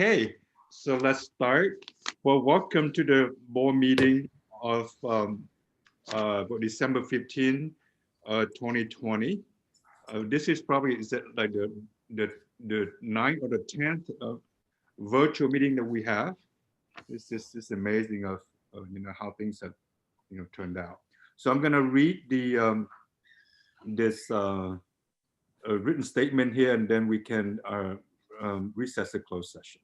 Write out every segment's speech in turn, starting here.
Okay, so let's start. Well, welcome to the board meeting of December 15, 2020. This is probably like the 9th or the 10th virtual meeting that we have. It's just amazing of how things have turned out. So I'm going to read the this written statement here, and then we can recess the closed session.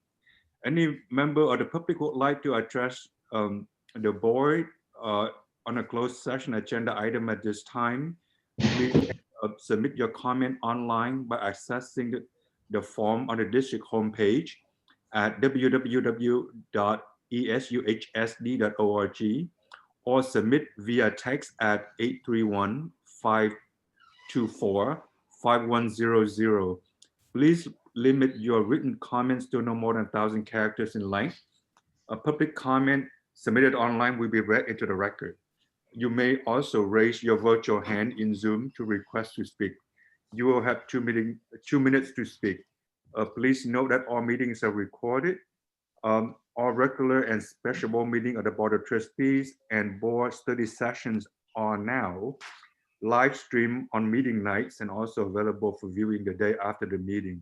Any member of the public would like to address the board on a closed session agenda item at this time, please submit your comment online by accessing the form on the district homepage at www.esuhsd.org or submit via text at 831-524-5100. Please limit your written comments to no more than 1,000 characters in length. A public comment submitted online will be read into the record. You may also raise your virtual hand in Zoom to request to speak. You will have 2 minutes to speak. Please note that all meetings are recorded. All regular and special board meeting of the Board of Trustees and board study sessions are now live streamed on meeting nights and also available for viewing the day after the meeting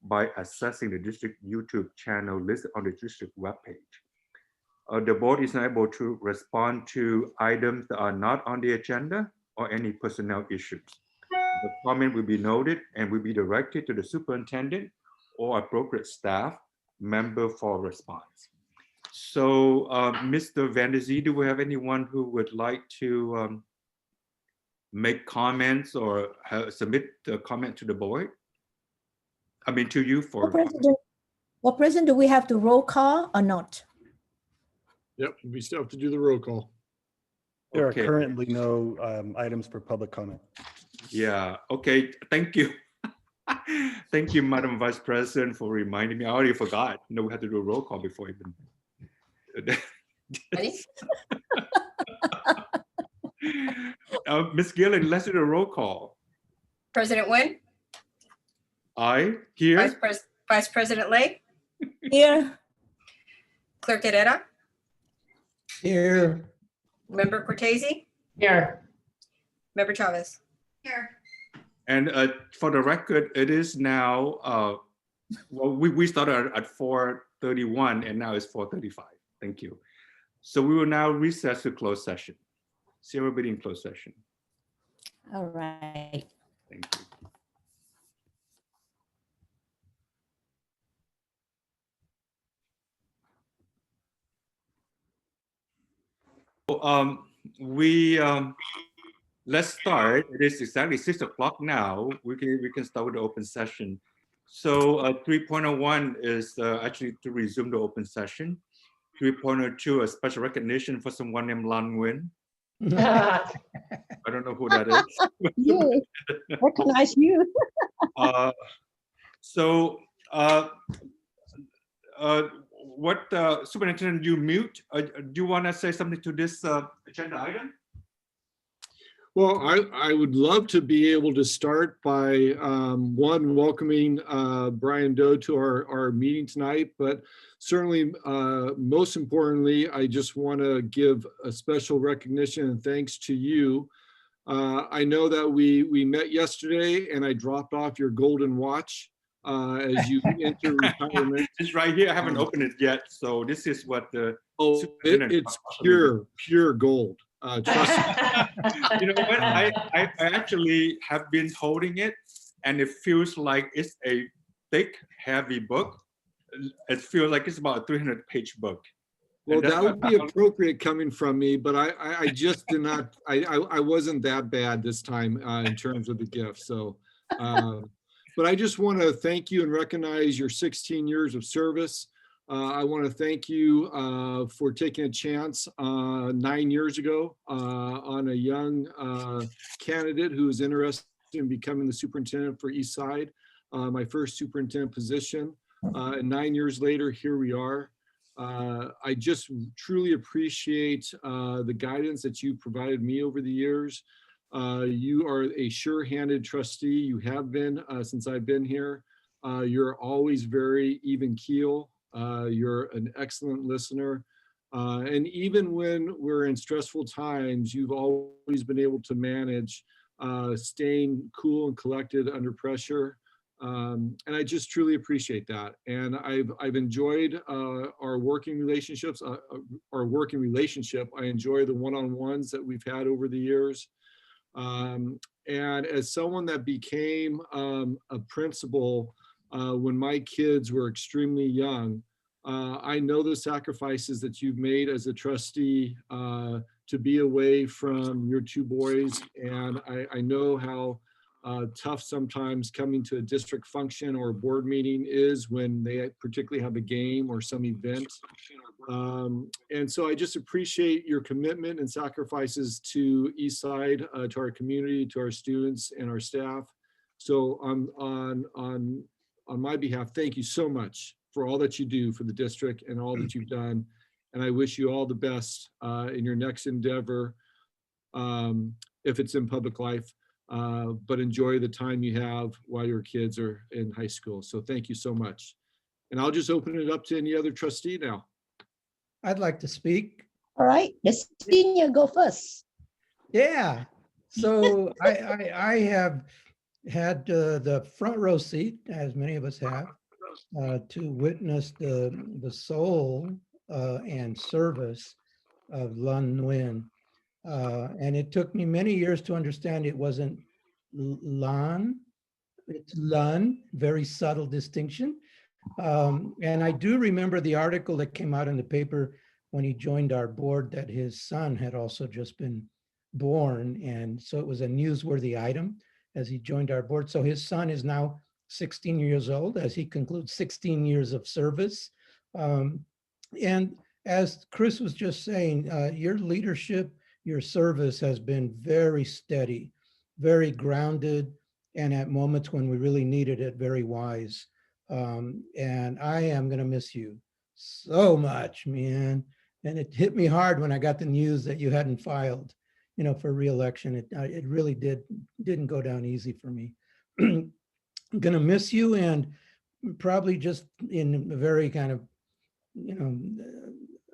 by accessing the district YouTube channel listed on the district webpage. The board is not able to respond to items that are not on the agenda or any personnel issues. The comment will be noted and will be directed to the superintendent or appropriate staff member for response. So, Mr. Van der Zee, do we have anyone who would like to make comments or submit a comment to the board? I mean, to you for. Well, President, do we have to roll call or not? Yep, we still have to do the roll call. There Okay. are currently no items for public comment. Yeah, okay, thank you. Thank you, Madam Vice President, for reminding me. I already forgot. We had to do a roll call before even. Ms. Gillen, let's do the roll call. President Nguyen? Aye, here. Vice President Lake? Here. Clerk Herrera? Here. Member Cortese? Here. Member Chavez? Here. And for the record, it is now, well, we started at 4:31 and now it's 4:35. Thank you. So we will now recess to closed session. See everybody in closed session. All right. Thank you. Let's start. It is exactly 6 o'clock now. We can start with the open session. So 3.01 is actually to resume the open session. 3.02, a special recognition for someone named Lan Nguyen. I don't know who that is. You recognize you. What Superintendent, you mute? Do you want to say something to this agenda item? Well, I would love to be able to start by one, welcoming Brian Doe to our meeting tonight, but certainly most importantly, I just want to give a special recognition and thanks to you. I know that we met yesterday and I dropped off your golden watch as you enter retirement. It's right here. I haven't opened it yet. So this is what the it's pure gold. Trust me. You know what? I actually have been holding it, and it feels like it's a thick, heavy book. It feels like it's about a 300-page book. Well, that would be appropriate coming from me, but I just did not. I wasn't that bad this time in terms of the gift. So, but I just want to thank you and recognize your 16 years of service. I want to thank you for taking a chance 9 years ago on a young candidate who was interested in becoming the superintendent for Eastside, my first superintendent position. And 9 years later, here we are. I just truly appreciate the guidance that you provided me over the years. You are a sure-handed trustee. You have been since I've been here. You're always very even keel. You're an excellent listener. And even when we're in stressful times, you've always been able to manage staying cool and collected under pressure. And I just truly appreciate that. And I've enjoyed our working relationships, our working relationship. I enjoy the one-on-ones that we've had over the years. And as someone that became a principal when my kids were extremely young, I know the sacrifices that you've made as a trustee to be away from your two boys. And I know how tough sometimes coming to a district function or a board meeting is when they particularly have a game or some event. And so I just appreciate your commitment and sacrifices to Eastside, to our community, to our students and our staff. So on my behalf, thank you so much for all that you do for the district and all that you've done. And I wish you all the best in your next endeavor, if it's in public life, but enjoy the time you have while your kids are in high school. So thank you so much. And I'll just open it up to any other trustee now. I'd like to speak. All right, the senior go first. Yeah. So I have had the front row seat, as many of us have, to witness the soul and service of Lan Nguyen. And it took me many years to understand it wasn't Lan, it's Lun, very subtle distinction. And I do remember the article that came out in the paper when he joined our board that his son had also just been born. And so it was a newsworthy item as he joined our board. So his son is now 16 years old as he concludes 16 years of service. And as Chris was just saying, your leadership, your service has been very steady, very grounded, and at moments when we really needed it, very wise. And I am going to miss you so much, man. And it hit me hard when I got the news that you hadn't filed, for re-election. It really didn't go down easy for me. I'm going to miss you, and probably just in a very kind of,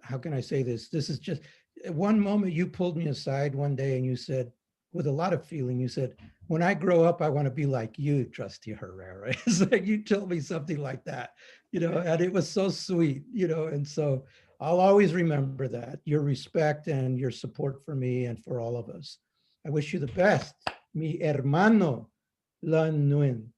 how can I say this? This is just one moment you pulled me aside one day and you said, with a lot of feeling, you said, when I grow up, I want to be like you, Trustee Herrera. It's like you told me something like that, and it was so sweet, and so I'll always remember that, your respect and your support for me and for all of us. I wish you the best. Mi hermano, Lan Nguyen.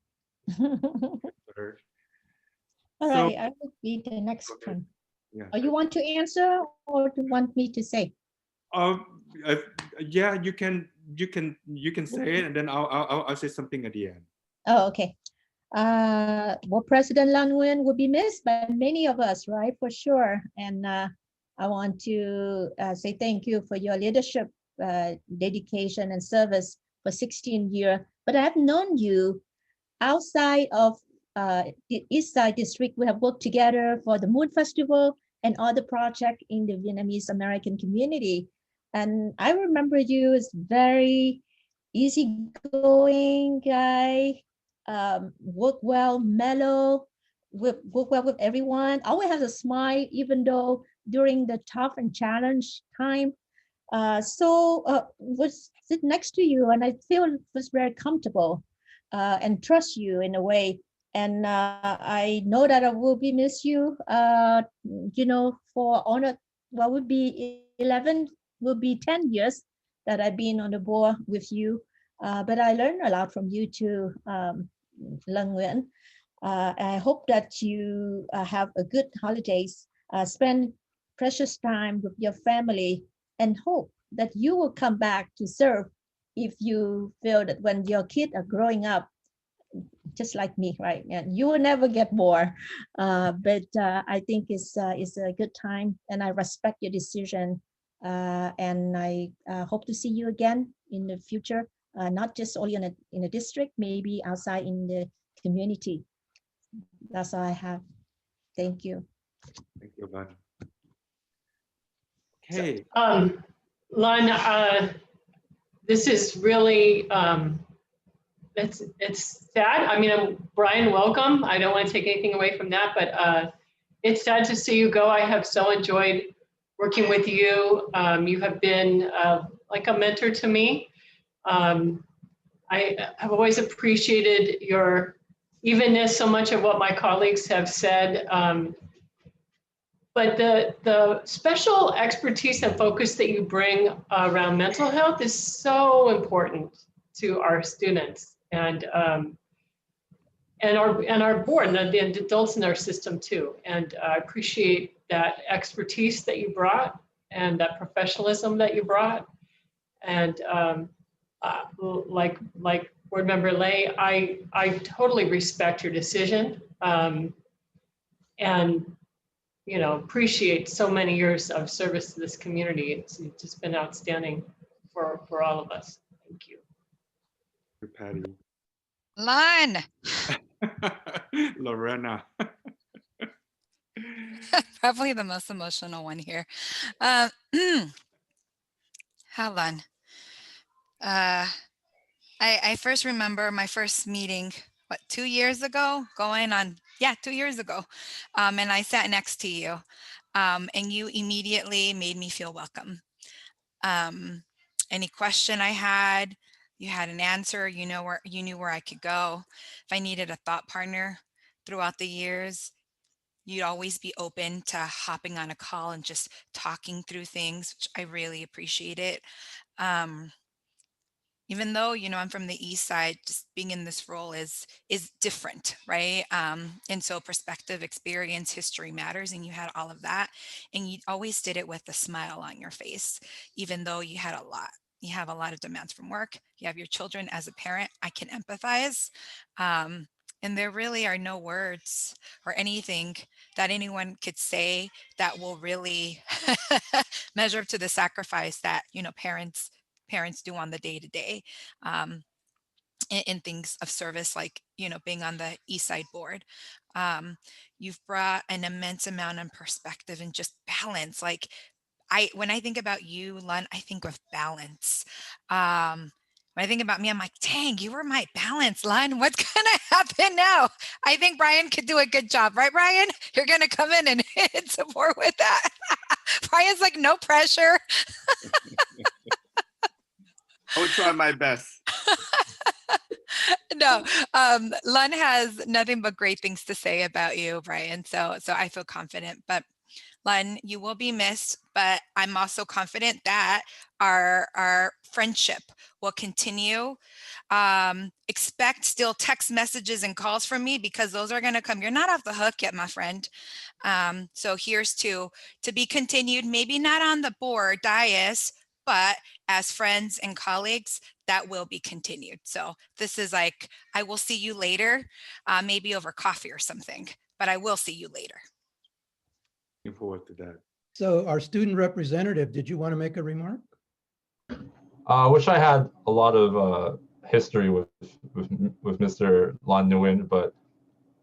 All right, I will be the next Okay. one. Yeah. Oh, you want to answer or do you want me to say? Yeah, you can say it, and then I'll say something at the end. Oh, okay. Well, President Lan Nguyen will be missed by many of us, right? For sure. And I want to say thank you for your leadership, dedication, and service for 16 years. But I have known you outside of the Eastside district. We have worked together for the Moon Festival and other projects in the Vietnamese American community. And I remember you as very easygoing guy, work well, mellow, work well with everyone. Always has a smile, even though during the tough and challenge time. Was sit next to you, and I feel was very comfortable and trust you in a way. And I know that I will be miss you. For honor, what would be 11, will be 10 years that I've been on the board with you. But I learned a lot from you too, Lan Nguyen. I hope that you have a good holidays, spend precious time with your family, and hope that you will come back to serve if you feel that when your kids are growing up, just like me, right? And you will never get bored. But I think it's a good time, and I respect your decision. And I hope to see you again in the future, not just only in the district, maybe outside in the community. That's all I have. Thank you. Thank you, Lan. Okay. Lan, this is really, it's sad. I mean, Brian, welcome. I don't want to take anything away from that, but it's sad to see you go. I have so enjoyed working with you. You have been like a mentor to me. I have always appreciated your evenness, so much of what my colleagues have said. But the special expertise and focus that you bring around mental health is so important to our students and our board and the adults in our system too. And I appreciate that expertise that you brought and that professionalism that you brought. And like Board Member Lay, I totally respect your decision and appreciate so many years of service to this community. It's just been outstanding for all of us. Thank you. Patty. Lon, Lorena. probably the most emotional one here. How Lon? I first remember my first meeting, 2 years ago, 2 years ago. And I sat next to you and you immediately made me feel welcome. Any question I had, you had an answer, you knew where I could go. If I needed a thought partner throughout the years, you'd always be open to hopping on a call and just talking through things, which I really appreciate it. Even though, I'm from the Eastside, just being in this role is different, right? And so perspective, experience, history matters, and you had all of that. And you always did it with a smile on your face, even though you have a lot of demands from work. You have your children. As a parent, I can empathize. And there really are no words or anything that anyone could say that will really measure up to the sacrifice that, parents do on the day-to-day in things of service, like, being on the Eastside board. You've brought an immense amount of perspective and just balance. Like, when I think about you, Lon, I think of balance. When I think about me, I'm like, dang, you were my balance, Lon. What's gonna happen now? I think Brian could do a good job, right, Brian? You're gonna come in and support with that. Brian's like, no pressure. I will try my best. No, Lon has nothing but great things to say about you, Brian. So I feel confident. But Lon, you will be missed. But I'm also confident that our friendship will continue. Expect still text messages and calls from me, because those are going to come. You're not off the hook yet, my friend. So here's to be continued. Maybe not on the board dais, but as friends and colleagues, that will be continued. So this is like, I will see you later, maybe over coffee or something, but I will see you later. Looking forward to that. So our student representative, did you want to make a remark? I wish I had a lot of history with Mr. Lon Nguyen, but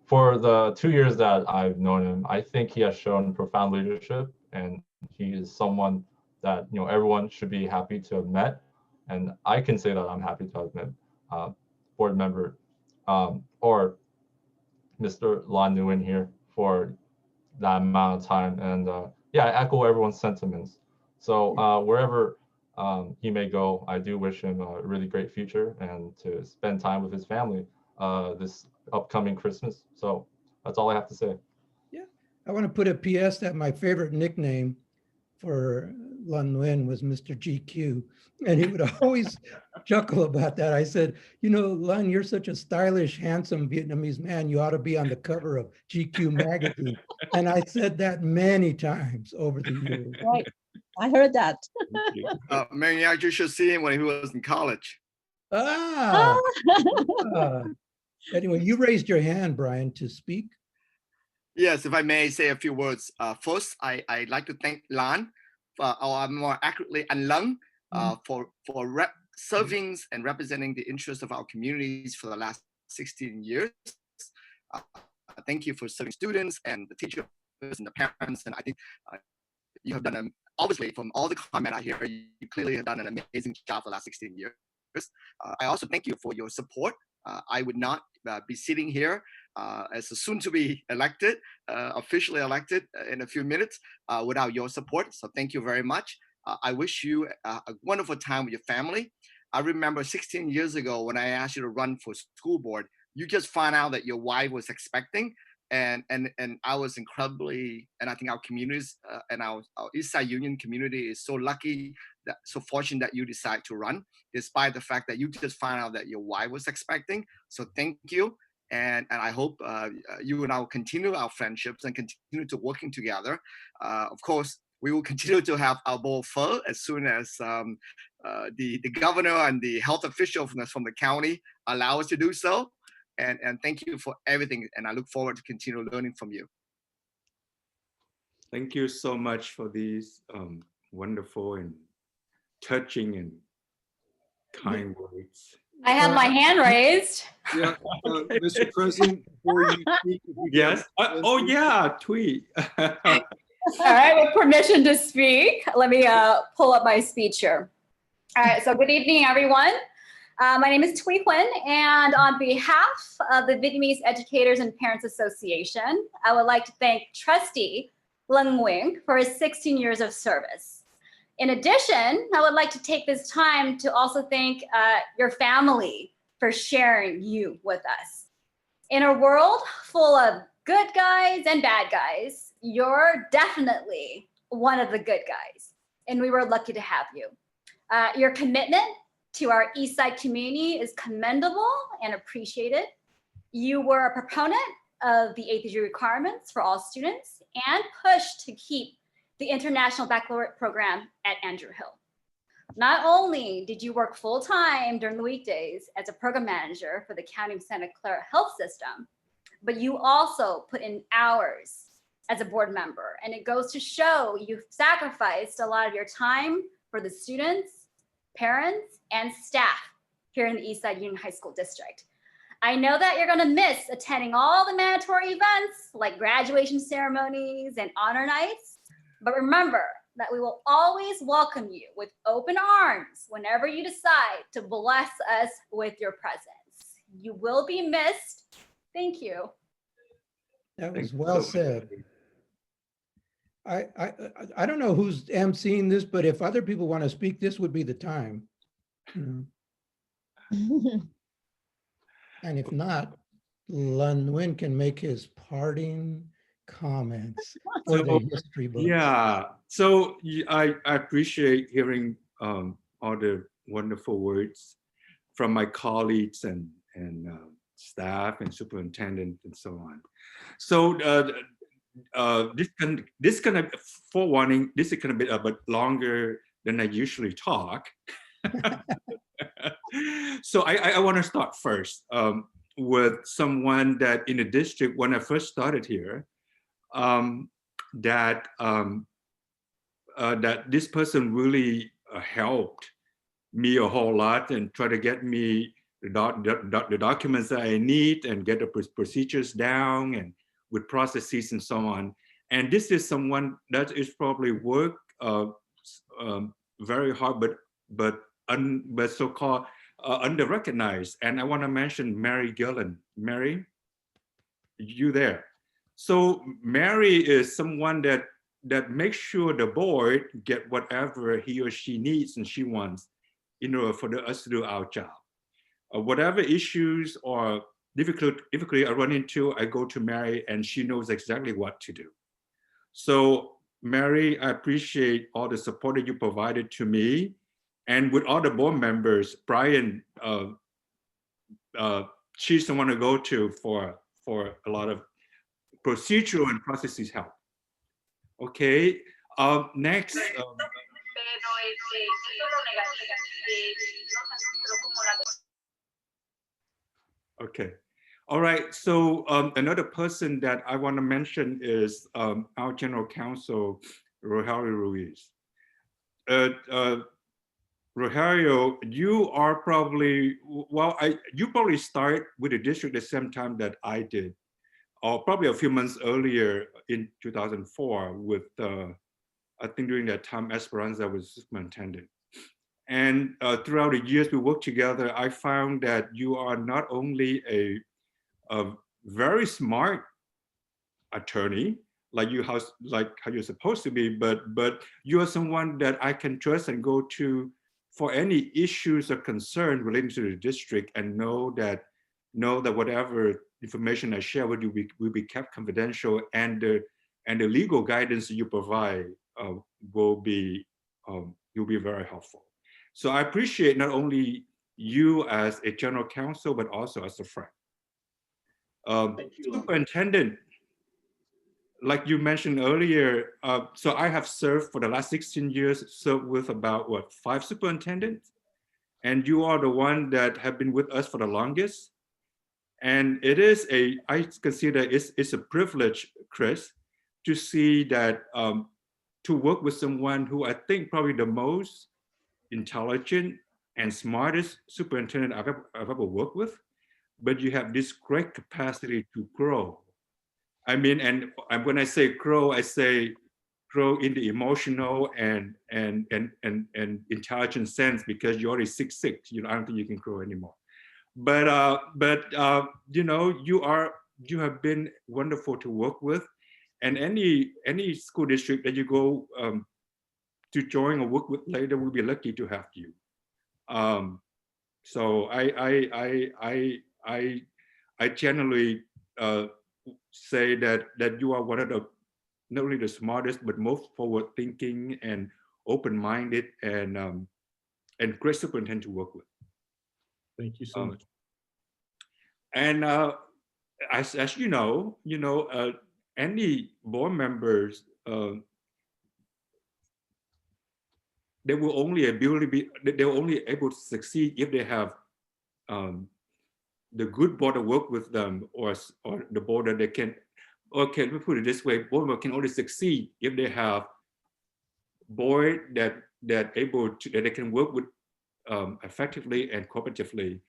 for the 2 years that I've known him, I think he has shown profound leadership, and he is someone that everyone should be happy to have met, and I can say that I'm happy to have met board member or Mr. Lon Nguyen here for that amount of time, and yeah, I echo everyone's sentiments. So wherever he may go, I do wish him a really great future and to spend time with his family this upcoming Christmas. So that's all I have to say. Yeah, I want to put a PS that my favorite nickname for Lon Nguyen was Mr. GQ, and he would always chuckle about that. I said, Lon, you're such a stylish, handsome Vietnamese man. You ought to be on the cover of GQ magazine. And I said that many times over the years. Right, I heard that. Marianne, you should see him when he was in college. Anyway, you raised your hand, Brian, to speak. Yes, if I may say a few words. First, I'd like to thank Lan, or more accurately, and Lung, for serving and representing the interests of our communities for the last 16 years. Thank you for serving students and the teachers and the parents. And I think you have done, obviously, from all the comment I hear, you clearly have done an amazing job for the last 16 years. I also thank you for your support I would not be sitting here as a soon to be elected, officially elected in a few minutes without your support. So thank you very much. I wish you a wonderful time with your family. I remember 16 years ago when I asked you to run for school board, you just found out that your wife was expecting. And I was incredibly, and I think our communities and our Eastside Union community is so lucky, that so fortunate that you decide to run, despite the fact that you just found out that your wife was expecting. So thank you. And I hope you and I will continue our friendships and continue to working together. Of course, we will continue to have our bowl full as soon as the governor and the health officials from the county allow us to do so. And thank you for everything. And I look forward to continue learning from you. Thank you so much for these wonderful and touching and kind words. I have my hand raised. Yeah, Mr. President, before you speak, if you Yes. can- Oh yeah, tweet. All right, with permission to speak, let me pull up my speech here. All right, so good evening, everyone. My name is Thuy Huynh, and on behalf of the Vietnamese Educators and Parents Association, I would like to thank Trustee Lung Nguyen for his 16 years of service. In addition, I would like to take this time to also thank your family for sharing you with us. In a world full of good guys and bad guys, you're definitely one of the good guys, and we were lucky to have you. Your commitment to our Eastside community is commendable and appreciated. You were a proponent of the 8th degree requirements for all students and pushed to keep the International Baccalaureate program at Andrew Hill. Not only did you work full-time during the weekdays as a program manager for the County of Santa Clara Health System, but you also put in hours as a board member. And it goes to show you've sacrificed a lot of your time for the students, parents, and staff here in the Eastside Union High School District. I know that you're gonna miss attending all the mandatory events like graduation ceremonies and honor nights, but remember that we will always welcome you with open arms whenever you decide to bless us with your presence. You will be missed. Thank you. That was Thank you well so much. said. I don't know who's emceeing this, but if other people want to speak, this would be the time. You know. And if not, Lun Nguyen can make his parting comments for the history books. Yeah, so I appreciate hearing all the wonderful words from my colleagues and staff and superintendent and so on. So this gonna forewarning, this is gonna be a bit longer than I usually talk. So I want to start first with someone that in the district when I first started here, that this person really helped me a whole lot and try to get me the documents that I need and get the procedures down and with processes and so on. And this is someone that is probably worked very hard, but so-called under-recognized. And I want to mention Mary Gillen. Mary, you there? So Mary is someone that makes sure the board get whatever he or she needs and she wants in order for us to do our job. Whatever issues or difficulty I run into, I go to Mary and she knows exactly what to do. So Mary, I appreciate all the support that you provided to me. And with all the board members, Brian, she's the one to go to for a lot of procedural and processes help. Okay, next. Okay, all right, so another person that I want to mention is our General Counsel, Rogelio Ruiz. Rogelio, you are probably, well, you probably start with the district the same time that I did, or probably a few months earlier in 2004 with, I think during that time, Esperanza was superintendent. And throughout the years we worked together, I found that you are not only a very smart attorney, like how you're supposed to be, but you are someone that I can trust and go to for any issues or concern relating to the district, and know that whatever information I share with you will be kept confidential, and the legal guidance you provide will be very helpful. So I appreciate not only you as a general counsel, but also as a friend. Superintendent, like you mentioned earlier, so I have served for the last 16 years, served with about, what, 5 superintendents? And you are the one that have been with us for the longest. And it is I consider it's a privilege, Chris, to see that, to work with someone who I think probably the most intelligent and smartest superintendent I've ever worked with, but you have this great capacity to grow. I mean, and when I say grow, I say grow in the emotional and intelligent sense, because you're already 6'6". I don't think you can grow anymore. But you have been wonderful to work with, and any school district that you go to join or work with later, we'll be lucky to have you. So I generally say that you are one of the, not only the smartest, but most forward-thinking and open-minded and great superintendent to work with. Thank you so much. And as you know, any board members, they will only able to succeed if they have the good board to work with them, or the board that they can. Okay, let me put it this way: board members can only succeed if they have board that they can work with effectively and cooperatively.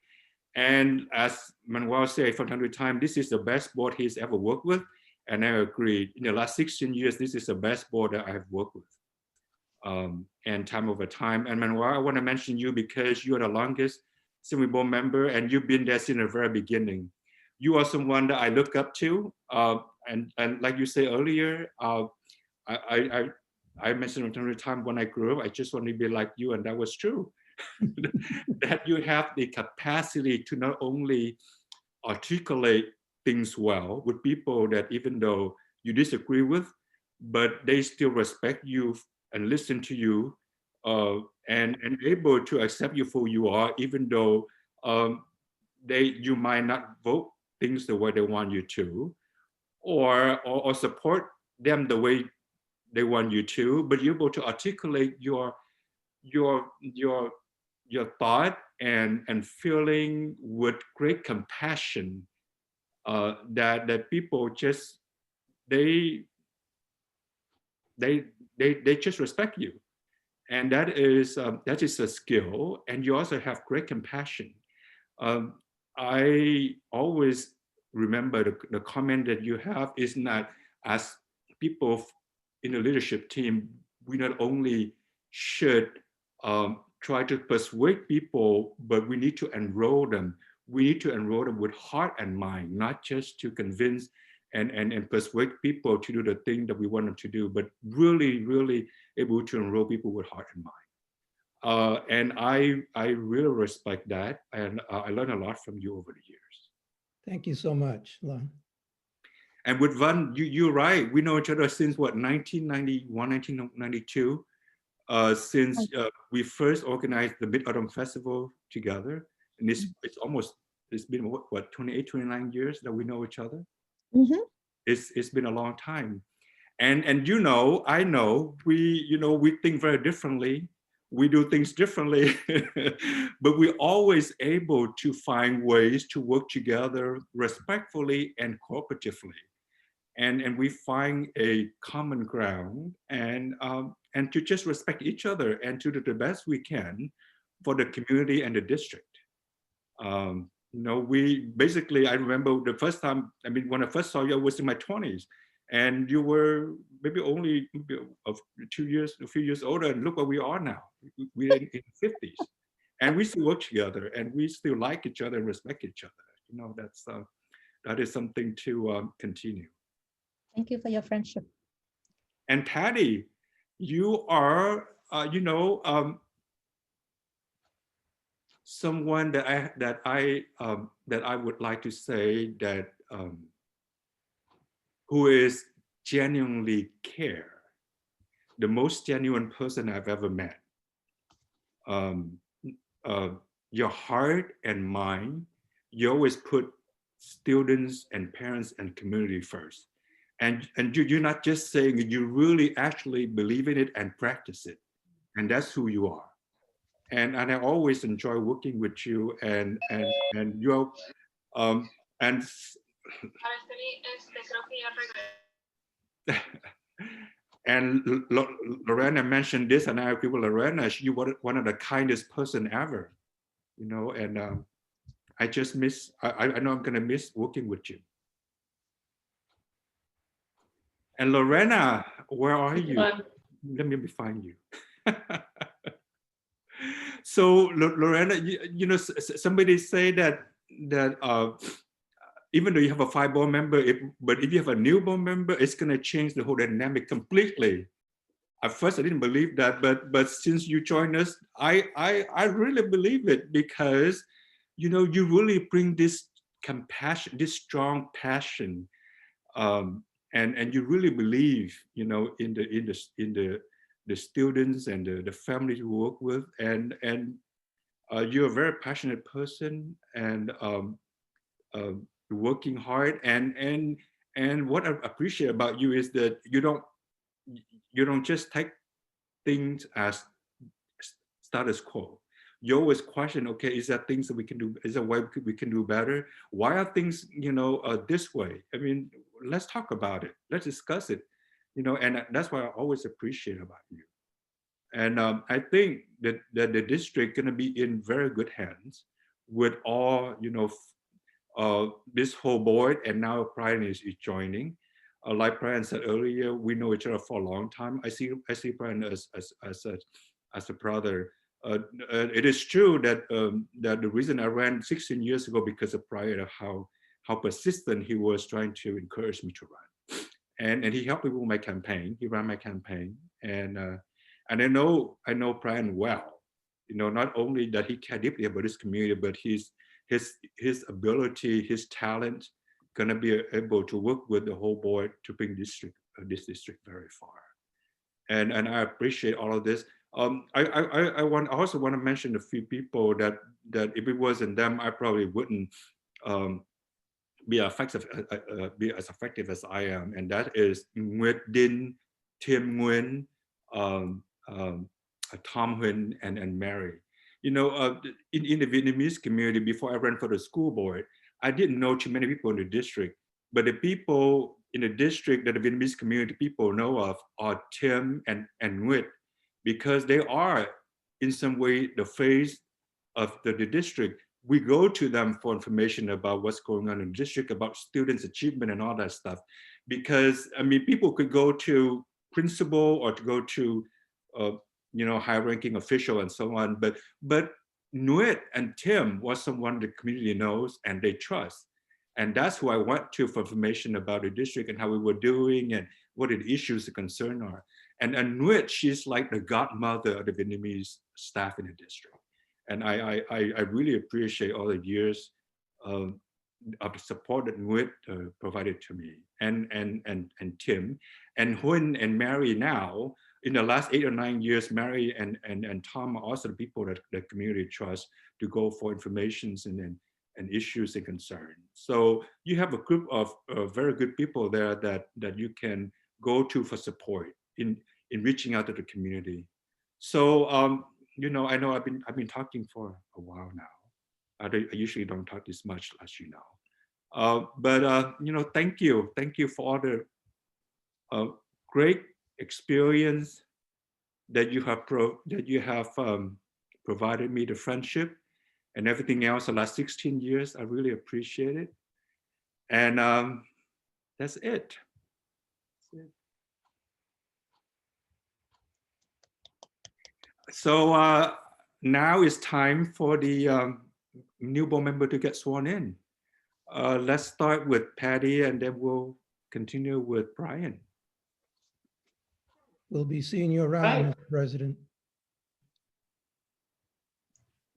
And as Manuel said from time to time, this is the best board he's ever worked with. And I agree. In the last 16 years, this is the best board that I have worked with. And time over time. And Manuel, I want to mention you because you are the longest Assembly board member, and you've been there since the very beginning. You are someone that I look up to. And like you said earlier, I mentioned from time to time, when I grew up, I just want to be like you, and that was true. That you have the capacity to not only articulate things well with people that even though you disagree with, but they still respect you and listen to you, and able to accept you for who you are, even though you might not vote things the way they want you to, or support them the way they want you to, but you're able to articulate your thought and feeling with great compassion, that people just they just respect you, and that is a skill. And you also have great compassion. I always remember the comment that you have is not, as people in the leadership team, we not only should try to persuade people, but we need to enroll them. We need to enroll them with heart and mind, not just to convince and persuade people to do the thing that we want them to do, but really, really able to enroll people with heart and mind. And I really respect that, and I learned a lot from you over the years. Thank you so much, Lon. And with Van, you're right. We know each other since what, 1991, 1992, since we first organized the Mid-Autumn Festival together. And it's been what, 28, 29 years that we know each other. Mm-hmm. It's been a long time. And I know we think very differently. We do things differently, but we're always able to find ways to work together respectfully and cooperatively. And we find a common ground, and to just respect each other and to do the best we can for the community and the district. We basically, I remember the first time, when I first saw you, I was in my 20s. And you were maybe only a few years older, and look where we are now. We're in the 50s, and we still work together, and we still like each other and respect each other. You know, that is something to continue. Thank you for your friendship. And Patty, you are, someone that I would like to say that who is genuinely care, the most genuine person I've ever met. Your heart and mind, you always put students and parents and community first. And you're not just saying it, you really actually believe in it and practice it. And that's who you are. And I always enjoy working with you and you're and and Lorena mentioned this, and I agree with Lorena. You were one of the kindest person ever, you know. And I just miss. I know I'm gonna miss working with you. And Lorena, where are you? Let me find you. So Lorena, you know, somebody say that even though you have a 5 board member, but if you have a new board member, it's going to change the whole dynamic completely. At first, I didn't believe that, but since you joined us, I really believe it, because you know, you really bring this compassion, this strong passion, and you really believe, you know, in the students and the families you work with, and you're a very passionate person, and working hard, and what I appreciate about you is that you don't just take things as status quo. You always question, okay, is there things that we can do? Is there a way we can do better? Why are things, you know, this way? I mean, let's talk about it. Let's discuss it, you know, and that's what I always appreciate about you. And I think that the district going to be in very good hands with all, you know, this whole board, and now Brian is joining. Like Brian said earlier, we know each other for a long time. I see Brian as a brother. It is true that that the reason I ran 16 years ago because of Brian, how persistent he was trying to encourage me to run, and he helped me with my campaign. He ran my campaign, and I know Brian well. You know, not only that he cared deeply about his community, but his ability, his talent, gonna be able to work with the whole board to bring this district very far. And I appreciate all of this. I also want to mention a few people that if it wasn't them, I probably wouldn't be as effective as I am. And that is Nguyệt Din, Tim Nguyen, Tom Huynh, and Mary. You know, in the Vietnamese community, before I ran for the school board, I didn't know too many people in the district, but the people in the district that the Vietnamese community people know of are Tim and Nguyệt, because they are in some way the face of the district. We go to them for information about what's going on in the district, about students' achievement and all that stuff. Because, I mean, people could go to principal or to go to, you know, high-ranking official and so on, but Nguyệt and Tim was someone the community knows and they trust. And that's who I went to for information about the district and how we were doing and what the issues the concern are. And Nguyệt, she's like the godmother of the Vietnamese staff in the district. And I really appreciate all the years of the support that Nguyệt provided to me, and Tim. And Huynh and Mary now, in the last 8 or 9 years, Mary and Tom are also the people that the community trusts to go for informations and issues and concerns. So you have a group of very good people there that you can go to for support in reaching out to the community. So you know, I know I've been talking for a while now. I usually don't talk this much, as you know. But you know, thank you for all the great experience that you have provided me, the friendship and everything else the last 16 years. I really appreciate it. And that's it. So now it's time for the new board member to get sworn in. Let's start with Patty and then we'll continue with Brian. We'll be seeing you around, Right. Mr. President.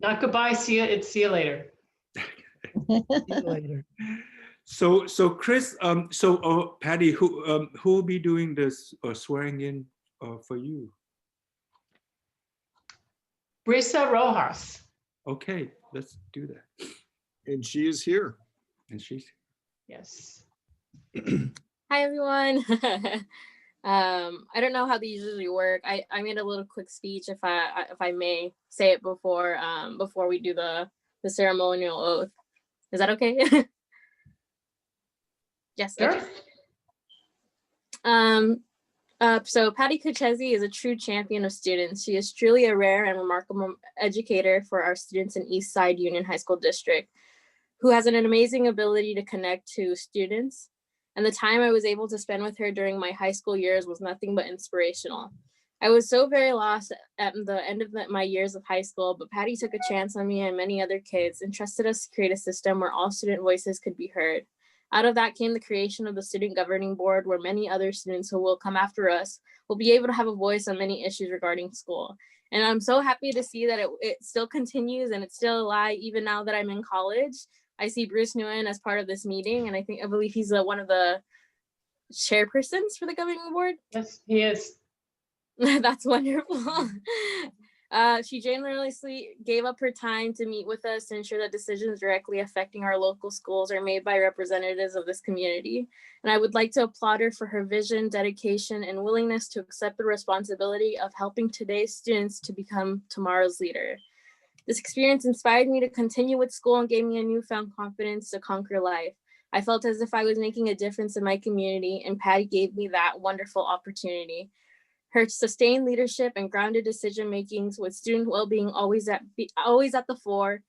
Not goodbye, see you later. See you later. So Chris, Patty, who will be doing this swearing in for you? Brisa Rojas. Okay, let's do that. And she is here. And she's Yes. Hi, everyone. I don't know how these usually work. I made a little quick speech, if I may say it before we do the ceremonial oath. Is that okay? Yes. Sure. Okay. So Patty Kuchesi is a true champion of students. She is truly a rare and remarkable educator for our students in Eastside Union High School District, who has an amazing ability to connect to students. And the time I was able to spend with her during my high school years was nothing but inspirational. I was so very lost at the end of my years of high school, but Patty took a chance on me and many other kids and trusted us to create a system where all student voices could be heard. Out of that came the creation of the Student Governing Board, where many other students who will come after us will be able to have a voice on many issues regarding school. And I'm so happy to see that it still continues and it's still alive even now that I'm in college. I see Bruce Nguyen as part of this meeting, and I believe he's one of the chairpersons for the governing board. Yes, he is. That's wonderful. She generously gave up her time to meet with us to ensure that decisions directly affecting our local schools are made by representatives of this community. And I would like to applaud her for her vision, dedication, and willingness to accept the responsibility of helping today's students to become tomorrow's leader. This experience inspired me to continue with school and gave me a newfound confidence to conquer life. I felt as if I was making a difference in my community, and Patty gave me that wonderful opportunity. Her sustained leadership and grounded decision-makings with student well-being always at the fore.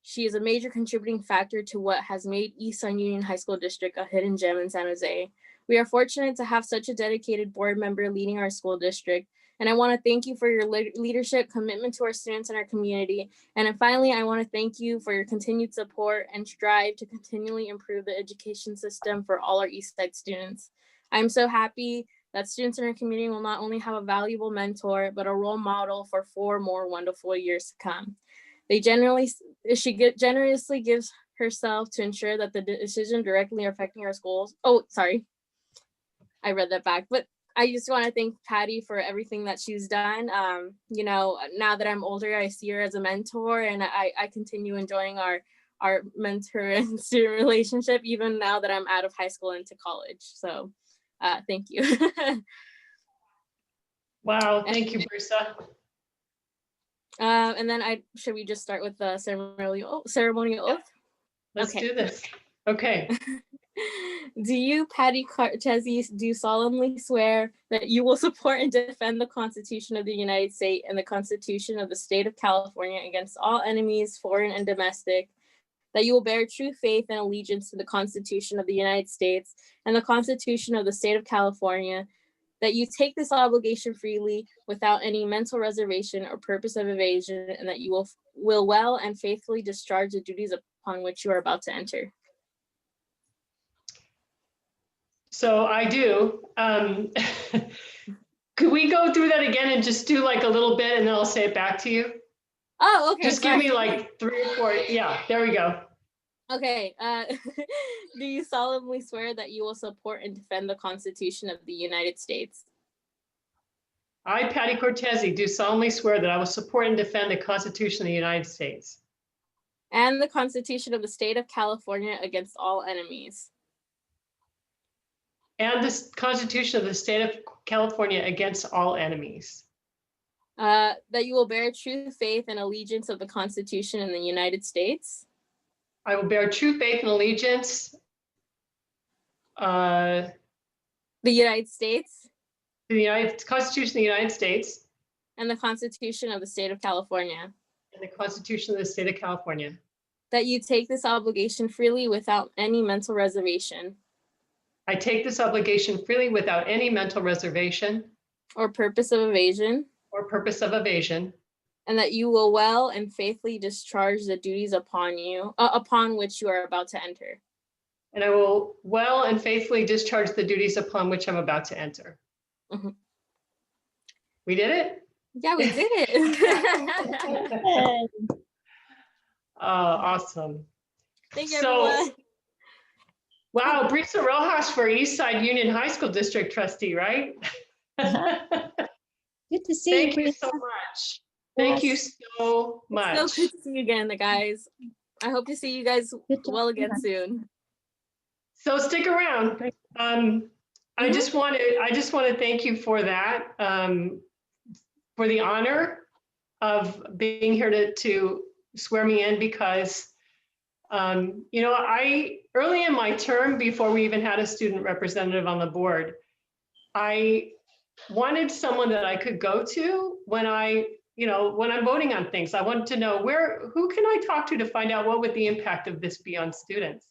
She is a major contributing factor to what has made Eastside Union High School District a hidden gem in San Jose. We are fortunate to have such a dedicated board member leading our school district. And I want to thank you for your leadership, commitment to our students and our community. And then finally, I want to thank you for your continued support and strive to continually improve the education system for all our Eastside students. I'm so happy that students in our community will not only have a valuable mentor, but a role model for 4 more wonderful years to come. She generously gives herself to ensure that the decision directly affecting our schools. Oh, sorry, I read that back, but I just want to thank Patty for everything that she's done. You know, now that I'm older, I see her as a mentor, and I continue enjoying our mentor and student relationship, even now that I'm out of high school into college. So thank you. Wow, thank you, Brisa. And then should we just start with the ceremonial oath? Let's Okay. do this. Okay. Do you, Patty Kuchesi, do solemnly swear that you will support and defend the Constitution of the United States and the Constitution of the State of California against all enemies, foreign and domestic, that you will bear true faith and allegiance to the Constitution of the United States and the Constitution of the State of California, that you take this obligation freely without any mental reservation or purpose of evasion, and that you will well and faithfully discharge the duties upon which you are about to enter? So I do. Could we go through that again and just do like a little bit and then I'll say it back to you? Oh, okay. Just give me like 3 or 4. Yeah, there we go. Okay. Do you solemnly swear that you will support and defend the Constitution of the United States? I, Patty Cortese, do solemnly swear that I will support and defend the Constitution of the United States and the Constitution of the State of California against all enemies. and the Constitution of the State of California against all enemies. That you will bear true faith and allegiance of the Constitution in the United States. I will bear true faith and allegiance. The United States. The Constitution of the United States. And the Constitution of the State of California. And the Constitution of the State of California. That you take this obligation freely without any mental reservation. I take this obligation freely without any mental reservation. Or purpose of evasion. or purpose of evasion, and that you will well and faithfully discharge the duties upon which you are about to enter. and I will well and faithfully discharge the duties upon which I'm about to enter. Mhm. We did it? Yeah, we did it. Awesome. Thank you, So, everyone. wow, Brisa Rojas for Eastside Union High School District Trustee, right? Good to see Thank you, you so Brisa. much. Thank you Yes. so It's much. so good to see you again, guys. I hope to see you guys Good job, well again Brisa. soon. So stick around. Great. I just want to thank you for that, for the honor of being here to swear me in, because you know, early in my term, before we even had a student representative on the board, I wanted someone that I could go to when when I'm voting on things. I wanted to know who can I talk to find out what would the impact of this be on students.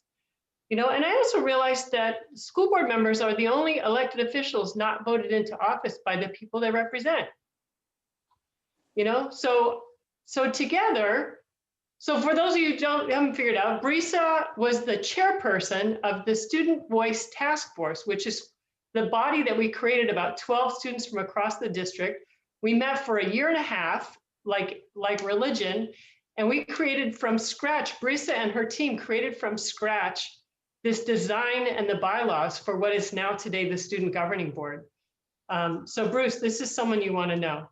You know, and I also realized that school board members are the only elected officials not voted into office by the people they represent. You know, so together, so for those of you who haven't figured out, Brisa was the chairperson of the Student Voice Task Force, which is the body that we created, about 12 students from across the district. We met for a year and a half, like religion, and we created from scratch, Brisa and her team created from scratch this design and the bylaws for what is now today the Student Governing Board. So Bruce, this is someone you want to know.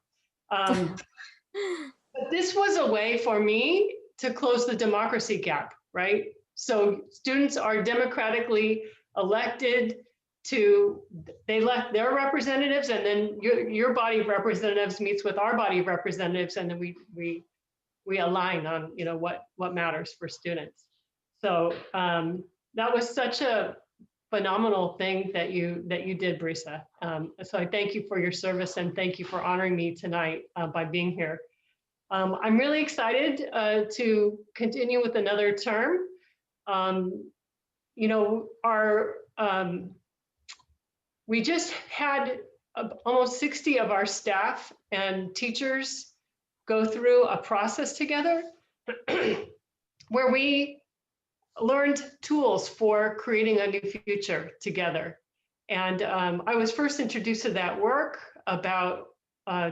But this was a way for me to close the democracy gap, right? So students are democratically elected they elect their representatives, and then your body of representatives meets with our body of representatives, and then we align on, you know, what matters for students. So that was such a phenomenal thing that you did, Brisa. So I thank you for your service, and thank you for honoring me tonight by being here. I'm really excited to continue with another term. You know, we just had almost 60 of our staff and teachers go through a process together where we learned tools for creating a new future together. And I was first introduced to that work about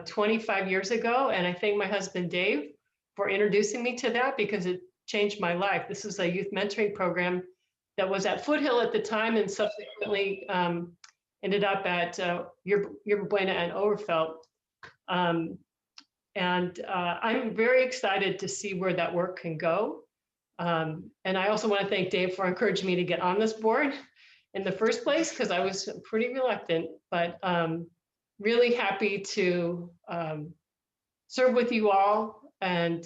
25 years ago. And I thank my husband, Dave, for introducing me to that, because it changed my life. This is a youth mentoring program that was at Foothill at the time, and subsequently ended up at Yerba Buena and Overfelt. And I'm very excited to see where that work can go. And I also want to thank Dave for encouraging me to get on this board in the first place, because I was pretty reluctant, but really happy to serve with you all. And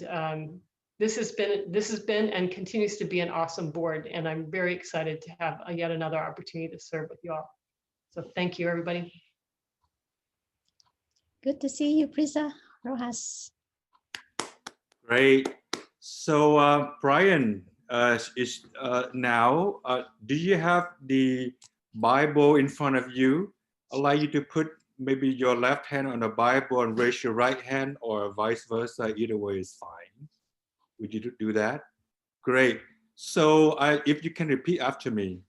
this has been and continues to be an awesome board. And I'm very excited to have yet another opportunity to serve with you all. So thank you, everybody. Good to see you, Brisa Rojas. Great. So Brian, now, do you have the Bible in front of you? Allow you to put maybe your left hand on the Bible and raise your right hand, or vice versa. Either way is fine. Would you do that? Great. So if you can repeat after me.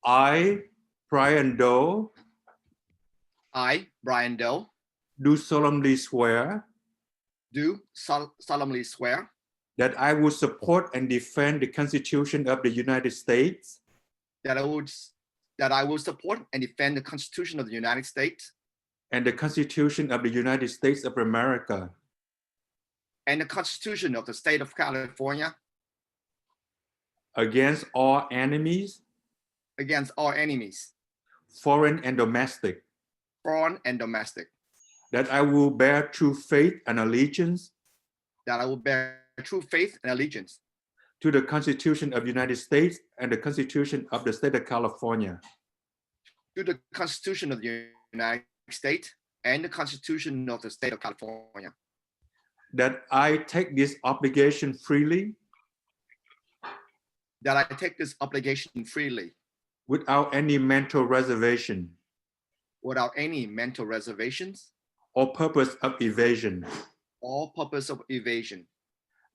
I, Brian Doe. I, Brian Doe. Do solemnly swear. Do solemnly swear. That I will support and defend the Constitution of the United States. That I will support and defend the Constitution of the United States. And the Constitution of the United States of America. And the Constitution of the State of California. Against all enemies. Against all enemies. Foreign and domestic. Foreign and domestic. That I will bear true faith and allegiance. That I will bear true faith and allegiance. To the Constitution of the United States and the Constitution of the State of California. To the Constitution of the United States and the Constitution of the State of California. That I take this obligation freely. That I take this obligation freely. Without any mental reservation. Without any mental reservations. or purpose of evasion, or purpose of evasion,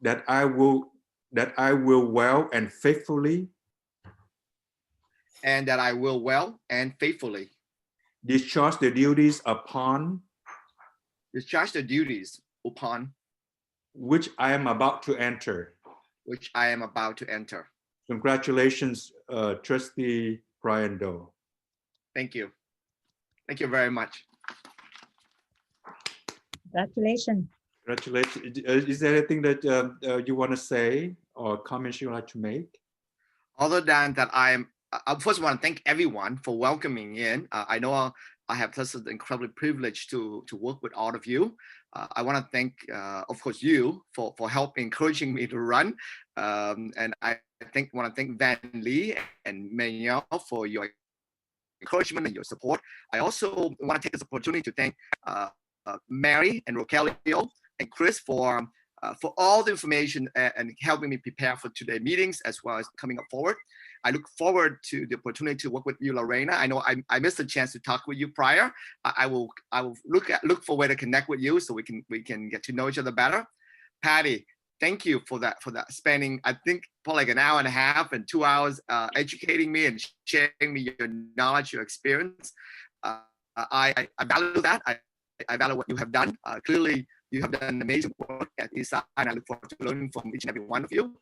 that I will well and faithfully and that I will well and faithfully discharge the duties upon which I am about to enter. Congratulations, Trustee Brian Doe. Thank you. Thank you very much. Congratulations. Congratulations. Is there anything that you want to say or comments you'd like to make? Other than that, I first want to thank everyone for welcoming in. I know I have such an incredible privilege to work with all of you. I want to thank, of course, you for encouraging me to run. And I want to thank Van Lee and Manuel for your encouragement and your support. I also want to take this opportunity to thank Mary and Rogelio and Chris for all the information and helping me prepare for today's meetings as well as coming up forward. I look forward to the opportunity to work with you, Lorena. I know I missed the chance to talk with you prior. I will look for a way to connect with you so we can get to know each other better. Patty, thank you for that spending, I think, probably like an hour and a half and 2 hours educating me and sharing me your knowledge, your experience. I value that. I value what you have done. Clearly, you have done amazing work at Eastside, and I look forward to learning from each and every one of you.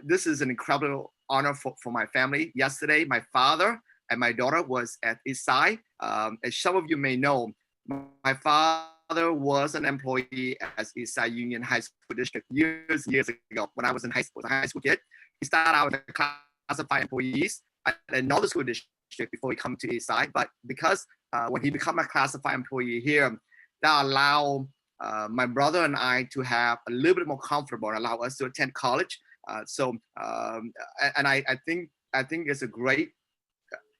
This is an incredible honor for my family. Yesterday, my father and my daughter was at Eastside. As some of you may know, my father was an employee at Eastside Union High School District years ago when I was a high school kid. He started out as a classified employees at another school district before he come to Eastside. But because when he became a classified employee here, that allowed my brother and I to have a little bit more comfortable and allow us to attend college. I think it's a great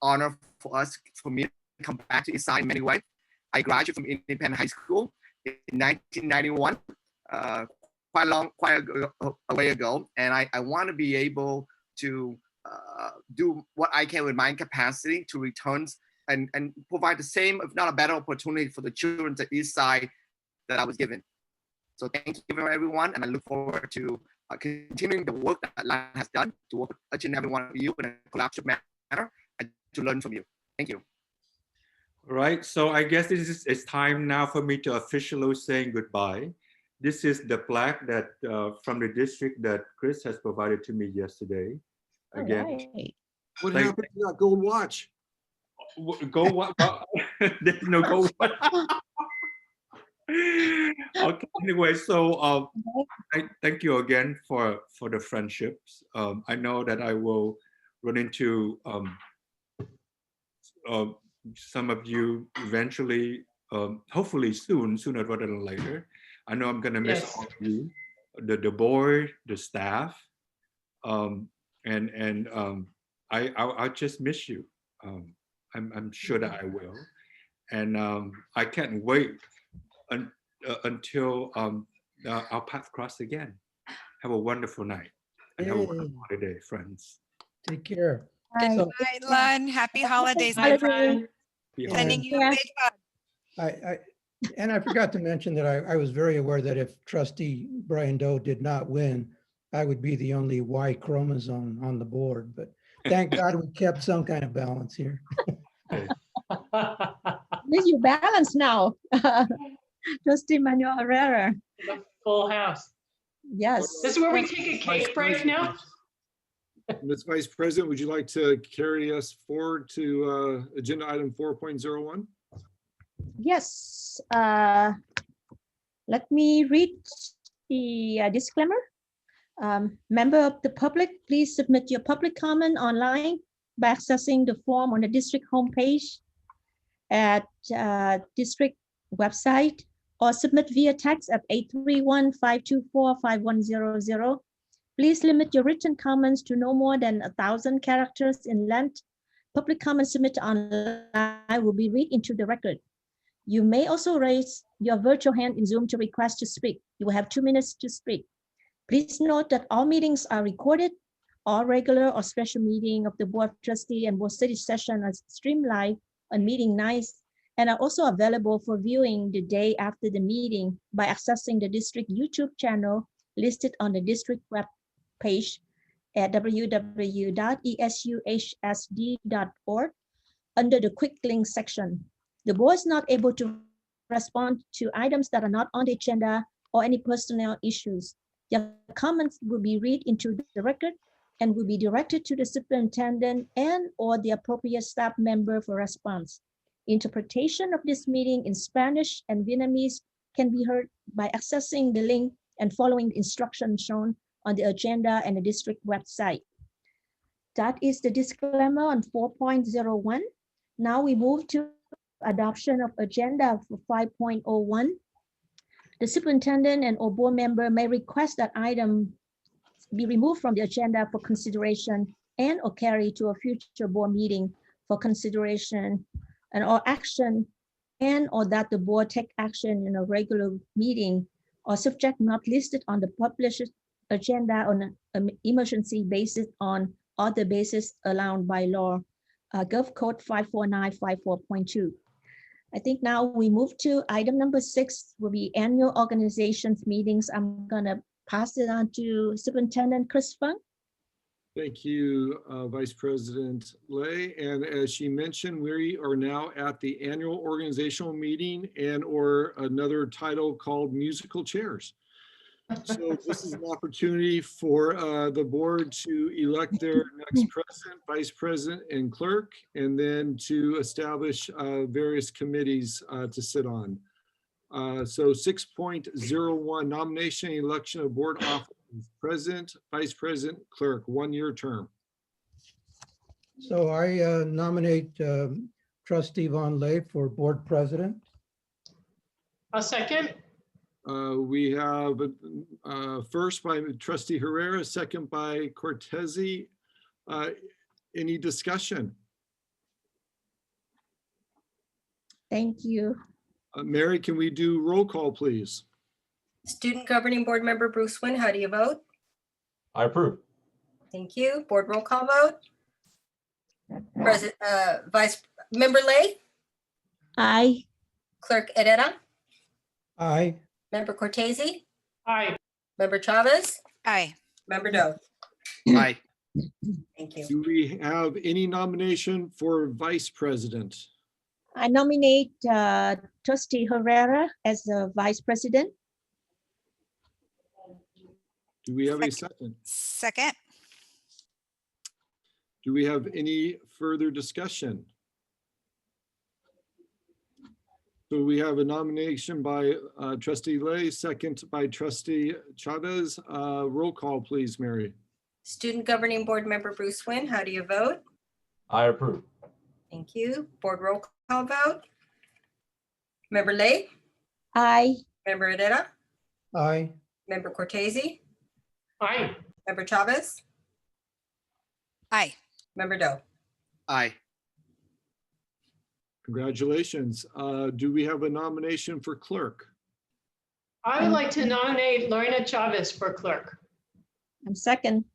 honor for me to come back to Eastside in many ways. I graduated from Independent High School in 1991, quite a way ago, and I want to be able to do what I can with my capacity to return and provide the same, if not a better opportunity for the children at Eastside that I was given. So thank you for everyone, and I look forward to continuing the work that Lan has done to work with each and every one of you in a collaborative manner and to learn from you. Thank you. All right, so I guess it's time now for me to officially saying goodbye. This is the plaque that from the district that Chris has provided to me yesterday. Again, Right. What happened to that gold watch? Go what? There's no go what? Okay. Anyway, so I thank you again for the friendships. I know that I will run into some of you eventually, hopefully sooner rather than later. I know I'm gonna miss all of you, the board, the staff, and I'll just miss you. I'm sure that I will, and I can't wait until our paths cross again. Have a wonderful night and have a wonderful holiday, friends. Take care. Good So- night, Lon. Happy holidays, my friend. Sending you a big hug. I forgot to mention that I was very aware that if Trustee Brian Doe did not win, I would be the only Y chromosome on the board. But thank God we kept some kind of balance here. At least you balance now. Trustee Manuel Herrera. The full house. Yes. This is where we take a cake break now. Ms. Vice President, would you like to carry us forward to agenda item 4.01? Yes. Let me read the disclaimer. Member of the public, please submit your public comment online by accessing the form on the district homepage at district website, or submit via text at 831-524-5100. Please limit your written comments to no more than 1,000 characters in length. Public comments submitted online will be read into the record. You may also raise your virtual hand in Zoom to request to speak. You will have 2 minutes to speak. Please note that all meetings are recorded. All regular or special meeting of the Board of Trustees and Board Study session are streamed live on meeting nights and are also available for viewing the day after the meeting by accessing the district YouTube channel listed on the district web page at www.esuhsd.org under the quick link section. The board is not able to respond to items that are not on the agenda or any personnel issues. Your comments will be read into the record and will be directed to the superintendent and or the appropriate staff member for response. Interpretation of this meeting in Spanish and Vietnamese can be heard by accessing the link and following the instructions shown on the agenda and the district website. That is the disclaimer on 4.01. Now we move to adoption of agenda for 5.01. The superintendent and or board member may request that item be removed from the agenda for consideration and or carry to a future board meeting for consideration and or action, and or that the board take action in a regular meeting or subject not listed on the published agenda on an emergency basis on other basis allowed by law, Gov Code 54954.2. I think now we move to item number 6 will be annual organizations meetings. I'm gonna pass it on to Superintendent Chris Funk. Thank you, Vice President Lay. And as she mentioned, we are now at the annual organizational meeting and or another title called musical chairs. So this is an opportunity for the board to elect their next president, vice president, and clerk, and then to establish various committees to sit on. So 6.01, nomination and election of board officers, president, vice president, clerk, 1-year term. So I nominate Trustee Von Lay for board president. A second. We have first by Trustee Herrera, second by Cortese. Any discussion? Thank you. Mary, can we do roll call, please? Student Governing Board Member Bruce Wynn, how do you vote? I approve. Thank you. Board roll call vote. Vice Member Lay, Aye. Clerk Herrera, Aye. Member Cortese, Aye. Member Chavez, Aye. Member Doe. Aye. Thank you. Do we have any nomination for vice president? I nominate Trustee Herrera as the vice president. Do we have a second? Second. Do we have any further discussion? So we have a nomination by Trustee Lay, second by Trustee Chavez. Roll call, please, Mary. Student Governing Board Member Bruce Wynn, how do you vote? I approve. Thank you. Board roll call vote. Member Lay, Aye. Member Herrera, Aye. Member Cortese, Aye. Member Chavez, Aye. Member Doe. Aye. Congratulations. Do we have a nomination for clerk? I would like to nominate Lorena Chavez for clerk. I'm second.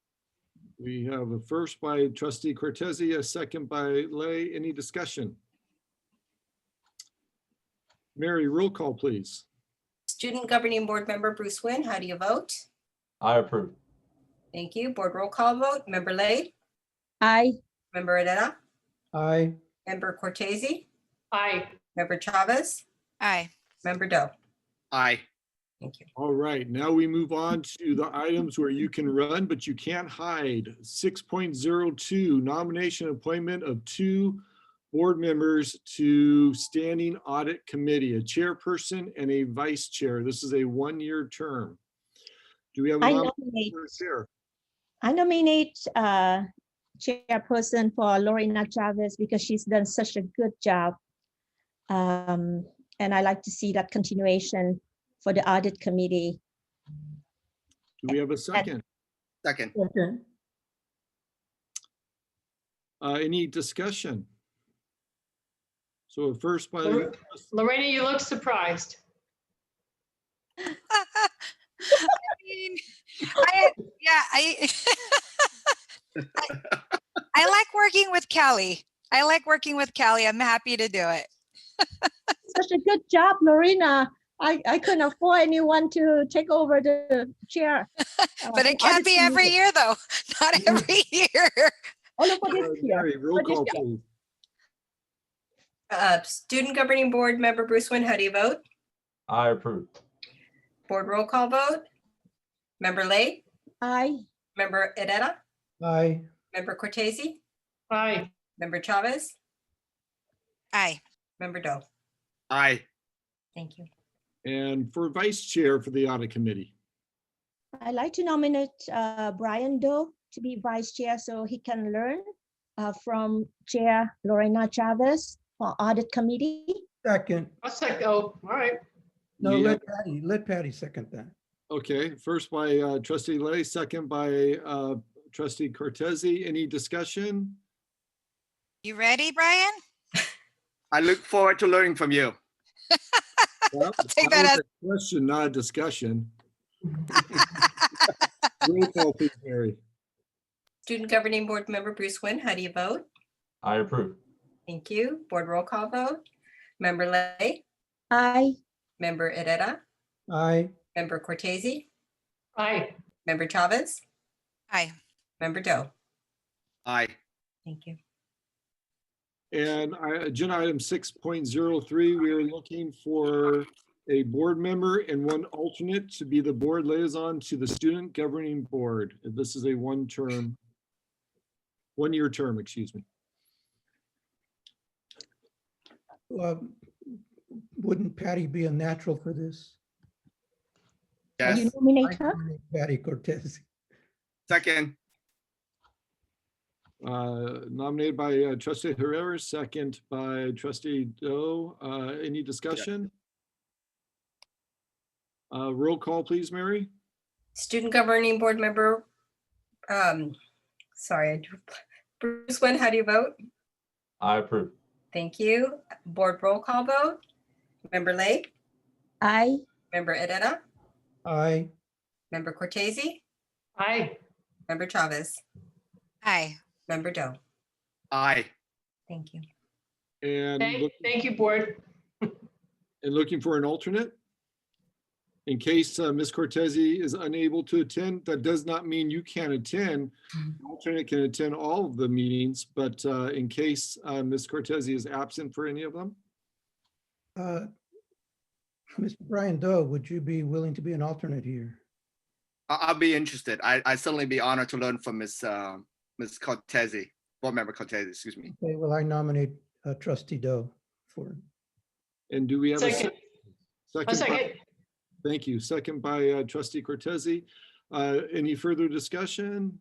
We have a first by Trustee Cortese, a second by Lay. Any discussion? Mary, roll call, please. Student Governing Board Member Bruce Wynn, how do you vote? I approve. Thank you. Board roll call vote. Member Lay, Aye. Member Herrera, Aye. Member Cortese, Aye. Member Chavez, Aye. Member Doe. Aye. Thank you. All right, now we move on to the items where you can run, but you can't hide. 6.02, nomination and appointment of 2 board members to Standing Audit Committee, a chairperson and a vice chair. This is a 1-year term. Do we have a nomination for a chair? I nominate chairperson for Lorena Chavez because she's done such a good job. And I like to see that continuation for the audit committee. Do we have a second? Second. Any discussion? So first by Lorena, you look surprised. I mean, I like working with Kelly. I'm happy to do it. Such a good job, Lorena. I couldn't afford anyone to take over the chair. But it can't be every year, though. Not every year. Only for this year. Mary, roll For this call, year. please. Student Governing Board Member Bruce Wynn, how do you vote? I approve. Board roll call vote. Member Lay, Aye. Member Herrera, Aye. Member Cortese, Aye. Member Chavez, Aye. Member Doe. Aye. Thank you. And for vice chair for the audit committee. I'd like to nominate Brian Doe to be vice chair so he can learn from Chair Lorena Chavez for audit committee. Second. I'll second. Oh, all right. No, Yeah. let Patty second that. Okay, first by trustee Lay, second by trustee Cortese. Any discussion? You ready, Brian? I look forward to learning from you. Well, I'll take that was a question, not a discussion. Roll call, please, Mary. Student Governing Board Member Bruce Wynn, how do you vote? I approve. Thank you. Board roll call vote. Member Lay, Aye. Member Herrera, Aye. Member Cortese, Aye. Member Chavez, Aye. Member Doe. Aye. Thank you. And agenda item 6.03, we are looking for a board member and one alternate to be the board liaison to the student governing board. This is a one-year term, excuse me. Wouldn't Patty be a natural for this? Will you Yes. nominate her? Patty Cortez. Second. Nominated by trustee Herrera, second by trustee Doe. Any discussion? Roll call, please, Mary. Student Governing Board Member, sorry, Bruce Wynn, how do you vote? I approve. Thank you. Board roll call vote. Member Lay, Aye. Member Herrera, Aye. Member Cortese, Aye. Member Chavez, Aye. Member Doe. Aye. Thank you. And Thank you, board. looking for an alternate. In case Ms. Cortese is unable to attend, that does not mean you can't attend. The alternate can attend all of the meetings, but in case Ms. Cortese is absent for any of them. Mr. Brian Doe, would you be willing to be an alternate here? I'll be interested. I certainly be honored to learn from Ms. Cortese, board member Cortese, excuse me. Okay, well, I nominate trustee Doe for. And do we have a Second. A second. Thank you. Second by trustee Cortese. Any further discussion?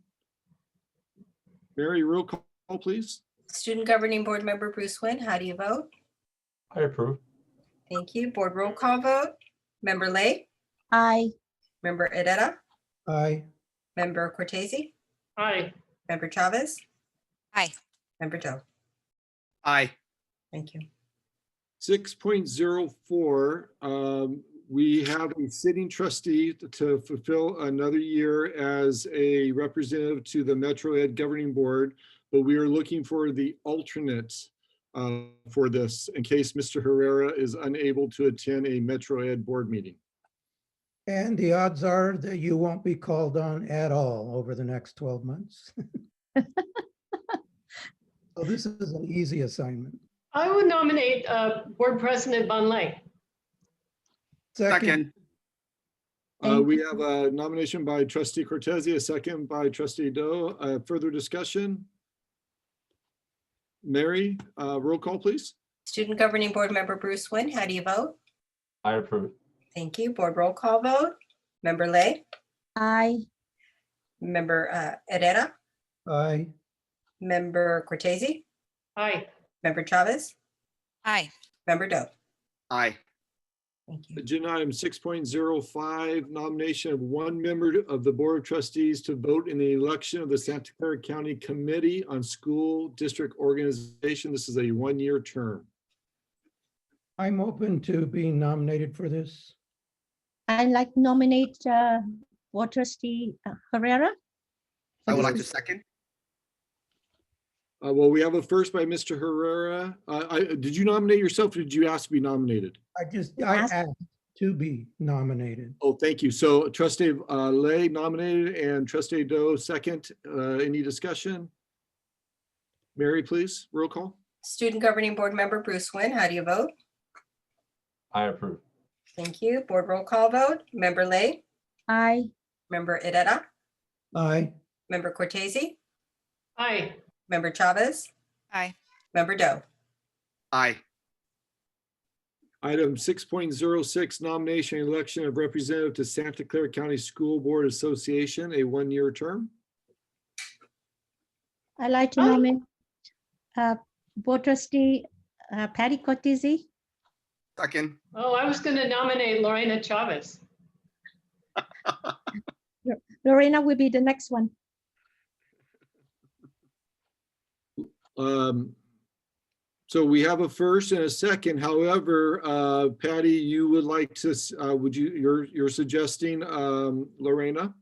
Mary, roll call, please. Student Governing Board Member Bruce Wynn, how do you vote? I approve. Thank you. Board roll call vote. Member Lay, Aye. Member Herrera, Aye. Member Cortese, Aye. Member Chavez, Aye. Member Doe. Aye. Thank you. 6.04, we have a sitting trustee to fulfill another year as a representative to the Metro Ed Governing Board, but we are looking for the alternate for this in case Mr. Herrera is unable to attend a Metro Ed board meeting. And the odds are that you won't be called on at all over the next 12 months. So this is an easy assignment. I would nominate Board President Van Lay. Second. We have a nomination by trustee Cortese, a second by trustee Doe. Further discussion? Mary, roll call, please. Student Governing Board Member Bruce Wynn, how do you vote? I approve. Thank you. Board roll call vote. Member Lay, Aye. Member Herrera, Aye. Member Cortese, Aye. Member Chavez, Aye. Member Doe. Aye. Thank you. Agenda item 6.05, nomination of one member of the Board of Trustees to vote in the election of the Santa Clara County Committee on School District Organization. This is a one-year term. I'm open to being nominated for this. I'd like to nominate Board Trustee Herrera. I would like to second. Well, we have a first by Mr. Herrera. Did you nominate yourself or did you ask to be nominated? I Ask- asked to be nominated. Oh, thank you. So Trustee Lay nominated and Trustee Doe second. Any discussion? Mary, please, roll call. Student Governing Board Member Bruce Wynn, how do you vote? I approve. Thank you. Board roll call vote. Member Lay, Aye. Member Herrera, Aye. Member Cortese, Aye. Member Chavez, Aye. Member Doe. Aye. Item 6.06, nomination and election of representative to Santa Clara County School Board Association, a one-year term. I'd like to nominate Board Trustee Patty Cortese. Second. Oh, I was going to nominate Lorena Chavez. Lorena will be the next one. So we have a first and a second. However, Patty, you would like to, you're suggesting Lorena?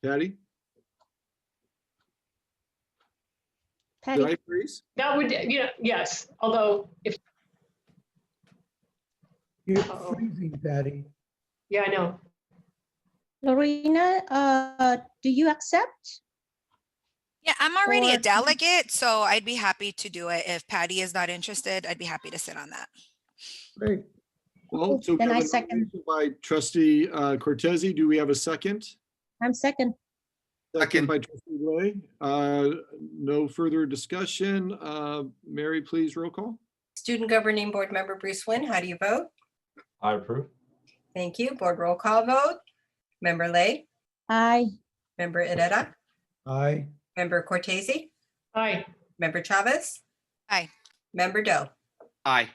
Patty? Did I Patty, freeze? That would, yes, although if, You're Uh-oh. freezing, Patty. yeah, I know. Lorena, do you accept? Yeah, I'm already a Or- delegate, so I'd be happy to do it. If Patty is not interested, I'd be happy to sit on that. Great. Well, so we Then have I a second. nomination by Trustee Cortese. Do we have a second? I'm second. Second by Trustee Lay. No further discussion. Mary, please roll call. Student Governing Board Member Bruce Wynn, how do you vote? I approve. Thank you. Board roll call vote. Member Lay, Aye. Member Herrera, Aye. Member Cortese, Aye. Member Chavez. Aye. Member Doe. Aye.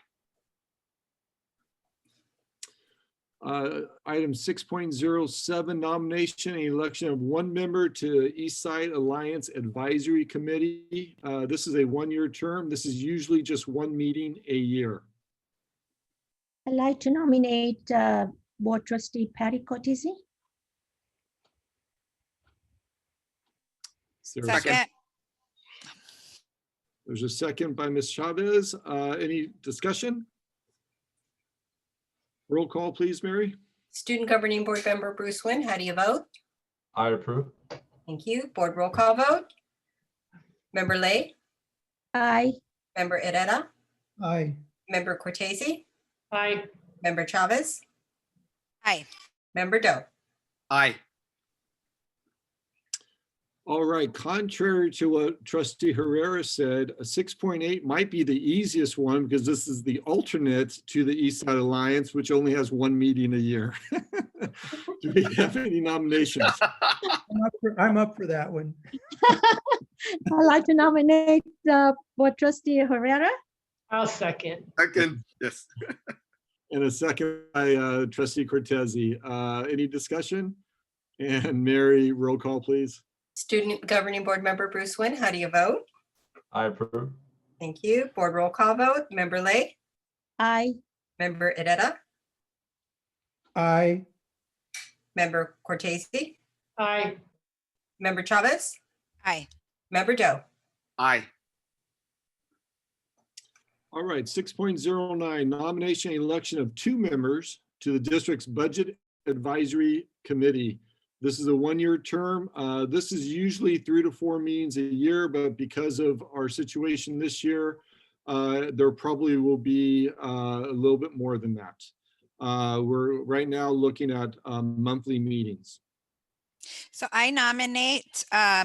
Item 6.07, nomination and election of one member to Eastside Alliance Advisory Committee. This is a one-year term. This is usually just one meeting a year. I'd like to nominate Board Trustee Patty Cortese. Is there a Second. There's a second by Ms. Chavez. Any discussion? Roll call, please, Mary. Student Governing Board Member Bruce Wynn, how do you vote? I approve. Thank you. Board roll call vote. Member Lay, Aye. Member Herrera, Aye. Member Cortese, Aye. Member Chavez, Aye. Member Doe. Aye. All right, contrary to what Trustee Herrera said, a 6.8 might be the easiest one because this is the alternate to the Eastside Alliance, which only has one meeting a year. Do we have any nominations? I'm up for that one. I'd like to nominate Board Trustee Herrera. I'll second. Second. Yes. And a second by Trustee Cortese. Any discussion? And Mary, roll call, please. Student Governing Board Member Bruce Wynn, how do you vote? I approve. Thank you. Board roll call vote. Member Lay, Aye. Member Herrera, Aye. Member Cortese, Aye. Member Chavez, Aye. Member Doe. Aye. All right, 6.09, nomination and election of two members to the district's Budget Advisory Committee. This is a one-year term. This is usually 3 to 4 meetings a year, but because of our situation this year, there probably will be a little bit more than that. We're right now looking at monthly meetings. So I nominate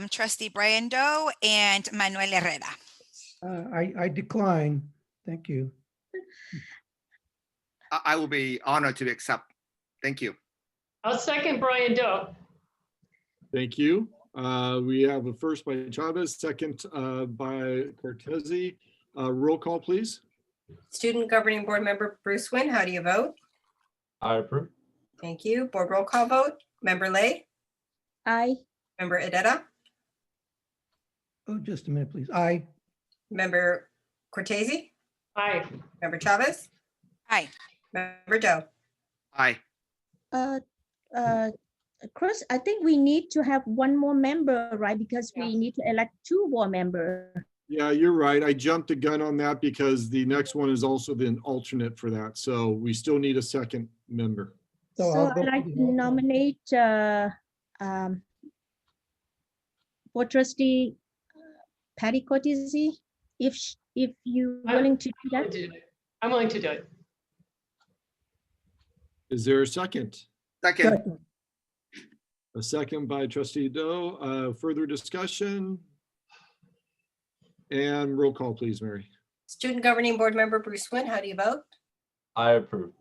Trustee Brian Doe and Manuel Herrera. I decline. Thank you. I will be honored to accept. Thank you. I'll second Brian Doe. Thank you. We have a first by Chavez, second by Cortese. Roll call, please. Student Governing Board Member Bruce Wynn, how do you vote? I approve. Thank you. Board roll call vote. Member Lay, Aye. Member Herrera, Oh, just a minute, please. Aye. Member Cortese, Aye. Member Chavez, Aye. Member Doe. Aye. Chris, I think we need to have one more member, right? Because we Yeah. need to elect 2 more members. Yeah, you're right. I jumped the gun on that because the next one is also the alternate for that. So we still need a second member. So So I'll go I'd for like the to alternate. nominate for trustee Patty Cortese, if you're willing to do that. I'm willing to do it. Is there a second? Second. A second by trustee Doe. Further discussion? And roll call, please, Mary. Student Governing Board Member Bruce Wynn, how do you vote? I approve.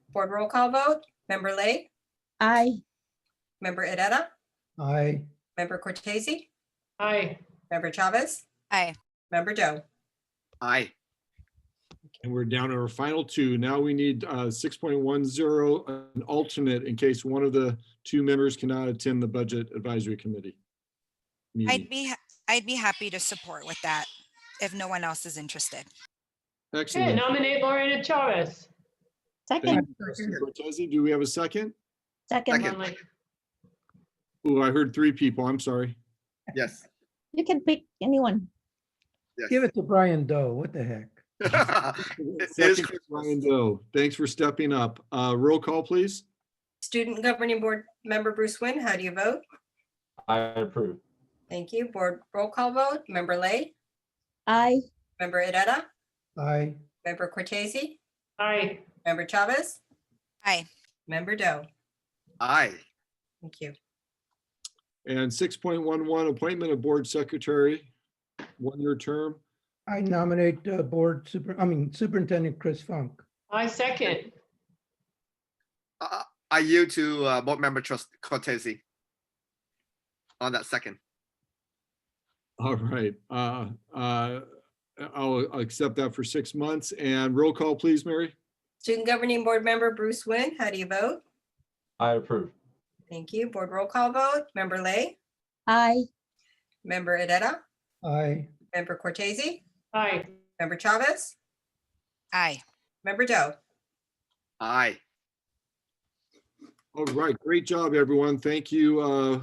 Board roll call vote. Member Lay, Aye. Member Edetta, Aye. Member Cortese, Aye. Member Chavez, Aye. Member Doe. Aye. And we're down to our final 2. Now we need 6.10, an alternate in case one of the 2 members cannot attend the Budget Advisory Committee meeting. I'd be happy to support with that if no one else is interested. Okay, Excellent. nominate Lorena Chavez. Thank Second, you, trustee Cortese. Do we have a second? second. Second. Oh, I heard 3 people. I'm sorry. Yes. You can pick anyone. Yes. Give it to Brian Doe. What the heck? It is Second to Brian Doe. Thanks for stepping up. Roll call, please. Student Governing Board Member Bruce Wynn, how do you vote? I approve. Thank you. Board roll call vote. Member Lay, Aye. Member Edetta, Aye. Member Cortese, Aye. Member Chavez, Aye. Member Doe. Aye. Thank you. And 6.11, appointment of board secretary, 1-year term. I nominate Superintendent Chris Funk. I second. I yield to Board Member Cortese on that second. All right. I'll accept that for 6 months. And roll call, please, Mary. Student Governing Board Member Bruce Wynn, how do you vote? I approve. Thank you. Board roll call vote. Member Lay, Aye. Member Edetta, Aye. Member Cortese, Aye. Member Chavez, Aye. Member Doe. Aye. All right. Great job, everyone. Thank you.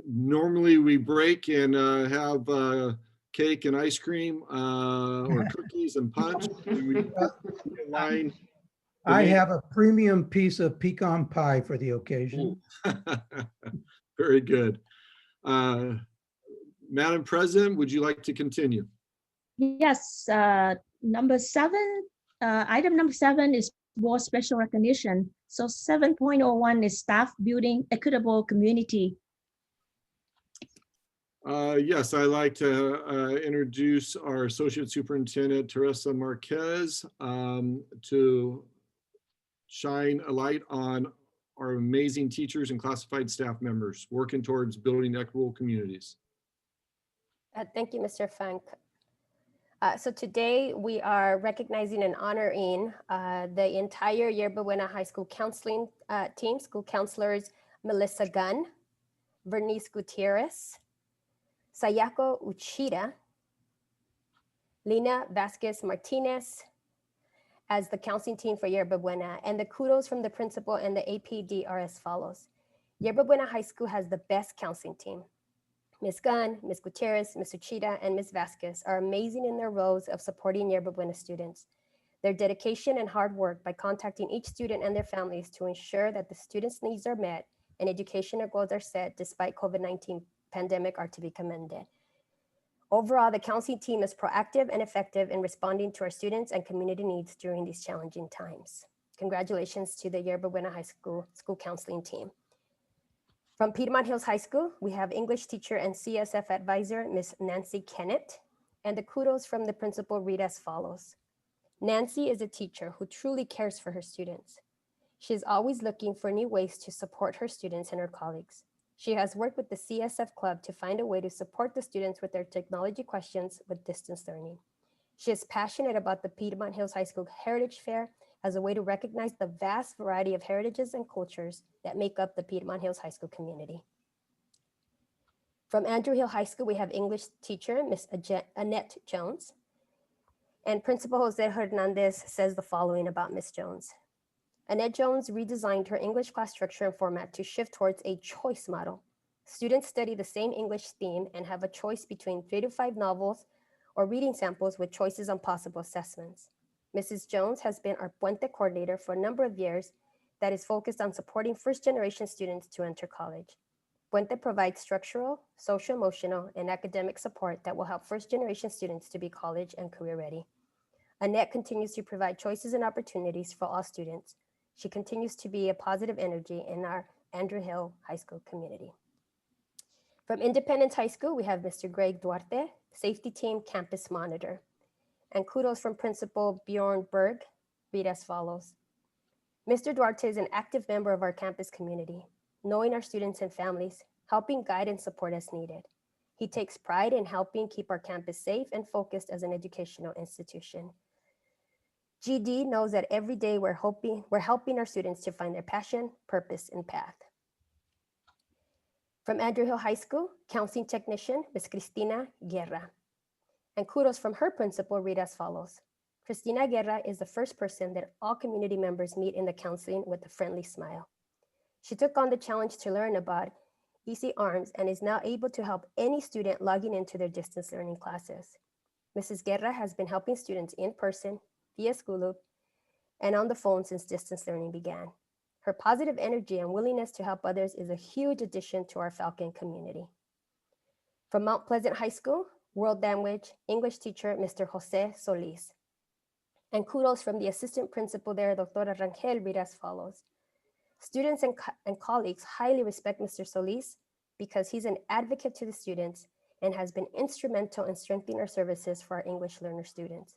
Normally we break and have cake and ice cream or cookies and punch. And we line. I have a premium piece of pecan pie for the occasion. Very good. Madam President, would you like to continue? Yes, number 7, item number 7 is board special recognition. So 7.01 is staff building equitable community. Yes, I'd like to introduce our Associate Superintendent, Teresa Marquez, to shine a light on our amazing teachers and classified staff members working towards building equitable communities. Thank you, Mr. Funk. So today we are recognizing and honoring the entire Yerba Buena High School counseling team, school counselors, Melissa Gunn, Vernice Gutierrez, Sayako Uchida, Lina Vazquez Martinez, as the counseling team for Yerba Buena, and the kudos from the principal and the APD are as follows. Yerba Buena High School has the best counseling team. Ms. Gunn, Ms. Gutierrez, Ms. Uchida, and Ms. Vazquez are amazing in their roles of supporting Yerba Buena students. Their dedication and hard work by contacting each student and their families to ensure that the students' needs are met and educational goals are set despite COVID-19 pandemic are to be commended. Overall, the counseling team is proactive and effective in responding to our students and community needs during these challenging times. Congratulations to the Yerba Buena High School counseling team. From Piedmont Hills High School, we have English teacher and CSF advisor, Ms. Nancy Kennett, and the kudos from the principal read as follows. Nancy is a teacher who truly cares for her students. She is always looking for new ways to support her students and her colleagues. She has worked with the CSF Club to find a way to support the students with their technology questions with distance learning. She is passionate about the Piedmont Hills High School Heritage Fair as a way to recognize the vast variety of heritages and cultures that make up the Piedmont Hills High School community. From Andrew Hill High School, we have English teacher, Ms. Annette Jones. And Principal Jose Hernandez says the following about Ms. Jones. Annette Jones redesigned her English class structure and format to shift towards a choice model. Students study the same English theme and have a choice between 3 to 5 novels or reading samples with choices on possible assessments. Mrs. Jones has been our Puente coordinator for a number of years that is focused on supporting first-generation students to enter college. Puente provides structural, social-emotional, and academic support that will help first-generation students to be college and career ready. Annette continues to provide choices and opportunities for all students. She continues to be a positive energy in our Andrew Hill High School community. From Independence High School, we have Mr. Greg Duarte, Safety Team Campus Monitor. And kudos from Principal Bjorn Berg, read as follows. Mr. Duarte is an active member of our campus community, knowing our students and families, helping guide and support as needed. He takes pride in helping keep our campus safe and focused as an educational institution. GD knows that every day we're helping our students to find their passion, purpose, and path. From Andrew Hill High School, Counseling Technician, Ms. Cristina Guerra. And kudos from her principal read as follows. Cristina Guerra is the first person that all community members meet in the counseling with a friendly smile. She took on the challenge to learn about Easy Arms and is now able to help any student logging into their distance learning classes. Mrs. Guerra has been helping students in person, via School Loop, and on the phone since distance learning began. Her positive energy and willingness to help others is a huge addition to our Falcon community. From Mount Pleasant High School, World Language English teacher, Mr. Jose Solis. And kudos from the assistant principal there, Dr. Rangel, read as follows. Students and colleagues highly respect Mr. Solis because he's an advocate to the students and has been instrumental in strengthening our services for our English learner students.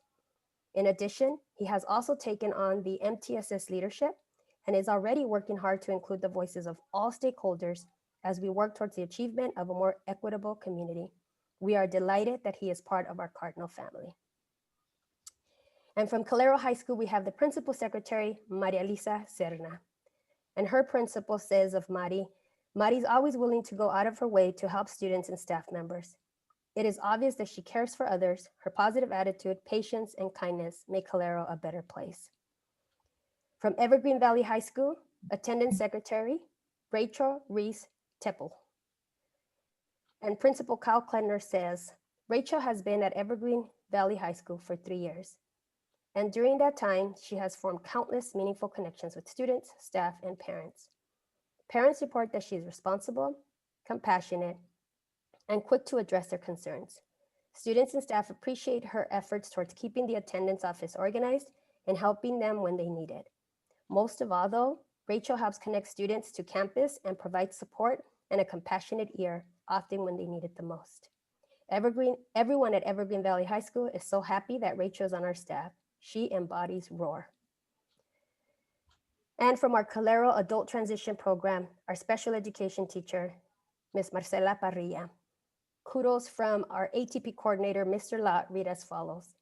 In addition, he has also taken on the MTSS leadership and is already working hard to include the voices of all stakeholders as we work towards the achievement of a more equitable community. We are delighted that he is part of our Cardinal family. And from Calero High School, we have the Principal Secretary, Maria Lisa Serna. And her principal says of Mari's always willing to go out of her way to help students and staff members. It is obvious that she cares for others. Her positive attitude, patience, and kindness make Calero a better place. From Evergreen Valley High School, Attendance Secretary, Rachel Reese Teppel. And Principal Kyle Klenner says, Rachel has been at Evergreen Valley High School for 3 years. And during that time, she has formed countless meaningful connections with students, staff, and parents. Parents report that she is responsible, compassionate, and quick to address their concerns. Students and staff appreciate her efforts towards keeping the attendance office organized and helping them when they need it. Most of all, though, Rachel helps connect students to campus and provides support and a compassionate ear, often when they need it the most. Everyone at Evergreen Valley High School is so happy that Rachel is on our staff. She embodies ROAR. And from our Calero Adult Transition Program, our special education teacher, Ms. Marcela Parrilla. Kudos from our ATP coordinator, Mr. Lott, read as follows.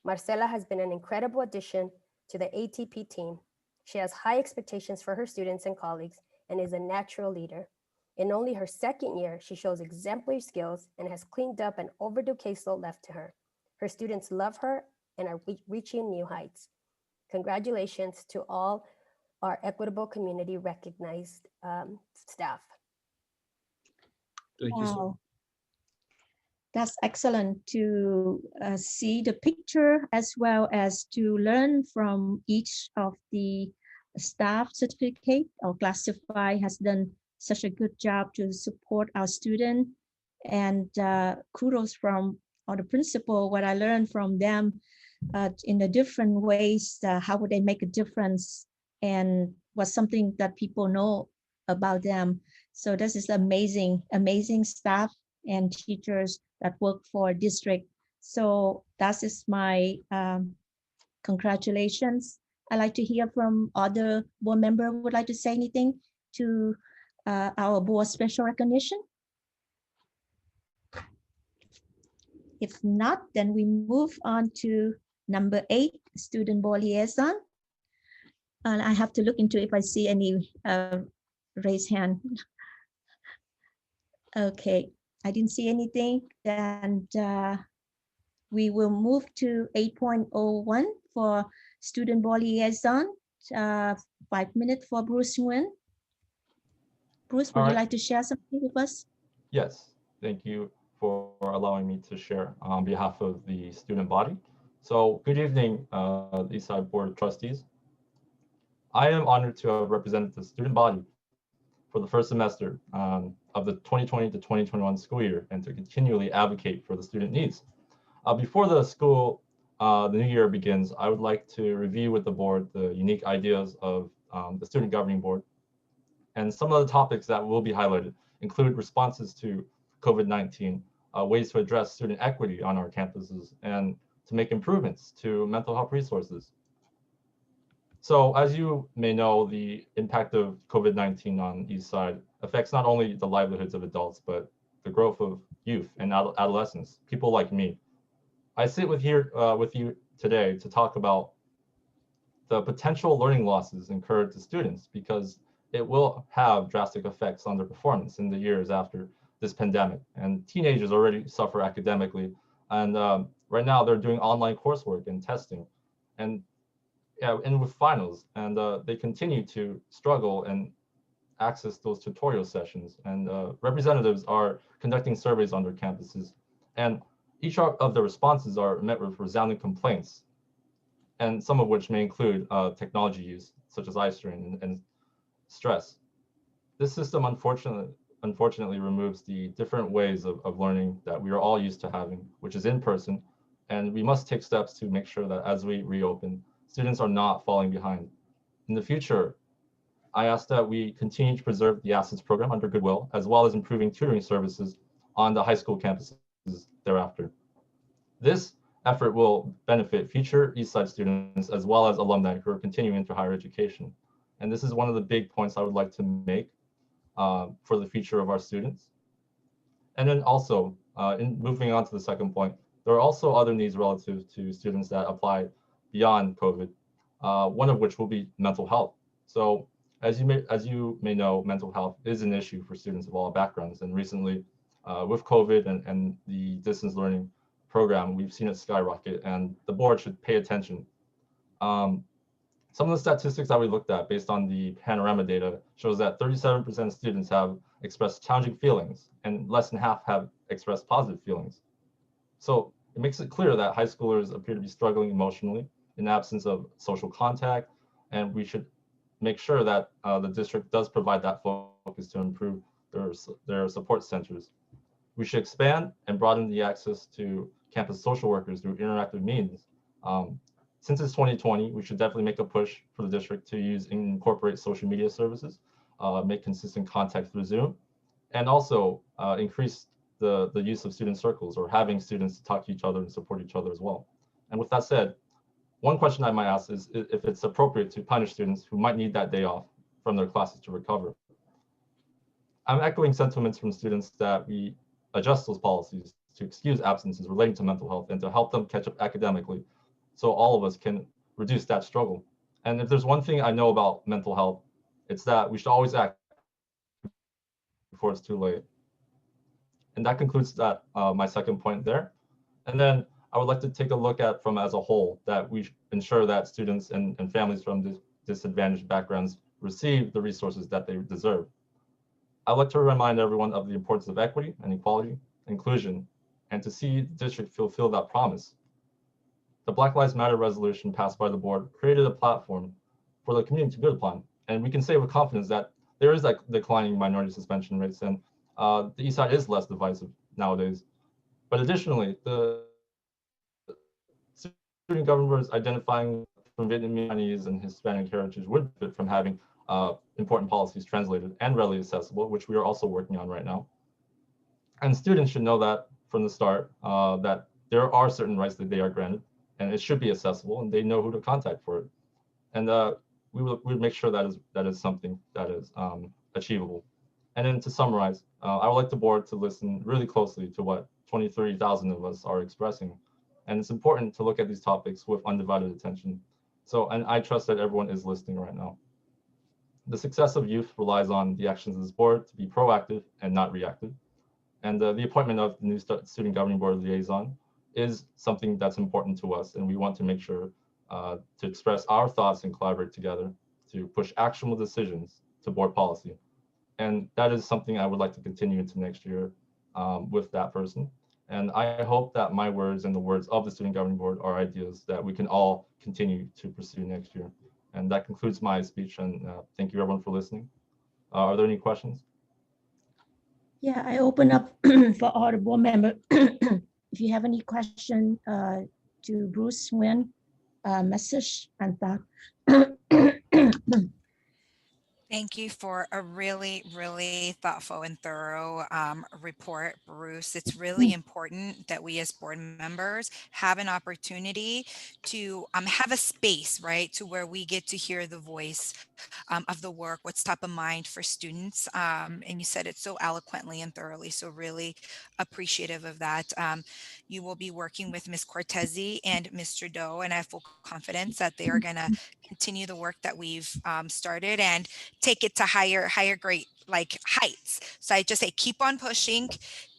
Marcela has been an incredible addition to the ATP team. She has high expectations for her students and colleagues and is a natural leader. In only her second year, she shows exemplary skills and has cleaned up an overdue caseload left to her. Her students love her and are reaching new heights. Congratulations to all our equitable community recognized staff. Thank you, sir. Wow. That's excellent to see the picture as well as to learn from each of the staff certificate or classify has done such a good job to support our student. And kudos from all the principal, what I learned from them in the different ways, how would they make a difference and what's something that people know about them. So this is amazing, amazing staff and teachers that work for district. So that is my congratulations. I'd like to hear from other board member would like to say anything to our board special recognition. If not, then we move on to number 8, student board liaison. And I have to look into if I see any raised hand. Okay, I didn't see anything. And we will move to 8.01 for student board liaison. 5 minutes for Bruce Nguyen. Bruce, would All you right. like to share something with us? Yes, thank you for allowing me to share on behalf of the student body. So good evening, the Eastside Board of Trustees. I am honored to have represented the student body for the first semester of the 2020 to 2021 school year and to continually advocate for the student needs. Before the new year begins, I would like to review with the board the unique ideas of the Student Governing Board. And some of the topics that will be highlighted include responses to COVID-19, ways to address student equity on our campuses, and to make improvements to mental health resources. So as you may know, the impact of COVID-19 on Eastside affects not only the livelihoods of adults, but the growth of youth and adolescents, people like me. I sit with you today to talk about the potential learning losses incurred to students because it will have drastic effects on their performance in the years after this pandemic. And teenagers already suffer academically. And right now they're doing online coursework and testing and with finals. And they continue to struggle and access those tutorial sessions. And representatives are conducting surveys on their campuses. And each of the responses are met with resounding complaints, and some of which may include technology use, such as eye strain and stress. This system, unfortunately, removes the different ways of learning that we are all used to having, which is in person, and we must take steps to make sure that as we reopen, students are not falling behind. In the future, I ask that we continue to preserve the Assets program under Goodwill, as well as improving tutoring services on the high school campuses thereafter. This effort will benefit future Eastside students as well as alumni who are continuing into higher education. And this is one of the big points I would like to make for the future of our students. And then also, in moving on to the second point, there are also other needs relative to students that apply beyond COVID, one of which will be mental health. So as you may know, mental health is an issue for students of all backgrounds. And recently, with COVID and the distance learning program, we've seen it skyrocket, and the board should pay attention. Some of the statistics that we looked at based on the panorama data shows that 37% of students have expressed challenging feelings and less than half have expressed positive feelings. So it makes it clear that high schoolers appear to be struggling emotionally in the absence of social contact, and we should make sure that the district does provide that focus to improve their support centers. We should expand and broaden the access to campus social workers through interactive means. Since it's 2020, we should definitely make a push for the district to incorporate social media services, make consistent contact through Zoom, and also increase the use of student circles or having students talk to each other and support each other as well. And with that said, one question I might ask is if it's appropriate to punish students who might need that day off from their classes to recover. I'm echoing sentiments from students that we adjust those policies to excuse absences relating to mental health and to help them catch up academically so all of us can reduce that struggle. And if there's one thing I know about mental health, it's that we should always act before it's too late. And that concludes that my second point there. And then I would like to take a look at from as a whole that we ensure that students and families from disadvantaged backgrounds receive the resources that they deserve. I'd like to remind everyone of the importance of equity and equality, inclusion, and to see the district fulfill that promise. The Black Lives Matter resolution passed by the board created a platform for the community to build upon. And we can say with confidence that there is like declining minority suspension rates, and the Eastside is less divisive nowadays. But additionally, the student governments identifying from Vietnamese and Hispanic heritage would benefit from having important policies translated and readily accessible, which we are also working on right now. And students should know that from the start, that there are certain rights that they are granted, and it should be accessible, and they know who to contact for it. And we would make sure that is something that is achievable. And then to summarize, I would like the board to listen really closely to what 30,000 of us are expressing. And it's important to look at these topics with undivided attention. So, and I trust that everyone is listening right now. The success of youth relies on the actions of this board to be proactive and not reactive. And the appointment of the new Student Governing Board liaison is something that's important to us, and we want to make sure to express our thoughts and collaborate together to push actionable decisions to board policy. And that is something I would like to continue into next year with that person. And I hope that my words and the words of the Student Governing Board are ideas that we can all continue to pursue next year. And that concludes my speech, and thank you everyone for listening. Are there any questions? Yeah, I open up for all the board members. If you have any question to Bruce Nguyen, message and thought. Thank you for a really, really thoughtful and thorough report, Bruce. It's really important that we as board members have an opportunity to have a space, right, to where we get to hear the voice of the work, what's top of mind for students. And you said it so eloquently and thoroughly, so really appreciative of that. You will be working with Ms. Cortese and Mr. Doe, and I have full confidence that they are going to continue the work that we've started and take it to higher great like heights. So I just say keep on pushing,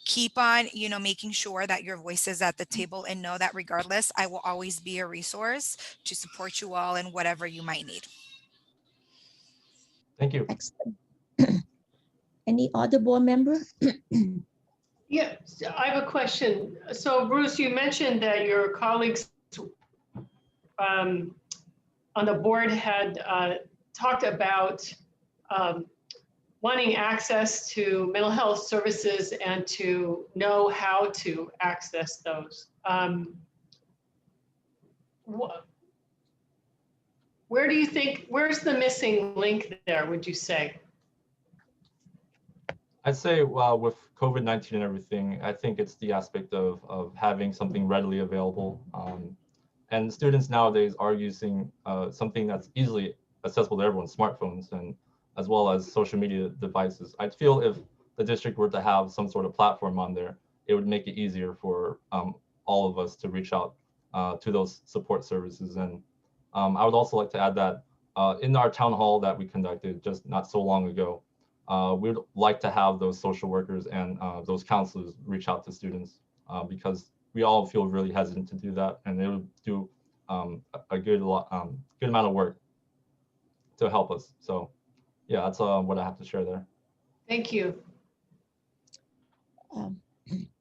keep on, you know, making sure that your voice is at the table, and know that regardless, I will always be a resource to support you all in whatever you might need. Thank you. Excellent. Any other board member? Yeah, I have a question. So Bruce, you mentioned that your colleagues on the board had talked about wanting access to mental health services and to know how to access those. Where do you think, where's the missing link there, would you say? I'd say, well, with COVID-19 and everything, I think it's the aspect of having something readily available. And students nowadays are using something that's easily accessible to everyone, smartphones, and as well as social media devices. I feel if the district were to have some sort of platform on there, it would make it easier for all of us to reach out to those support services. And I would also like to add that in our town hall that we conducted just not so long ago, we'd like to have those social workers and those counselors reach out to students because we all feel really hesitant to do that, and they would do a good amount of work to help us. So yeah, that's what I have to share there. Thank you.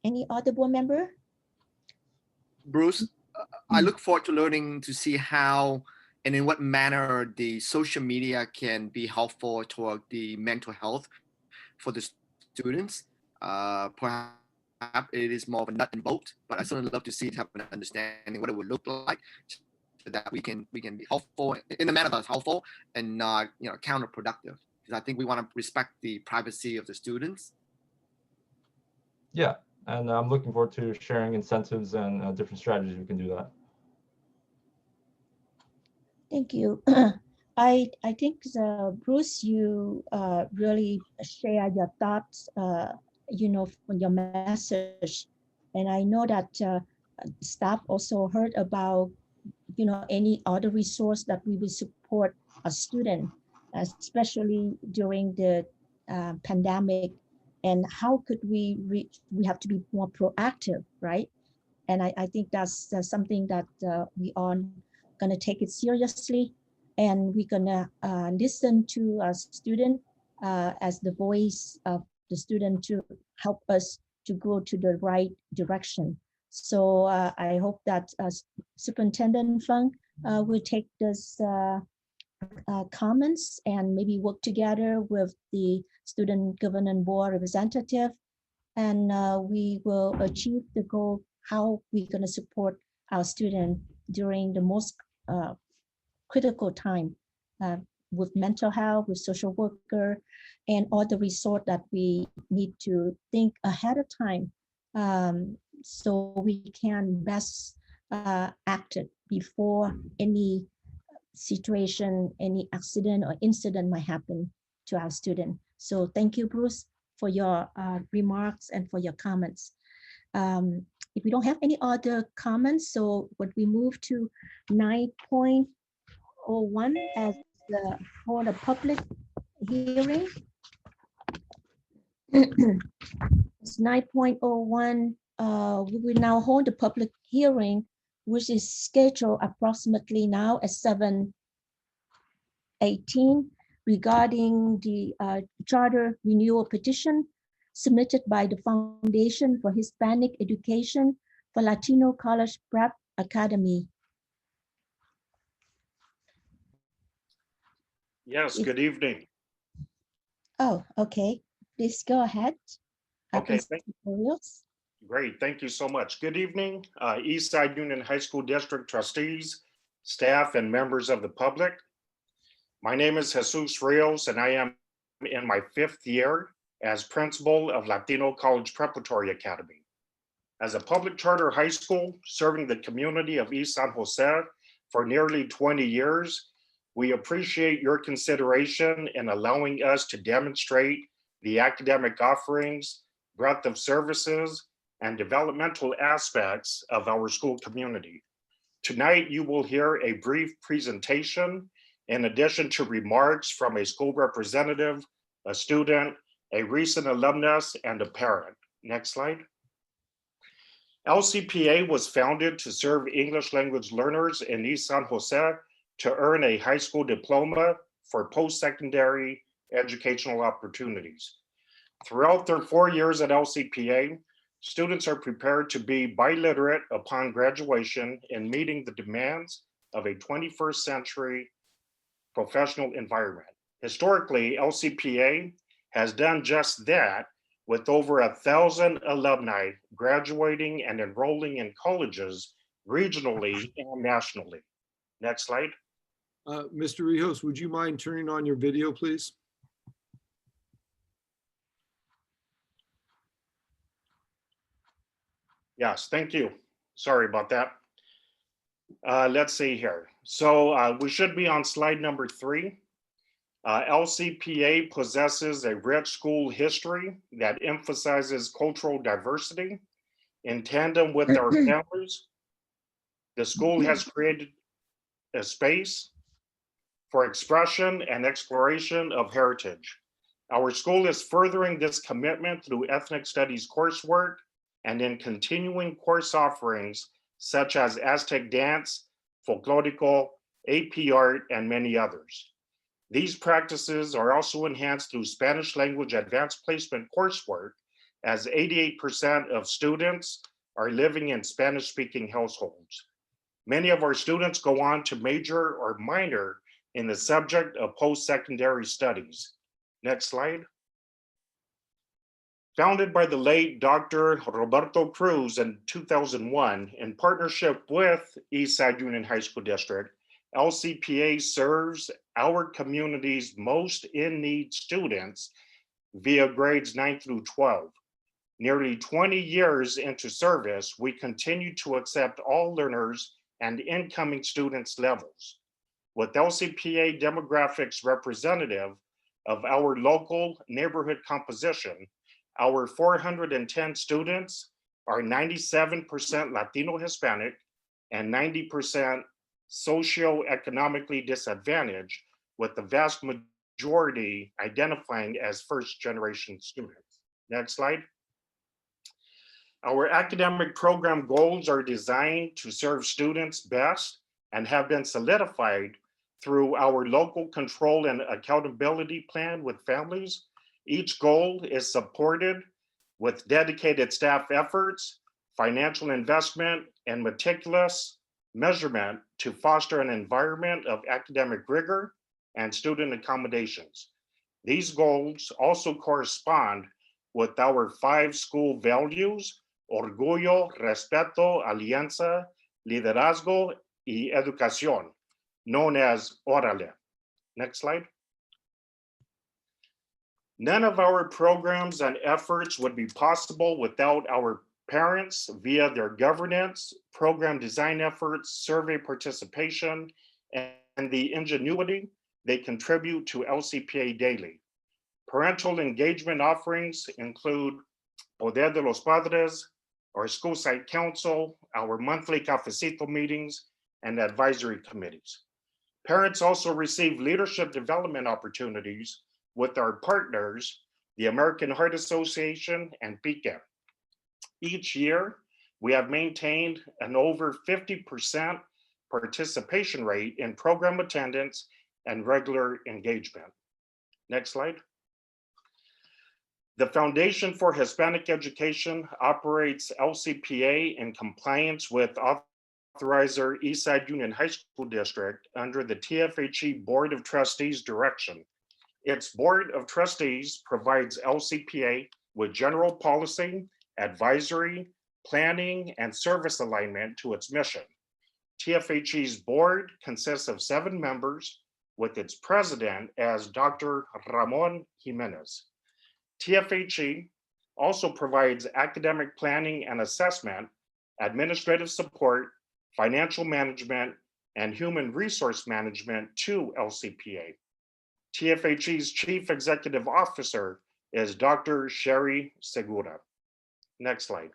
Any other board member? Bruce, I look forward to learning to see how and in what manner the social media can be helpful toward the mental health for the students. Perhaps it is more of a nut and bolt, but I certainly love to see it, have an understanding what it would look like, so that we can be helpful in a manner that's helpful and not counterproductive. Because I think we want to respect the privacy of the students. Yeah, and I'm looking forward to sharing incentives and different strategies we can do that. Thank you. I think Bruce, you really share your thoughts, from your message, and I know that staff also heard about, any other resource that we will support a student, especially during the pandemic, and how could we reach? We have to be more proactive, right? And I think that's something that we are going to take it seriously, and we're going to listen to a student as the voice of the student to help us to go to the right direction. So I hope that Superintendent Fung will take this comments and maybe work together with the Student Governing Board representative, and we will achieve the goal, how we're going to support our students during the most critical time with mental health, with social worker, and all the resource that we need to think ahead of time, so we can best act it before any situation, any accident or incident might happen to our student. So thank you, Bruce, for your remarks and for your comments. If we don't have any other comments, so when we move to 9.01 as for the public hearing. It's 9.01. We will now hold the public hearing which is scheduled approximately now at 7:18, regarding the charter renewal petition submitted by the Foundation for Hispanic Education for Latino College Prep Academy. Yes, good evening. Oh, okay. Please go ahead. Okay, Tutorials. great. Thank you so much. Good evening, Eastside Union High School District trustees, staff, and members of the public. My name is Jesus Rios, and I am in my 5th year as principal of Latino College Preparatory Academy. As a public charter high school serving the community of East San Jose for nearly 20 years, we appreciate your consideration in allowing us to demonstrate the academic offerings, breadth of services, and developmental aspects of our school community. Tonight, you will hear a brief presentation in addition to remarks from a school representative, a student, a recent alumnus, and a parent. Next slide. LCPA was founded to serve English language learners in East San Jose to earn a high school diploma for post-secondary educational opportunities. Throughout their 4 years at LCPA, students are prepared to be biliterate upon graduation in meeting the demands of a 21st century professional environment. Historically, LCPA has done just that, with over 1,000 alumni graduating and enrolling in colleges regionally and nationally. Next slide. Mr. Rios, would you mind turning on your video, please? Yes, thank you. Sorry about that. Let's see here. So we should be on slide number 3. LCPA possesses a rich school history that emphasizes cultural diversity. In tandem with our families, the school has created a space for expression and exploration of heritage. Our school is furthering this commitment through ethnic studies coursework and in continuing course offerings such as Aztec dance, folklorico, AP art, and many others. These practices are also enhanced through Spanish language advanced placement coursework, as 88% of students are living in Spanish-speaking households. Many of our students go on to major or minor in the subject of post-secondary studies. Next slide. Founded by the late Dr. Roberto Cruz in 2001 in partnership with Eastside Union High School District, LCPA serves our community's most in-need students via grades 9 through 12. Nearly 20 years into service, we continue to accept all learners and incoming students' levels. With LCPA demographics representative of our local neighborhood composition, our 410 students are 97% Latino Hispanic and 90% socioeconomically disadvantaged, with the vast majority identifying as first-generation students. Next slide. Our academic program goals are designed to serve students best and have been solidified through our local control and accountability plan with families. Each goal is supported with dedicated staff efforts, financial investment, and meticulous measurement to foster an environment of academic rigor and student accommodations. These goals also correspond with our 5 school values: orgullo, respeto, alianza, liderazgo, y educación, known as Órale. Next slide. None of our programs and efforts would be possible without our parents via their governance, program design efforts, survey participation, and the ingenuity they contribute to LCPA daily. Parental engagement offerings include Poder de los Padres, our school site council, our monthly cafecito meetings, and advisory committees. Parents also receive leadership development opportunities with our partners, the American Heart Association and PICA. Each year, We have maintained an over 50% participation rate in program attendance and regular engagement. Next slide. The Foundation for Hispanic Education operates LCPA in compliance with authorizer Eastside Union High School District under the TFHE Board of Trustees direction. Its Board of Trustees provides LCPA with general policy, advisory, planning, and service alignment to its mission. TFHE's board consists of 7 members, with its president as Dr. Ramon Jimenez. TFHE also provides academic planning and assessment, administrative support, financial management, and human resource management to LCPA. TFHE's Chief Executive Officer is Dr. Sherry Segura. Next slide.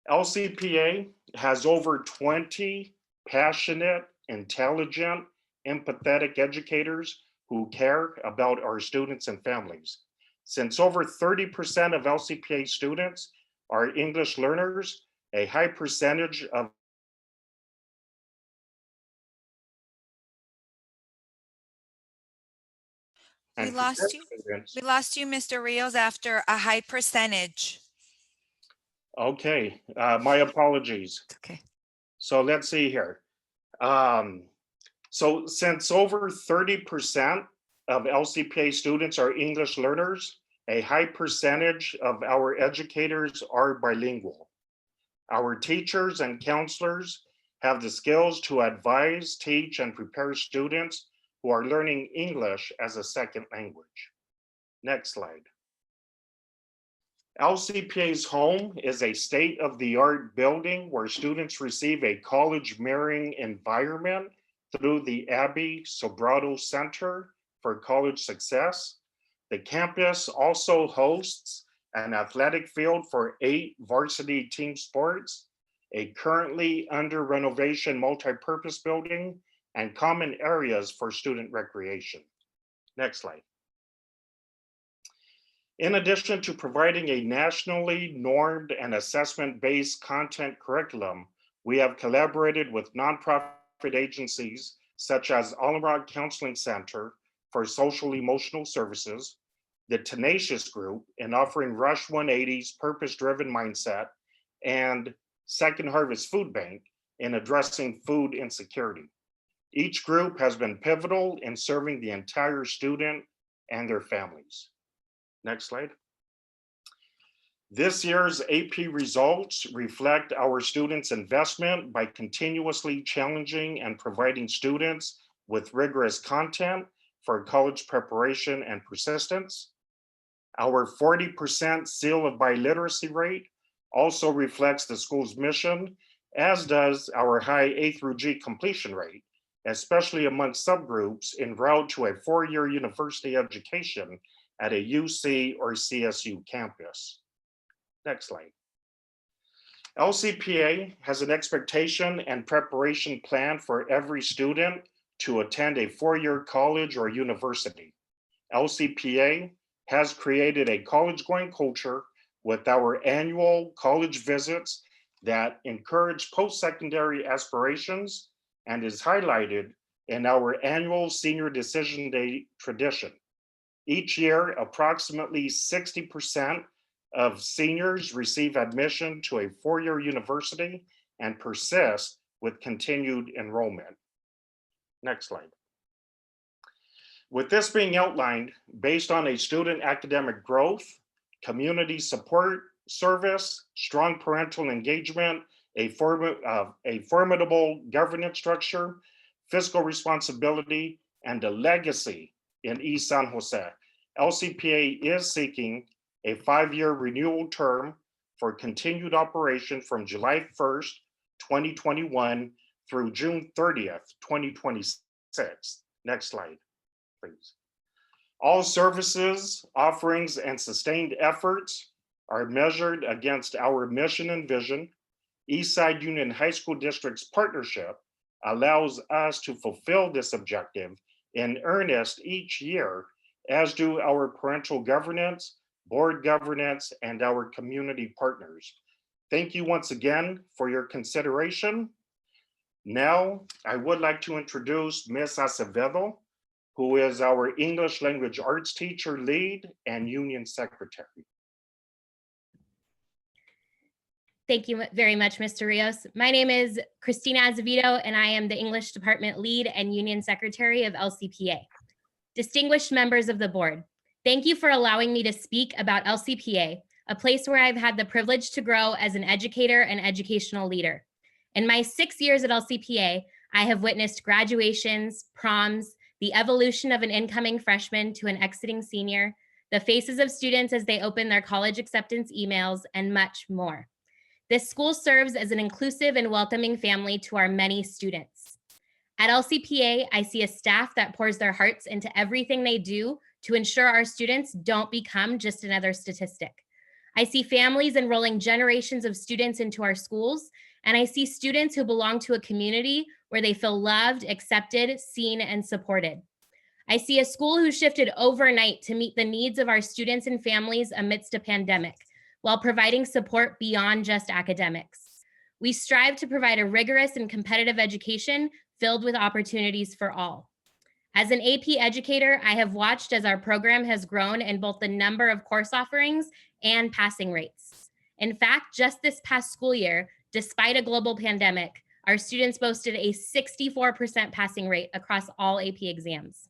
LCPA has over 20 passionate, intelligent, empathetic educators who care about our students and families. Since over 30% of LCPA students are English learners, a high percentage of We lost you. We lost you, Mr. Rios, after a high percentage. Okay, my apologies. Okay. So let's see here. So since over 30% of LCPA students are English learners, a high percentage of our educators are bilingual. Our teachers and counselors have the skills to advise, teach, and prepare students who are learning English as a second language. Next slide. LCPA's home is a state-of-the-art building where students receive a college mirroring environment through the Abby Sobrado Center for College Success. The campus also hosts an athletic field for 8 varsity team sports, a currently under renovation multi-purpose building, and common areas for student recreation. Next slide. In addition to providing a nationally normed and assessment-based content curriculum, we have collaborated with nonprofit agencies such as Allen Counseling Center for Social Emotional Services, the Tenacious Group in offering Rush 180's purpose-driven mindset, and Second Harvest Food Bank in addressing food insecurity. Each group has been pivotal in serving the entire student and their families. Next slide. This year's AP results reflect our students' investment by continuously challenging and providing students with rigorous content for college preparation and persistence. Our 40% seal of biliteracy rate also reflects the school's mission, as does our high A through G completion rate, especially amongst subgroups en route to a 4-year university education at a UC or CSU campus. Next slide. LCPA has an expectation and preparation plan for every student to attend a 4-year college or university. LCPA has created a college-going culture with our annual college visits that encourage post-secondary aspirations and is highlighted in our annual Senior Decision Day tradition. Each year, approximately 60% of seniors receive admission to a 4-year university and persist with continued enrollment. Next slide. With this being outlined, based on a student academic growth, community support service, strong parental engagement, a formidable governance structure, fiscal responsibility, and a legacy in East San Jose, LCPA is seeking a 5-year renewal term for continued operation from July 1st, 2021 through June 30th, 2026. Next slide, please. All services, offerings, and sustained efforts are measured against our mission and vision. Eastside Union High School District's partnership allows us to fulfill this objective in earnest each year, as do our parental governance, board governance, and our community partners. Thank you once again for your consideration. Now, I would like to introduce Ms. Acevedo, who is our English Language Arts teacher lead and union secretary. Thank you very much, Mr. Rios. My name is Christina Azevedo, and I am the English Department Lead and Union Secretary of LCPA. Distinguished members of the board, thank you for allowing me to speak about LCPA, a place where I've had the privilege to grow as an educator and educational leader. In my 6 years at LCPA, I have witnessed graduations, proms, the evolution of an incoming freshman to an exiting senior, the faces of students as they open their college acceptance emails, and much more. This school serves as an inclusive and welcoming family to our many students. At LCPA, I see a staff that pours their hearts into everything they do to ensure our students don't become just another statistic. I see families enrolling generations of students into our schools, and I see students who belong to a community where they feel loved, accepted, seen, and supported. I see a school who shifted overnight to meet the needs of our students and families amidst a pandemic, while providing support beyond just academics. We strive to provide a rigorous and competitive education filled with opportunities for all. As an AP educator, I have watched as our program has grown in both the number of course offerings and passing rates. In fact, just this past school year, despite a global pandemic, our students boasted a 64% passing rate across all AP exams.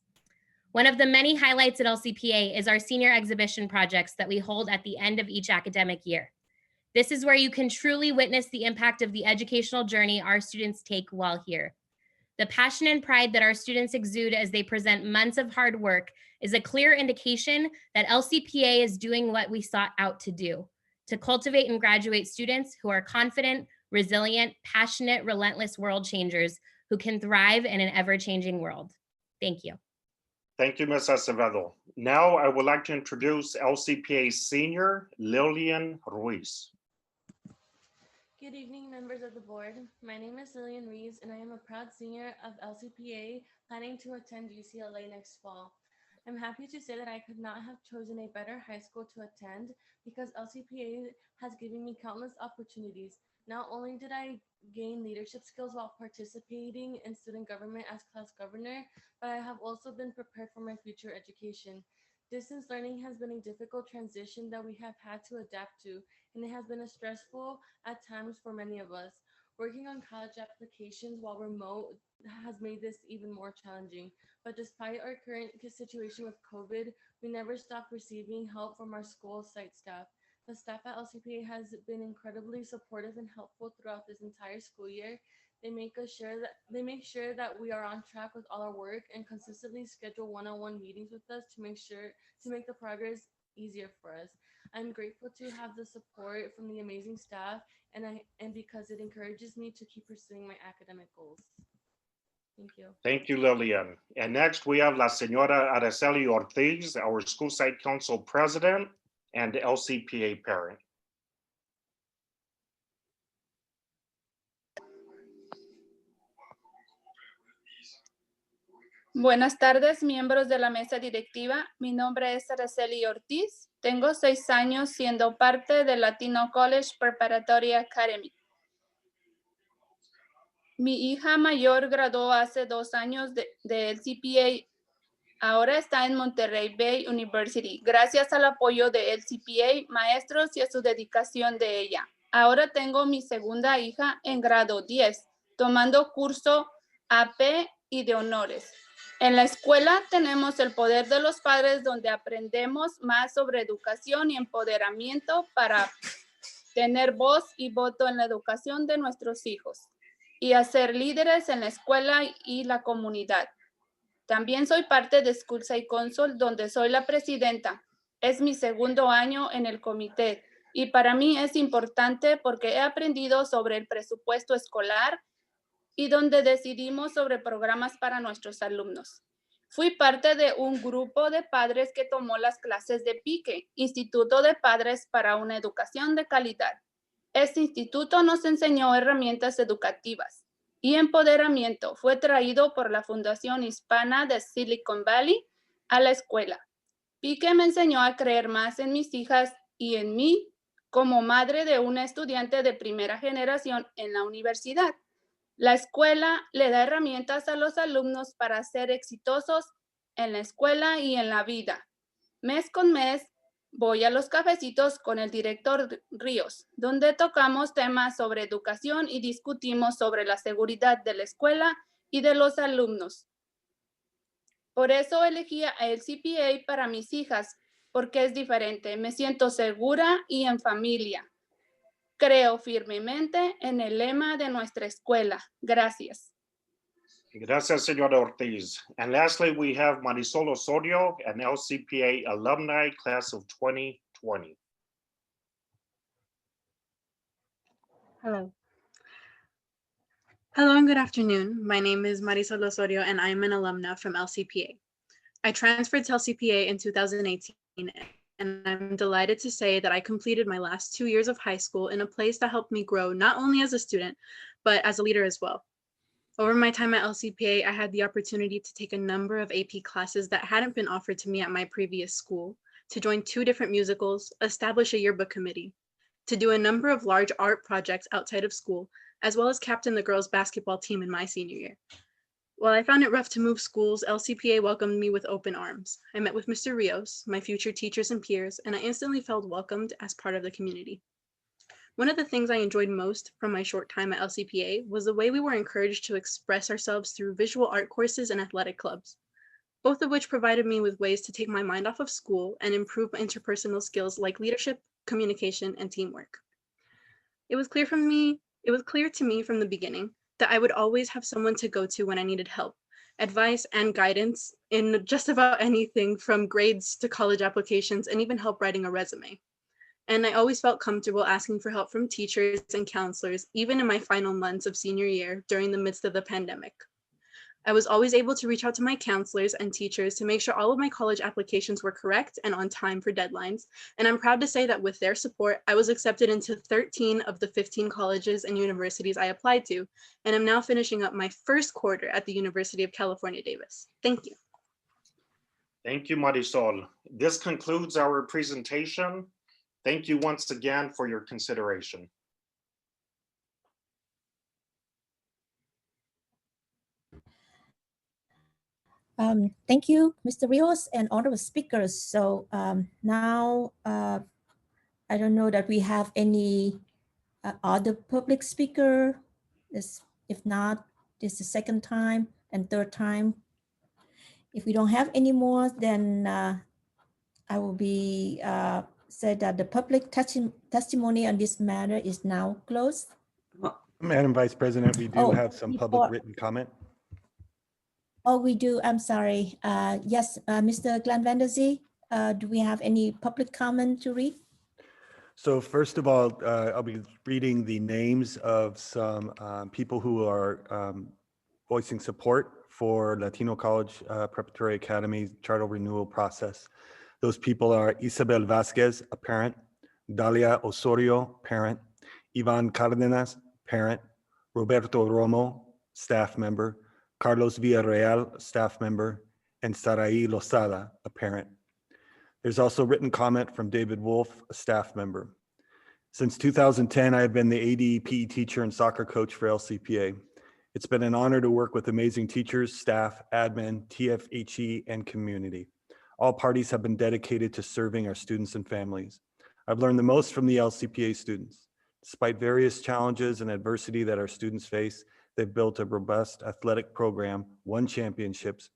One of the many highlights at LCPA is our senior exhibition projects that we hold at the end of each academic year. This is where you can truly witness the impact of the educational journey our students take while here. The passion and pride that our students exude as they present months of hard work is a clear indication that LCPA is doing what we sought out to do, to cultivate and graduate students who are confident, resilient, passionate, relentless world changers who can thrive in an ever-changing world. Thank you. Thank you, Ms. Acevedo. Now I would like to introduce LCPA Senior Lillian Ruiz. Good evening, members of the board. My name is Lillian Ruiz, and I am a proud senior of LCPA planning to attend UCLA next fall. I'm happy to say that I could not have chosen a better high school to attend because LCPA has given me countless opportunities. Not only did I gain leadership skills while participating in student government as class governor, but I have also been prepared for my future education. Distance learning has been a difficult transition that we have had to adapt to, and it has been stressful at times for many of us. Working on college applications while remote has made this even more challenging. But despite our current situation with COVID, we never stopped receiving help from our school site staff. The staff at LCPA has been incredibly supportive and helpful throughout this entire school year. They make sure that we are on track with all our work and consistently schedule one-on-one meetings with us to make the progress easier for us. I'm grateful to have the support from the amazing staff and because it encourages me to keep pursuing my academic goals. Thank you. Thank you, Lillian. And next we have La Señora Araceli Ortiz, our school site council president and LCPA parent. Buenas tardes, miembros de la mesa directiva. Mi nombre es Araceli Ortiz. Tengo 6 años siendo parte del Latino College Preparatory Academy. Mi hija mayor graduó hace 2 años de LCPA. Ahora está en Monterrey Bay University, gracias al apoyo de LCPA, maestros y a su dedicación de ella. Ahora tengo mi segunda hija en grado 10, tomando curso AP y de honores. En la escuela tenemos el poder de los padres, donde aprendemos más sobre educación y empoderamiento para tener voz y voto en la educación de nuestros hijos y a ser líderes en la escuela y la comunidad. También soy parte de School Site Council, donde soy la presidenta. Es mi segundo año en el comité y para mí es importante porque he aprendido sobre el presupuesto escolar y donde decidimos sobre programas para nuestros alumnos. Fui parte de un grupo de padres que tomó las clases de PIQUE, Instituto de Padres para una Educación de Calidad. Este instituto nos enseñó herramientas educativas y empoderamiento. Fue traído por la Fundación Hispana de Silicon Valley a la escuela. PIQUE me enseñó a creer más en mis hijas y en mí como madre de una estudiante de primera generación en la universidad. La escuela le da herramientas a los alumnos para ser exitosos en la escuela y en la vida. Mes con mes voy a los cafecitos con el director Ríos, donde tocamos temas sobre educación y discutimos sobre la seguridad de la escuela y de los alumnos. Por eso elegí a el CPA para mis hijas, porque es diferente. Me siento segura y en familia. Creo firmemente en el lema de nuestra escuela. Gracias. Gracias, Senora Ortiz. And lastly, we have Marisol Osorio, an LCPA alumni class of 2020. Hello. Hello and good afternoon. My name is Marisol Osorio and I'm an alumna from LCPA. I transferred to LCPA in 2018 and I'm delighted to say that I completed my last 2 years of high school in a place that helped me grow not only as a student, but as a leader as well. Over my time at LCPA, I had the opportunity to take a number of AP classes that hadn't been offered to me at my previous school, to join 2 different musicals, establish a yearbook committee, to do a number of large art projects outside of school, as well as captain the girls' basketball team in my senior year. While I found it rough to move schools, LCPA welcomed me with open arms. I met with Mr. Rios, my future teachers and peers, and I instantly felt welcomed as part of the community. One of the things I enjoyed most from my short time at LCPA was the way we were encouraged to express ourselves through visual art courses and athletic clubs, both of which provided me with ways to take my mind off of school and improve my interpersonal skills like leadership, communication, and teamwork. It was clear to me from the beginning that I would always have someone to go to when I needed help, advice, and guidance in just about anything from grades to college applications and even help writing a resume. And I always felt comfortable asking for help from teachers and counselors, even in my final months of senior year during the midst of the pandemic. I was always able to reach out to my counselors and teachers to make sure all of my college applications were correct and on time for deadlines. And I'm proud to say that with their support, I was accepted into 13 of the 15 colleges and universities I applied to, and I'm now finishing up my first quarter at the University of California, Davis. Thank you. Thank you, Marisol. This concludes our presentation. Thank you once again for your consideration. Thank you, Mr. Rios and all of the speakers. So now I don't know that we have any other public speaker. If not, this is the second time and third time. If we don't have any more, then I will be said that the public testimony on this matter is now closed. Madam Vice President, we do have some public written comment. Oh, we do. I'm sorry. Yes, Mr. Glenn Van Der Zee, do we have any public comment to read? So first of all, I'll be reading the names of some people who are voicing support for Latino College Preparatory Academy charter renewal process. Those people are Isabel Vazquez, a parent, Dalia Osorio, parent, Ivan Cardenas, parent, Roberto Romo, staff member, Carlos Villarreal, staff member, and Sarai Losada, a parent. There's also written comment from David Wolf, a staff member. Since 2010, I have been the AD PE teacher and soccer coach for LCPA. It's been an honor to work with amazing teachers, staff, admin, TFHE, and community. All parties have been dedicated to serving our students and families. I've learned the most from the LCPA students. Despite various challenges and adversity that our students face, they've built a robust athletic program, won championships,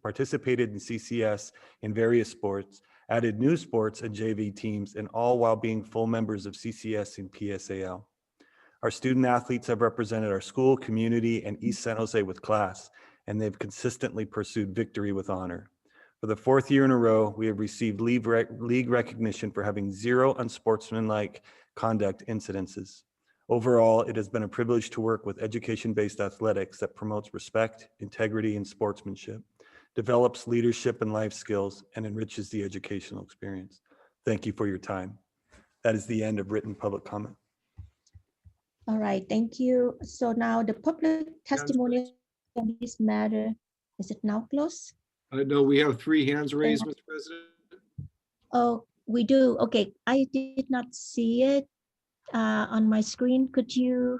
participated in CCS in various sports, added new sports and JV teams, and all while being full members of CCS and PSAL. Our student athletes have represented our school, community, and East San Jose with class, and they've consistently pursued victory with honor. For the 4th year in a row, we have received league recognition for having 0 unsportsmanlike conduct incidences. Overall, it has been a privilege to work with education-based athletics that promotes respect, integrity, and sportsmanship, develops leadership and life skills, and enriches the educational experience. Thank you for your time. That is the end of written public comment. All right, thank you. So now the public testimony on this matter, is it now closed? No, we have 3 hands raised, Mr. President. Oh, We do. Okay, I did not see it on my screen. Could you,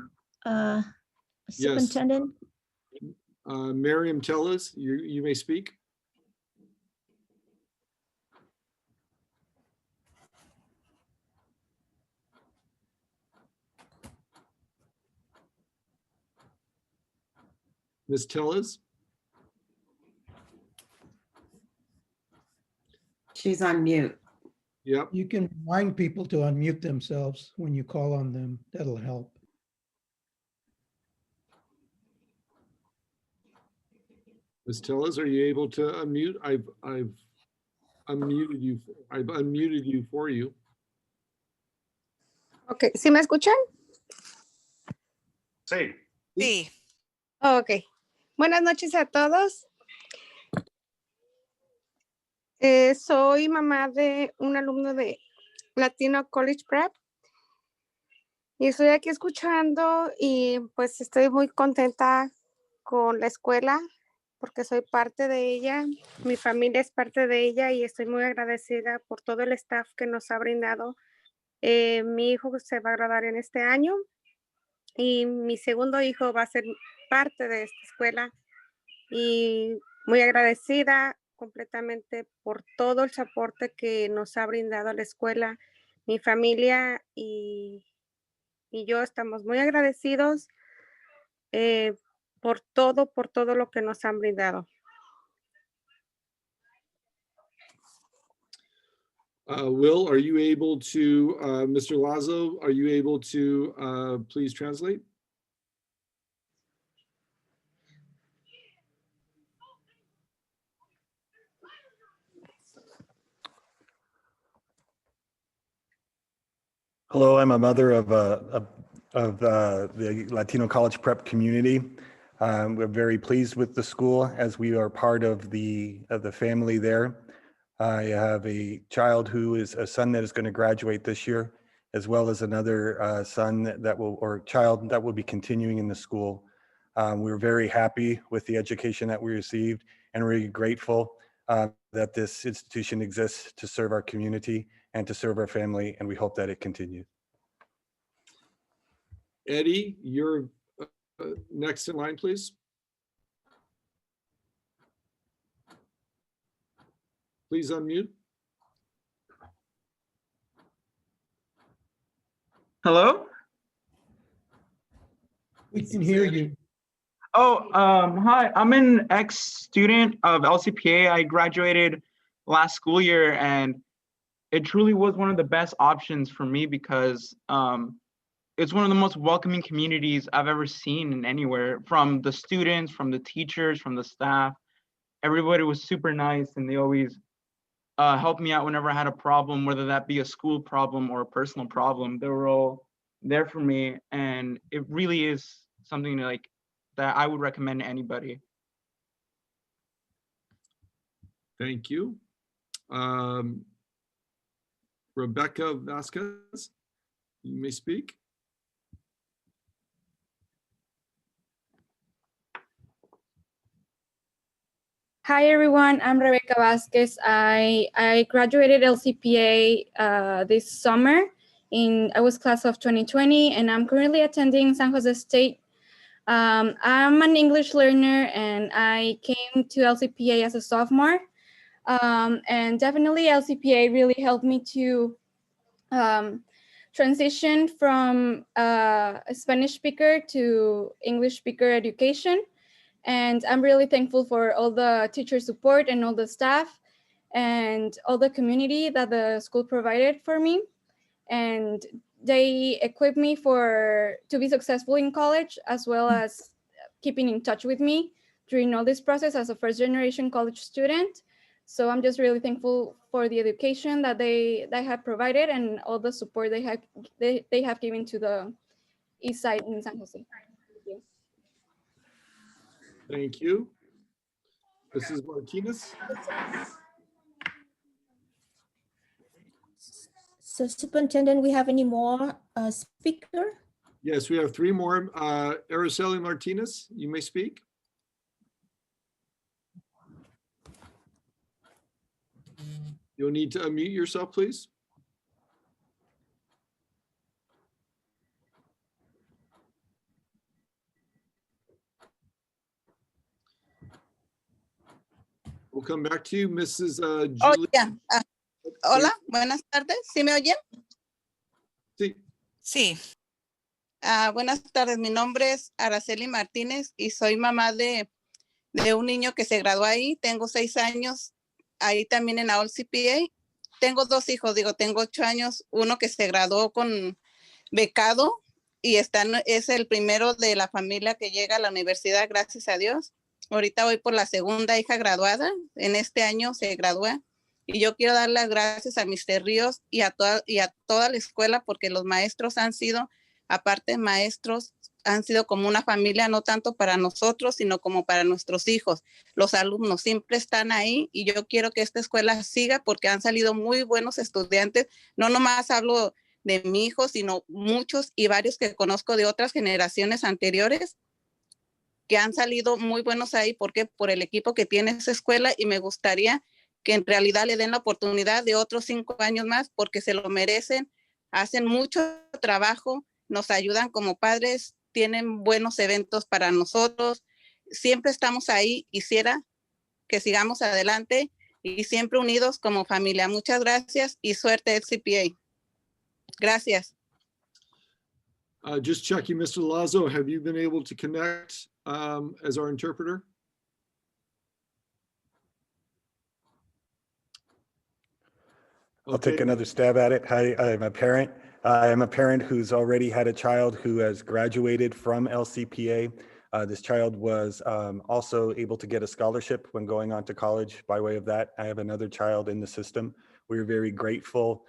Superintendent? Miriam Tellez, you may speak. Ms. Tellez? She's on mute. Yep. You can remind people to unmute themselves when you call on them. That'll help. Ms. Tellez, are you able to unmute? I've unmuted you. I've unmuted you for you. Ok, ¿sí me escuchan? Sí. Sí. Ok. Buenas noches a todos. Soy mamá de un alumno de Latino College Prep y estoy aquí escuchando y pues estoy muy contenta con la escuela porque soy parte de ella, mi familia es parte de ella y estoy muy agradecida por todo el staff que nos ha brindado. Mi hijo se va a graduar en este año y mi segundo hijo va a ser parte de esta escuela y muy agradecida completamente por todo el soporte que nos ha brindado la escuela. Mi familia y yo estamos muy agradecidos por todo lo que nos han brindado. Will, are you able to, Mr. Lazo, are you able to please translate? Hello, I'm a mother of the Latino College Prep community. We're very pleased with the school as we are part of the family there. I have a child who is a son that is going to graduate this year, as well as another son that will, or child that will be continuing in the school. We're very happy with the education that we received and really grateful that this institution exists to serve our community and to serve our family, and we hope that it continues. Eddie, you're next in line, please. Please unmute. Hello? We can hear you. Oh, hi, I'm an ex-student of LCPA. I graduated last school year and it truly was one of the best options for me because it's one of the most welcoming communities I've ever seen in anywhere, from the students, from the teachers, from the staff. Everybody was super nice and they always helped me out whenever I had a problem, whether that be a school problem or a personal problem. They were all there for me, and it really is something like that I would recommend to anybody. Thank you. Rebecca Vazquez, you may speak. Hi everyone, I'm Rebecca Vazquez. I graduated LCPA this summer. I was class of 2020 and I'm currently attending San Jose State. I'm an English learner and I came to LCPA as a sophomore. And definitely LCPA really helped me to transition from a Spanish speaker to English speaker education. And I'm really thankful for all the teacher support and all the staff and all the community that the school provided for me. And they equipped me to be successful in college, as well as keeping in touch with me during all this process as a first generation college student. So I'm just really thankful for the education that they have provided and all the support they have given to the Eastside in San Jose. Thank you. Thank you. Mrs. Martinez. So Superintendent, we have any more speaker? Yes, we have three more. Araceli Martinez, you may speak. You'll need to unmute yourself, please. We'll come back to you, Mrs. Oh, Julie. ya. Hola, buenas tardes. ¿Sí me oyen? Sí. Sí. Buenas tardes. Mi nombre es Araceli Martínez y soy mamá de un niño que se graduó ahí. Tengo 6 años ahí también en la CPA. Tengo 2 hijos, tengo 8 años. Uno que se graduó con becado y es el primero de la familia que llega a la universidad, gracias a Dios. Ahorita voy por la segunda hija graduada. En este año se gradúa. Y yo quiero dar las gracias a Mr. Ríos y a toda la escuela, porque los maestros han sido, aparte maestros, han sido como una familia, no tanto para nosotros, sino como para nuestros hijos. Los alumnos siempre están ahí y yo quiero que esta escuela siga porque han salido muy buenos estudiantes. No nomás hablo de mi hijo, sino muchos y varios que conozco de otras generaciones anteriores que han salido muy buenos ahí porque por el equipo que tiene esa escuela, y me gustaría que en realidad le den la oportunidad de otros 5 años más porque se lo merecen, hacen mucho trabajo, nos ayudan como padres, tienen buenos eventos para nosotros, siempre estamos ahí, quisiera que sigamos adelante y siempre unidos como familia. Muchas gracias y suerte CPA. Gracias. Just checking, Mr. Lazo, have you been able to connect as our interpreter? I'll take another stab at it. Hi, I'm a parent. I am a parent who's already had a child who has graduated from LCPA. This child was also able to get a scholarship when going on to college by way of that. I have another child in the system. We are very grateful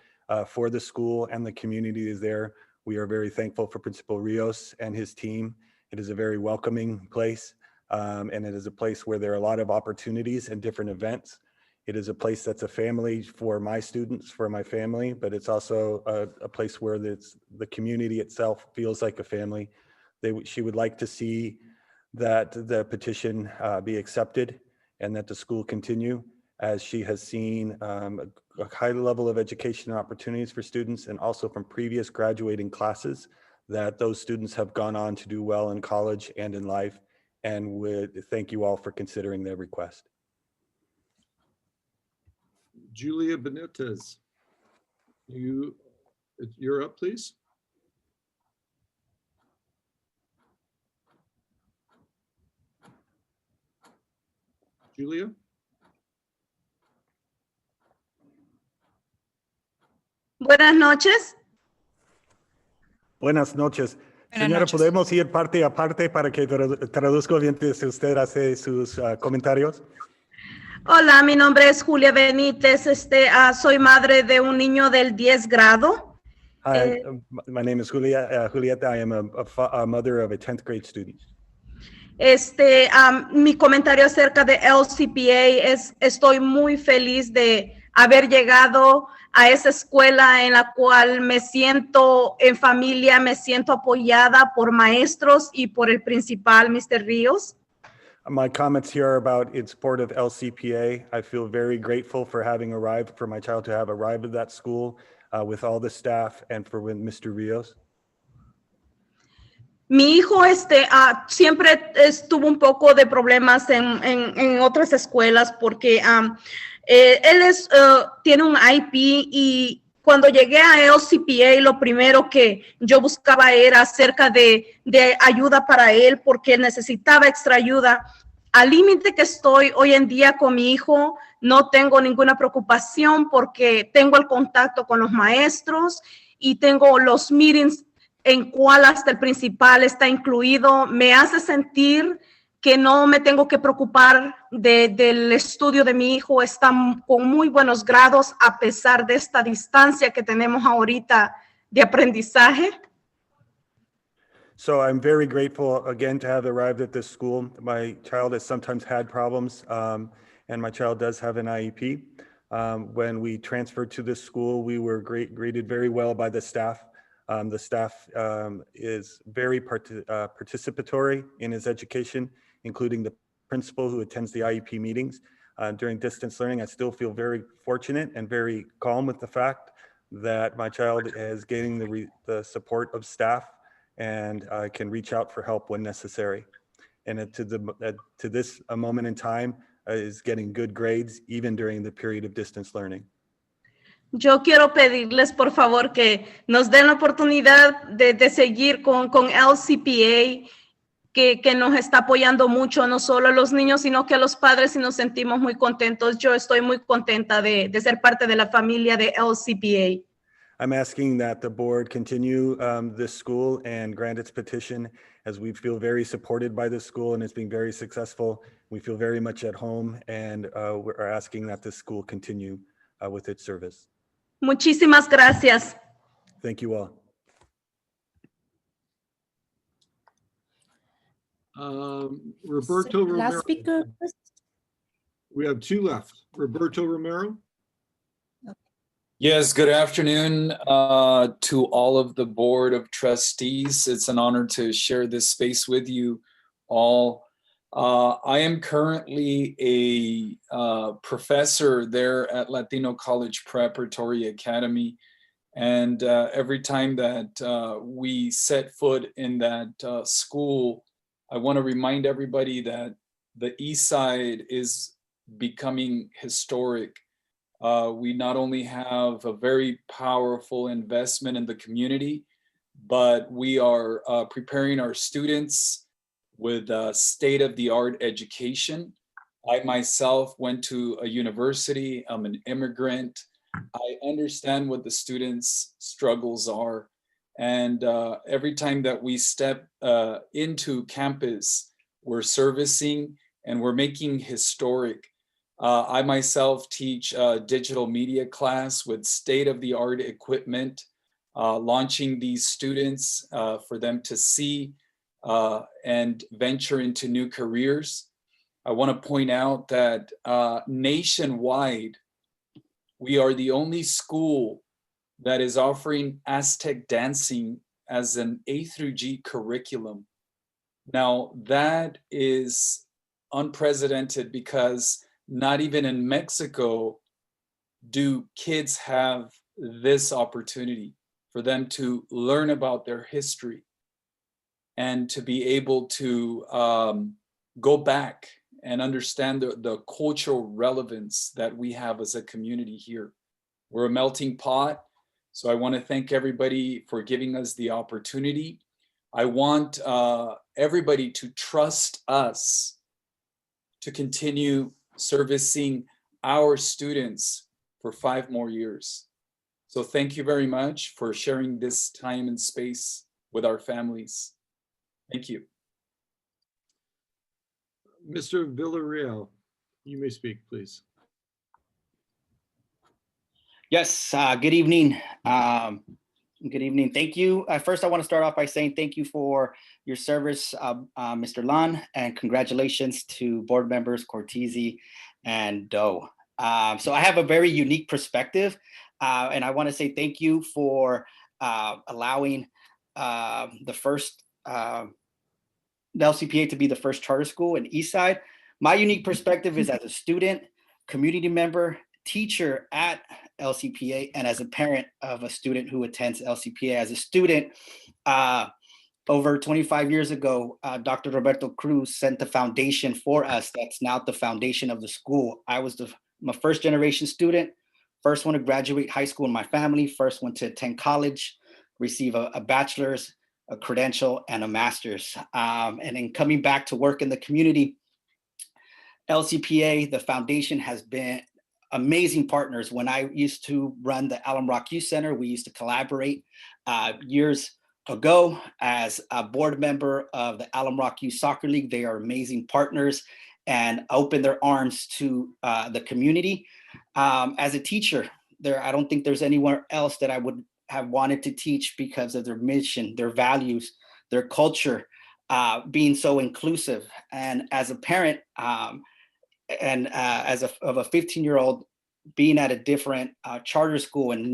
for the school and the community is there. We are very thankful for Principal Rios and his team. It is a very welcoming place, and it is a place where there are a lot of opportunities and different events. It is a place that's a family for my students, for my family, but it's also a place where the community itself feels like a family. She would like to see that the petition be accepted and that the school continue, as she has seen a high level of education and opportunities for students, and also from previous graduating classes, that those students have gone on to do well in college and in life, and would thank you all for considering their request. Julia Benitez, you're up, please. Julia? Buenas noches. Buenas noches. Buenas Señora, noches. ¿podemos ir parte a parte para que traduzca mientras usted hace sus comentarios? Hola, mi nombre es Julia Benítez. Soy madre de un niño del 10 grado. Hi, my name is Julieta. I am a mother of a 10th grade student. Mi comentario acerca de LCPA es, estoy muy feliz de haber llegado a esa escuela en la cual me siento en familia, me siento apoyada por maestros y por el principal, Mr. Ríos. My comments here are about in support of LCPA. I feel very grateful for having arrived, for my child to have arrived at that school with all the staff and for Mr. Rios. Mi hijo siempre tuvo un poco de problemas en otras escuelas porque él tiene un IP y cuando llegué a LCPA lo primero que yo buscaba era acerca de ayuda para él porque necesitaba extra ayuda. Al límite que estoy hoy en día con mi hijo, no tengo ninguna preocupación porque tengo el contacto con los maestros y tengo los meetings en cual hasta el principal está incluido. Me hace sentir que no me tengo que preocupar del estudio de mi hijo. Está con muy buenos grados a pesar de esta distancia que tenemos ahorita de aprendizaje. So I'm very grateful again to have arrived at this school. My child has sometimes had problems and my child does have an IEP. When we transferred to this school, we were greeted very well by the staff. The staff is very participatory in his education, including the principal who attends the IEP meetings. During distance learning, I still feel very fortunate and very calm with the fact that my child is getting the support of staff and can reach out for help when necessary. And to this moment in time, is getting good grades even during the period of distance learning. Yo quiero pedirles, por favor, que nos den la oportunidad de seguir con LCPA, que nos está apoyando mucho, no solo a los niños, sino que a los padres, y nos sentimos muy contentos. Yo estoy muy contenta de ser parte de la familia de LCPA. I'm asking that the board continue this school and grant its petition, as we feel very supported by this school and it's being very successful. We feel very much at home, and we're asking that this school continue with its service. Muchísimas gracias. Thank you all. Roberto Romero. Last speaker. We have two left. Roberto Romero. Yes, good afternoon to all of the Board of Trustees. It's an honor to share this space with you all. I am currently a professor there at Latino College Preparatory Academy. And every time that we set foot in that school, I want to remind everybody that the Eastside is becoming historic. We not only have a very powerful investment in the community, but we are preparing our students with state-of-the-art education. I myself went to a university. I'm an immigrant. I understand what the students' struggles are. And every time that we step into campus, we're servicing and we're making historic. I myself teach a digital media class with state-of-the-art equipment, launching these students for them to see and venture into new careers. I want to point out that nationwide, we are the only school that is offering Aztec dancing as an A through G curriculum. Now, that is unprecedented because not even in Mexico do kids have this opportunity for them to learn about their history and to be able to go back and understand the cultural relevance that we have as a community here. We're a melting pot. So I want to thank everybody for giving us the opportunity. I want everybody to trust us to continue servicing our students for 5 more years. So thank you very much for sharing this time and space with our families. Thank you. Mr. Villarreal, you may speak, please. Yes, good evening. Good evening. Thank you. First, I want to start off by saying thank you for your service, Mr. Lan, and congratulations to board members Cortese and Doe. So I have a very unique perspective, and I want to say thank you for allowing the LCPA to be the first charter school in Eastside. My unique perspective is as a student, community member, teacher at LCPA, and as a parent of a student who attends LCPA. As a student, over 25 years ago, Dr. Roberto Cruz sent the foundation for us. That's now the foundation of the school. I was my first generation student, first one to graduate high school in my family, first one to attend college, receive a bachelor's, a credential, and a master's. And then coming back to work in the community, LCPA, the foundation has been amazing partners. When I used to run the Alum Rock Youth Center, we used to collaborate years ago as a board member of the Alum Rock Youth Soccer League. They are amazing partners and open their arms to the community. As a teacher, I don't think there's anywhere else that I would have wanted to teach because of their mission, their values, their culture, being so inclusive. And as a parent, and of a 15-year-old being at a different charter school and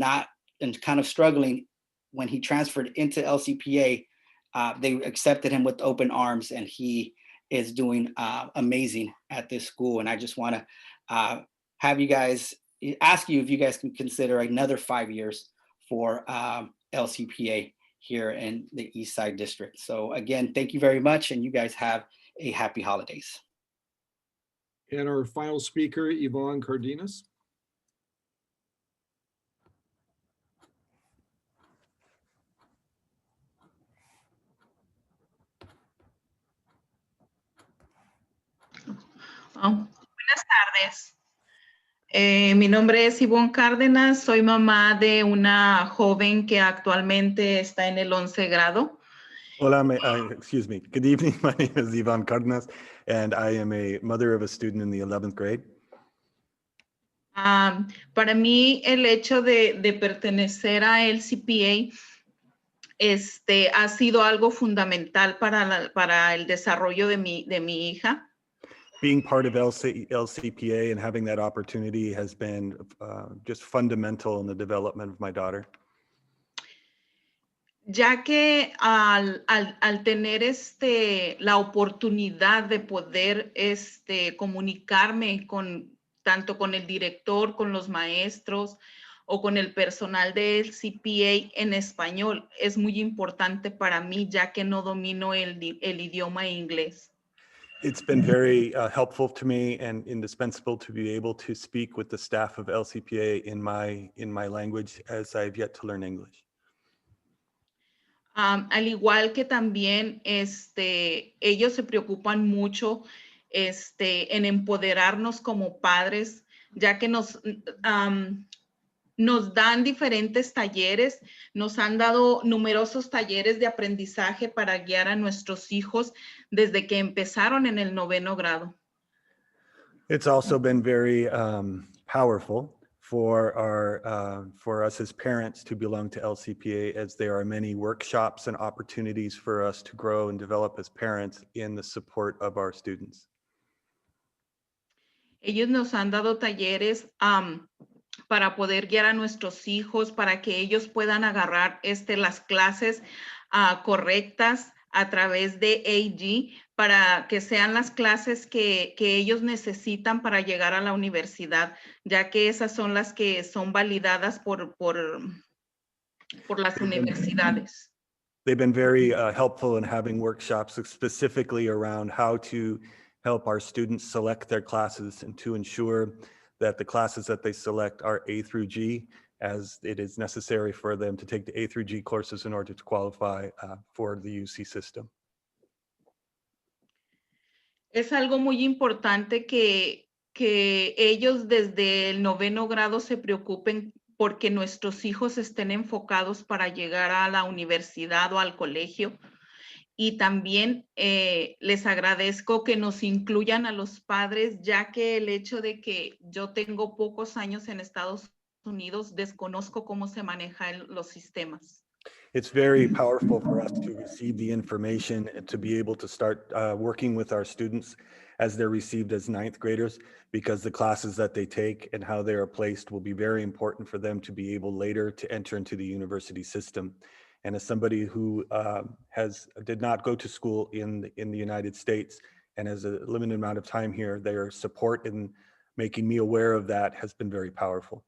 kind of struggling, when he transferred into LCPA, they accepted him with open arms, and he is doing amazing at this school. And I just want to ask you if you guys can consider another 5 years for LCPA here in the Eastside District. So again, thank you very much, and you guys have a happy holidays. And our final speaker, Yvonne Cardenas. Buenas tardes. Mi nombre es Ivonne Cárdenas, soy mamá de una joven que actualmente está en el 11 grado. Hola, excuse me. Good evening. My name is Ivan Cardenas, and I am a mother of a student in the 11th grade. Para mí, el hecho de pertenecer a LCPA ha sido algo fundamental para el desarrollo de mi hija. Being part of LCPA and having that opportunity has been just fundamental in the development of my daughter. Ya que al tener la oportunidad de poder comunicarme tanto con el director, con los maestros o con el personal del CPA en español, es muy importante para mí, ya que no domino el idioma inglés. It's been very helpful to me and indispensable to be able to speak with the staff of LCPA in my language, as I've yet to learn English. Al igual que también ellos se preocupan mucho en empoderarnos como padres, ya que nos dan diferentes talleres, nos han dado numerosos talleres de aprendizaje para guiar a nuestros hijos desde que empezaron en el 9º grado. It's also been very powerful for us as parents to belong to LCPA, as there are many workshops and opportunities for us to grow and develop as parents in the support of our students. Ellos nos han dado talleres para poder guiar a nuestros hijos, para que ellos puedan agarrar las clases correctas a través de AG, para que sean las clases que ellos necesitan para llegar a la universidad, ya que esas son las que son validadas por las universidades. They've been very helpful in having workshops specifically around how to help our students select their classes and to ensure that the classes that they select are A through G, as it is necessary for them to take the A through G courses in order to qualify for the UC system. Es algo muy importante que ellos desde el 9º grado se preocupen porque nuestros hijos estén enfocados para llegar a la universidad o al colegio. Y también les agradezco que nos incluyan a los padres, ya que el hecho de que yo tengo pocos años en Estados Unidos, desconozco cómo se manejan los sistemas. It's very powerful for us to receive the information and to be able to start working with our students as they're received as 9th graders, because the classes that they take and how they are placed will be very important for them to be able later to enter into the university system. And as somebody who did not go to school in the United States and has a limited amount of time here, their support in making me aware of that has been very powerful.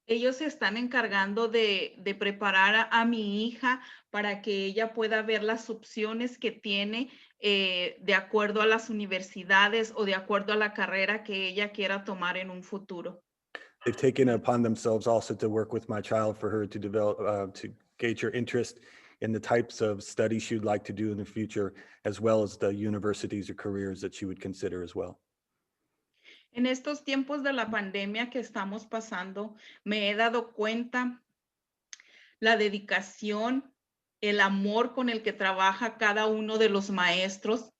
Ellos se están encargando de preparar a mi hija para que ella pueda ver las opciones que tiene de acuerdo a las universidades o de acuerdo a la carrera que ella quiera tomar en un futuro. They've taken it upon themselves also to work with my child for her to develop, to gauge her interest in the types of studies she would like to do in the future, as well as the universities or careers that she would consider as well. En estos tiempos de la pandemia que estamos pasando, me he dado cuenta la dedicación, el amor con el que trabaja cada uno de los maestros,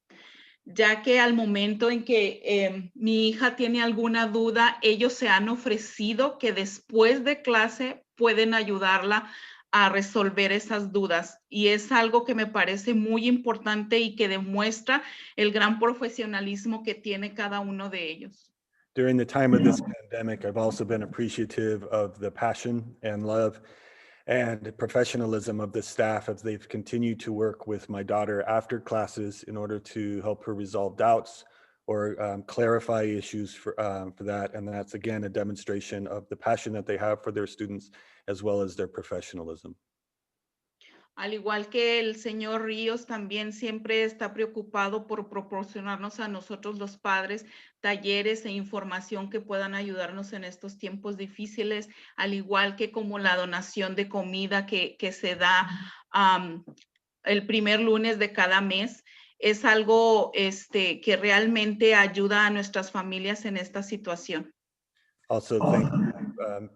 ya que al momento en que mi hija tiene alguna duda, ellos se han ofrecido que después de clase pueden ayudarla a resolver esas dudas. Y es algo que me parece muy importante y que demuestra el gran profesionalismo que tiene cada uno de ellos. During the time of this pandemic, I've also been appreciative of the passion and love and professionalism of the staff as they've continued to work with my daughter after classes in order to help her resolve doubts or clarify issues for that. And that's, again, a demonstration of the passion that they have for their students as well as their professionalism. Al igual que el señor Ríos, también siempre está preocupado por proporcionarnos a nosotros los padres talleres e información que puedan ayudarnos en estos tiempos difíciles, al igual que como la donación de comida que se da el primer lunes de cada mes. Es algo que realmente ayuda a nuestras familias en esta situación. Also, thank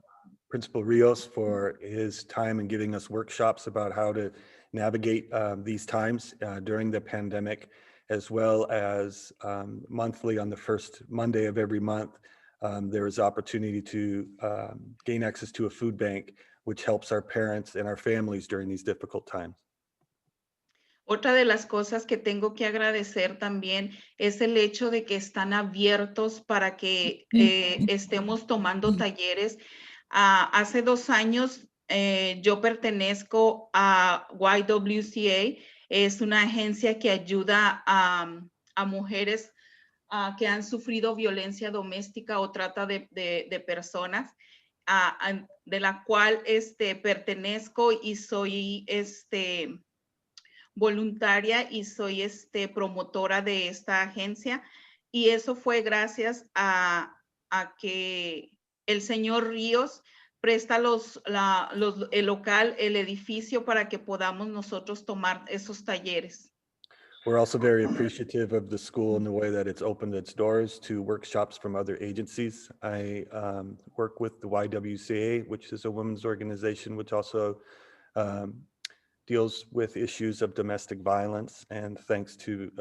Principal Rios for his time and giving us workshops about how to navigate these times during the pandemic, as well as monthly on the first Monday of every month, there is opportunity to gain access to a food bank, which helps our parents and our families during these difficult times. Otra de las cosas que tengo que agradecer también es el hecho de que están abiertos para que estemos tomando talleres. Hace 2 años yo pertenezco a Ywca, es una agencia que ayuda a mujeres que han sufrido violencia doméstica o trata de personas, de la cual pertenezco y soy voluntaria y soy promotora de esta agencia, y eso fue gracias a que el señor Ríos presta el local, el edificio para que podamos nosotros tomar esos talleres. We're also very appreciative of the school and the way that it's opened its doors to workshops from other agencies. I work with the YWCA, which is a women's organization, which also deals with issues of domestic violence. And thanks to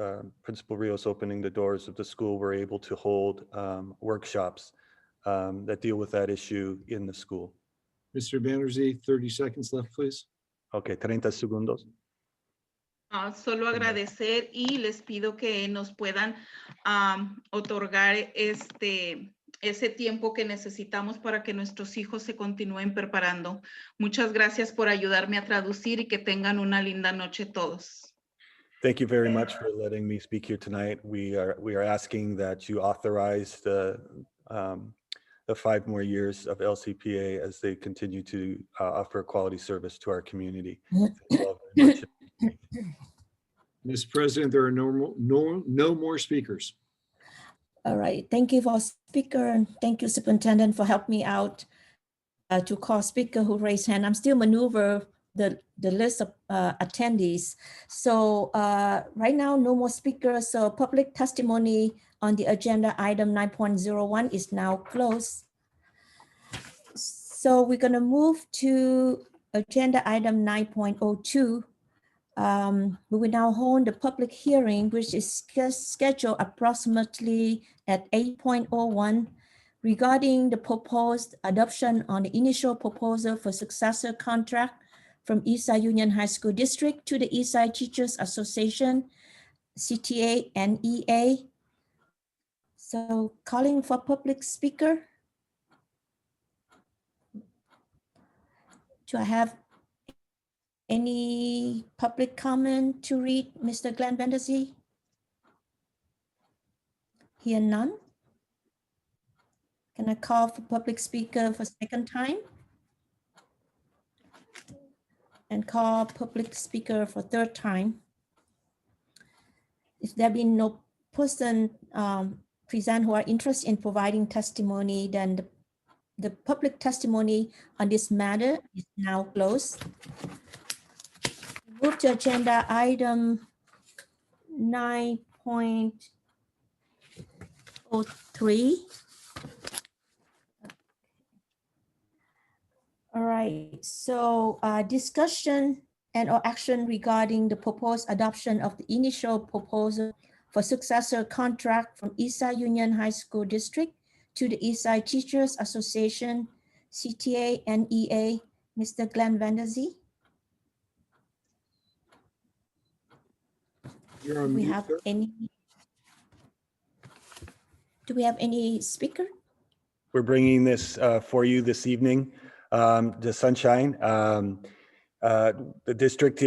Principal Rios opening the doors of the school, we're able to hold workshops that deal with that issue in the school. Mr. Banerjee, 30 seconds left, please. Okay, 30 segundos. Solo agradecer y les pido que nos puedan otorgar ese tiempo que necesitamos para que nuestros hijos se continúen preparando. Muchas gracias por ayudarme a traducir y que tengan una linda noche todos. Thank you very much for letting me speak here tonight. We are asking that you authorize the 5 more years of LCPA as they continue to offer quality service to our community. Thank you all very much. Mr. President, there are no more speakers. All right, thank you for speaker, and thank you, Superintendent, for helping me out to call speaker who raised hand. I'm still maneuver the list of attendees. So right now, no more speakers. So public testimony on the agenda item 9.01 is now closed. So we're gonna move to agenda item 9.02. We will now hold the public hearing, which is scheduled approximately at 8.01 regarding the proposed adoption on the initial proposal for successor contract from Eastside Union High School District to the Eastside Teachers Association, CTA and EA. So calling for public speaker. Do I have any public comment to read, Mr. Glenn Vanderzee? Here none. Can I call for public speaker for second time? And call public speaker for third time. If there be no person present who are interested in providing testimony, then the public testimony on this matter is now closed. Move to agenda item 9.03. All right, so discussion and or action regarding the proposed adoption of the initial proposal for successor contract from Eastside Union High School District to the Eastside Teachers Association, CTA and EA, Mr. Glenn Vanderzee. You're on Do we mute, have sir. do we have any speaker? We're bringing this for you this evening, the Sunshine. The district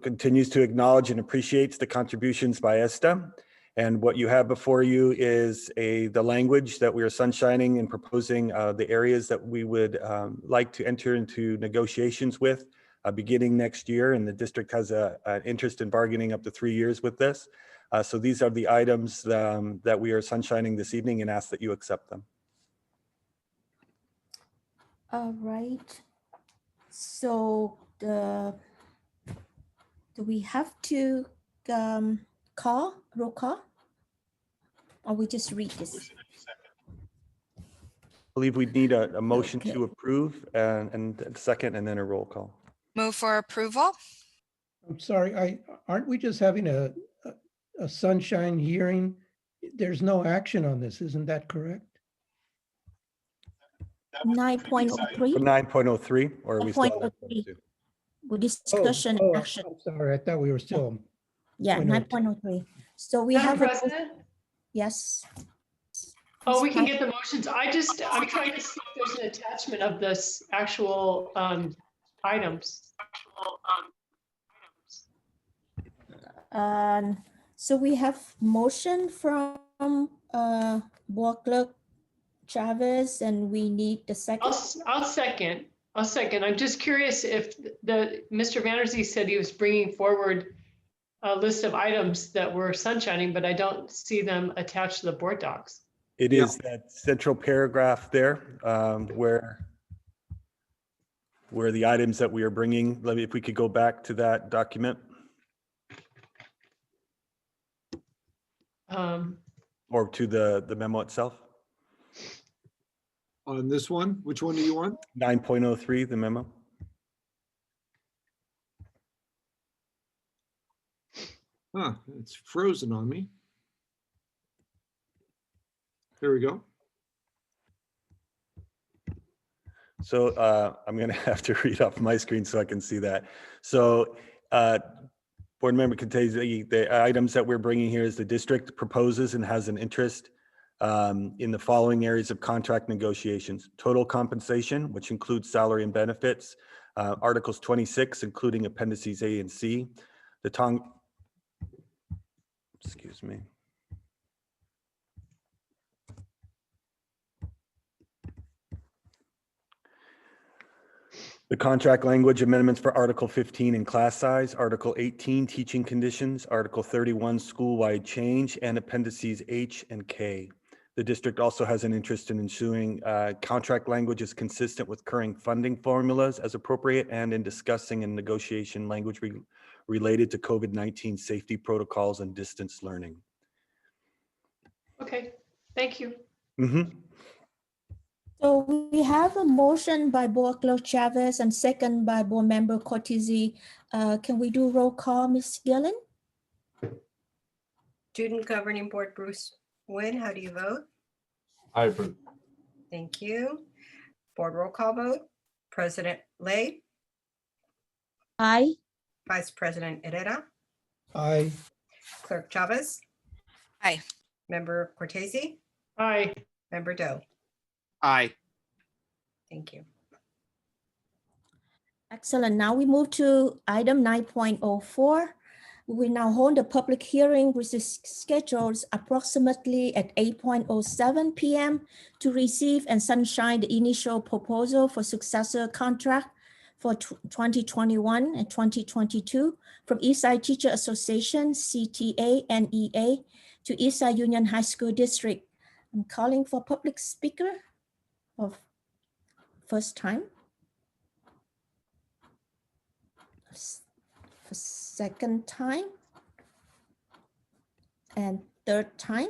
continues to acknowledge and appreciates the contributions by ESTA. And what you have before you is the language that we are sunshining and proposing the areas that we would like to enter into negotiations with beginning next year, and the district has an interest in bargaining up to 3 years with this. So these are the items that we are sunshining this evening and ask that you accept them. All right. So do we have to roll call? Or we just read this? I believe we need a motion to approve and a second, and then a roll call. Move for approval. I'm sorry, aren't we just having a sunshine hearing? There's no action on this, isn't that correct? 9.03. 9.03, or are we still? 9.03. With discussion and action. I'm sorry, I thought we were still. Yeah, 9.03. So we have. President? Yes. Oh, we can get the motions. I'm trying to see if there's an attachment of this actual items. So we have motion from Board Clerk Chavez, and we need the second. I'll second. I'm just curious if Mr. Vanderzee said he was bringing forward a list of items that were sunshining, but I don't see them attached to the board docs. It is that central paragraph there where the items that we are bringing. If we could go back to that document. Or to the memo itself. On this one, which one do you want? 9.03, the memo. Huh, it's frozen on me. There we go. So I'm going to have to read off my screen so I can see that. So board member contains the items that we're bringing here is the district proposes and has an interest in the following areas of contract negotiations: total compensation, which includes salary and benefits, Articles 26, including appendices A and C, excuse me. The contract language amendments for Article 15 in class size, Article 18 teaching conditions, Article 31 school-wide change, and appendices H and K. The district also has an interest in ensuring contract language is consistent with current funding formulas as appropriate, and in discussing and negotiation language related to COVID-19 safety protocols and distance learning. Okay, thank you. So we have a motion by Board Clerk Chavez and second by Board Member Cortese. Can we do roll call, Ms. Gillen? Student Governing Board Bruce Wynn, how do you vote? I approve. Thank you. Board roll call vote. President Lay. Aye. Vice President Herrera. Aye. Clerk Chavez. Aye. Member Cortese. Aye. Member Doe. Aye. Thank you. Excellent. Now we move to item 9.04. We now hold a public hearing, which is scheduled approximately at 8:07 p.m. to receive and sunshine the initial proposal for successor contract for 2021 and 2022 from Eastside Teacher Association, CTA, NEA, to Eastside Union High School District. I'm calling for public speaker of first time. For second time and third time.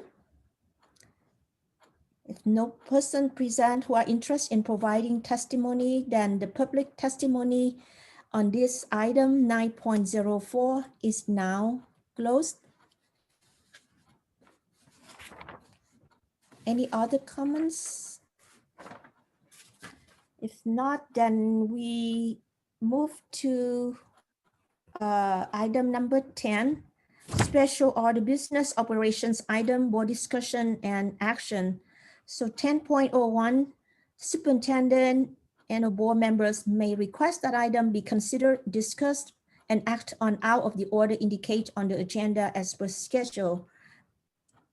If no person present who are interested in providing testimony, then the public testimony on this item 9.04 is now closed. Any other comments? If not, then we move to item number 10, special order business operations item, board discussion and action. So 10.01, superintendent and board members may request that item be considered, discussed, and act on out of the order indicated on the agenda as per schedule.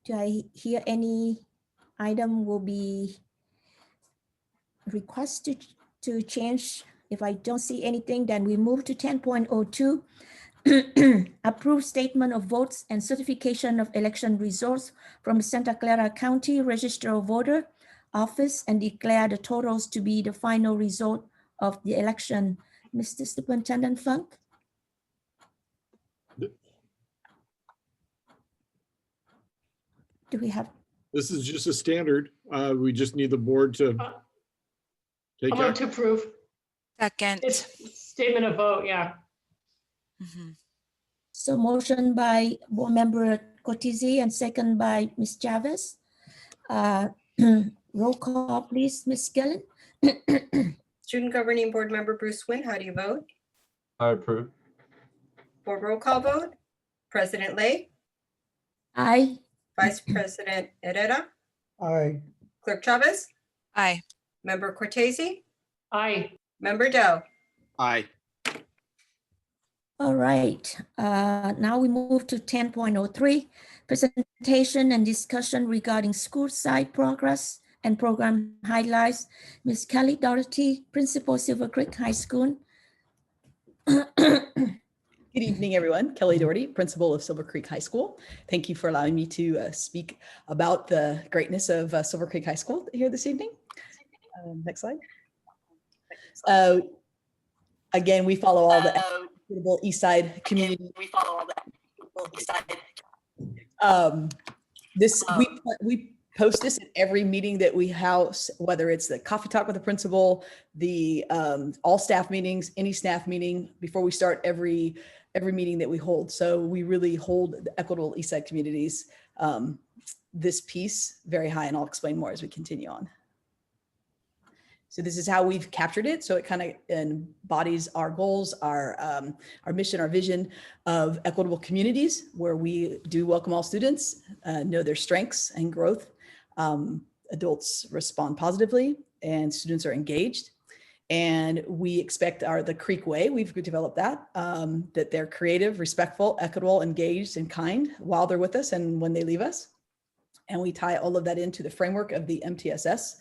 Do I hear any item will be requested to change If I don't see anything, then we move to 10.02. Approve statement of votes and certification of election results from the Santa Clara County Register of Voter Office and declare the totals to be the final result of the election. Mr. Superintendent Funk? Do we have? This is just a standard. We just need the board to take I want action. to approve. Second. It's statement of vote, yeah. So motion by Board Member Cortese and second by Ms. Chavez. Roll call, please, Ms. Gillen. Student Governing Board Member Bruce Wynn, how do you vote? I approve. For roll call vote, President Lay, Aye. Vice President Herrera, Aye. Clerk Chavez, Aye. Member Cortese, Aye. Member Doe. Aye. All right, now we move to 10.03, presentation and discussion regarding school site progress and program highlights. Ms. Kelly Doherty, Principal, Silver Creek High School. Good evening, everyone. Kelly Doherty, Principal of Silver Creek High School. Thank you for allowing me to speak about the greatness of Silver Creek High School here this evening. Next slide. Again, we follow all the equitable Eastside community. We follow all the we post this at every meeting that we house, whether it's the coffee talk with the principal, the all staff meetings, any staff meeting before we start every meeting that we hold. So we really hold the equitable Eastside communities this piece very high, and I'll explain more as we continue on. So this is how we've captured it. So it kind of embodies our goals, our mission, our vision of equitable communities where we do welcome all students, know their strengths and growth. Adults respond positively and students are engaged. And we expect the Creek way, we've developed that, that they're creative, respectful, equitable, engaged, and kind while they're with us and when they leave us. And we tie all of that into the framework of the MTSS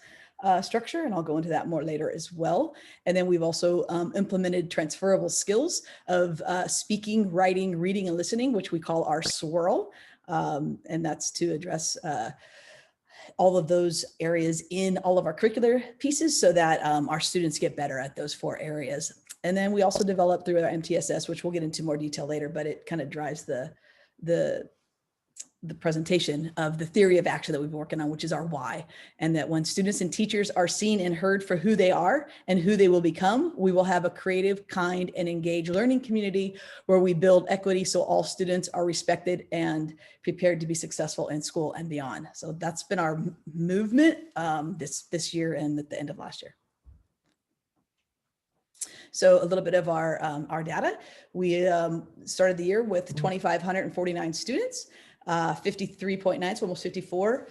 structure, and I'll go into that more later as well. And then we've also implemented transferable skills of speaking, writing, reading, and listening, which we call our swirl. And that's to address all of those areas in all of our curricular pieces so that our students get better at those 4 areas. And then we also develop through our MTSS, which we'll get into more detail later, but it kind of drives the presentation of the theory of action that we've been working on, which is our why. And that when students and teachers are seen and heard for who they are and who they will become, we will have a creative, kind, and engaged learning community where we build equity so all students are respected and prepared to be successful in school and beyond. So that's been our movement this year and at the end of last year. So a little bit of our data. We started the year with 2,549 students. 53.9, so almost 54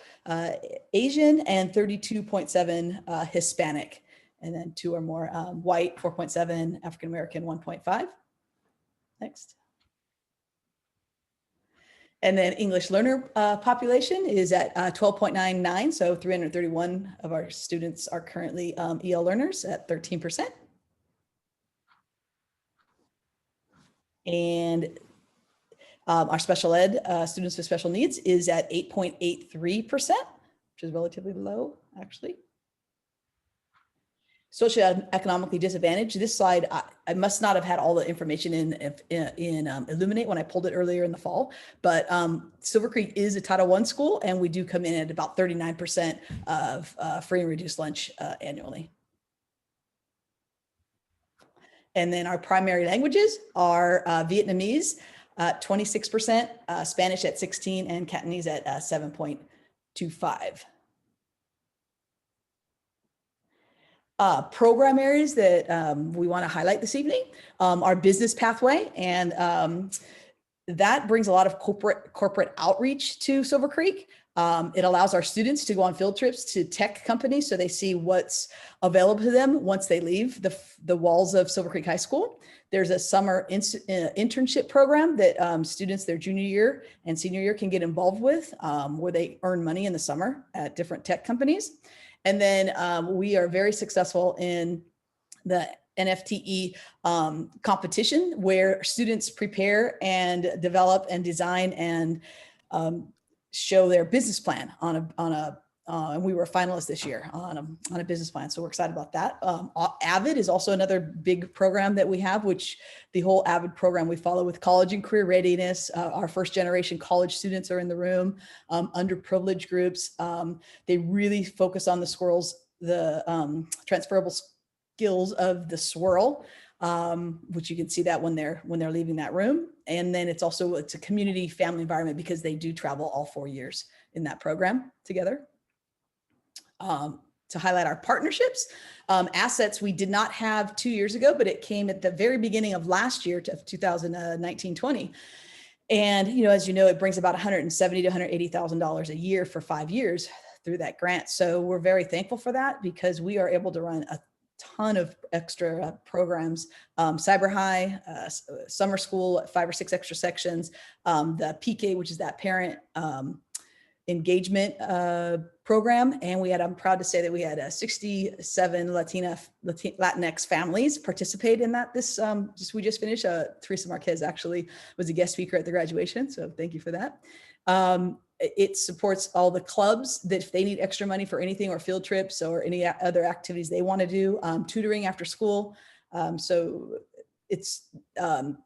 Asian, and 32.7 Hispanic, and then 2 or more white, 4.7 African American, 1.5. Next. And then English learner population is at 12.99, so 331 of our students are currently EL learners at 13%. And our special ed students with special needs is at 8.83%, which is relatively low, actually. Socioeconomically disadvantaged. This slide, I must not have had all the information in Illuminate when I pulled it earlier in the fall, but Silver Creek is a Title I school, and we do come in at about 39% of free and reduced lunch annually. And then our primary languages are Vietnamese, 26%, Spanish at 16%, and Cantonese at 7.25%. Program areas that we want to highlight this evening, our business pathway, and that brings a lot of corporate outreach to Silver Creek. It allows our students to go on field trips to tech companies so they see what's available to them once they leave the walls of Silver Creek High School. There's a summer internship program that students their junior year and senior year can get involved with, where they earn money in the summer at different tech companies. And then we are very successful in the NFTE competition where students prepare and develop and design and show their business plan and we were finalists this year on a business plan. So we're excited about that. Avid is also another big program that we have, which the whole Avid program we follow with college and career readiness. Our first generation college students are in the room, underprivileged groups. They really focus on the transferable skills of the swirl, which you can see that when they're leaving that room. And then it's a community family environment because they do travel all 4 years in that program together. To highlight our partnerships, assets we did not have 2 years ago, but it came at the very beginning of last year of 2019-20. And, as you know, it brings about $170,000 to $180,000 a year for 5 years through that grant. So we're very thankful for that because we are able to run a ton of extra programs, Cyber High, summer school, 5 or 6 extra sections, the PK, which is that parent engagement program. And I'm proud to say that we had 67 Latinx families participate in that. We just finished. Teresa Marquez actually was a guest speaker at the graduation. So thank you for that. It supports all the clubs that if they need extra money for anything or field trips or any other activities they want to do, tutoring after school. So it's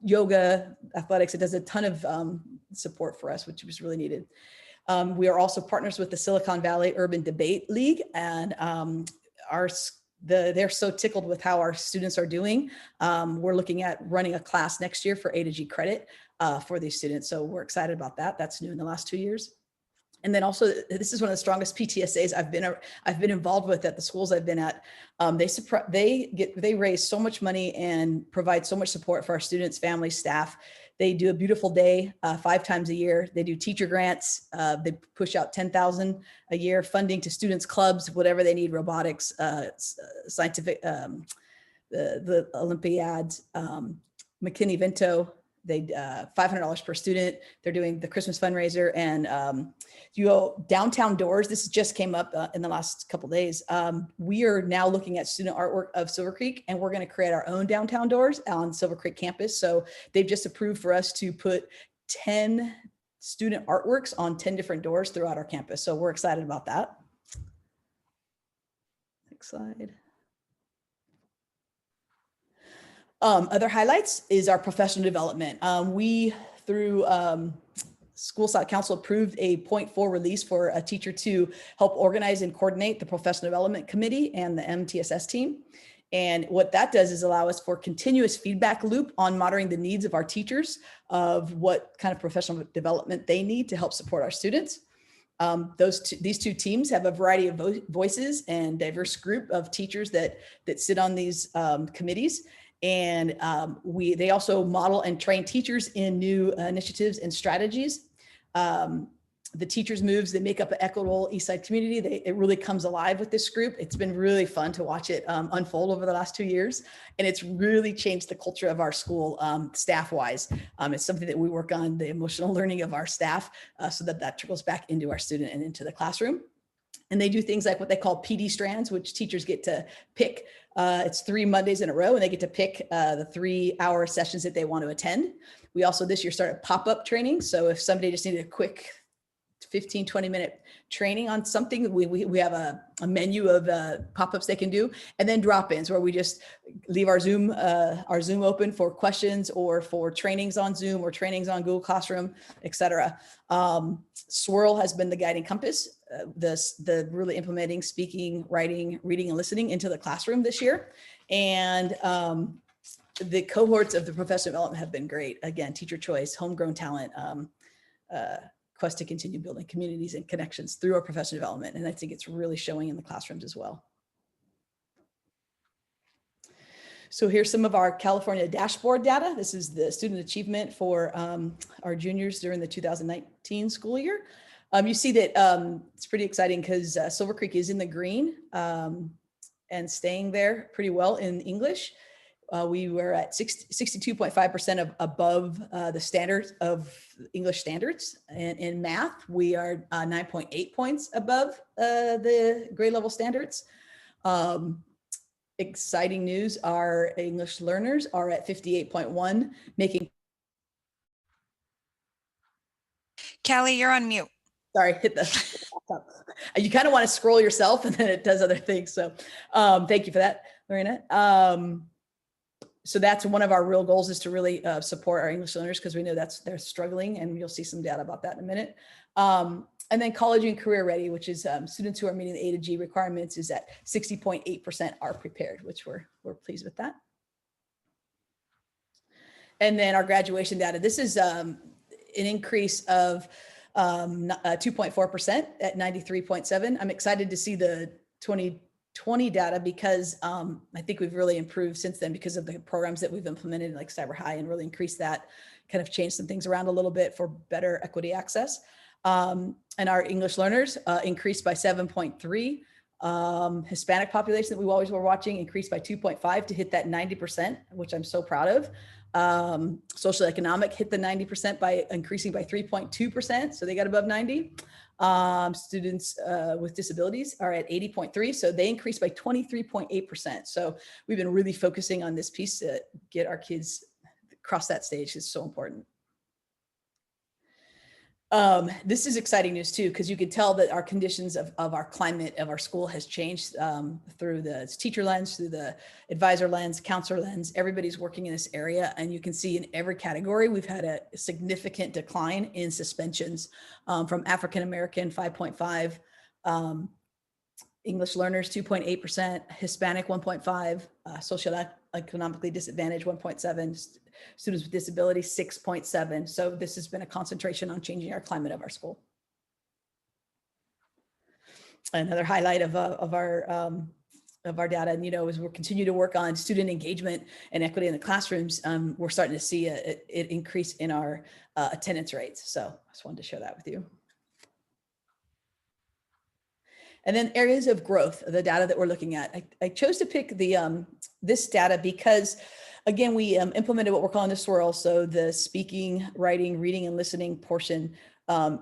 yoga, athletics. It does a ton of support for us, which was really needed. We are also partners with the Silicon Valley Urban Debate League, and they're so tickled with how our students are doing. We're looking at running a class next year for A to G credit for these students. So we're excited about that. That's new in the last 2 years. And then also, this is one of the strongest PTSAs I've been involved with at the schools I've been at. They raise so much money and provide so much support for our students, families, staff. They do a beautiful day 5 times a year. They do teacher grants. They push out $10,000 a year funding to students' clubs, whatever they need, robotics, scientific, the Olympiads, McKinney-Vento. They $500 per student. They're doing the Christmas fundraiser, and you go downtown doors. This just came up in the last couple of days. We are now looking at student artwork of Silver Creek, and we're going to create our own downtown doors on Silver Creek campus. So they've just approved for us to put 10 student artworks on 10 different doors throughout our campus. So we're excited about that. Next slide. Other highlights is our professional development. We, through School Site Council, approved a 0.4 release for a teacher to help organize and coordinate the Professional Development Committee and the MTSS team. And what that does is allow us for continuous feedback loop on monitoring the needs of our teachers of what kind of professional development they need to help support our students. These two teams have a variety of voices and diverse group of teachers that sit on these committees. And they also model and train teachers in new initiatives and strategies. The teachers' moves, they make up an equitable Eastside community. It really comes alive with this group. It's been really fun to watch it unfold over the last 2 years. And it's really changed the culture of our school staff-wise. It's something that we work on, the emotional learning of our staff, so that trickles back into our student and into the classroom. And they do things like what they call PD strands, which teachers get to pick. It's 3 Mondays in a row, and they get to pick the 3-hour sessions that they want to attend. We also this year started pop-up training. So if somebody just needed a quick 15, 20-minute training on something, we have a menu of pop-ups they can do, and then drop-ins where we just leave our Zoom open for questions or for trainings on Zoom or trainings on Google Classroom, etc. Swirl has been the guiding compass, the really implementing speaking, writing, reading, and listening into the classroom this year. And the cohorts of the professional development have been great. Again, teacher choice, homegrown talent, quest to continue building communities and connections through our professional development. And I think it's really showing in the classrooms as well. So here's some of our California dashboard data. This is the student achievement for our juniors during the 2019 school year. You see that it's pretty exciting because Silver Creek is in the green and staying there pretty well in English. We were at 62.5% of above the standards of English standards. And in math, we are 9.8 points above the grade level standards. exciting news, our English learners are at 58.1, making. Kelly, you're on mute. Sorry, hit the you kind of want to scroll yourself and then it does other things. So thank you for that, Marina. So that's one of our real goals, is to really support our English learners, because we know they're struggling, and you'll see some data about that in a minute. And then college and career ready, which is students who are meeting the A to G requirements, is at 60.8% are prepared, which we're pleased with that. And then our graduation data, this is an increase of 2.4% at 93.7. I'm excited to see the 2020 data, because I think we've really improved since then because of the programs that we've implemented, like Cyber High, and really increased that, kind of changed some things around a little bit for better equity access. And our English learners increased by 7.3. Hispanic population that we always were watching increased by 2.5 to hit that 90%, which I'm so proud of. Social economic hit the 90% by increasing by 3.2%. So they got above 90. Students with disabilities are at 80.3. So they increased by 23.8%. So we've been really focusing on this piece to get our kids across that stage. Is so important. This is exciting news too, because you can tell that our conditions of our climate of our school has changed through the teacher lens, through the advisor lens, counselor lens. Everybody's working in this area, and you can see in every category we've had a significant decline in suspensions, from African American 5.5, English learners 2.8%, Hispanic 1.5, socioeconomically disadvantaged 1.7, students with disability 6.7. So this has been a concentration on changing our climate of our school. Another highlight of our data, and as we're continue to work on student engagement and equity in the classrooms, we're starting to see an increase in our attendance rates. So I just wanted to share that with you. And then areas of growth, the data that we're looking at. I chose to pick this data because, again, we implemented what we're calling the swirl. So the speaking, writing, reading, and listening portion,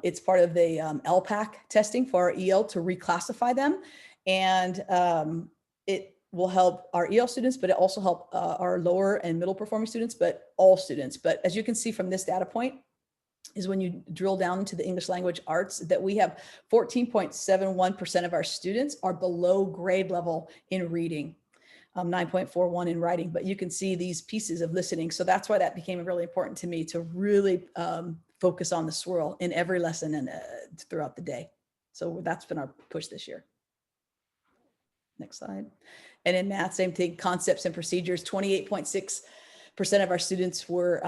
it's part of the LPAC testing for our EL to reclassify them. And it will help our EL students, but it also help our lower and middle performing students, but all students. But as you can see from this data point, is when you drill down into the English language arts, that we have 14.71% of our students are below grade level in reading, 9.41 in writing, but you can see these pieces of listening. So that's why that became really important to me, to really focus on the swirl in every lesson and throughout the day. So that's been our push this year. Next slide. And in math, same thing, concepts and procedures, 28.6% of our students were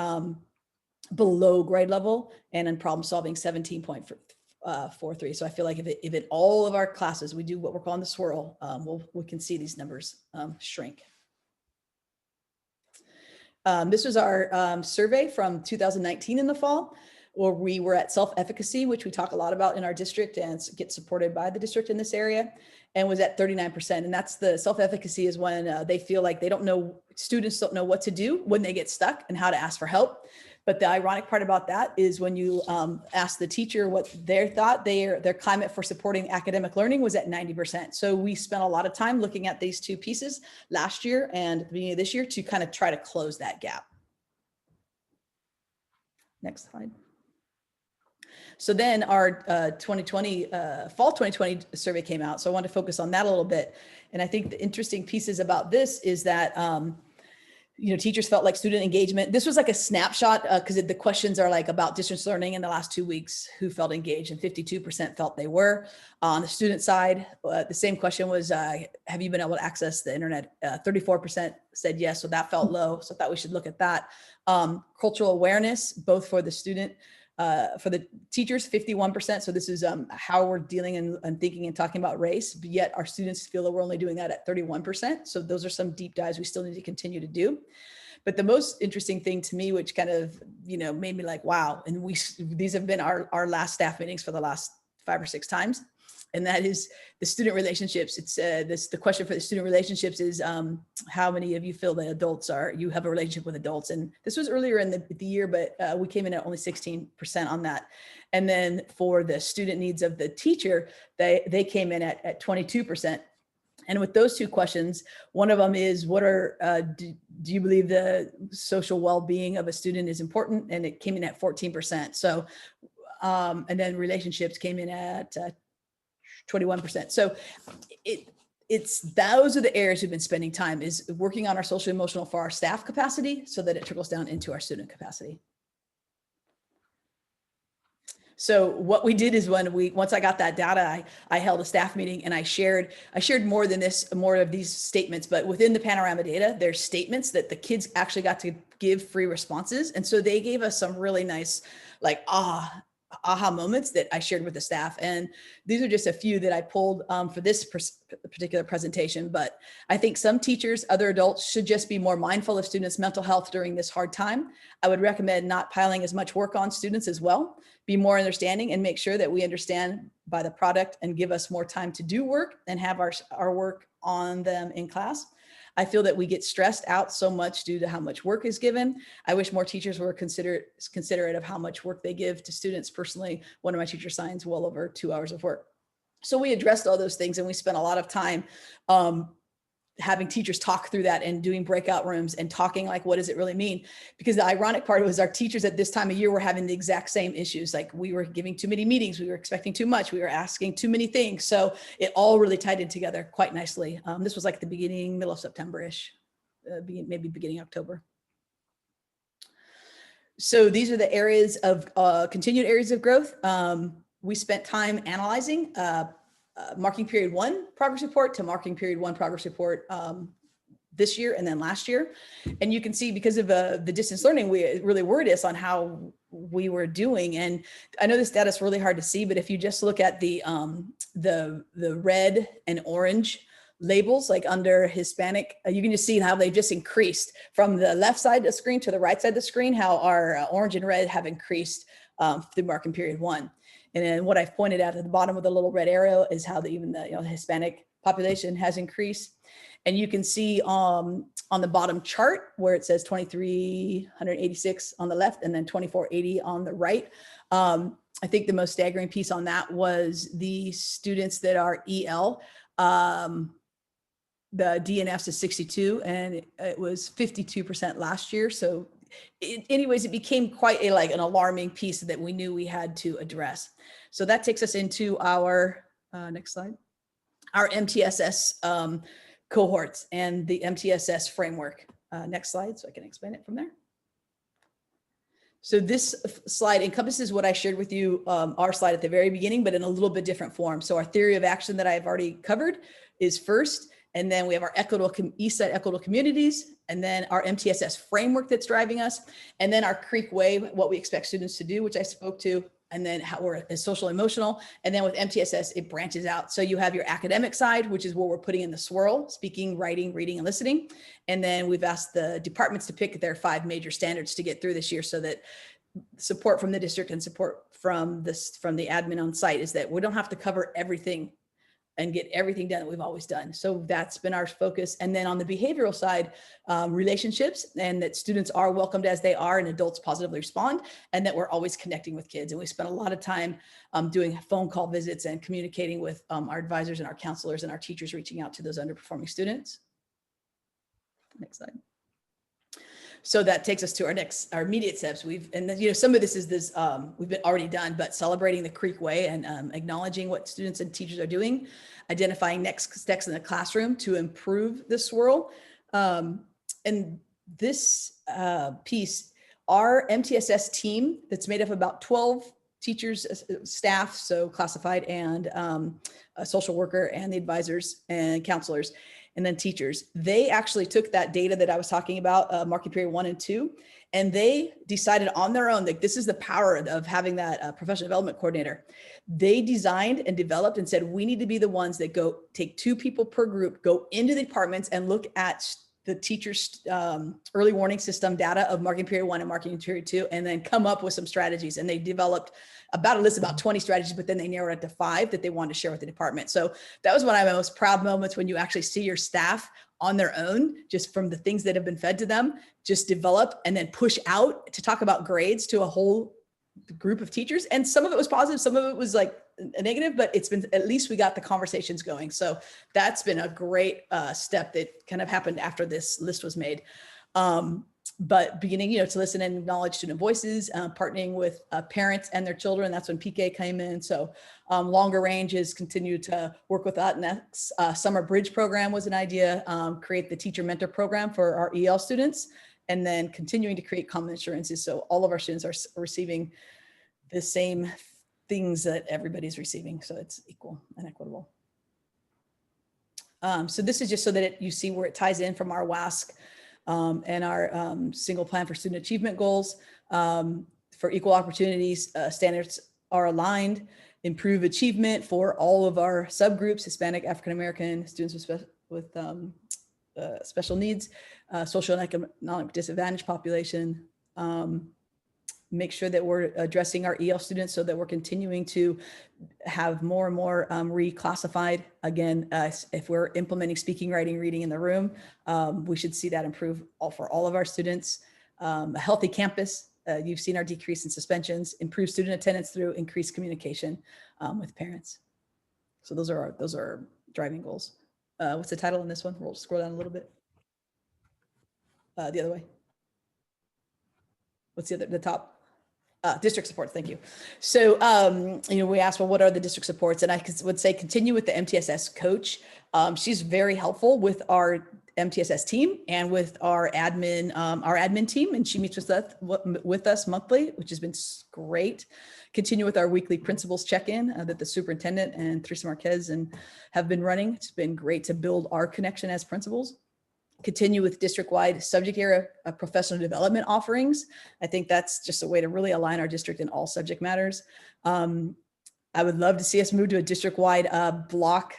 below grade level, and in problem solving 17.43. So I feel like if in all of our classes we do what we're calling the swirl, we can see these numbers shrink. This was our survey from 2019 in the fall, where we were at self-efficacy, which we talk a lot about in our district and get supported by the district in this area, and was at 39%. And that's the self-efficacy is when they feel like they don't know, students don't know what to do when they get stuck and how to ask for help. But the ironic part about that is when you ask the teacher what they thought, their climate for supporting academic learning was at 90%. So we spent a lot of time looking at these two pieces last year and at the beginning of this year to kind of try to close that gap. Next slide. So then our 2020, fall 2020 survey came out. So I want to focus on that a little bit. And I think the interesting pieces about this is that teachers felt like student engagement. This was like a snapshot because the questions are like about distance learning in the last 2 weeks, who felt engaged, and 52% felt they were. On the student side, the same question was, have you been able to access the internet? 34% said yes, so that felt low. So I thought we should look at that. Cultural awareness, both for the student, for the teachers, 51%. So this is how we're dealing and thinking and talking about race, but yet our students feel that we're only doing that at 31%. So those are some deep dives we still need to continue to do. But the most interesting thing to me, which kind of, made me like, wow. And these have been our last staff meetings for the last 5 or 6 times. And that is the student relationships. It's the question for the student relationships is how many of you feel that you have a relationship with adults? And this was earlier in the year, but we came in at only 16% on that. And then for the student needs of the teacher, they came in at 22%. And with those two questions, one of them is, what are, do you believe the social well-being of a student is important? And it came in at 14%. So, and then relationships came in at 21%. So it's those are the areas we've been spending time, is working on our social emotional for our staff capacity so that it trickles down into our student capacity. So what we did is once I got that data, I held a staff meeting and I shared more than this, more of these statements, but within the panorama data, there's statements that the kids actually got to give free responses. And so they gave us some really nice, like, aha moments that I shared with the staff. And these are just a few that I pulled for this particular presentation. But I think some teachers, other adults should just be more mindful of students' mental health during this hard time. I would recommend not piling as much work on students as well. Be more understanding and make sure that we understand by the product and give us more time to do work and have our work on them in class. I feel that we get stressed out so much due to how much work is given. I wish more teachers were considerate of how much work they give to students. Personally, one of my teachers signs well over 2 hours of work. So we addressed all those things and we spent a lot of time having teachers talk through that and doing breakout rooms and talking like, what does it really mean? Because the ironic part was our teachers at this time of year were having the exact same issues. Like, we were giving too many meetings, we were expecting too much, we were asking too many things. So it all really tied in together quite nicely. This was like the middle of September-ish, maybe beginning October. So these are the areas of continued areas of growth. We spent time analyzing marking period 1 progress report to marking period 1 progress report this year and then last year. And you can see, because of the distance learning, it really worried us on how we were doing. And I know this data is really hard to see, but if you just look at the red and orange labels, like under Hispanic, you can just see how they've just increased from the left side of the screen to the right side of the screen, how our orange and red have increased through marking period 1. And then what I've pointed out at the bottom of the little red arrow is how even the Hispanic population has increased. And you can see on the bottom chart where it says 2,386 on the left and then 2,480 on the right. I think the most staggering piece on that was the students that are EL. The DNFs is 62 and it was 52% last year. So anyways, it became quite an alarming piece that we knew we had to address. So that takes us into our next slide, our MTSS cohorts and the MTSS framework. Next slide, so I can explain it from there. So this slide encompasses what I shared with you, our slide at the very beginning, but in a little bit different form. So our theory of action that I've already covered is first, and then we have our Eastside equitable communities, and then our MTSS framework that's driving us, and then our Creek Way, what we expect students to do, which I spoke to, and then how we're social emotional. And then with MTSS, it branches out. So you have your academic side, which is where we're putting in the swirl, speaking, writing, reading, and listening. And then we've asked the departments to pick their 5 major standards to get through this year, so that support from the district and support from the admin on site is that we don't have to cover everything and get everything done that we've always done. So that's been our focus. And then on the behavioral side, relationships, and that students are welcomed as they are and adults positively respond, and that we're always connecting with kids. And we spent a lot of time doing phone call visits and communicating with our advisors and our counselors and our teachers, reaching out to those underperforming students. Next slide. So that takes us to our immediate steps. Some of this is we've been already done, but celebrating the Creek Way and acknowledging what students and teachers are doing, identifying next steps in the classroom to improve the swirl. And this piece, our MTSS team that's made up of about 12 teachers, staff, so classified, and a social worker, and the advisors and counselors, and then teachers. They actually took that data that I was talking about, marking period 1 and 2, and they decided on their own that this is the power of having that professional development coordinator. They designed and developed and said, we need to be the ones that go take 2 people per group, go into the departments and look at the teacher's early warning system data of marking period 1 and marking period 2, and then come up with some strategies. And they developed about a list of about 20 strategies, but then they narrowed it to 5 that they wanted to share with the department. So that was one of my most proud moments, when you actually see your staff on their own, just from the things that have been fed to them, just develop and then push out to talk about grades to a whole group of teachers, and some of it was positive, some of it was like a negative, but it's been, at least we got the conversations going. So that's been a great step that kind of happened after this list was made. But beginning, to listen and acknowledge student voices, partnering with parents and their children. That's when PK came in. So longer ranges continue to work with that. Next summer bridge program was an idea, create the teacher mentor program for our EL students, and then continuing to create common assurances. So all of our students are receiving the same things that everybody's receiving. So it's equal and equitable. So this is just so that you see where it ties in from our WASC and our single plan for student achievement goals. For equal opportunities, standards are aligned, improve achievement for all of our subgroups, Hispanic, African-American, students with special needs, social and economic disadvantaged population. Make sure that we're addressing our EL students so that we're continuing to have more and more reclassified. Again, if we're implementing speaking, writing, reading in the room, we should see that improve for all of our students. A healthy campus, you've seen our decrease in suspensions, improve student attendance through increased communication with parents. So those are our driving goals. What's the title on this one? We'll scroll down a little bit. The other way. What's the top? District supports, thank you. So, we asked, well, what are the district supports? And I would say continue with the MTSS coach. She's very helpful with our MTSS team and with our admin team, and she meets with us monthly, which has been great. Continue with our weekly principals check-in that the superintendent and Teresa Marquez have been running. It's been great to build our connection as principals. Continue with district-wide subject area professional development offerings. I think that's just a way to really align our district in all subject matters. I would love to see us move to a district-wide block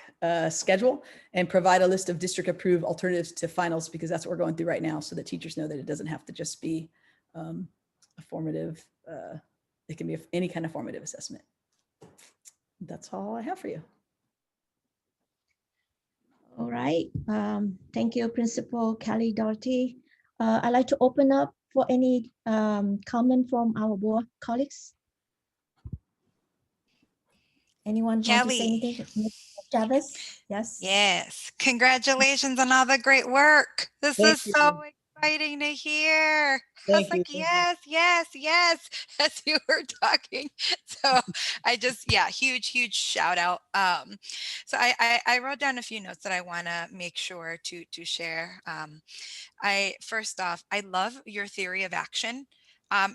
schedule and provide a list of district-approved alternatives to finals, because that's what we're going through right now, so that teachers know that it doesn't have to just be a formative, it can be any kind of formative assessment. That's all I have for you. All right. Thank you, Principal Kelly Doherty. I'd like to open up for any comment from our board colleagues. Anyone want to say anything? Chavez? Yes. Yes. Congratulations on all the great work. This is so exciting to hear. I was like, yes, yes, yes, as you were talking. So I just, huge shout out. So I wrote down a few notes that I want to make sure to share. First off, I love your theory of action. I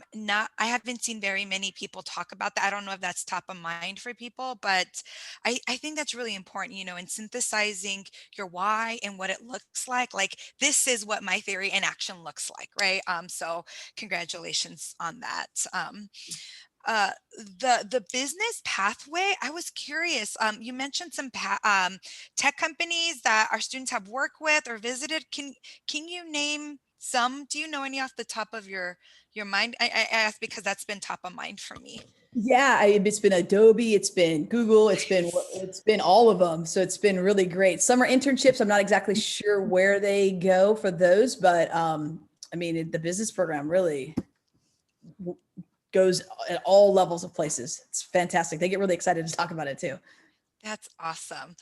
haven't seen very many people talk about that. I don't know if that's top of mind for people, but I think that's really important, in synthesizing your why and what it looks like this is what my theory in action looks like, right? So congratulations on that. The business pathway, I was curious. You mentioned some tech companies that our students have worked with or visited. Can you name some? Do you know any off the top of your mind? I asked because that's been top of mind for me. Yeah, it's been Adobe, it's been Google, it's been all of them. So it's been really great. Summer internships, I'm not exactly sure where they go for those, but the business program really goes at all levels of places. It's fantastic. They get really excited to talk about it too. That's awesome.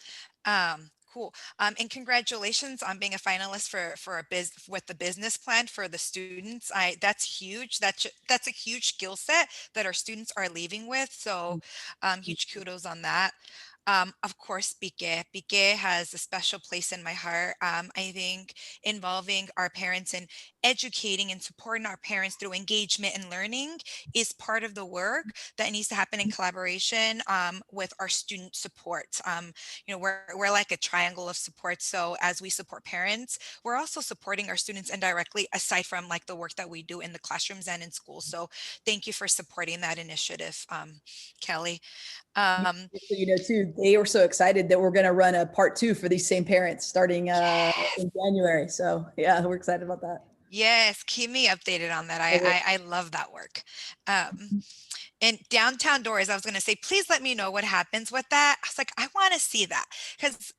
Cool. And congratulations on being a finalist with the business plan for the students. That's huge. That's a huge skill set that our students are leaving with. So huge kudos on that. Of course, Pique has a special place in my heart. I think involving our parents and educating and supporting our parents through engagement and learning is part of the work that needs to happen in collaboration with our student support. We're like a triangle of support. So as we support parents, we're also supporting our students indirectly, aside from the work that we do in the classrooms and in school. So thank you for supporting that initiative, Kelly. Too, they were so excited that we're going to run a part 2 for these same parents starting in January. So yeah, we're excited about that. Yes, keep me updated on that. I love that work. And downtown doors, I was going to say, please let me know what happens with that. I was like, I want to see that, because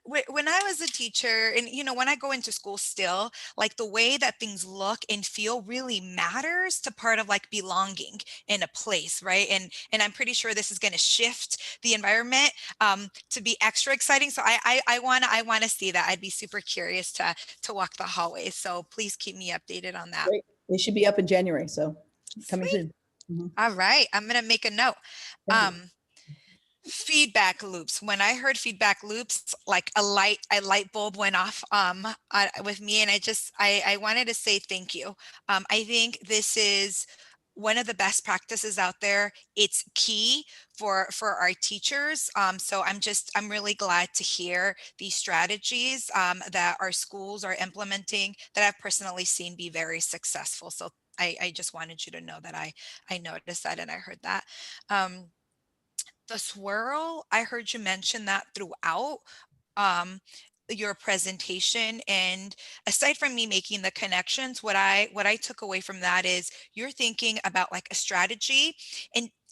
when I was a teacher, and you know, when I go into school still, like the way that things look and feel really matters to part of like belonging in a place, right? And I'm pretty sure this is going to shift the environment to be extra exciting. So I want to see that. I'd be super curious to walk the hallways. So please keep me updated on that. Great. They should be up in January, so coming soon. All right, I'm gonna make a note. Feedback loops. When I heard feedback loops, like a light bulb went off with me, and I wanted to say thank you. I think this is one of the best practices out there. It's key for our teachers. So I'm really glad to hear these strategies that our schools are implementing that I've personally seen be very successful. So I just wanted you to know that I noticed that and I heard that. The swirl, I heard you mention that throughout your presentation, and aside from me making the connections, what I took away from that is you're thinking about like a strategy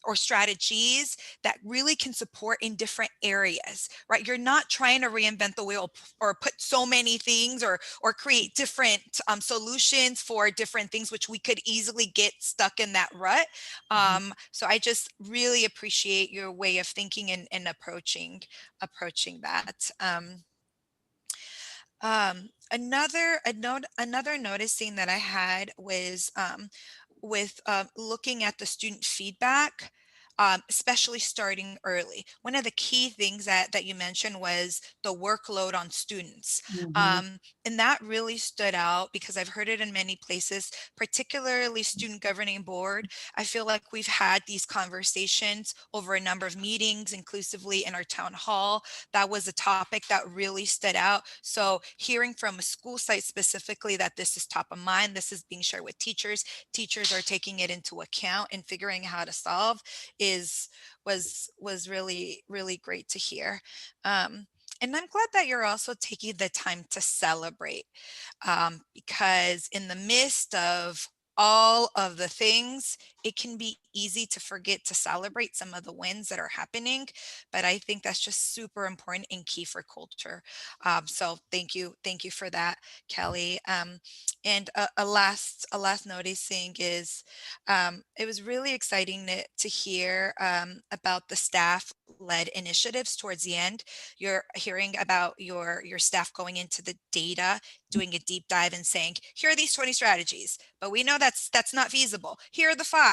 or strategies that really can support in different areas, right? You're not trying to reinvent the wheel or put so many things or create different solutions for different things, which we could easily get stuck in that rut. So I just really appreciate your way of thinking and approaching that. Another noticing that I had was with looking at the student feedback, especially starting early. One of the key things that you mentioned was the workload on students. And that really stood out because I've heard it in many places, particularly student governing board. I feel like we've had these conversations over a number of meetings, inclusively in our town hall. That was a topic that really stood out. So hearing from a school site specifically that this is top of mind, this is being shared with teachers are taking it into account and figuring how to solve was really, really great to hear. And I'm glad that you're also taking the time to celebrate, because in the midst of all of the things, it can be easy to forget to celebrate some of the wins that are happening. But I think that's just super important and key for culture. So thank you for that, Kelly. And a last noticing is it was really exciting to hear about the staff-led initiatives towards the end. You're hearing about your staff going into the data, doing a deep dive and saying, here are these 20 strategies, but we know that's not feasible. Here are the 5.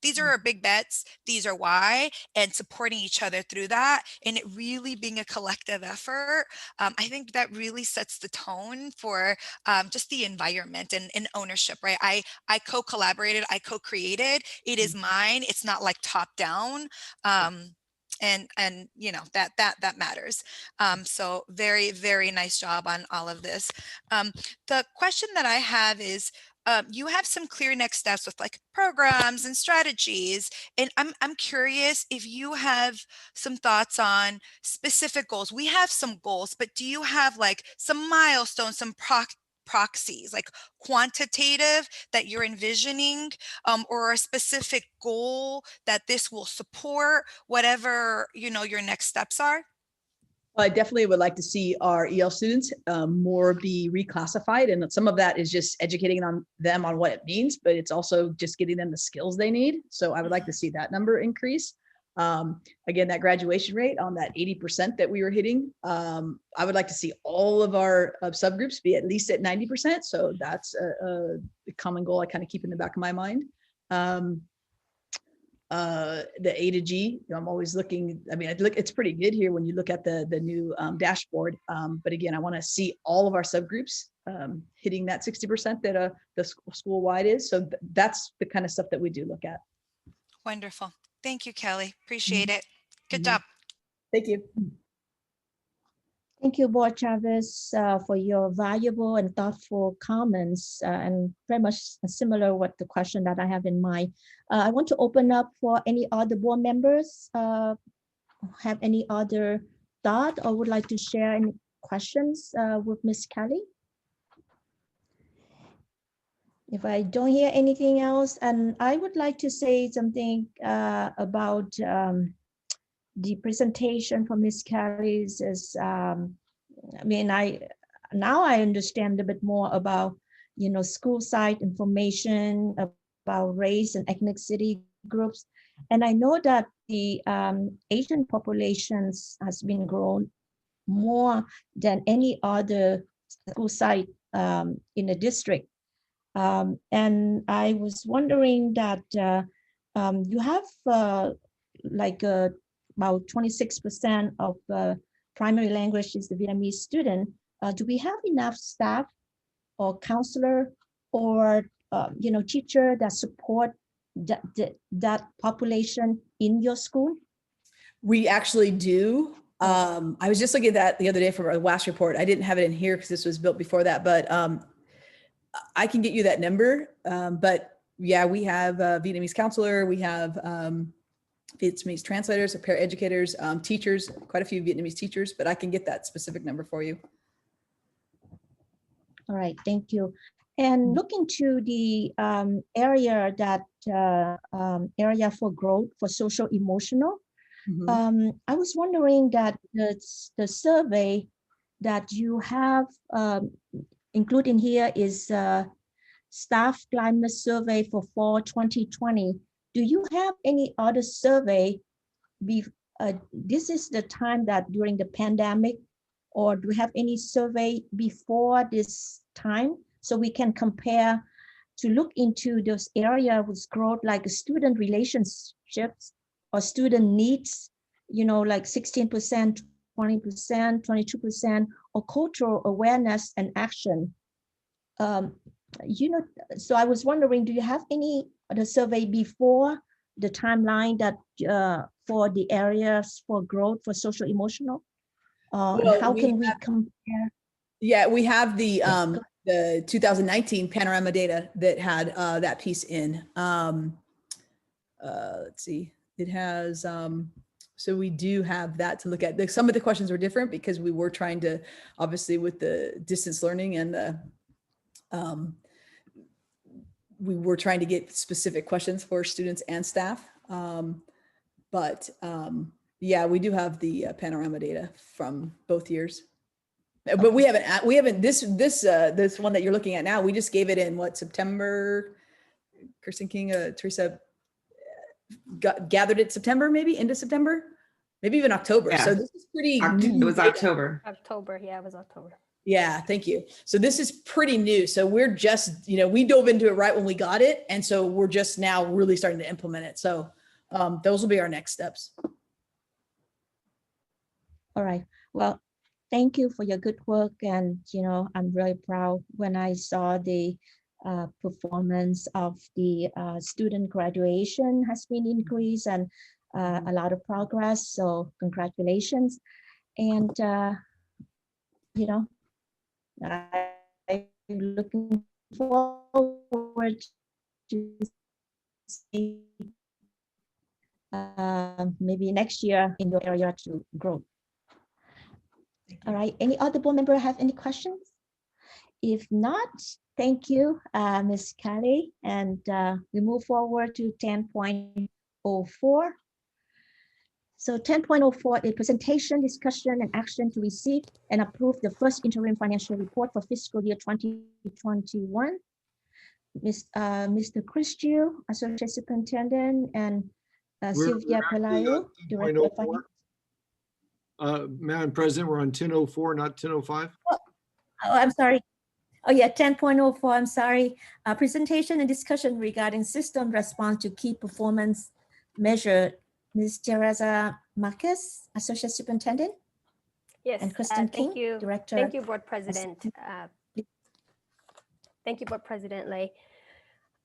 These are our big bets. These are why, and supporting each other through that, and it really being a collective effort. I think that really sets the tone for just the environment and ownership, right? I co-collaborated, I co-created. It is mine. It's not like top down. And you know, that matters. So very, very nice job on all of this. The question that I have is, you have some clear next steps with like programs and strategies. And I'm curious if you have some thoughts on specific goals. We have some goals, but do you have like some milestones, some proxies, like quantitative that you're envisioning, or a specific goal that this will support, whatever, you know, your next steps are? I definitely would like to see our EL students more be reclassified. And some of that is just educating them on what it means, but it's also just getting them the skills they need. So I would like to see that number increase. Again, that graduation rate on that 80% that we were hitting, I would like to see all of our subgroups be at least at 90%. So that's a common goal I kind of keep in the back of my mind. The A to G, I'm always looking, I mean, it's pretty good here when you look at the new dashboard. But again, I want to see all of our subgroups hitting that 60% that the school-wide is. So that's the kind of stuff that we do look at. Wonderful. Thank you, Kelly. Appreciate it. Good job. Thank you. Thank you, Board Chavez, for your valuable and thoughtful comments, and very much similar with the question that I have in mind. I want to open up for any other board members have any other thought or would like to share any questions with Ms. Kelly. If I don't hear anything else, and I would like to say something about the presentation from Ms. Carey's is, I mean, now I understand a bit more about, you know, school site information about race and ethnicity groups. And I know that the Asian populations has been grown more than any other school site in the district. And I was wondering that you have like about 26% of primary language is the Vietnamese student. Do we have enough staff or counselor or you know, teacher that support that population in your school? We actually do. I was just looking at that the other day for our last report. I didn't have it in here because this was built before that, but I can get you that number. But yeah, we have a Vietnamese counselor, we have Vietnamese translators, paraeducators, teachers, quite a few Vietnamese teachers, but I can get that specific number for you. All right, thank you. And looking to the area that area for growth for social emotional, I was wondering that the survey that you have included here is staff climate survey for fall 2020. Do you have any other survey? This is the time that during the pandemic, or do we have any survey before this time so we can compare to look into those areas with growth, like student relationships or student needs, you know, like 16%, 20%, 22%, or cultural awareness and action. You know, so I was wondering, do you have any other survey before the timeline that for the areas for growth for social emotional? Well, how can we compare? Yeah, we have the 2019 panorama data that had that piece in. Let's see, it has, so we do have that to look at. Some of the questions were different because we were trying to, obviously with the distance learning and the, we were trying to get specific questions for students and staff. Yeah, we do have the panorama data from both years. But we haven't this one that you're looking at now, we just gave it in what, September? Kirsten King, Teresa gathered it September, maybe into September, maybe even October. Yeah. So this is pretty It was October. October, yeah, it was October. Yeah, thank you. So this is pretty new. So we're just, you know, we dove into it right when we got it. And so we're just now really starting to implement it. So those will be our next steps. All right. Well, thank you for your good work. And, you know, I'm really proud when I saw the performance of the student graduation has been increased and a lot of progress. So congratulations. And, you know, I'm looking forward to see maybe next year in your area to grow. All right, any other board member have any questions? If not, thank you, Ms. Kelly. And we move forward to 10.04. So 10.04, a presentation, discussion, and action to receive and approve the first interim financial report for fiscal year 2021. Mr. Christiu, Associate Superintendent, and Sylvia Pelayo, Director of Finance. Madam President, we're on 10.04, not 10.05. Oh, I'm sorry. Oh yeah, 10.04, I'm sorry. Presentation and discussion regarding system response to key performance measure. Ms. Teresa Marquez, Associate Superintendent. Yes, and Kristen King, thank you. Director. Thank you, Board President. Thank you, Board President Lay.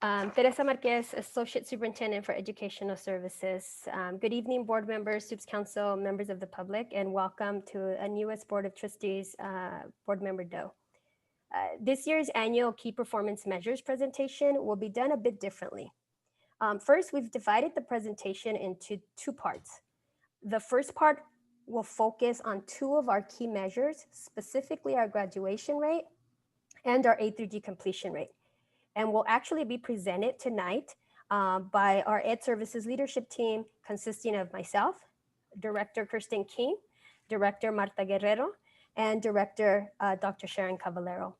Teresa Marquez, Associate Superintendent for Educational Services. Good evening, board members, Soups Council, members of the public, and welcome to a newest Board of Trustees, Board Member Doe. This year's annual Key Performance Measures presentation will be done a bit differently. First, we've divided the presentation into two parts. The first part will focus on two of our key measures, specifically our graduation rate and our A through G completion rate. and will actually be presented tonight by our Ed Services leadership team consisting of myself, Director Kirsten King, Director Marta Guerrero, and Director Dr. Sharon Cavallero.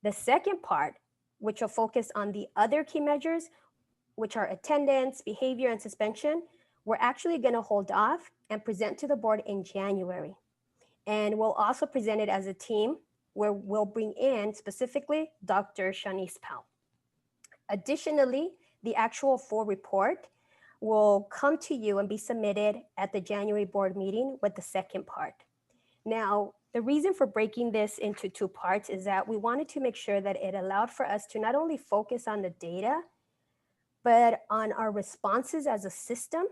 The second part, which will focus on the other key measures, which are attendance, behavior, and suspension, we're actually going to hold off and present to the board in January. And we'll also present it as a team where we'll bring in specifically Dr. Shanice Powell. Additionally, the actual full report will come to you and be submitted at the January board meeting with the second part. Now, the reason for breaking this into two parts is that we wanted to make sure that it allowed for us to not only focus on the data, but on our responses as a system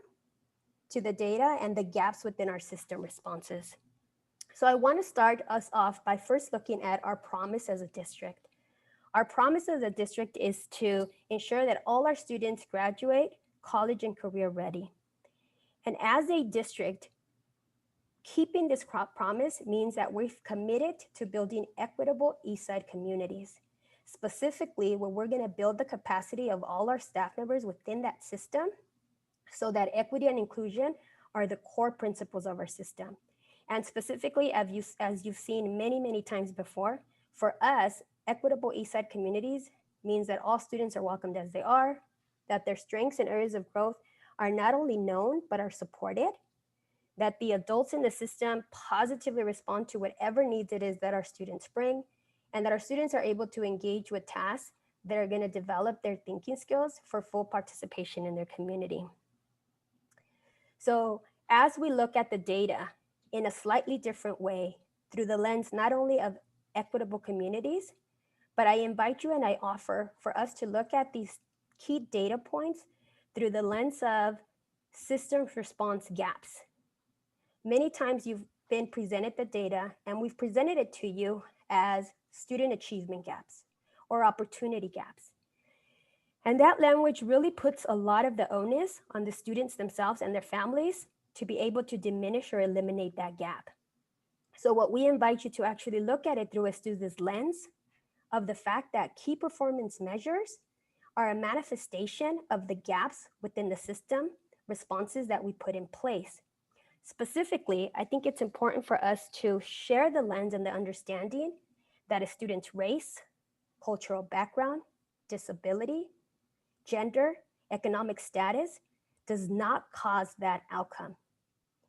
to the data and the gaps within our system responses. So I want to start us off by first looking at our promise as a district. Our promise as a district is to ensure that all our students graduate college and career ready. And as a district, keeping this promise means that we've committed to building equitable Eastside communities, specifically where we're going to build the capacity of all our staff members within that system so that equity and inclusion are the core principles of our system. And specifically, as you've seen many, many times before, for us, equitable Eastside communities means that all students are welcomed as they are, that their strengths and areas of growth are not only known, but are supported, that the adults in the system positively respond to whatever needs it is that our students bring, and that our students are able to engage with tasks that are going to develop their thinking skills for full participation in their community. So as we look at the data in a slightly different way through the lens not only of equitable communities, but I invite you and I offer for us to look at these key data points through the lens of system response gaps. Many times you've been presented the data and we've presented it to you as student achievement gaps or opportunity gaps. And that language really puts a lot of the onus on the students themselves and their families to be able to diminish or eliminate that gap. So what we invite you to actually look at it through is through this lens of the fact that key performance measures are a manifestation of the gaps within the system responses that we put in place. Specifically, I think it's important for us to share the lens and the understanding that a student's race, cultural background, disability, gender, economic status does not cause that outcome.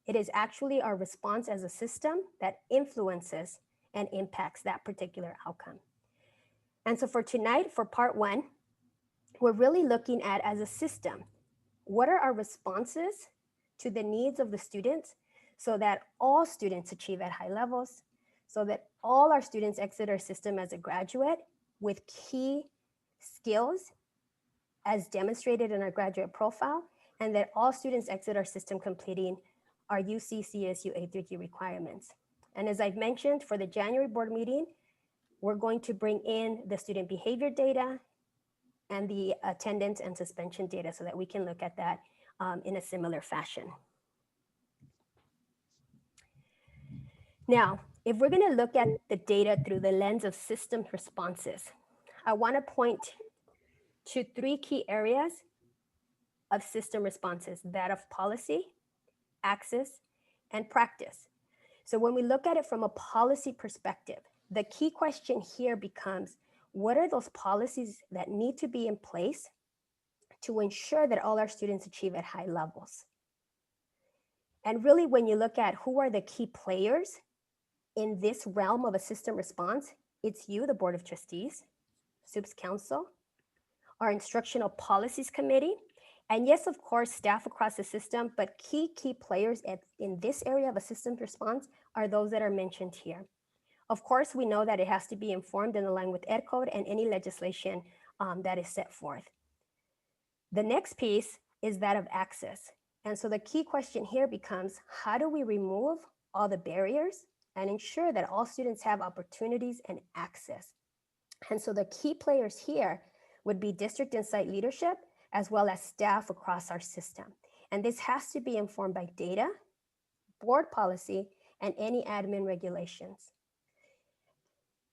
It is actually our response as a system that influences and impacts that particular outcome. And so for tonight, for part one, we're really looking at as a system, what are our responses to the needs of the students so that all students achieve at high levels, so that all our students exit our system as a graduate with key skills as demonstrated in our graduate profile, and that all students exit our system completing our UC CSU A3G requirements. And as I've mentioned, for the January board meeting, we're going to bring in the student behavior data and the attendance and suspension data so that we can look at that in a similar fashion. Now, if we're going to look at the data through the lens of system responses, I want to point to three key areas of system responses, that of policy, access, and practice. So when we look at it from a policy perspective, the key question here becomes, what are those policies that need to be in place to ensure that all our students achieve at high levels? And really, when you look at who are the key players in this realm of a system response, it's you, the Board of Trustees, SUPS Council, our Instructional Policies Committee, and yes, of course, staff across the system, but key players in this area of a systems response are those that are mentioned here. Of course, we know that it has to be informed and aligned with Ed Code and any legislation that is set forth. The next piece is that of access. And so the key question here becomes, how do we remove all the barriers and ensure that all students have opportunities and access? And so the key players here would be district and site leadership, as well as staff across our system. And this has to be informed by data, board policy, and any admin regulations.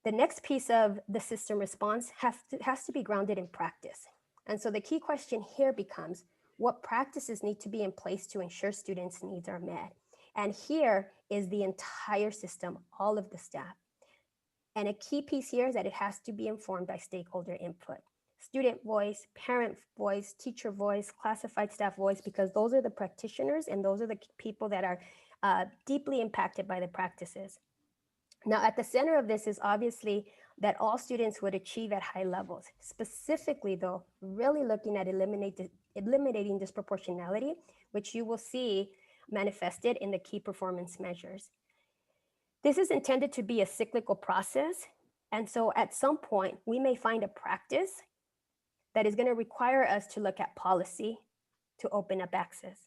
The next piece of the system response has to be grounded in practice. And so the key question here becomes, what practices need to be in place to ensure students' needs are met? And here is the entire system, all of the staff. And a key piece here is that it has to be informed by stakeholder input. Student voice, parent voice, teacher voice, classified staff voice, because those are the practitioners and those are the people that are deeply impacted by the practices. Now, at the center of this is obviously that all students would achieve at high levels. Specifically, though, really looking at eliminating disproportionality, which you will see manifested in the key performance measures. This is intended to be a cyclical process. And so at some point, we may find a practice that is going to require us to look at policy to open up access.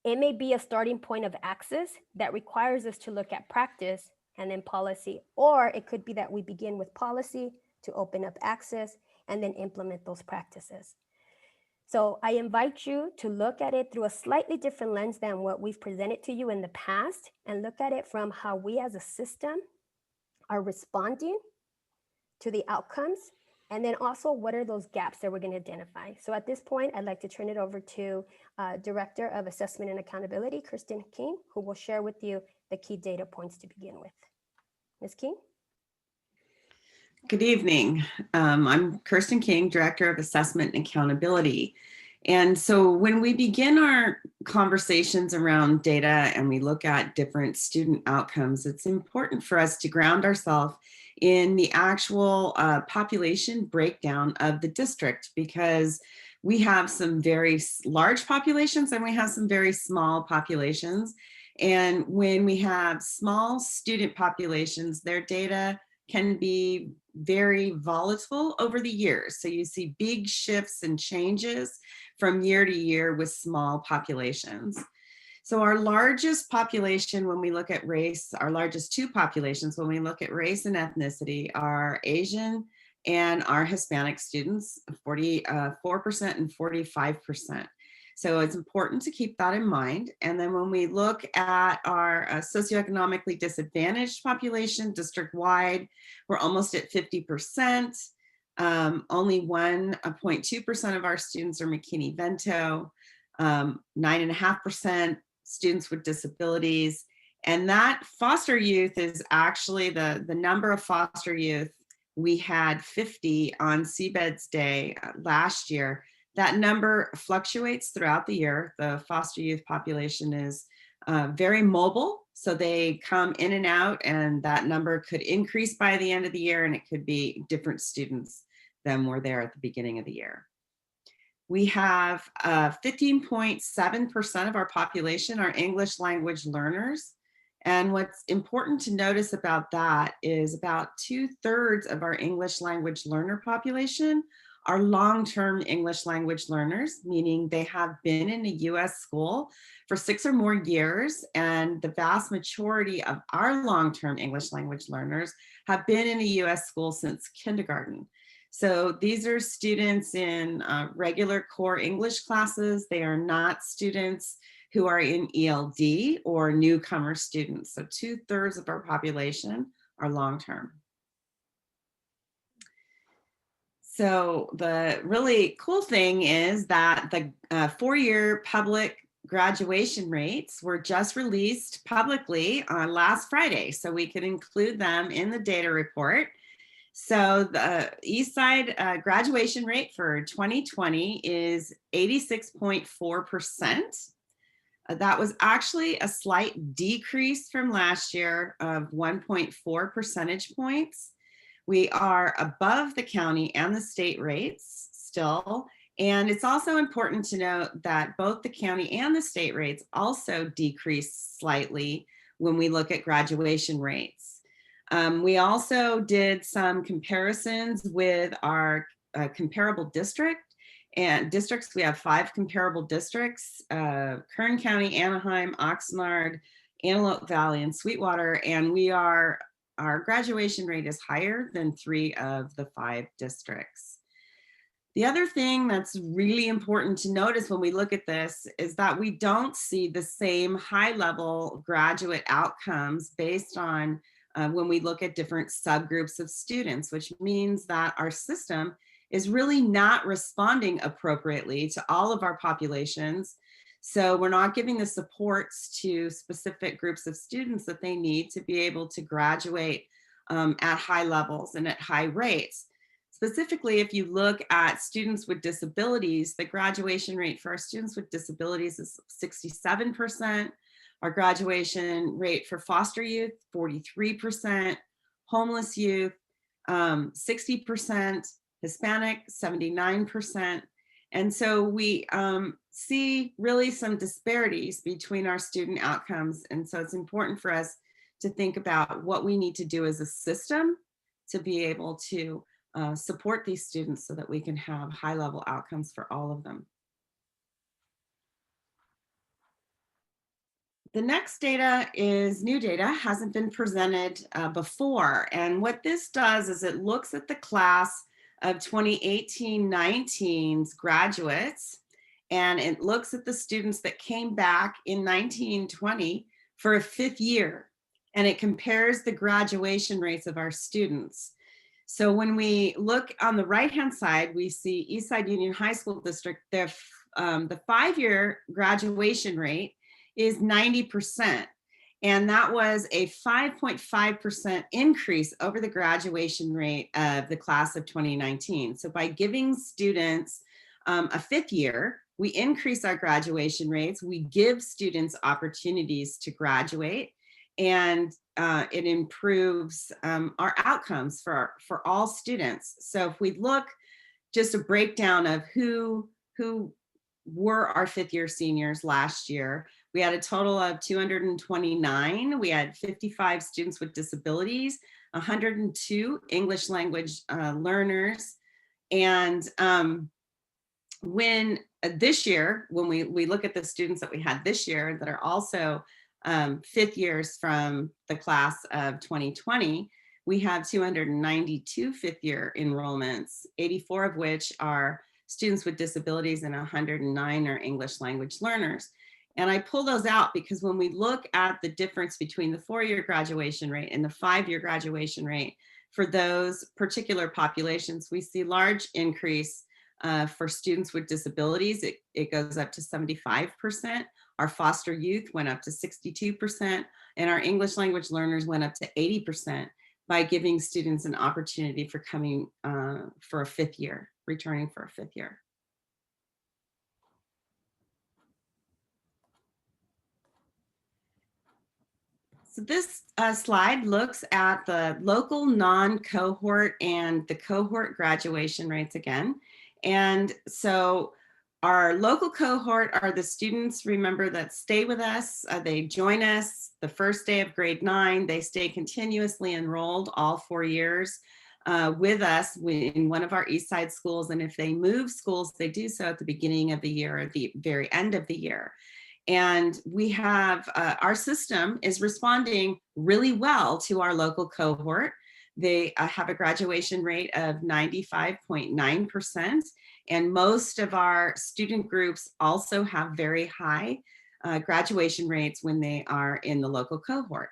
It may be a starting point of access that requires us to look at practice and then policy, or it could be that we begin with policy to open up access and then implement those practices. So I invite you to look at it through a slightly different lens than what we've presented to you in the past, and look at it from how we as a system are responding to the outcomes, and then also what are those gaps that we're going to identify. So at this point, I'd like to turn it over to Director of Assessment and Accountability, Kirsten King, who will share with you the key data points to begin with. Ms. King? Good evening. I'm Kirsten King, Director of Assessment and Accountability. And so when we begin our conversations around data and we look at different student outcomes, it's important for us to ground ourselves in the actual population breakdown of the district, because we have some very large populations and we have some very small populations. And when we have small student populations, their data can be very volatile over the years. So you see big shifts and changes from year to year with small populations. So our largest population when we look at race, our largest two populations when we look at race and ethnicity are Asian and our Hispanic students, 44% and 45%. So it's important to keep that in mind. And then when we look at our socioeconomically disadvantaged population district-wide, we're almost at 50%. Only 1.2% of our students are McKinney-Vento, 9.5% students with disabilities. And that foster youth is actually the number of foster youth. We had 50 on Seabed's Day last year. That number fluctuates throughout the year. The foster youth population is very mobile, so they come in and out, and that number could increase by the end of the year, and it could be different students than were there at the beginning of the year. We have 15.7% of our population are English language learners. And what's important to notice about that is about 2/3 of our English language learner population are long-term English language learners, meaning they have been in a US school for 6 or more years. And the vast majority of our long-term English language learners have been in a US school since kindergarten. So these are students in regular core English classes. They are not students who are in ELD or newcomer students. So 2/3 of our population are long-term. So the really cool thing is that the 4-year public graduation rates were just released publicly on last Friday, so we could include them in the data report. So the Eastside graduation rate for 2020 is 86.4%. That was actually a slight decrease from last year of 1.4 percentage points. We are above the county and the state rates still. And it's also important to note that both the county and the state rates also decreased slightly when we look at graduation rates. We also did some comparisons with our comparable district and districts. We have 5 comparable districts, Kern County, Anaheim, Oxnard, Antelope Valley, and Sweetwater. And our graduation rate is higher than 3 of the 5 districts. The other thing that's really important to notice when we look at this is that we don't see the same high-level graduate outcomes based on when we look at different subgroups of students, which means that our system is really not responding appropriately to all of our populations. So we're not giving the supports to specific groups of students that they need to be able to graduate at high levels and at high rates. Specifically, if you look at students with disabilities, the graduation rate for our students with disabilities is 67%. Our graduation rate for foster youth, 43%, homeless youth, 60%, Hispanic, 79%. And so we see really some disparities between our student outcomes. And so it's important for us to think about what we need to do as a system to be able to support these students so that we can have high level outcomes for all of them. The next data is new data, hasn't been presented before. And what this does is it looks at the class of 2018-19's graduates, and it looks at the students that came back in 1920 for a 5th year, and it compares the graduation rates of our students. So when we look on the right-hand side, we see Eastside Union High School District, the 5-year graduation rate is 90%. And that was a 5.5% increase over the graduation rate of the class of 2019. So by giving students a 5th year, we increase our graduation rates, we give students opportunities to graduate, and it improves our outcomes for all students. So if we look, just a breakdown of who were our 5th year seniors last year, we had a total of 229. We had 55 students with disabilities, 102 English language learners. And when this year, when we look at the students that we had this year that are also 5th years from the class of 2020, we have 292 5th year enrollments, 84 of which are students with disabilities and 109 are English language learners. And I pull those out because when we look at the difference between the 4-year graduation rate and the 5-year graduation rate for those particular populations, we see large increase for students with disabilities. It goes up to 75%. Our foster youth went up to 62%, and our English language learners went up to 80% by giving students an opportunity for coming for a 5th year, returning for a 5th year. So this slide looks at the local non-cohort and the cohort graduation rates again. And so our local cohort are the students, remember, that stay with us. They join us the first day of grade 9. They stay continuously enrolled all 4 years with us in one of our Eastside schools. And if they move schools, they do so at the beginning of the year or the very end of the year. And we have, our system is responding really well to our local cohort. They have a graduation rate of 95.9%. And most of our student groups also have very high graduation rates when they are in the local cohort.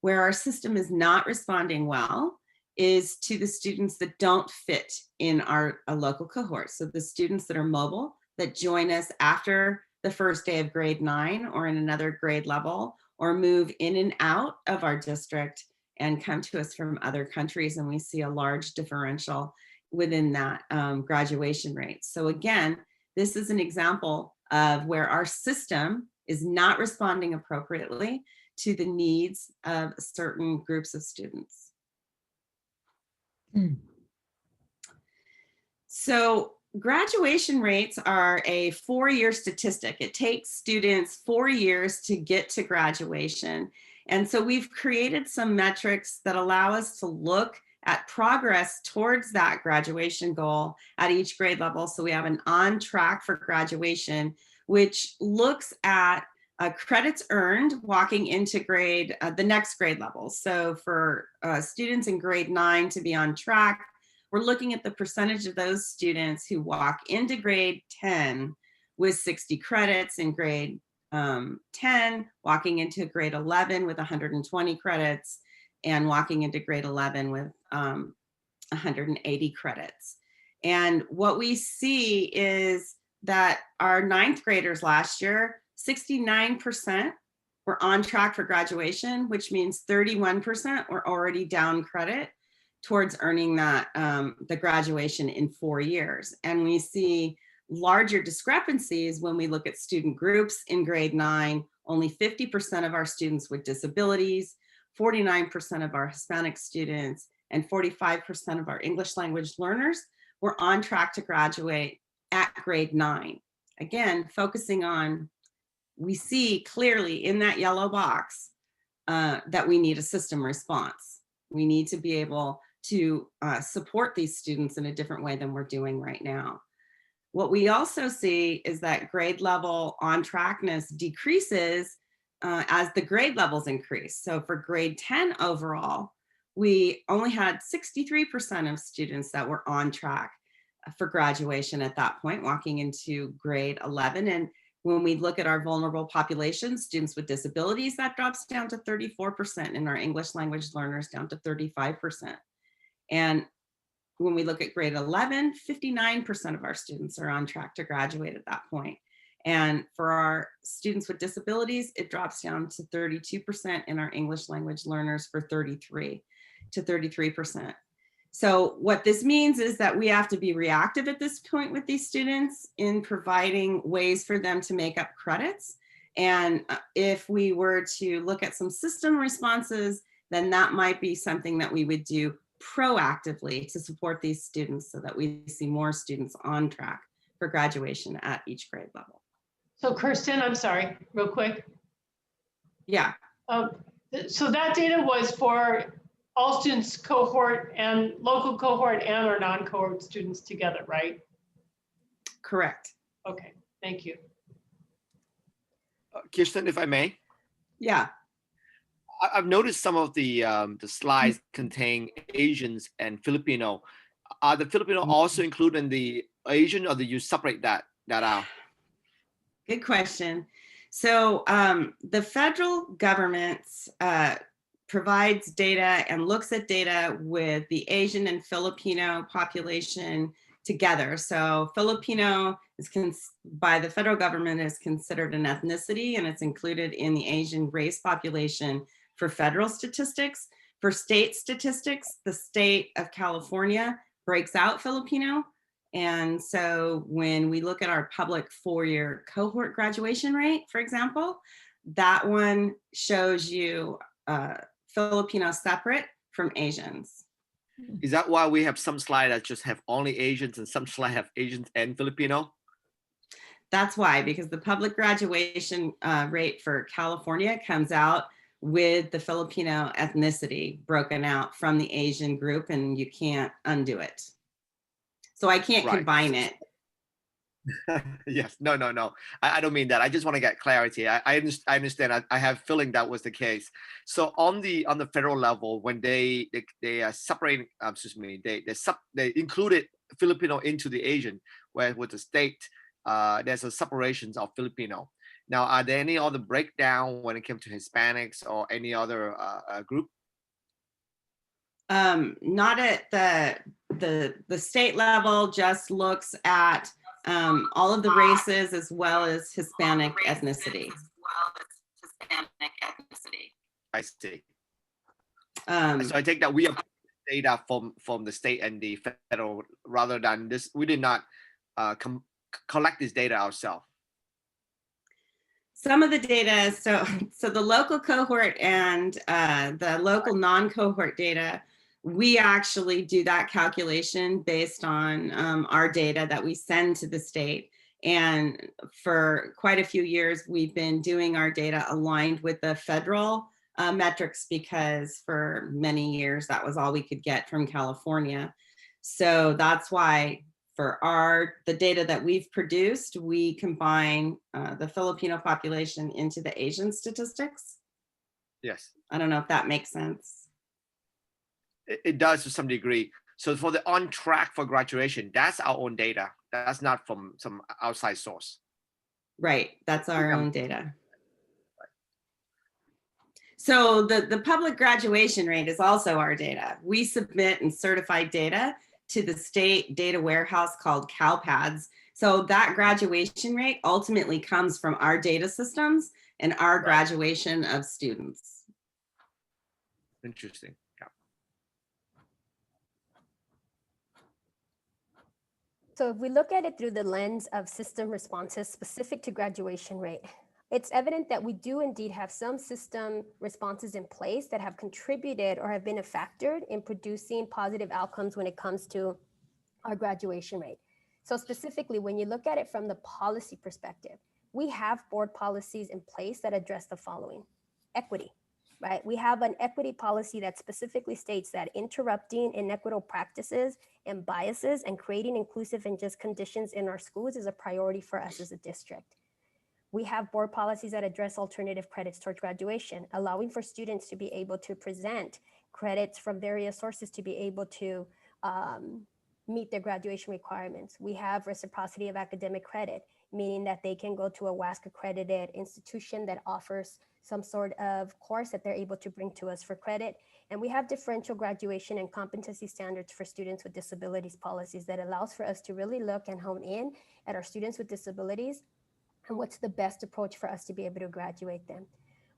Where our system is not responding well is to the students that don't fit in our local cohort. So the students that are mobile, that join us after the first day of grade 9 or in another grade level, or move in and out of our district and come to us from other countries. And we see a large differential within that graduation rate. So again, this is an example of where our system is not responding appropriately to the needs of certain groups of students. So graduation rates are a 4-year statistic. It takes students 4 years to get to graduation. And so we've created some metrics that allow us to look at progress towards that graduation goal at each grade level. So we have an on track for graduation, which looks at credits earned walking into the next grade level. So for students in grade 9 to be on track, we're looking at the percentage of those students who walk into grade 10 with 60 credits, in grade 10, walking into grade 11 with 120 credits, and walking into grade 11 with 180 credits. And what we see is that our 9th graders last year, 69% were on track for graduation, which means 31% were already down credit towards earning that the graduation in 4 years. And we see larger discrepancies when we look at student groups in grade 9. Only 50% of our students with disabilities, 49% of our Hispanic students, and 45% of our English language learners were on track to graduate at grade 9. Again, focusing on, we see clearly in that yellow box that we need a system response. We need to be able to support these students in a different way than we're doing right now. What we also see is that grade level on trackness decreases as the grade levels increase. So for grade 10 overall, we only had 63% of students that were on track for graduation at that point, walking into grade 11. And when we look at our vulnerable population, students with disabilities, that drops down to 34%, and our English language learners down to 35%. And when we look at grade 11, 59% of our students are on track to graduate at that point. And for our students with disabilities, it drops down to 32%, and our English language learners for 33%. So what this means is that we have to be reactive at this point with these students in providing ways for them to make up credits. And if we were to look at some system responses, then that might be something that we would do proactively to support these students so that we see more students on track for graduation at each grade level. So Kirsten, I'm sorry, real quick. Yeah. So that data was for all students cohort and local cohort and our non-cohort students together, right? Correct. Okay, thank you. Kirsten, if I may. Yeah. I've noticed some of the slides contain Asians and Filipino. Are the Filipino also included in the Asian, or do you separate that out? Good question. So the federal government provides data and looks at data with the Asian and Filipino population together. So Filipino is by the federal government is considered an ethnicity, and it's included in the Asian race population for federal statistics. For state statistics, the state of California breaks out Filipino. And so when we look at our public 4-year cohort graduation rate, for example, that one shows you Filipino separate from Asians. Is that why we have some slides that just have only Asians and some slides have Asians and Filipino? That's why, because the public graduation rate for California comes out with the Filipino ethnicity broken out from the Asian group, and you can't undo it. So I can't combine it. Yes, no. I don't mean that. I just want to get clarity. I understand. I have a feeling that was the case. So on the federal level, when they are separating, they included Filipino into the Asian, where with the state, there's a separation of Filipino. Now, are there any other breakdown when it came to Hispanics or any other group? Not at the state level, just looks at all of the races as well as Hispanic ethnicity. I see. So I take that we have data from the state and the federal rather than this. We did not collect this data ourselves. Some of the data, so the local cohort and the local non-cohort data, we actually do that calculation based on our data that we send to the state. And for quite a few years, we've been doing our data aligned with the federal metrics, because for many years, that was all we could get from California. So that's why for the data that we've produced, we combine the Filipino population into the Asian statistics. Yes. I don't know if that makes sense. It does to some degree. So for the on track for graduation, that's our own data. That's not from some outside source. Right, that's our own data. So the public graduation rate is also our data. We submit and certify data to the state data warehouse called CalPads. So that graduation rate ultimately comes from our data systems and our graduation of students. Interesting. Yeah. So if we look at it through the lens of system responses specific to graduation rate, it's evident that we do indeed have some system responses in place that have contributed or have been a factor in producing positive outcomes when it comes to our graduation rate. So specifically, when you look at it from the policy perspective, we have board policies in place that address the following: equity, right? We have an equity policy that specifically states that interrupting inequitable practices and biases and creating inclusive and just conditions in our schools is a priority for us as a district. We have board policies that address alternative credits towards graduation, allowing for students to be able to present credits from various sources to be able to meet their graduation requirements. We have reciprocity of academic credit, meaning that they can go to a Ywca accredited institution that offers some sort of course that they're able to bring to us for credit. And we have differential graduation and competency standards for students with disabilities policies that allows for us to really look and hone in at our students with disabilities and what's the best approach for us to be able to graduate them.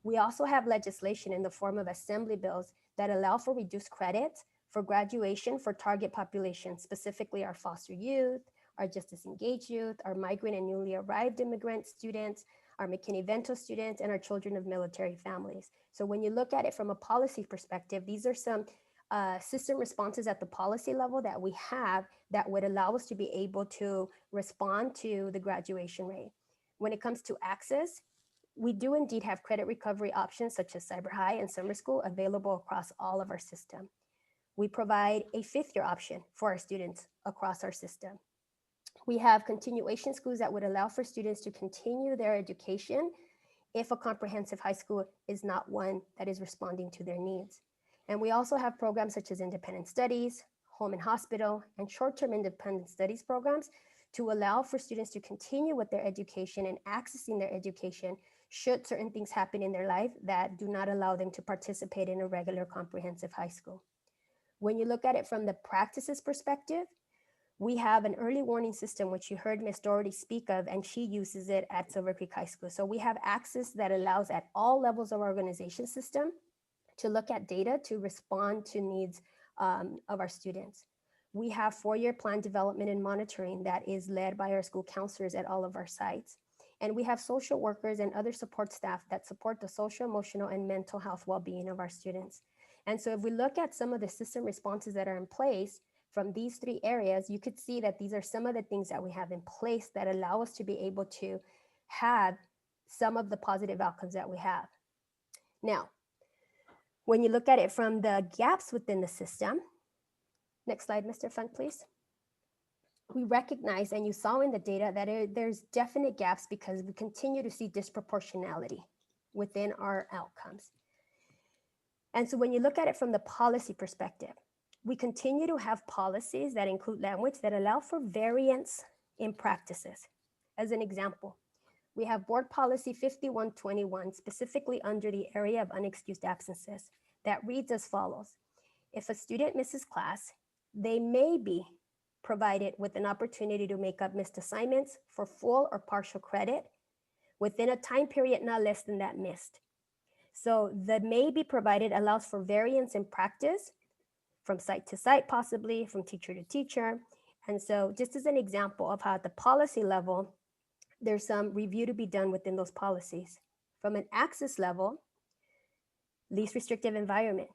We also have legislation in the form of assembly bills that allow for reduced credits for graduation for target populations, specifically our foster youth, our justice engaged youth, our migrant and newly arrived immigrant students, our McKinney-Vento students, and our children of military families. So when you look at it from a policy perspective, these are some system responses at the policy level that we have that would allow us to be able to respond to the graduation rate. When it comes to access, we do indeed have credit recovery options such as Cyber High and Summer School available across all of our system. We provide a fifth-year option for our students across our system. We have continuation schools that would allow for students to continue their education if a comprehensive high school is not one that is responding to their needs. And we also have programs such as independent studies, home and hospital, and short-term independent studies programs to allow for students to continue with their education and accessing their education should certain things happen in their life that do not allow them to participate in a regular comprehensive high school. When you look at it from the practices perspective, we have an early warning system, which you heard Ms. Doherty speak of, and she uses it at Silver Creek High School. So we have access that allows at all levels of our organization system to look at data to respond to needs of our students. We have four-year plan development and monitoring that is led by our school counselors at all of our sites. And we have social workers and other support staff that support the social, emotional, and mental health well-being of our students. And so if we look at some of the system responses that are in place from these three areas, you could see that these are some of the things that we have in place that allow us to be able to have some of the positive outcomes that we have. Now, when you look at it from the gaps within the system, next slide, Mr. Funk, please. We recognize, and you saw in the data, that there's definite gaps because we continue to see disproportionality within our outcomes. And so when you look at it from the policy perspective, we continue to have policies that include language that allow for variance in practices. As an example, we have Board Policy 5121, specifically under the area of unexcused absences, that reads as follows. If a student misses class, they may be provided with an opportunity to make up missed assignments for full or partial credit within a time period not less than that missed. So the may be provided allows for variance in practice from site to site, possibly from teacher to teacher. And so just as an example of how at the policy level, there's some review to be done within those policies. From an access level, least restrictive environment.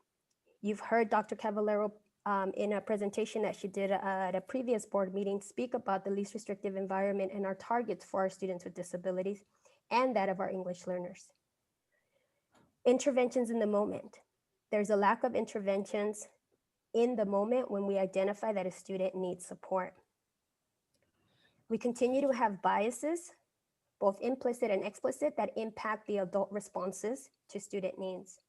You've heard Dr. Cavallero in a presentation that she did at a previous board meeting speak about the least restrictive environment and our targets for our students with disabilities and that of our English learners. Interventions in the moment. There's a lack of interventions in the moment when we identify that a student needs support. We continue to have biases, both implicit and explicit, that impact the adult responses to student needs.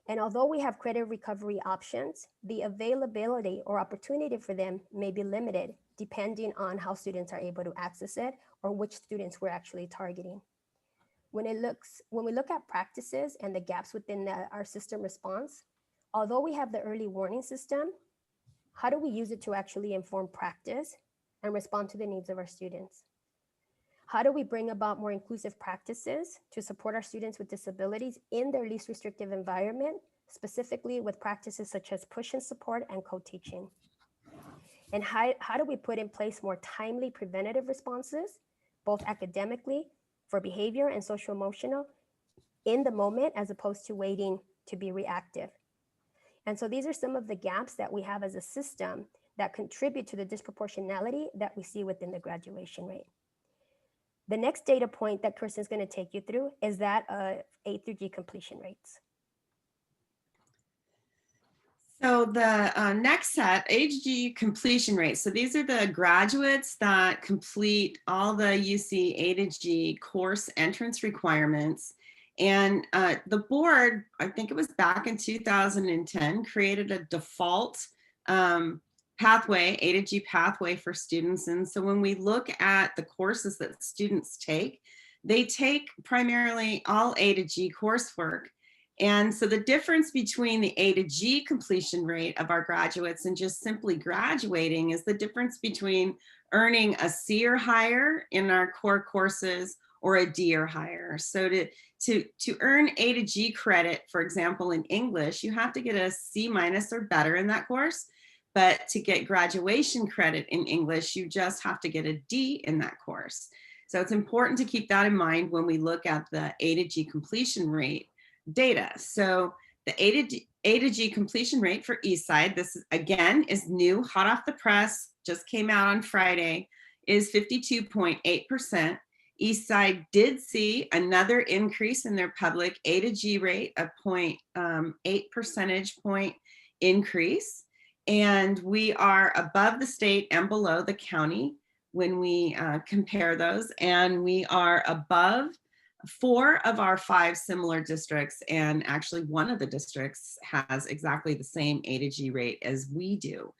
And although we have credit recovery options, the availability or opportunity for them may be limited depending on how students are able to access it or which students we're actually targeting. when we look at practices and the gaps within our system response, although we have the early warning system, how do we use it to actually inform practice and respond to the needs of our students? How do we bring about more inclusive practices to support our students with disabilities in their least restrictive environment, specifically with practices such as push and support and co-teaching? And how do we put in place more timely preventative responses, both academically, for behavior and social emotional, in the moment, as opposed to waiting to be reactive? And so these are some of the gaps that we have as a system that contribute to the disproportionality that we see within the graduation rate. The next data point that Kirsten's going to take you through is that of A through G completion rates. So the next set, A-G completion rates. So these are the graduates that complete all the UC A-G course entrance requirements. And the board, I think it was back in 2010, created a default pathway, A-G pathway for students. And so when we look at the courses that students take, they take primarily all A-G coursework. And so the difference between the A-G completion rate of our graduates and just simply graduating is the difference between earning a C or higher in our core courses or a D or higher. So to earn A-G credit, for example, in English, you have to get a C- or better in that course. But to get graduation credit in English, you just have to get a D in that course. So it's important to keep that in mind when we look at the A-G completion rate data. So the A-G completion rate for Eastside, this is, again, is new, hot off the press, just came out on Friday, is 52.8%. Eastside did see another increase in their public A-G rate, a 0.8 percentage point increase. And we are above the state and below the county when we compare those. And we are above 4 of our 5 similar districts, and actually one of the districts has exactly the same A-G rate as we do.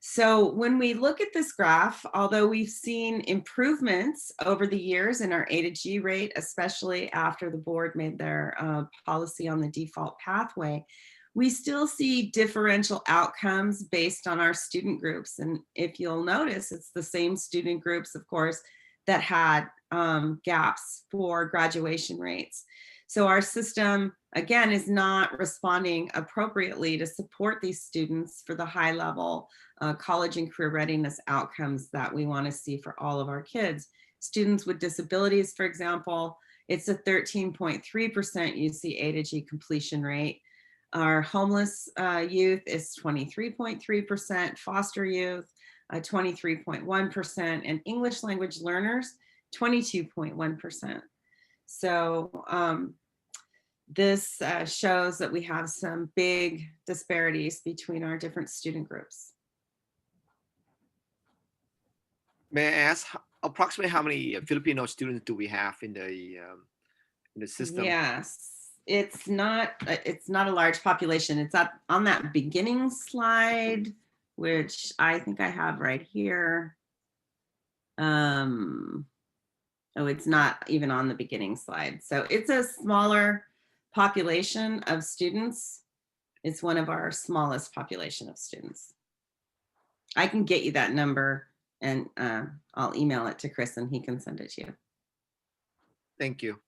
So when we look at this graph, although we've seen improvements over the years in our A-G rate, especially after the board made their policy on the default pathway, we still see differential outcomes based on our student groups. And if you'll notice, it's the same student groups, of course, that had gaps for graduation rates. So our system, again, is not responding appropriately to support these students for the high level college and career readiness outcomes that we want to see for all of our kids. Students with disabilities, for example, it's a 13.3% UC A-G completion rate. Our homeless youth is 23.3%, foster youth, 23.1%, and English language learners, 22.1%. So this shows that we have some big disparities between our different student groups. May I ask approximately how many Filipino students do we have in the system? Yes. It's not a large population. It's up on that beginning slide, which I think I have right here. Oh, it's not even on the beginning slide. So it's a smaller population of students. It's one of our smallest population of students. I can get you that number and I'll email it to Chris and he can send it to you. Thank you.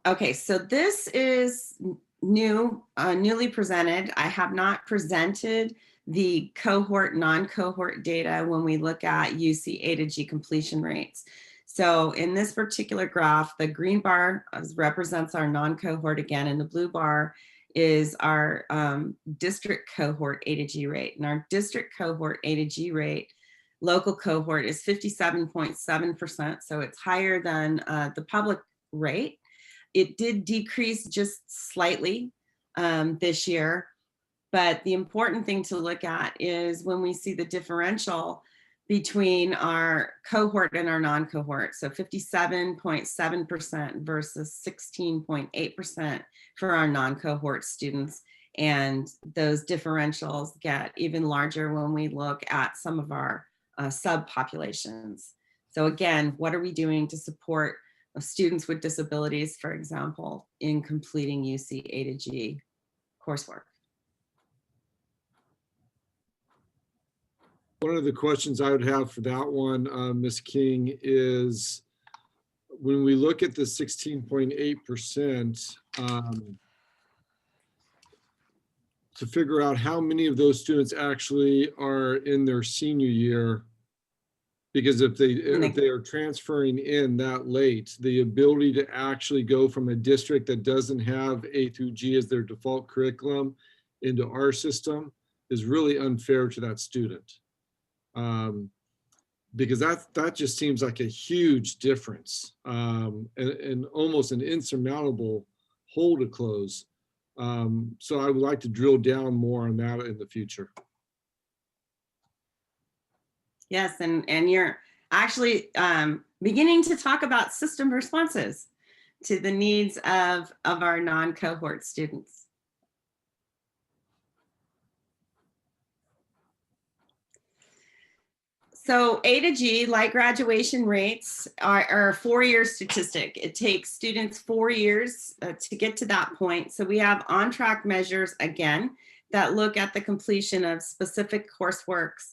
Okay, so this is newly presented. I have not presented the cohort, non-cohort data when we look at UC A-G completion rates. So in this particular graph, the green bar represents our non-cohort again, and the blue bar is our district cohort A-G rate. And our district cohort A-G rate, local cohort, is 57.7%, so it's higher than the public rate. It did decrease just slightly this year, but the important thing to look at is when we see the differential between our cohort and our non-cohort. So 57.7% versus 16.8% for our non-cohort students. And those differentials get even larger when we look at some of our subpopulations. So again, what are we doing to support students with disabilities, for example, in completing UC A to G coursework? One of the questions I would have for that one, Ms. King, is when we look at the 16.8%, to figure out how many of those students actually are in their senior year, because if they are transferring in that late, the ability to actually go from a district that doesn't have A through G as their default curriculum into our system is really unfair to that student. Because that just seems like a huge difference, and almost an insurmountable hole to close. So I would like to drill down more on that in the future. Yes, and you're actually beginning to talk about system responses to the needs of our non-cohort students. So A to G, like graduation rates, are a 4-year statistic. It takes students 4 years to get to that point. So we have on-track measures, again, that look at the completion of specific courseworks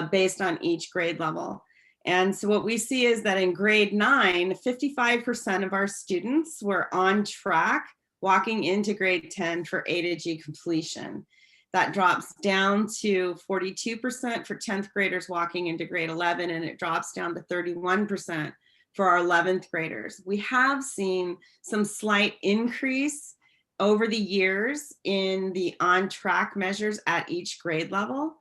based on each grade level. And so what we see is that in grade 9, 55% of our students were on track walking into grade 10 for A to G completion. That drops down to 42% for 10th graders walking into grade 11, and it drops down to 31% for our 11th graders. We have seen some slight increase over the years in the on-track measures at each grade level,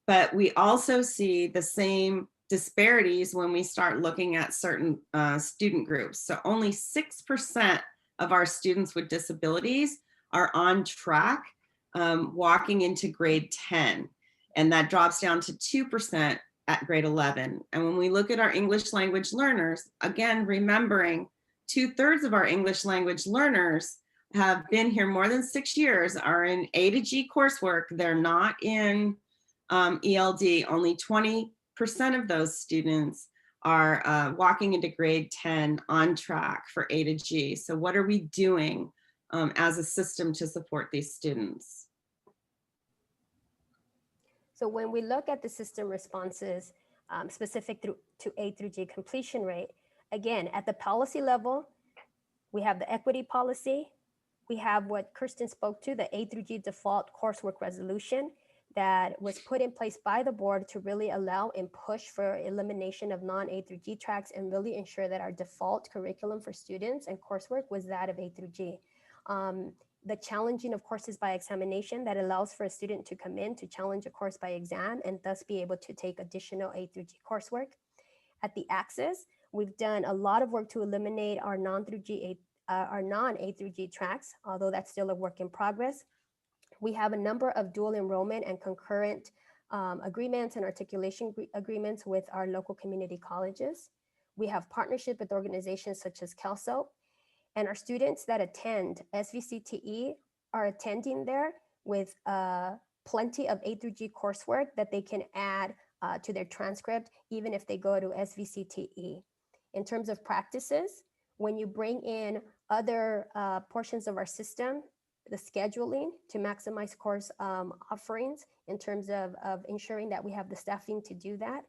but we also see the same disparities when we start looking at certain student groups. So only 6% of our students with disabilities are on track walking into grade 10, and that drops down to 2% at grade 11. And when we look at our English language learners, again, remembering 2/3 of our English language learners have been here more than 6 years, are in A to G coursework. They're not in ELD. Only 20% of those students are walking into grade 10 on track for A to G. So what are we doing as a system to support these students? So when we look at the system responses specific to A through G completion rate, again, at the policy level, we have the equity policy. We have what Kirsten spoke to, the A through G default coursework resolution that was put in place by the board to really allow and push for elimination of non-A through G tracks and really ensure that our default curriculum for students and coursework was that of A through G. The challenging of courses by examination that allows for a student to come in to challenge a course by exam and thus be able to take additional A through G coursework. At the axis, we've done a lot of work to eliminate our non-A through G tracks, although that's still a work in progress. We have a number of dual enrollment and concurrent agreements and articulation agreements with our local community colleges. We have partnership with organizations such as Counsel, and our students that attend SVCTE are attending there with plenty of A through G coursework that they can add to their transcript, even if they go to SVCTE. In terms of practices, when you bring in other portions of our system, the scheduling to maximize course offerings in terms of ensuring that we have the staffing to do that.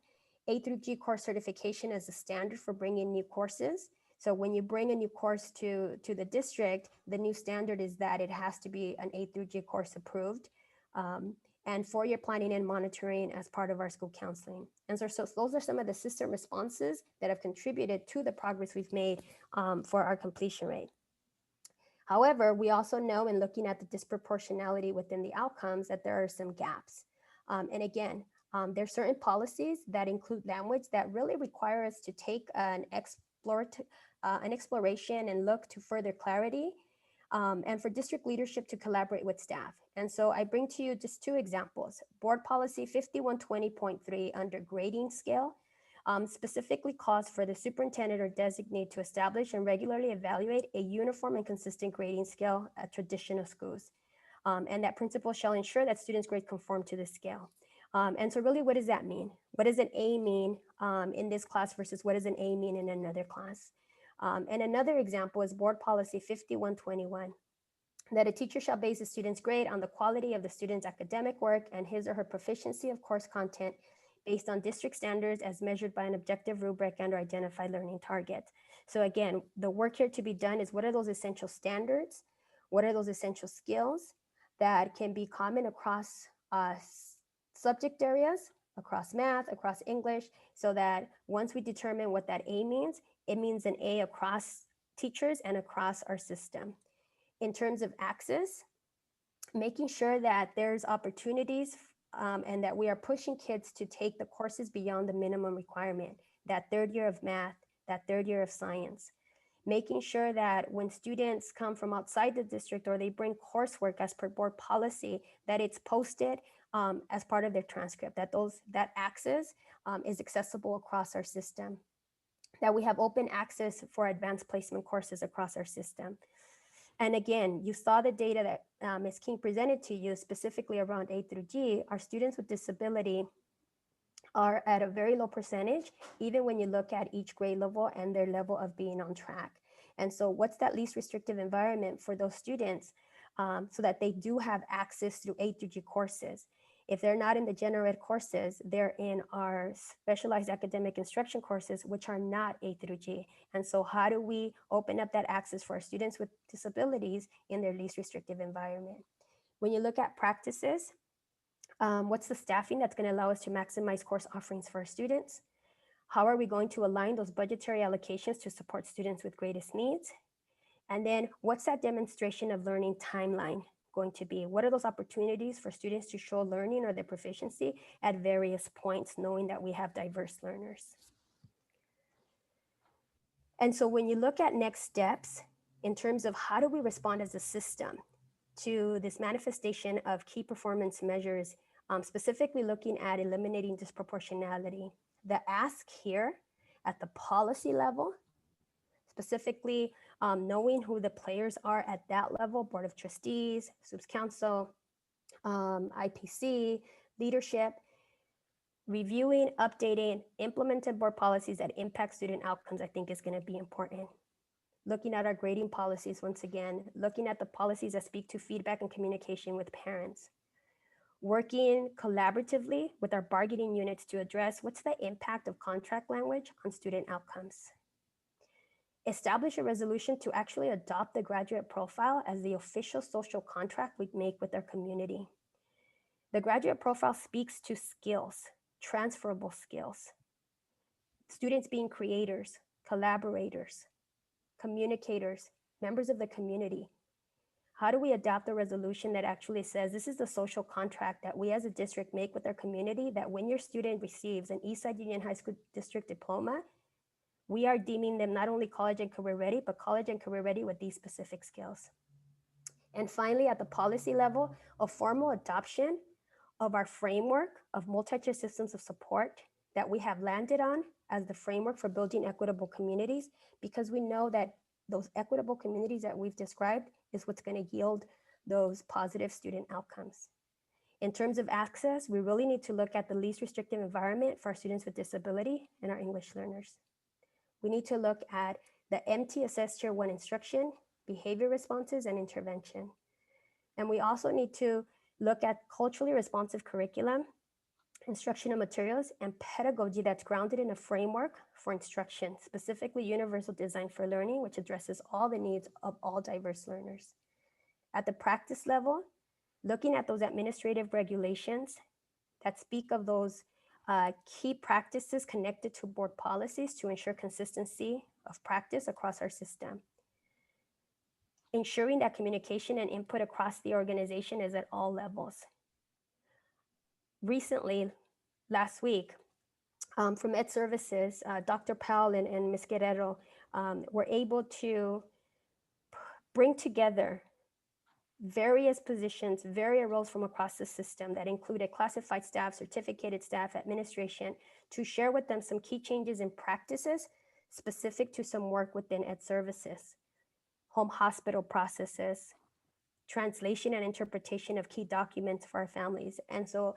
A through G course certification is a standard for bringing new courses. So when you bring a new course to the district, the new standard is that it has to be an A through G course approved. And 4-year planning and monitoring as part of our school counseling. And so those are some of the system responses that have contributed to the progress we've made for our completion rate. However, we also know in looking at the disproportionality within the outcomes that there are some gaps. And again, there are certain policies that include language that really require us to take an exploration and look to further clarity, and for district leadership to collaborate with staff. And so I bring to you just 2 examples. Board Policy 5120.3 under grading scale specifically calls for the superintendent or designate to establish and regularly evaluate a uniform and consistent grading scale at traditional schools. And that principal shall ensure that students' grades conform to the scale. And so really, what does that mean? What does an A mean in this class versus what does an A mean in another class? And another example is Board Policy 5121, that a teacher shall base a student's grade on the quality of the student's academic work and his or her proficiency of course content based on district standards as measured by an objective rubric and or identified learning targets. So again, the work here to be done is what are those essential standards? What are those essential skills that can be common across subject areas, across math, across English, so that once we determine what that A means, it means an A across teachers and across our system. In terms of access, making sure that there's opportunities and that we are pushing kids to take the courses beyond the minimum requirement, that third year of math, that third year of science. Making sure that when students come from outside the district or they bring coursework as per board policy, that it's posted as part of their transcript, that access is accessible across our system, that we have open access for advanced placement courses across our system. And again, you saw the data that Ms. King presented to you specifically around A through G. Our students with disability are at a very low percentage, even when you look at each grade level and their level of being on track. And so what's that least restrictive environment for those students so that they do have access through A through G courses? If they're not in the general ed courses, they're in our specialized academic instruction courses, which are not A through G. And so how do we open up that access for our students with disabilities in their least restrictive environment? When you look at practices, what's the staffing that's going to allow us to maximize course offerings for our students? How are we going to align those budgetary allocations to support students with greatest needs? And then what's that demonstration of learning timeline going to be? What are those opportunities for students to show learning or their proficiency at various points, knowing that we have diverse learners? And so when you look at next steps in terms of how do we respond as a system to this manifestation of key performance measures, specifically looking at eliminating disproportionality, the ask here at the policy level, specifically knowing who the players are at that level, Board of Trustees, SUPS Council, IPC, leadership, reviewing, updating, implemented board policies that impact student outcomes, I think is going to be important. Looking at our grading policies, once again, looking at the policies that speak to feedback and communication with parents. Working collaboratively with our bargaining units to address what's the impact of contract language on student outcomes. Establish a resolution to actually adopt the graduate profile as the official social contract we make with our community. The graduate profile speaks to skills, transferable skills. Students being creators, collaborators, communicators, members of the community. How do we adopt a resolution that actually says this is the social contract that we as a district make with our community, that when your student receives an Eastside Union High School District diploma, we are deeming them not only college and career ready, but college and career ready with these specific skills. And finally, at the policy level, a formal adoption of our framework of multi-tier systems of support that we have landed on as the framework for building equitable communities, because we know that those equitable communities that we've described is what's going to yield those positive student outcomes. In terms of access, we really need to look at the least restrictive environment for our students with disability and our English learners. We need to look at the MTSS Tier 1 instruction, behavior responses, and intervention. And we also need to look at culturally responsive curriculum, instructional materials, and pedagogy that's grounded in a framework for instruction, specifically universal design for learning, which addresses all the needs of all diverse learners. At the practice level, looking at those administrative regulations that speak of those key practices connected to board policies to ensure consistency of practice across our system. Ensuring that communication and input across the organization is at all levels. Recently, last week, from Ed Services, Dr. Powell and Ms. Guerrero were able to bring together various positions, various roles from across the system that included classified staff, certificated staff, administration, to share with them some key changes in practices specific to some work within Ed Services, home hospital processes, translation and interpretation of key documents for our families. And so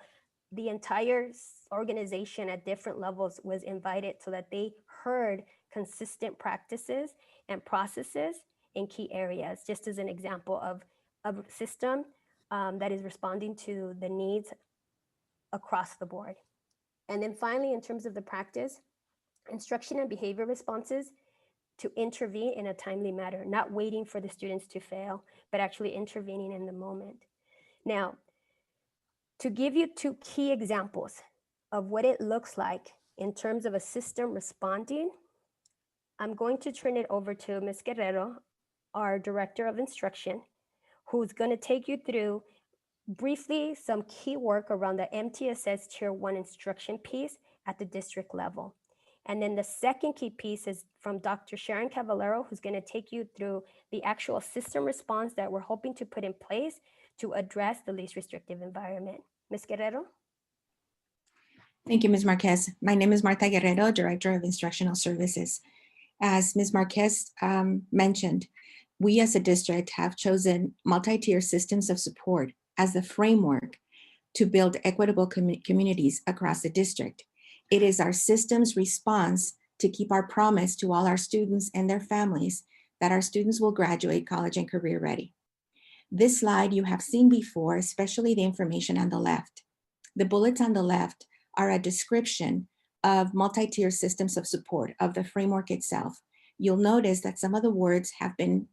the entire organization at different levels was invited so that they heard consistent practices and processes in key areas, just as an example of a system that is responding to the needs across the board. And then finally, in terms of the practice, instruction and behavior responses to intervene in a timely manner, not waiting for the students to fail, but actually intervening in the moment. Now, to give you two key examples of what it looks like in terms of a system responding, I'm going to turn it over to Ms. Guerrero, our Director of Instruction, who's going to take you through briefly some key work around the MTSS Tier 1 instruction piece at the district level. And then the second key piece is from Dr. Sharon Cavallero, who's going to take you through the actual system response that we're hoping to put in place to address the least restrictive environment. Ms. Guerrero? Thank you, Ms. Marquez. My name is Marta Guerrero, Director of Instructional Services. As Ms. Marquez mentioned, we as a district have chosen multi-tier systems of support as the framework to build equitable communities across the district. It is our system's response to keep our promise to all our students and their families that our students will graduate college and career ready. This slide you have seen before, especially the information on the left. The bullets on the left are a description of multi-tier systems of support of the framework itself. You'll notice that some of the words have been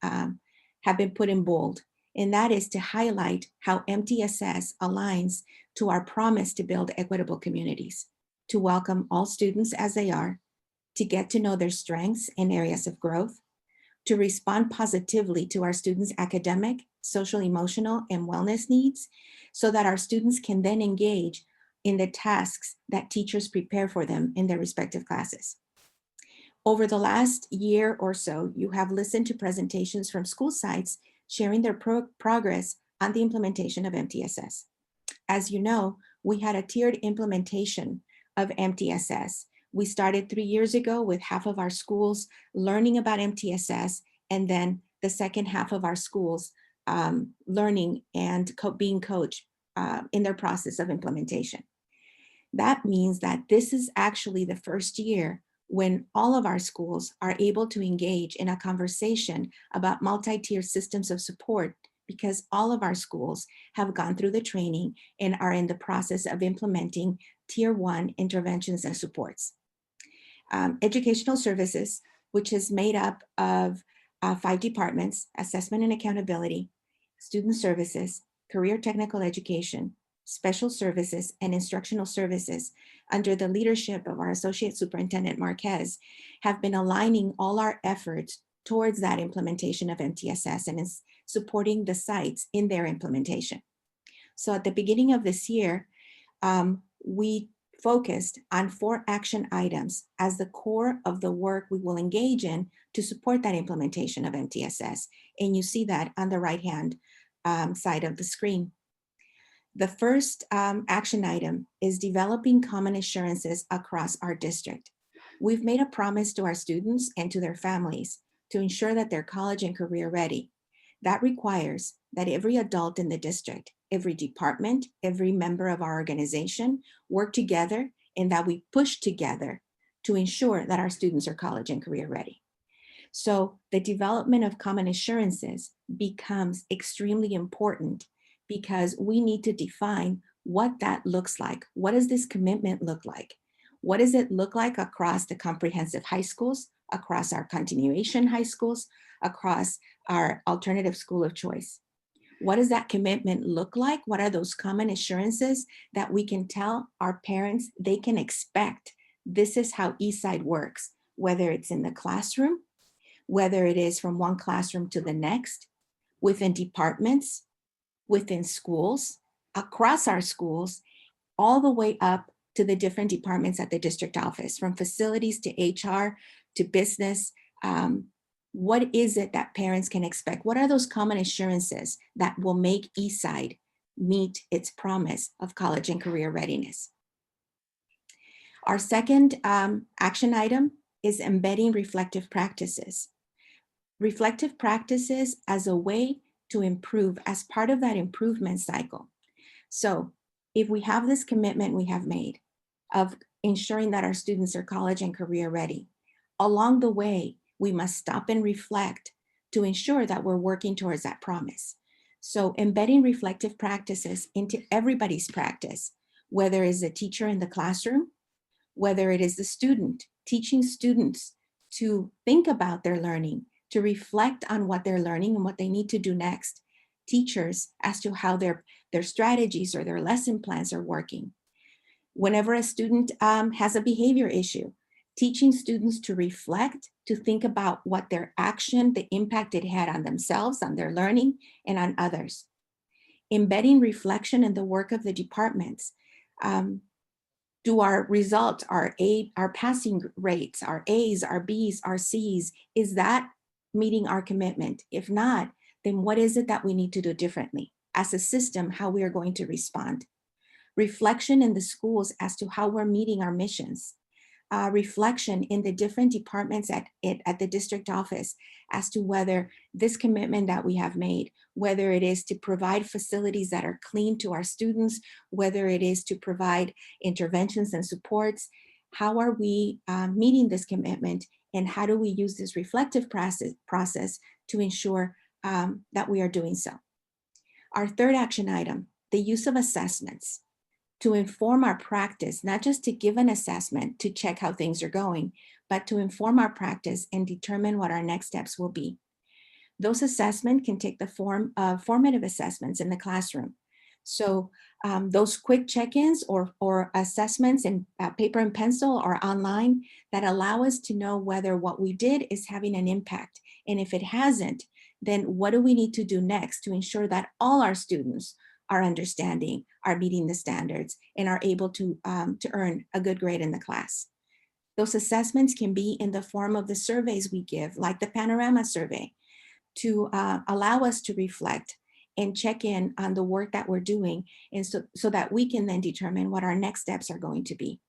put in bold, and that is to highlight how MTSS aligns to our promise to build equitable communities, to welcome all students as they are, to get to know their strengths and areas of growth, to respond positively to our students' academic, social, emotional, and wellness needs, so that our students can then engage in the tasks that teachers prepare for them in their respective classes. Over the last year or so, you have listened to presentations from school sites sharing their progress on the implementation of MTSS. As you know, we had a tiered implementation of MTSS. We started 3 years ago with half of our schools learning about MTSS, and then the second half of our schools learning and being coached in their process of implementation. That means that this is actually the first year when all of our schools are able to engage in a conversation about multi-tier systems of support, because all of our schools have gone through the training and are in the process of implementing Tier 1 interventions and supports. Educational Services, which is made up of 5 departments: Assessment and Accountability, Student Services, Career Technical Education, Special Services, and Instructional Services, under the leadership of our Associate Superintendent Marquez, have been aligning all our efforts towards that implementation of MTSS and is supporting the sites in their implementation. So at the beginning of this year, we focused on 4 action items as the core of the work we will engage in to support that implementation of MTSS. And you see that on the right-hand side of the screen. The first action item is developing common assurances across our district. We've made a promise to our students and to their families to ensure that they're college and career ready. That requires that every adult in the district, every department, every member of our organization work together, and that we push together to ensure that our students are college and career ready. So the development of common assurances becomes extremely important, because we need to define what that looks like. What does this commitment look like? What does it look like across the comprehensive high schools, across our continuation high schools, across our alternative school of choice? What does that commitment look like? What are those common assurances that we can tell our parents they can expect? This is how Eastside works, whether it's in the classroom, whether it is from one classroom to the next, within departments, within schools, across our schools, all the way up to the different departments at the district office, from facilities to HR to business. What is it that parents can expect? What are those common assurances that will make Eastside meet its promise of college and career readiness? Our second action item is embedding reflective practices. Reflective practices as a way to improve, as part of that improvement cycle. So If we have this commitment we have made of ensuring that our students are college and career ready, along the way, we must stop and reflect to ensure that we're working towards that promise. So embedding reflective practices into everybody's practice, whether it's a teacher in the classroom, whether it is the student, teaching students to think about their learning, to reflect on what they're learning and what they need to do next. Teachers as to how their strategies or their lesson plans are working. Whenever a student has a behavior issue, teaching students to reflect, to think about what their action, the impact it had on themselves, on their learning, and on others. Embedding reflection in the work of the departments. Do our results, our passing rates, our A's, our B's, our C's, is that meeting our commitment? If not, then what is it that we need to do differently? As a system, how we are going to respond. Reflection in the schools as to how we're meeting our missions. Reflection in the different departments at the district office as to whether this commitment that we have made, whether it is to provide facilities that are clean to our students, whether it is to provide interventions and supports, how are we meeting this commitment, and how do we use this reflective process to ensure that we are doing so. Our third action item, the use of assessments to inform our practice, not just to give an assessment to check how things are going, but to inform our practice and determine what our next steps will be. Those assessments can take the form of formative assessments in the classroom. So those quick check-ins or assessments in paper and pencil or online that allow us to know whether what we did is having an impact. And if it hasn't, then what do we need to do next to ensure that all our students are understanding, are meeting the standards, and are able to earn a good grade in the class. Those assessments can be in the form of the surveys we give, like the Panorama survey, to allow us to reflect and check in on the work that we're doing, and so that we can then determine what our next steps are going to be.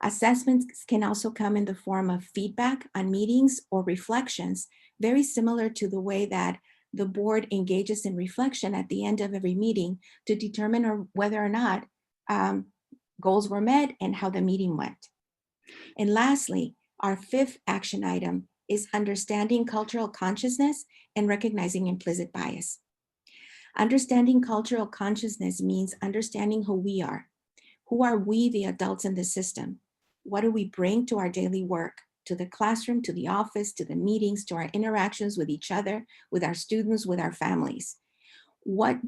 Assessments can also come in the form of feedback on meetings or reflections, very similar to the way that the board engages in reflection at the end of every meeting to determine whether or not goals were met and how the meeting went. And lastly, our fifth action item is understanding cultural consciousness and recognizing implicit bias. Understanding cultural consciousness means understanding who we are. Who are we, the adults in the system? What do we bring to our daily work? To the classroom, to the office, to the meetings, to our interactions with each other, with our students, with our families. What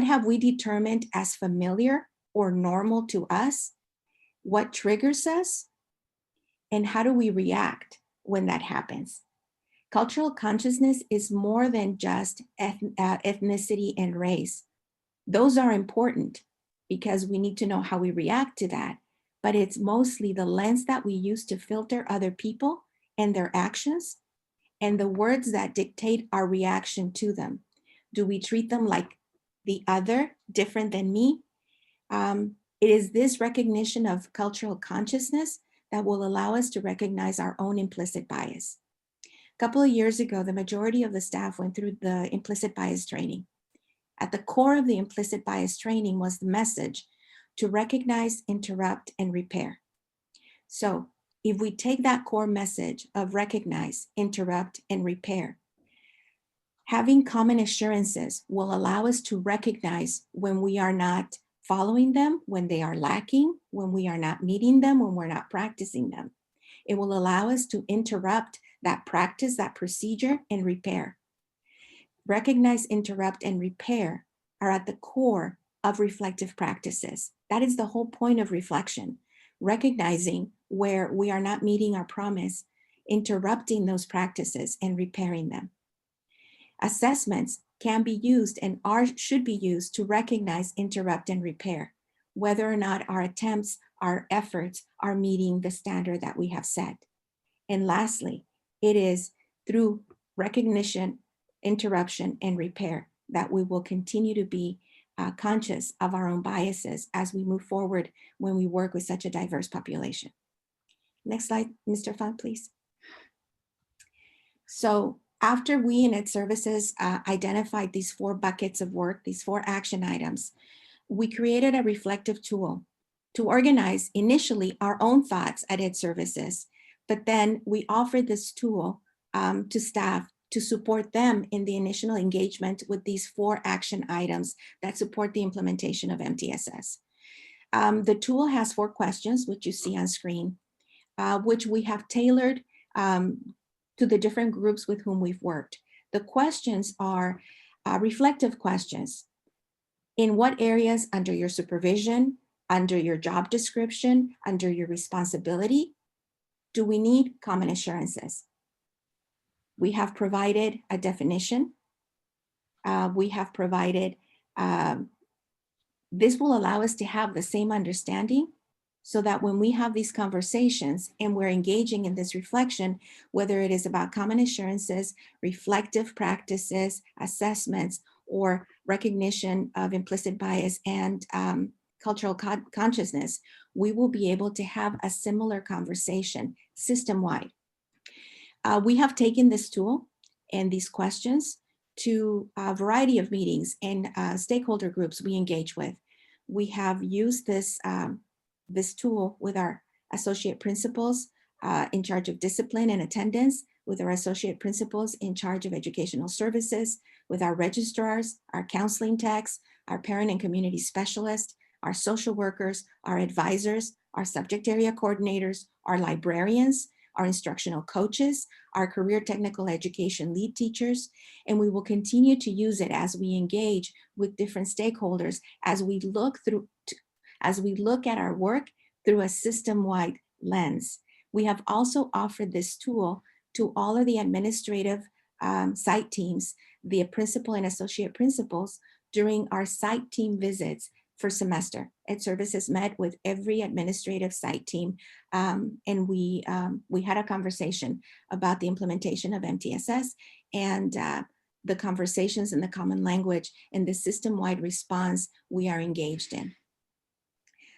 have we determined as familiar or normal to us? What triggers us? And how do we react when that happens? Cultural consciousness is more than just ethnicity and race. Those are important because we need to know how we react to that. But it's mostly the lens that we use to filter other people and their actions and the words that dictate our reaction to them. Do we treat them like the other, different than me? It is this recognition of cultural consciousness that will allow us to recognize our own implicit bias. A couple of years ago, the majority of the staff went through the implicit bias training. At the core of the implicit bias training was the message to recognize, interrupt, and repair. So if we take that core message of recognize, interrupt, and repair, having common assurances will allow us to recognize when we are not following them, when they are lacking, when we are not meeting them, when we're not practicing them. It will allow us to interrupt that practice, that procedure, and repair. Recognize, interrupt, and repair are at the core of reflective practices. That is the whole point of reflection, recognizing where we are not meeting our promise, interrupting those practices and repairing them. Assessments can be used and should be used to recognize, interrupt, and repair, whether or not our attempts, our efforts are meeting the standard that we have set. And lastly, it is through recognition, interruption, and repair that we will continue to be conscious of our own biases as we move forward when we work with such a diverse population. Next slide, Mr. Fung, please. So after we in Ed Services identified these 4 buckets of work, these 4 action items, we created a reflective tool to organize initially our own thoughts at Ed Services, but then we offered this tool to staff to support them in the initial engagement with these 4 action items that support the implementation of MTSS. The tool has 4 questions, which you see on screen, which we have tailored to the different groups with whom we've worked. The questions are reflective questions. In what areas under your supervision, under your job description, under your responsibility, do we need common assurances? We have provided a definition. We have provided, this will allow us to have the same understanding so that when we have these conversations and we're engaging in this reflection, whether it is about common assurances, reflective practices, assessments, or recognition of implicit bias and cultural consciousness, we will be able to have a similar conversation system-wide. We have taken this tool and these questions to a variety of meetings and stakeholder groups we engage with. We have used this, this tool with our associate principals in charge of discipline and attendance, with our associate principals in charge of educational services, with our registrars, our counseling techs, our parent and community specialists, our social workers, our advisors, our subject area coordinators, our librarians, our instructional coaches, our career technical education lead teachers, and we will continue to use it as we engage with different stakeholders, as we look at our work through a system-wide lens. We have also offered this tool to all of the administrative site teams, the principal and associate principals during our site team visits for semester. Ed Services met with every administrative site team, and we had a conversation about the implementation of MTSS and the conversations in the common language and the system-wide response we are engaged in.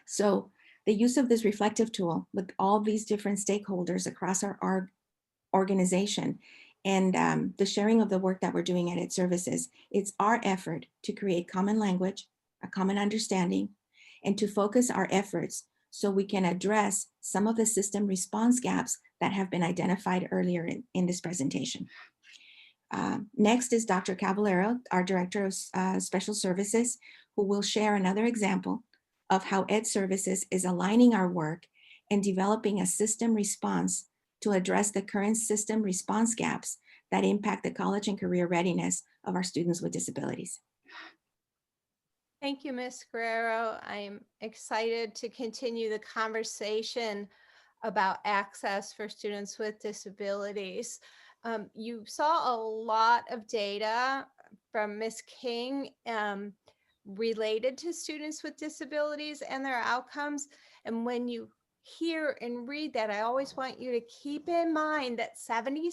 So the use of this reflective tool with all these different stakeholders across our organization and the sharing of the work that we're doing at Ed Services, it's our effort to create common language, a common understanding, and to focus our efforts so we can address some of the system response gaps that have been identified earlier in this presentation. Next is Dr. Caballero, our Director of Special Services, who will share another example of how Ed Services is aligning our work and developing a system response to address the current system response gaps that impact the college and career readiness of our students with disabilities. Thank you, Ms. Guerrero. I'm excited to continue the conversation about access for students with disabilities. You saw a lot of data from Ms. King related to students with disabilities and their outcomes. And when you hear and read that, I always want you to keep in mind that 76%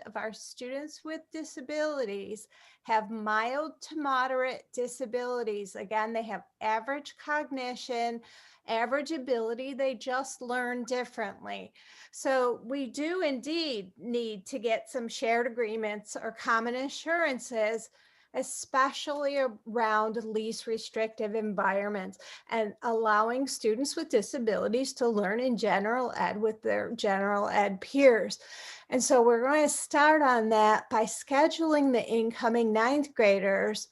of our students with disabilities have mild to moderate disabilities. Again, they have average cognition, average ability, they just learn differently. So we do indeed need to get some shared agreements or common assurances, especially around least restrictive environments and allowing students with disabilities to learn in general ed with their general ed peers. And so we're going to start on that by scheduling the incoming 9th graders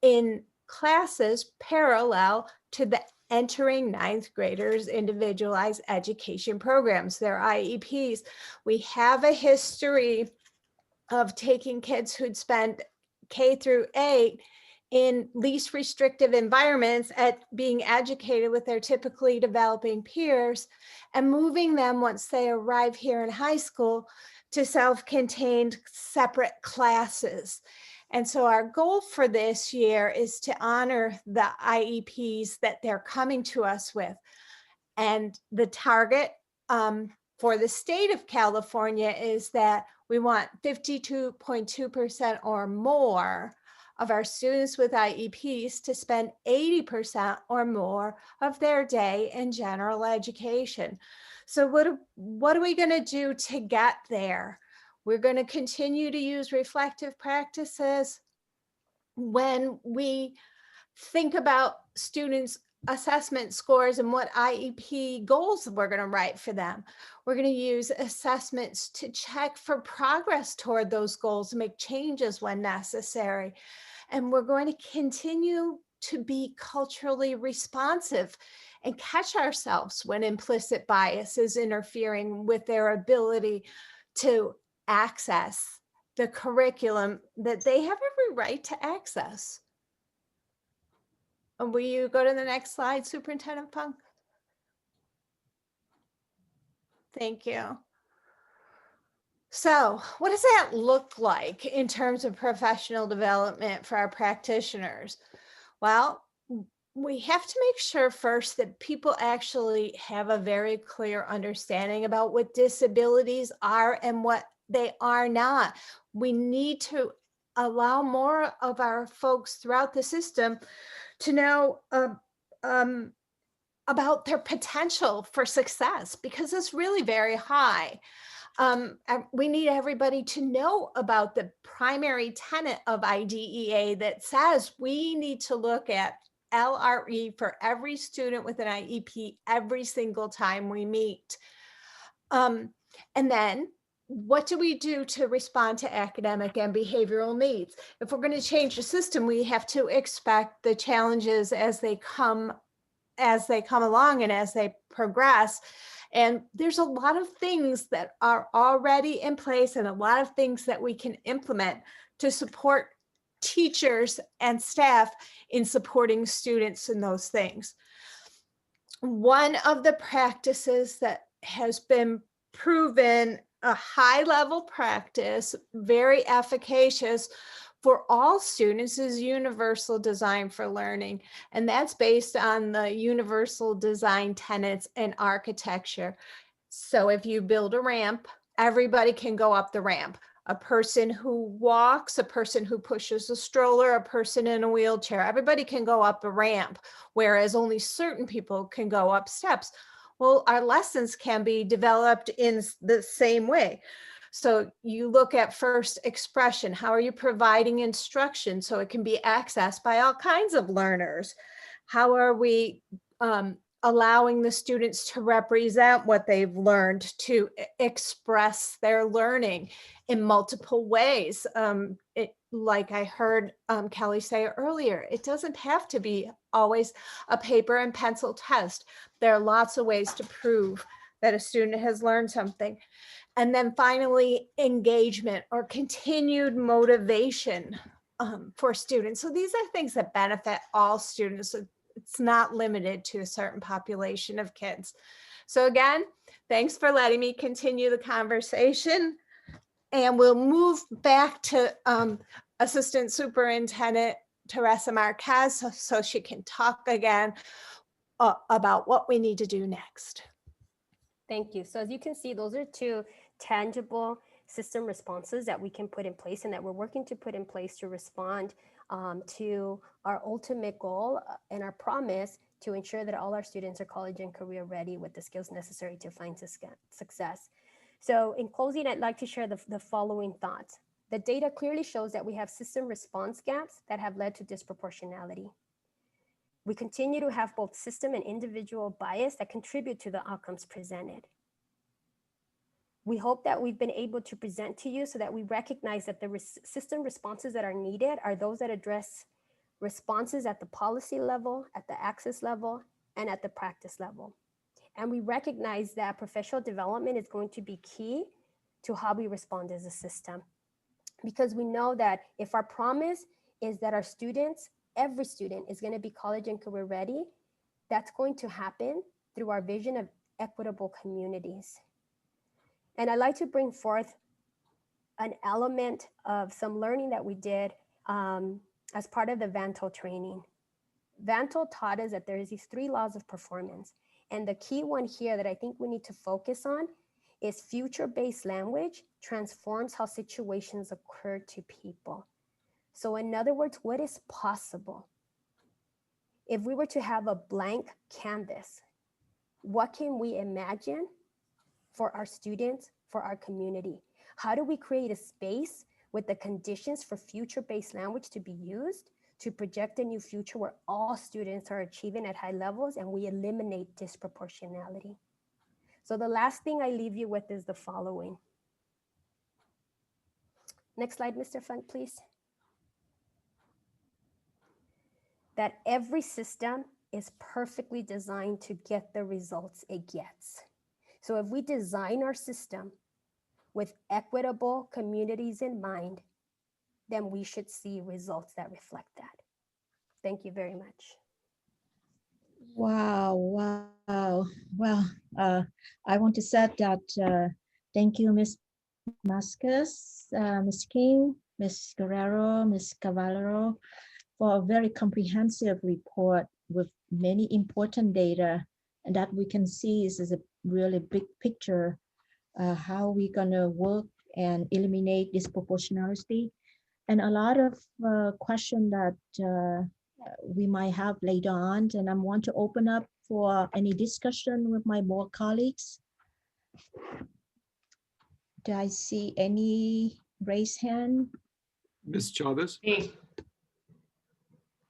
in classes parallel to the entering 9th graders' individualized education programs, their IEPs. We have a history of taking kids who'd spent K through 8 in least restrictive environments at being educated with their typically developing peers and moving them once they arrive here in high school to self-contained separate classes. And so our goal for this year is to honor the IEPs that they're coming to us with. And the target for the state of California is that we want 52.2% or more of our students with IEPs to spend 80% or more of their day in general education. So what are we going to do to get there? We're going to continue to use reflective practices. When we think about students' assessment scores and what IEP goals we're going to write for them. We're going to use assessments to check for progress toward those goals, make changes when necessary. And we're going to continue to be culturally responsive and catch ourselves when implicit bias is interfering with their ability to access the curriculum that they have every right to access. Will you go to the next slide, Superintendent Funk? Thank you. So what does that look like in terms of professional development for our practitioners? Well, we have to make sure first that people actually have a very clear understanding about what disabilities are and what they are not. We need to allow more of our folks throughout the system to know about their potential for success, because it's really very high. We need everybody to know about the primary tenet of IDEA that says we need to look at LRE for every student with an IEP every single time we meet. And then what do we do to respond to academic and behavioral needs? If we're going to change the system, we have to expect the challenges as they come along and as they progress. And there's a lot of things that are already in place and a lot of things that we can implement to support teachers and staff in supporting students in those things. One of the practices that has been proven a high-level practice, very efficacious for all students, is universal design for learning. And that's based on the universal design tenets in architecture. So if you build a ramp, everybody can go up the ramp. A person who walks, a person who pushes a stroller, a person in a wheelchair, everybody can go up a ramp, whereas only certain people can go up steps. Well, our lessons can be developed in the same way. So you look at first expression. How are you providing instruction so it can be accessed by all kinds of learners? How are we allowing the students to represent what they've learned, to express their learning in multiple ways? Like I heard Kelly say earlier, it doesn't have to be always a paper and pencil test. There are lots of ways to prove that a student has learned something. And then finally, engagement or continued motivation for students. So these are things that benefit all students. It's not limited to a certain population of kids. So again, thanks for letting me continue the conversation. And we'll move back to Assistant Superintendent Teresa Marquez so she can talk again about what we need to do next. Thank you. So as you can see, those are two tangible system responses that we can put in place and that we're working to put in place to respond to our ultimate goal and our promise to ensure that all our students are college and career ready with the skills necessary to find success. So in closing, I'd like to share the following thoughts. The data clearly shows that we have system response gaps that have led to disproportionality. We continue to have both system and individual bias that contribute to the outcomes presented. We hope that we've been able to present to you so that we recognize that the system responses that are needed are those that address responses at the policy level, at the access level, and at the practice level. And we recognize that professional development is going to be key to how we respond as a system. Because we know that if our promise is that our students, every student is going to be college and career ready, that's going to happen through our vision of equitable communities. And I'd like to bring forth an element of some learning that we did as part of the Vanto training. Vanto taught us that there's these 3 laws of performance. And the key one here that I think we need to focus on is future-based language transforms how situations occur to people. So in other words, what is possible? If we were to have a blank canvas, what can we imagine for our students, for our community? How do we create a space with the conditions for future-based language to be used to project a new future where all students are achieving at high levels and we eliminate disproportionality. So the last thing I leave you with is the following. Next slide, Mr. Funk, please. That every system is perfectly designed to get the results it gets. So if we design our system with equitable communities in mind, then we should see results that reflect that. Thank you very much. Wow, wow. Well, I want to say that thank you, Ms. Vazquez, Ms. King, Ms. Guerrero, Ms. Cavallero, for a very comprehensive report with many important data, and that we can see is a really big picture, how we're gonna work and eliminate disproportionality, and a lot of questions that we might have later on, and I want to open up for any discussion with my board colleagues. Do I see any raised hand? Ms. Chavez?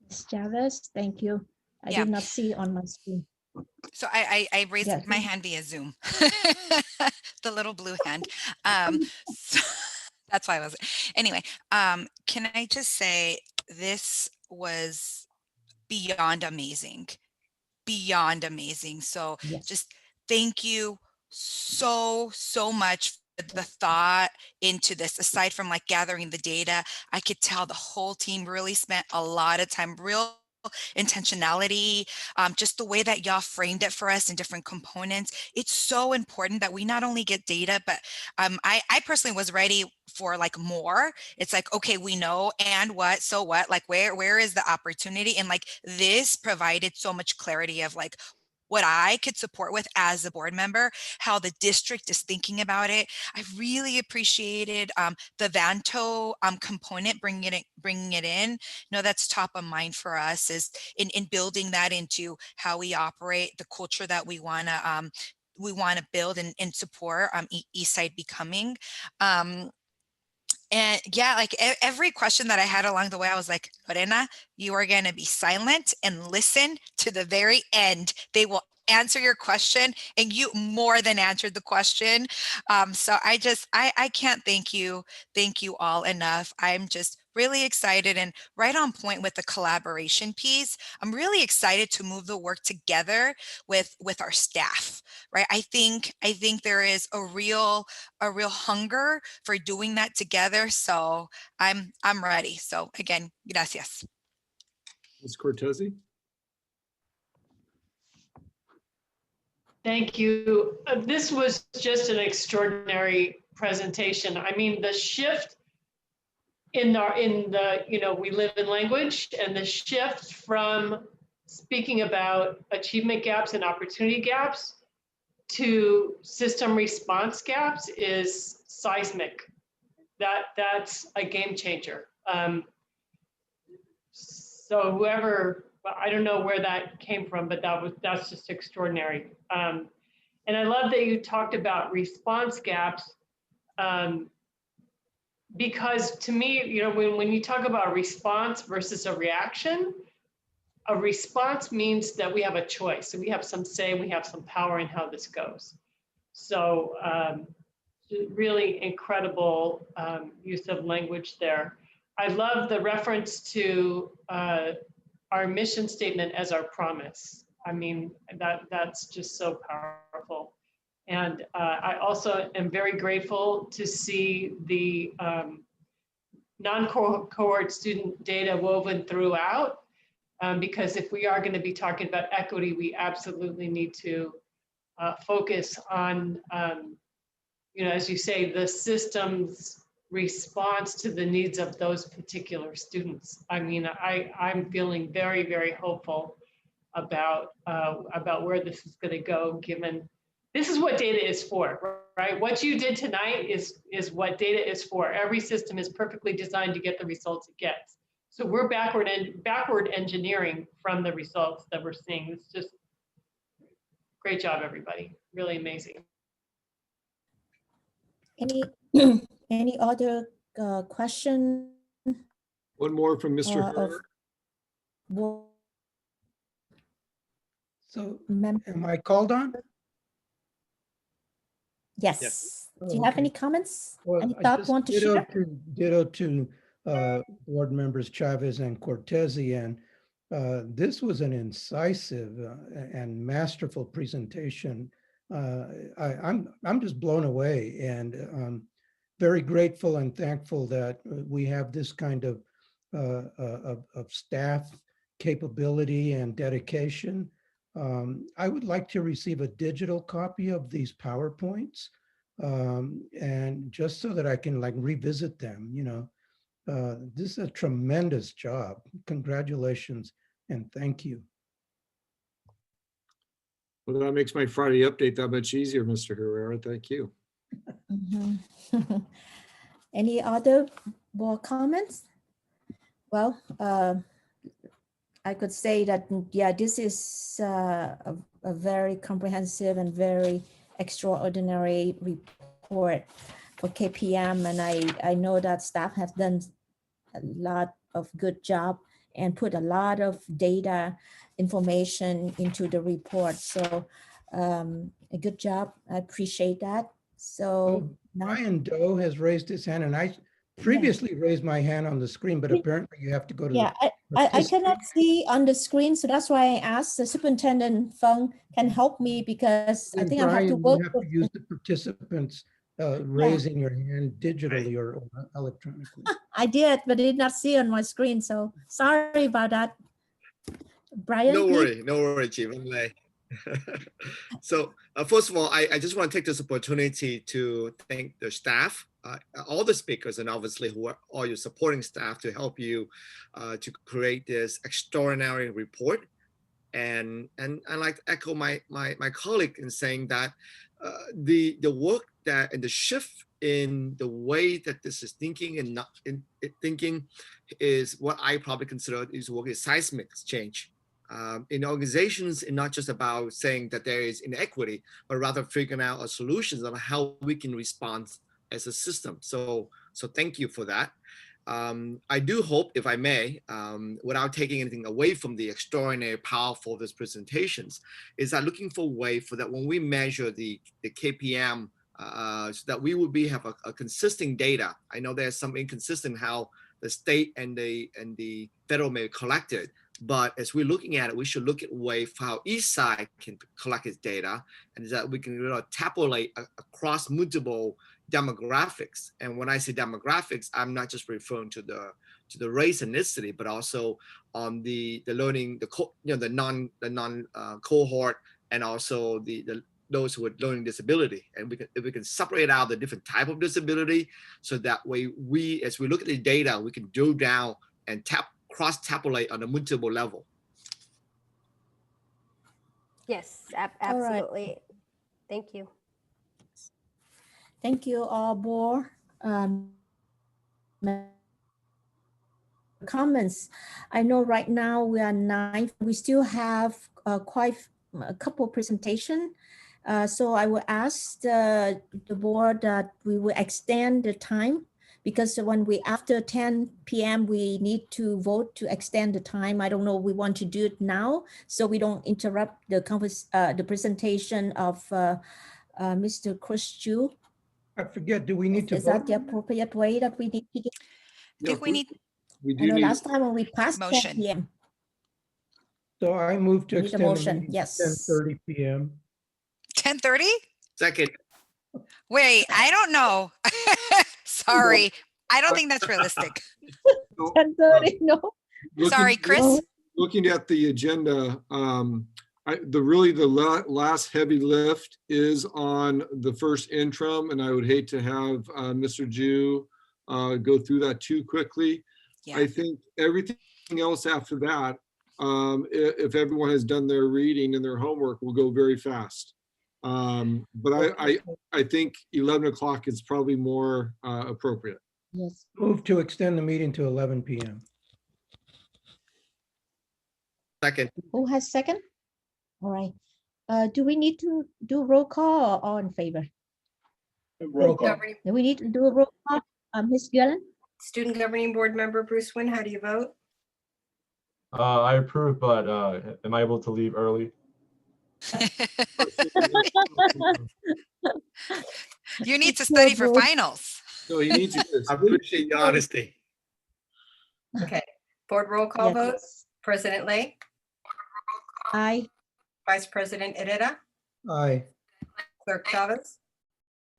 Ms. Chavez, thank you. I Yeah. did not see on my screen. So I raised Yes. my hand via Zoom, the little blue hand. So that's why I wasn't. Anyway, can I just say this was beyond amazing, beyond amazing. So yes. Just thank you so much for the thought into this. Aside from like gathering the data, I could tell the whole team really spent a lot of time, real intentionality, just the way that y'all framed it for us in different components. It's so important that we not only get data, but I personally was ready for like more. It's like, okay, we know, and what, so what, like where is the opportunity? And like this provided so much clarity of like what I could support with as a board member, how the district is thinking about it. I really appreciated the Vanto component, bringing it in. You know, that's top of mind for us is in building that into how we operate, the culture that we want to build and support Eastside becoming. And yeah, like every question that I had along the way, I was like, Lorena, you are going to be silent and listen to the very end. They will answer your question, and you more than answered the question. So I can't thank you all enough. I'm just really excited and right on point with the collaboration piece. I'm really excited to move the work together with our staff, right? I think there is a real hunger for doing that together. So I'm ready. So again, gracias. Ms. Cortese? Thank you. This was just an extraordinary presentation. I mean, the shift in the you know, we live in language, and the shift from speaking about achievement gaps and opportunity gaps to system response gaps is seismic. That's a game changer. So whoever, I don't know where that came from, but that's just extraordinary. And I love that you talked about response gaps, because to me, you know, when you talk about a response versus a reaction, a response means that we have a choice. So we have some say, we have some power in how this goes. So really incredible use of language there. I love the reference to our mission statement as our promise. I mean, that's just so powerful. And I also am very grateful to see the non-cohort student data woven throughout, because if we are going to be talking about equity, we absolutely need to focus on, you know, as you say, the system's response to the needs of those particular students. I mean, I'm feeling very, very hopeful about where this is going to go, given this is what data is for, right? What you did tonight is what data is for. Every system is perfectly designed to get the results it gets. So we're backward engineering from the results that we're seeing. It's just great job, everybody. Really amazing. Any other question? One more from Mr. Herrera. board So member? am I called on? Yes. Oh, Do you have okay. any comments? Well, Any I thought just want to share? ditto to board members Chavez and Cortese, and this was an incisive and masterful presentation. I'm just blown away, and very grateful and thankful that we have this kind of staff capability and dedication. I would like to receive a digital copy of these PowerPoints, and just so that I can like revisit them, you know. This is a tremendous job. Congratulations and thank you. Well, that makes my Friday update that much easier, Mr. Herrera. Thank you. Mhm. Any other board comments? Well, I could say that, yeah, this is a very comprehensive and very extraordinary report for KPM. And I know that staff have done a lot of good job and put a lot of data information into the report. So a good job. I appreciate that. So now, Brian Doe has raised his hand, and I previously raised my hand on the screen, but apparently you have to go to yeah, the I cannot see on the screen. So that's why I asked the superintendent Fung can help me, because I And think I have to Brian, work you have with to use the participants raising your hand digitally or electronically. I did, but I did not see on my screen. So sorry about that. Brian, No please. worry, Chief. I'm late. So first of all, I just want to take this opportunity to thank the staff, all the speakers, and obviously who are all your supporting staff to help you to create this extraordinary report. And I like to echo my colleague in saying that the work that and the shift in the way that this is thinking and not in thinking is what I probably consider is work is seismic change. In organizations, it's not just about saying that there is inequity, but rather figuring out solutions on how we can respond as a system. So thank you for that. I do hope, if I may, without taking anything away from the extraordinary powerful of these presentations, is that looking for a way for that when we measure the KPM, so that we would have a consistent data. I know there's some inconsistent how the state and the federal may collect it, but as we're looking at it, we should look at a way for how Eastside can collect its data, and that we can tabulate across multiple demographics. And when I say demographics, I'm not just referring to the race and ethnicity, but also on the learning, the non cohort, and also those with learning disability. And if we can separate out the different type of disability, so that way as we look at the data, we can drill down and cross-tabulate on a multiple level. Yes, absolutely. Thank you. Thank you all board comments. I know right now we are 9. We still have quite a couple presentation. So I will ask the board that we will extend the time, because when after 10 p.m. we need to vote to extend the time. I don't know, we want to do it now so we don't interrupt the presentation of Mr. Chris Chu. I forget, do we need to vote? Is that the appropriate way that we need to do? I think we need I know last time when we passed 10 p.m. So I moved to We need a extend the motion, meeting yes. to 10:30 p.m. 10:30? Second. Wait, I don't know. Sorry. I don't think that's realistic. 10:30, no. Sorry, Chris. Looking at the agenda, the last heavy lift is on the first interim, and I would hate to have Mr. Ju go through that too quickly. Yeah. I think everything else after that, if everyone has done their reading and their homework, will go very fast. But I think 11 o'clock is probably more appropriate. Yes. Move to extend the meeting to 11 p.m. Second. Who has second? All right. Do we need to do roll call or all in favor? Roll call. Do we need to do a roll call? Ms. Gillen? Student Governing Board Member Bruce Wynn, how do you vote? I approve, but am I able to leave early? You need to study for finals. So he needs to. I appreciate your honesty. Okay, board roll call Yes. vote. President Lay, Aye. Vice President Herrera, Aye. Clerk Chavez,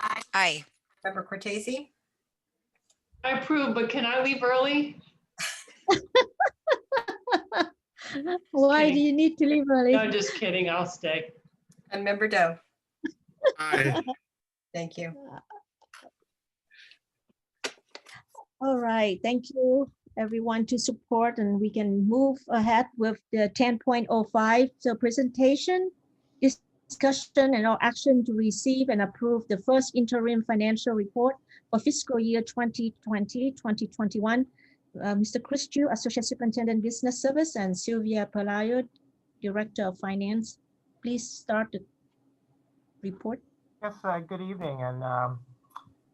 Aye. Member Cortese, I approve, but can I leave early? Why do kidding. you need to leave early? No, just kidding. I'll stay. and Member Doe. Aye. Thank you. All right, thank you everyone to support, and we can move ahead with the 10.05. So presentation, discussion and or action to receive and approve the first interim financial report for fiscal year 2020-2021. Mr. Chris Chu, Associate Superintendent Business Service, and Sylvia Pelayo, Director of Finance. Please start the report. Yes, good evening, and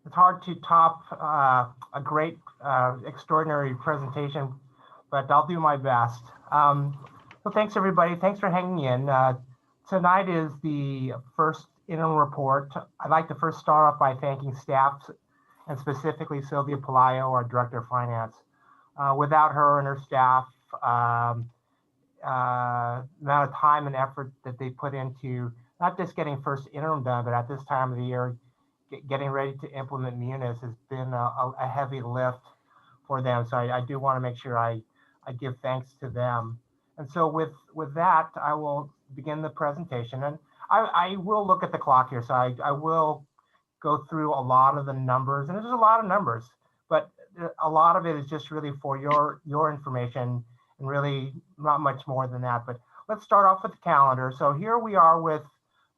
it's hard to top a great, extraordinary presentation, but I'll do my best. So thanks everybody, thanks for hanging in. Tonight is the first interim report. I'd like to first start off by thanking staff, and specifically Sylvia Pelayo, our Director of Finance. Without her and her staff, amount of time and effort that they put into not just getting first interim done, but at this time of the year, getting ready to implement Munis has been a heavy lift for them. So I do want to make sure I give thanks to them. And so with that, I will begin the presentation. And I will look at the clock here. So I will go through a lot of the numbers, and there's a lot of numbers, but a lot of it is just really for your information, and really not much more than that. But let's start off with the calendar. So here we are with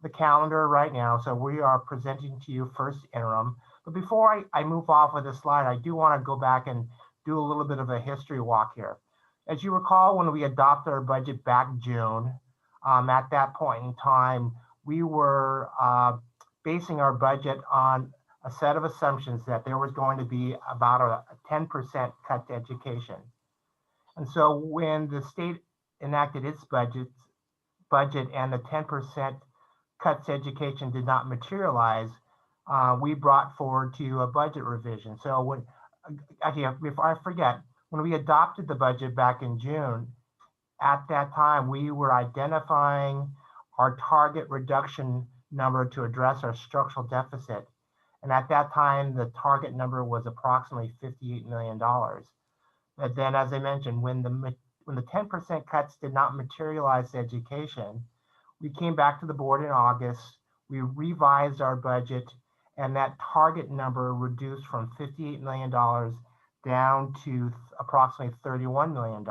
the calendar right now. So we are presenting to you first interim. But before I move off with this slide, I do want to go back and do a little bit of a history walk here. As you recall, when we adopted our budget back June, at that point in time, we were basing our budget on a set of assumptions that there was going to be about a 10% cut to education. And so when the state enacted its budget and the 10% cuts to education did not materialize, we brought forward to a budget revision. So when, actually, before I forget, when we adopted the budget back in June, at that time, we were identifying our target reduction number to address our structural deficit. And at that time, the target number was approximately $58 million. But then, as I mentioned, when the 10% cuts did not materialize to education, we came back to the board in August, we revised our budget, and that target number reduced from $58 million down to approximately $31 million.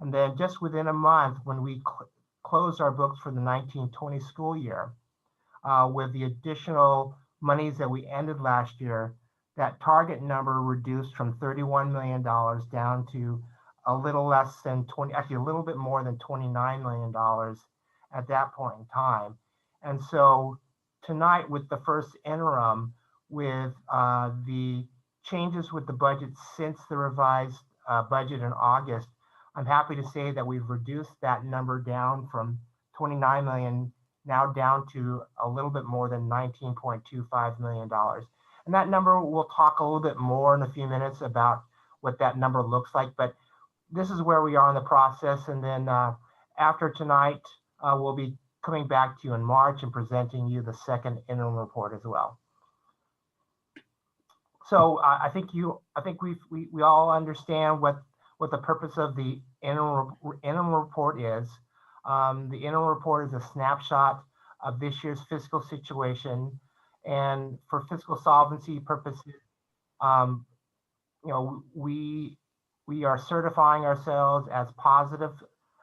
And then just within a month, when we closed our books for the 1920 school year, with the additional monies that we ended last year, that target number reduced from $31 million down to a little less than actually a little bit more than $29 million at that point in time. And so tonight, with the first interim, with the changes with the budget since the revised budget in August, I'm happy to say that we've reduced that number down from 29 million now down to a little bit more than $19.25 million. And that number, we'll talk a little bit more in a few minutes about what that number looks like, but this is where we are in the process. And then after tonight, we'll be coming back to you in March and presenting you the second interim report as well. So I think we all understand what the purpose of the interim report is. The interim report is a snapshot of this year's fiscal situation, and for fiscal solvency purposes, we are certifying ourselves as positive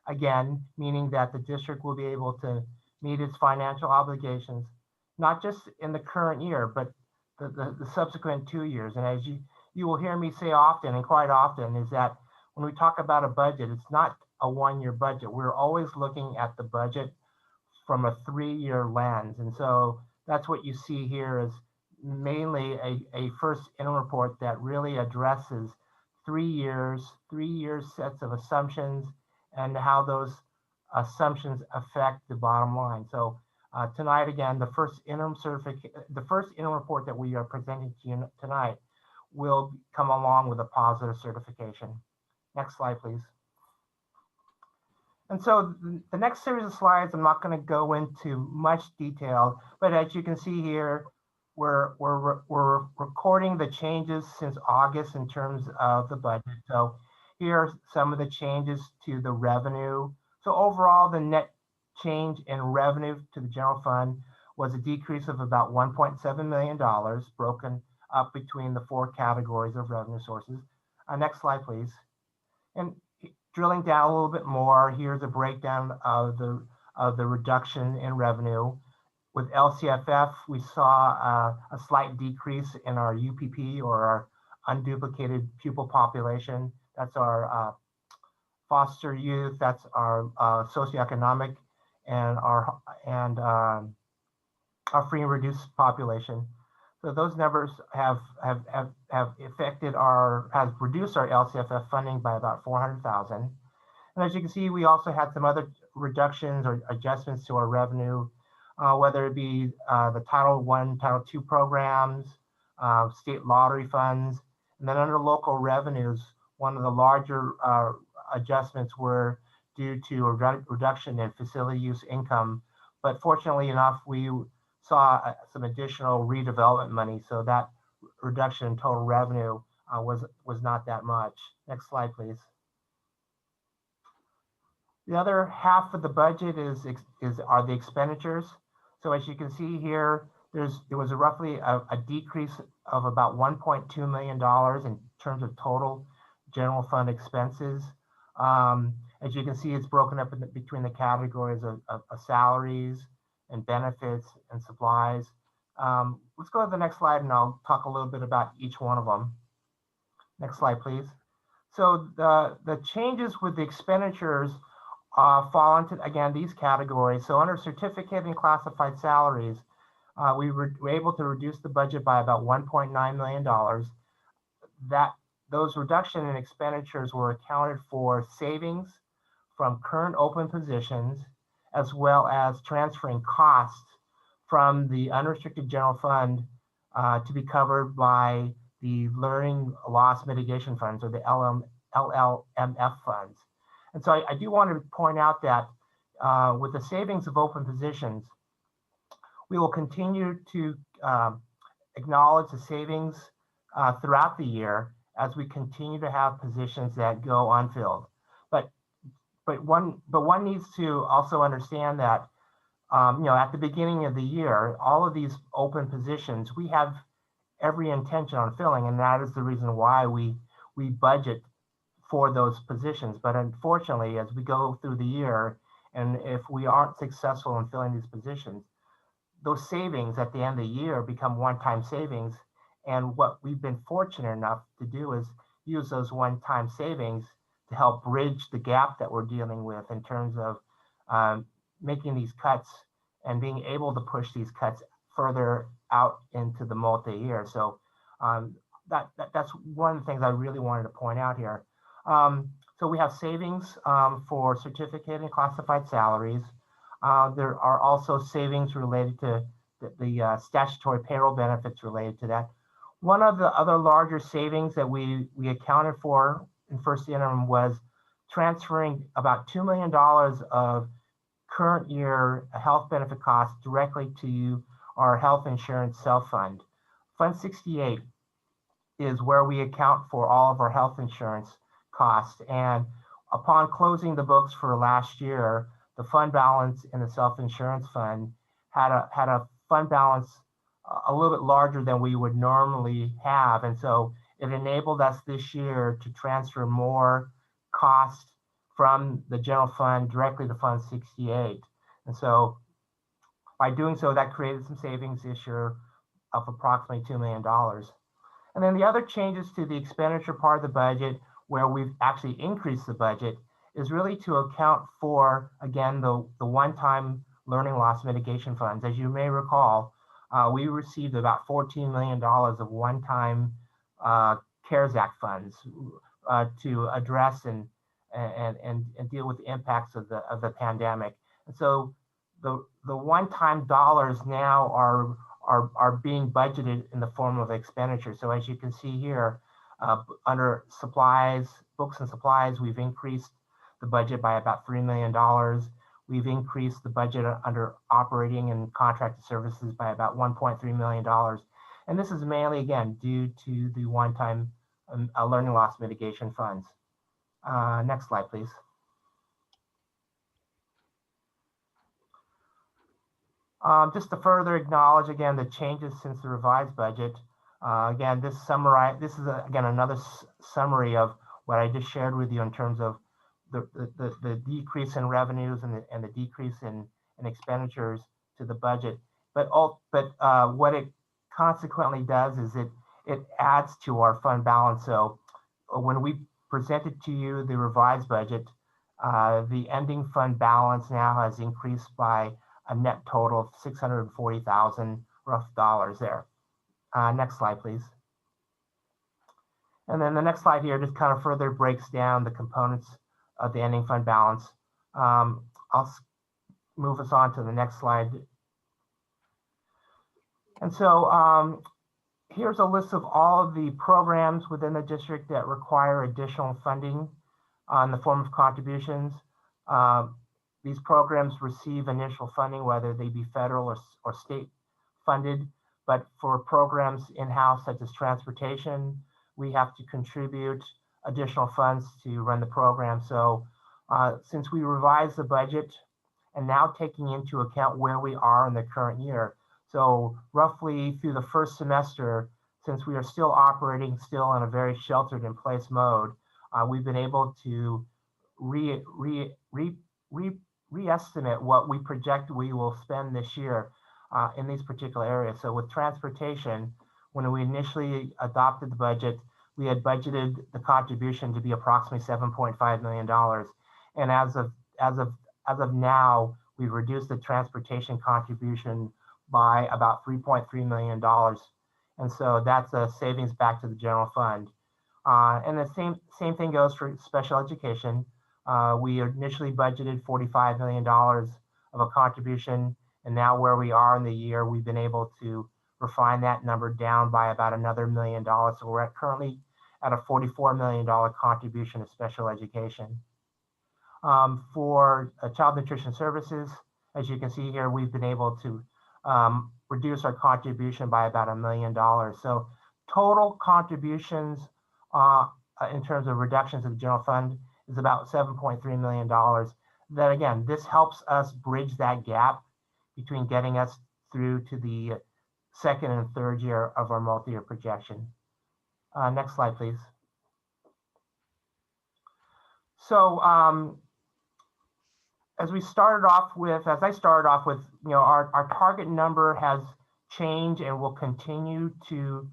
again, meaning that the district will be able to meet its financial obligations, not just in the current year, but the subsequent 2 years. And as you will hear me say often, and quite often, is that when we talk about a budget, it's not a one-year budget. We're always looking at the budget from a 3-year lens. And so that's what you see here is mainly a first interim report that really addresses 3 years, 3-year sets of assumptions, and how those assumptions affect the bottom line. So tonight, again, the first interim report that we are presenting to you tonight will come along with a positive certification. Next slide, please. And so the next series of slides, I'm not going to go into much detail, but as you can see here, we're recording the changes since August in terms of the budget. So here are some of the changes to the revenue. So overall, the net change in revenue to the general fund was a decrease of about $1.7 million, broken up between the 4 categories of revenue sources. Next slide, please. And drilling down a little bit more, here's a breakdown of the reduction in revenue. With LCFF, we saw a slight decrease in our UPP, or our unduplicated pupil population. That's our foster youth, that's our socioeconomic, and our free and reduced population. So those numbers have reduced our LCFF funding by about $400,000. And as you can see, we also had some other reductions or adjustments to our revenue, whether it be the Title I, Title II programs, state lottery funds, and then under local revenues, one of the larger adjustments were due to a reduction in facility use income. But fortunately enough, we saw some additional redevelopment money, so that reduction in total revenue was not that much. Next slide, please. The other half of the budget are the expenditures. So as you can see here, there was roughly a decrease of about $1.2 million in terms of total general fund expenses. As you can see, it's broken up between the categories of salaries and benefits and supplies. Let's go to the next slide and I'll talk a little bit about each one of them. Next slide, please. So the changes with the expenditures fall into, again, these categories. So under certificate and classified salaries, we were able to reduce the budget by about $1.9 million. Those reduction in expenditures were accounted for savings from current open positions, as well as transferring costs from the unrestricted general fund to be covered by the learning loss mitigation funds, or the LLMF funds. And so I do want to point out that with the savings of open positions, we will continue to acknowledge the savings throughout the year as we continue to have positions that go unfilled. But one needs to also understand that at the beginning of the year, all of these open positions, we have every intention on filling, and that is the reason why we budget for those positions. But unfortunately, as we go through the year, and if we aren't successful in filling these positions, those savings at the end of the year become one-time savings. And what we've been fortunate enough to do is use those one-time savings to help bridge the gap that we're dealing with in terms of making these cuts and being able to push these cuts further out into the multi-year. So that's one of the things I really wanted to point out here. So we have savings for certificate and classified salaries. There are also savings related to the statutory payroll benefits related to that. One of the other larger savings that we accounted for in first interim was transferring about $2 million of current year health benefit costs directly to our health insurance self-fund. Fund 68 is where we account for all of our health insurance costs. And upon closing the books for last year, the fund balance in the self-insurance fund had a fund balance a little bit larger than we would normally have. And so it enabled us this year to transfer more cost from the general fund directly to Fund 68. And so by doing so, that created some savings this year of approximately $2 million. And then the other changes to the expenditure part of the budget, where we've actually increased the budget, is really to account for, again, the one-time learning loss mitigation funds. As you may recall, we received about $14 million of one-time CARES Act funds to address and deal with the impacts of the pandemic. And so the one-time dollars now are being budgeted in the form of expenditure. So as you can see here, under supplies, books and supplies, we've increased the budget by about $3 million. We've increased the budget under operating and contracted services by about $1.3 million. And this is mainly, again, due to the one-time learning loss mitigation funds. Next slide, please. Just to further acknowledge, again, the changes since the revised budget. Again, this is, again, another summary of what I just shared with you in terms of the decrease in revenues and the decrease in expenditures to the budget. But what it consequently does is it adds to our fund balance. So when we presented to you the revised budget, the ending fund balance now has increased by a net total of $640,000 rough dollars there. Next slide, please. And then the next slide here just kind of further breaks down the components of the ending fund balance. I'll move us on to the next slide. And so here's a list of all of the programs within the district that require additional funding in the form of contributions. These programs receive initial funding, whether they be federal or state funded. But for programs in-house, such as transportation, we have to contribute additional funds to run the program. So since we revised the budget and now taking into account where we are in the current year, so roughly through the first semester, since we are still operating still in a very sheltered in place mode, we've been able to re-estimate what we project we will spend this year in these particular areas. So with transportation, when we initially adopted the budget, we had budgeted the contribution to be approximately $7.5 million. And as of now, we've reduced the transportation contribution by about $3.3 million. And so that's a savings back to the general fund. And the same thing goes for special education. We initially budgeted $45 million of a contribution, and now where we are in the year, we've been able to refine that number down by about another $1 million. So we're currently at a $44 million contribution to special education. For child nutrition services, as you can see here, we've been able to reduce our contribution by about $1 million. So total contributions in terms of reductions in the general fund is about $7.3 million. Then again, this helps us bridge that gap between getting us through to the second and third year of our multi-year projection. Next slide, please. So as I started off with, you know, our target number has changed and will continue to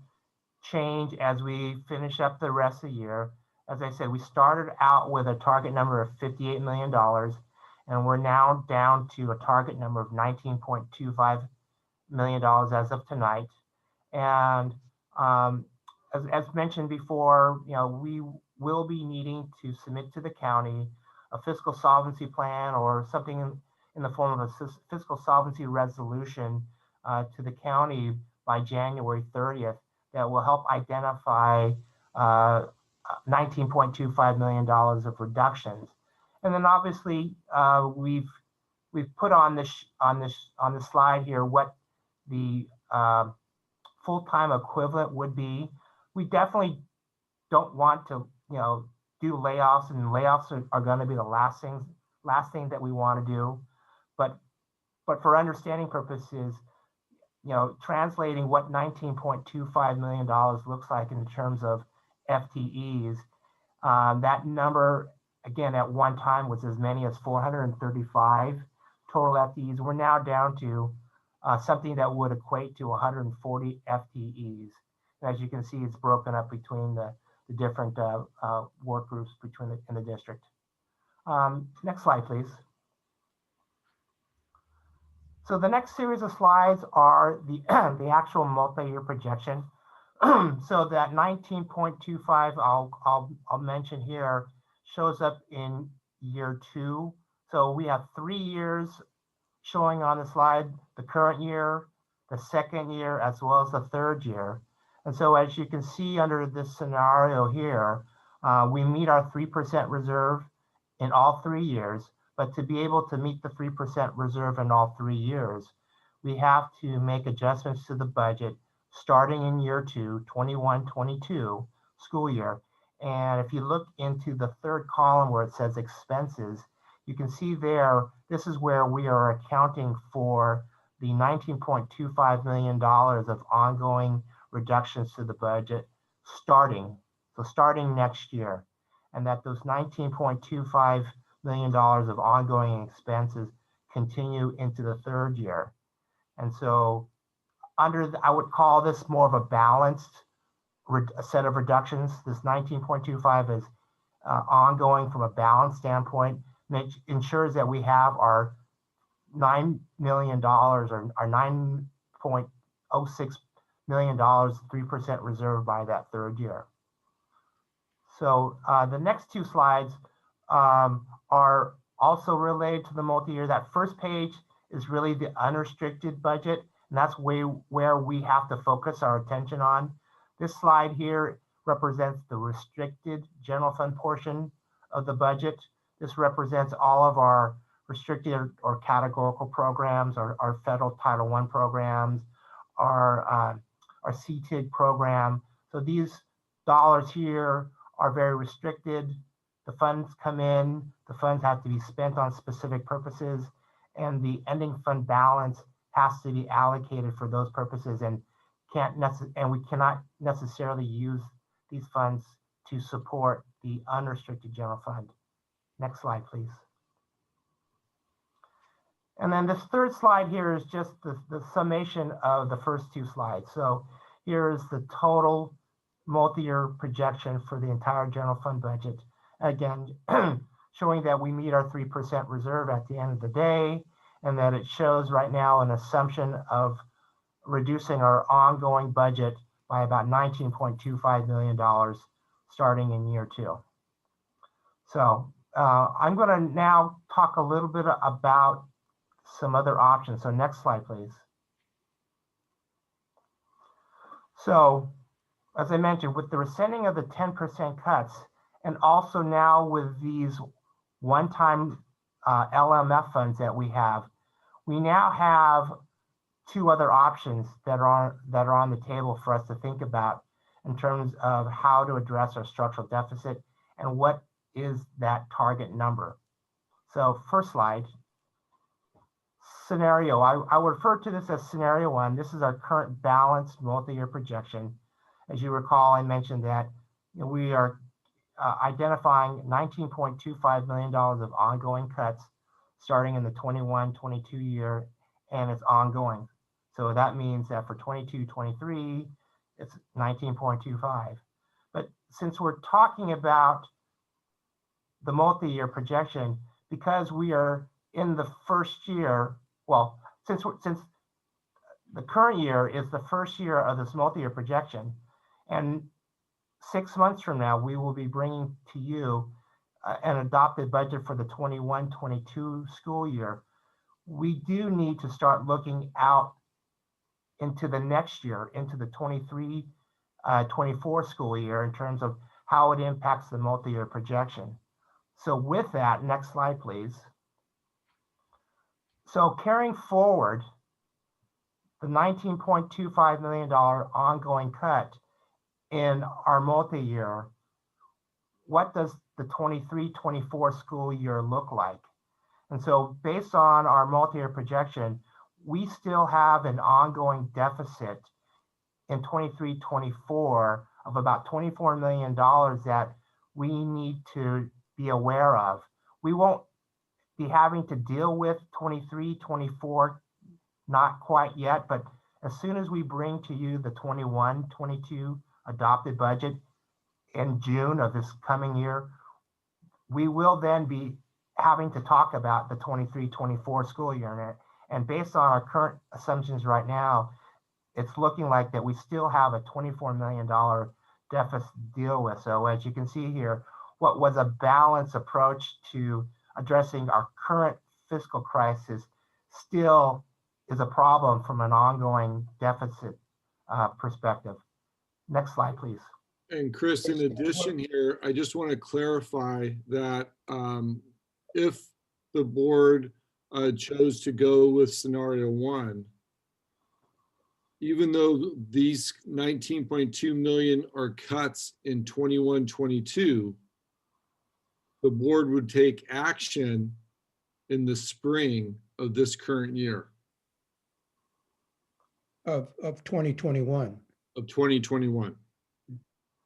change as we finish up the rest of the year. As I said, we started out with a target number of $58 million, and we're now down to a target number of $19.25 million as of tonight. And as mentioned before, you know, we will be needing to submit to the county a fiscal solvency plan or something in the form of a fiscal solvency resolution to the county by January 30th that will help identify $19.25 million of reductions. And then obviously we've put on this slide here what the full-time equivalent would be. We definitely don't want to, you know, do layoffs, and layoffs are going to be the last thing that we want to do. But for understanding purposes, you know, translating what $19.25 million looks like in terms of FTEs, that number, again, at one time was as many as 435 total FTEs. We're now down to something that would equate to 140 FTEs. And as you can see, it's broken up between the different work groups in the district. Next slide, please. So the next series of slides are the actual multi-year projection. So that 19.25 I'll mention here shows up in year 2. So we have 3 years showing on the slide, the current year, the second year, as well as the third year. And so as you can see under this scenario here, we meet our 3% reserve in all 3 years, but to be able to meet the 3% reserve in all 3 years, we have to make adjustments to the budget starting in year 2, 21-22 school year. And if you look into the third column where it says expenses, you can see there, this is where we are accounting for the $19.25 million of ongoing reductions to the budget starting next year. And that those $19.25 million of ongoing expenses continue into the third year. And so I would call this more of a balanced set of reductions. This 19.25 is ongoing from a balance standpoint, which ensures that we have our $9 million or our $9.06 million, 3% reserve by that third year. So the next 2 slides are also related to the multi-year. That first page is really the unrestricted budget, and that's where we have to focus our attention on. This slide here represents the restricted general fund portion of the budget. This represents all of our restricted or categorical programs, our federal Title I programs, our CTIG program. So these dollars here are very restricted. The funds come in, the funds have to be spent on specific purposes, and the ending fund balance has to be allocated for those purposes, and we cannot necessarily use these funds to support the unrestricted general fund. Next slide, please. And then this third slide here is just the summation of the first 2 slides. So here is the total multi-year projection for the entire general fund budget. Again, showing that we meet our 3% reserve at the end of the day, and that it shows right now an assumption of reducing our ongoing budget by about $19.25 million starting in year 2. So I'm going to now talk a little bit about some other options. So next slide, please. So as I mentioned, with the rescinding of the 10% cuts, and also now with these one-time LMF funds that we now have 2 other options that are on the table for us to think about in terms of how to address our structural deficit and what is that target number. So first slide, scenario. I would refer to this as scenario 1. This is our current balanced multi-year projection. As you recall, I mentioned that we are identifying $19.25 million of ongoing cuts starting in the 21-22 year, and it's ongoing. So that means that for 22-23, it's 19.25. But since we're talking about the multi-year projection, because we are in the first year, well, since the current year is the first year of this multi-year projection, and 6 months from now, we will be bringing to you an adopted budget for the 21-22 school year. We do need to start looking out into the next year, into the 23-24 school year in terms of how it impacts the multi-year projection. So with that, next slide, please. So carrying forward the $19.25 million ongoing cut in our multi-year, what does the 23-24 school year look like? And so based on our multi-year projection, we still have an ongoing deficit in 23-24 of about $24 million that we need to be aware of. We won't be having to deal with 23-24, not quite yet, but as soon as we bring to you the 21-22 adopted budget in June of this coming year, we will then be having to talk about the 23-24 school year. And based on our current assumptions right now, it's looking like that we still have a $24 million deficit to deal with. So as you can see here, what was a balanced approach to addressing our current fiscal crisis still is a problem from an ongoing deficit perspective. Next slide, please. And Chris, in addition here, I just want to clarify that if the board chose to go with scenario 1, even though these 19.2 million are cuts in 21-22, the board would take action in the spring of this current year. Of 2021. Of 2021.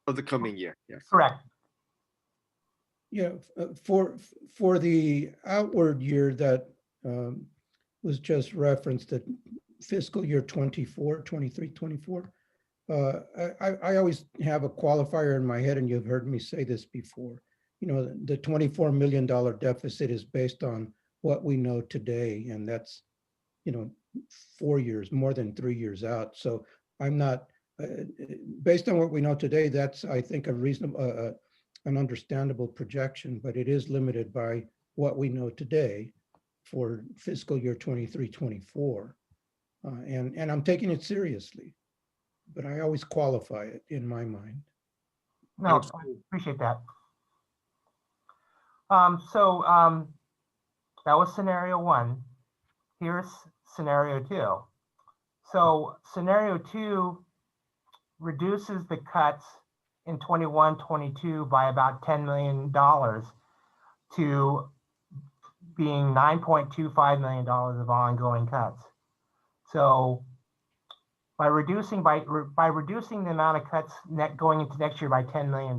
Of the coming year, yes. Correct. Yeah, for the outward year that was just referenced, that fiscal year 24, 23, 24, I always have a qualifier in my head, and you've heard me say this before. You know, the $24 million deficit is based on what we know today, and that's, you know, 4 years, more than 3 years out. So I'm not, based on what we know today, that's, I think, a reasonable, an understandable projection, but it is limited by what we know today for fiscal year 23-24. And I'm taking it seriously, but I always qualify it in my mind. No, I appreciate that. That was scenario 1. Here's scenario 2. So scenario 2 reduces the cuts in 21-22 by about $10 million to being $9.25 million of ongoing cuts. So by reducing the amount of cuts going into next year by $10 million,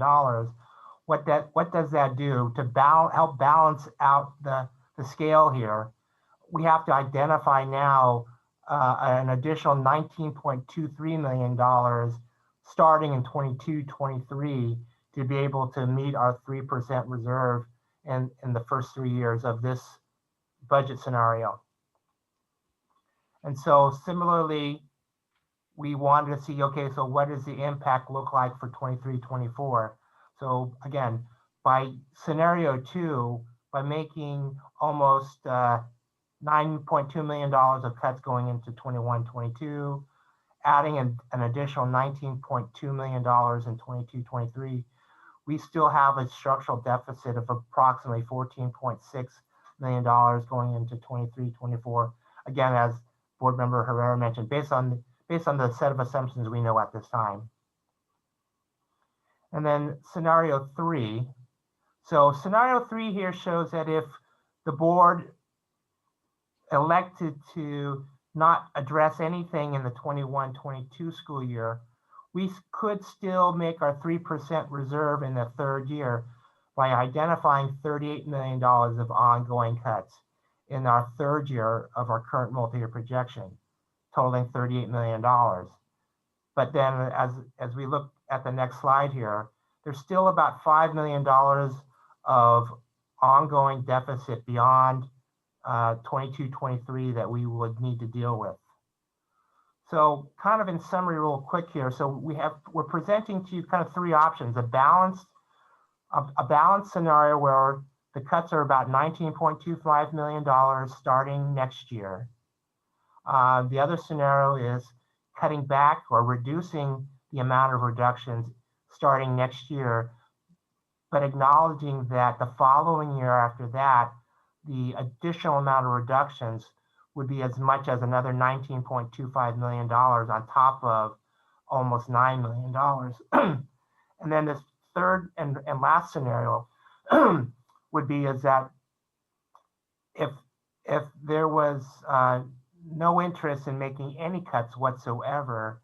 what does that do to help balance out the scale here? We have to identify now an additional $19.23 million starting in 22-23 to be able to meet our 3% reserve in the first 3 years of this budget scenario. And so similarly, we wanted to see, okay, so what does the impact look like for 23-24? So again, by scenario 2, by making almost $9.2 million of cuts going into 21-22, adding an additional $19.2 million in 22-23, we still have a structural deficit of approximately $14.6 million going into 23-24. Again, as Board Member Herrera mentioned, based on the set of assumptions we know at this time. And then scenario 3. So scenario 3 here shows that if the board elected to not address anything in the 21-22 school year, we could still make our 3% reserve in the 3rd year by identifying $38 million of ongoing cuts in our 3rd year of our current multi-year projection, totaling $38 million. But then as we look at the next slide here, there's still about $5 million of ongoing deficit beyond 22-23 that we would need to deal with. So kind of in summary real quick here, so we're presenting to you kind of 3 options: a balanced scenario where the cuts are about $19.25 million starting next year. The other scenario is cutting back or reducing the amount of reductions starting next year, but acknowledging that the following year after that, the additional amount of reductions would be as much as another $19.25 million on top of almost $9 million. And then this third and last scenario would be is that if there was no interest in making any cuts whatsoever,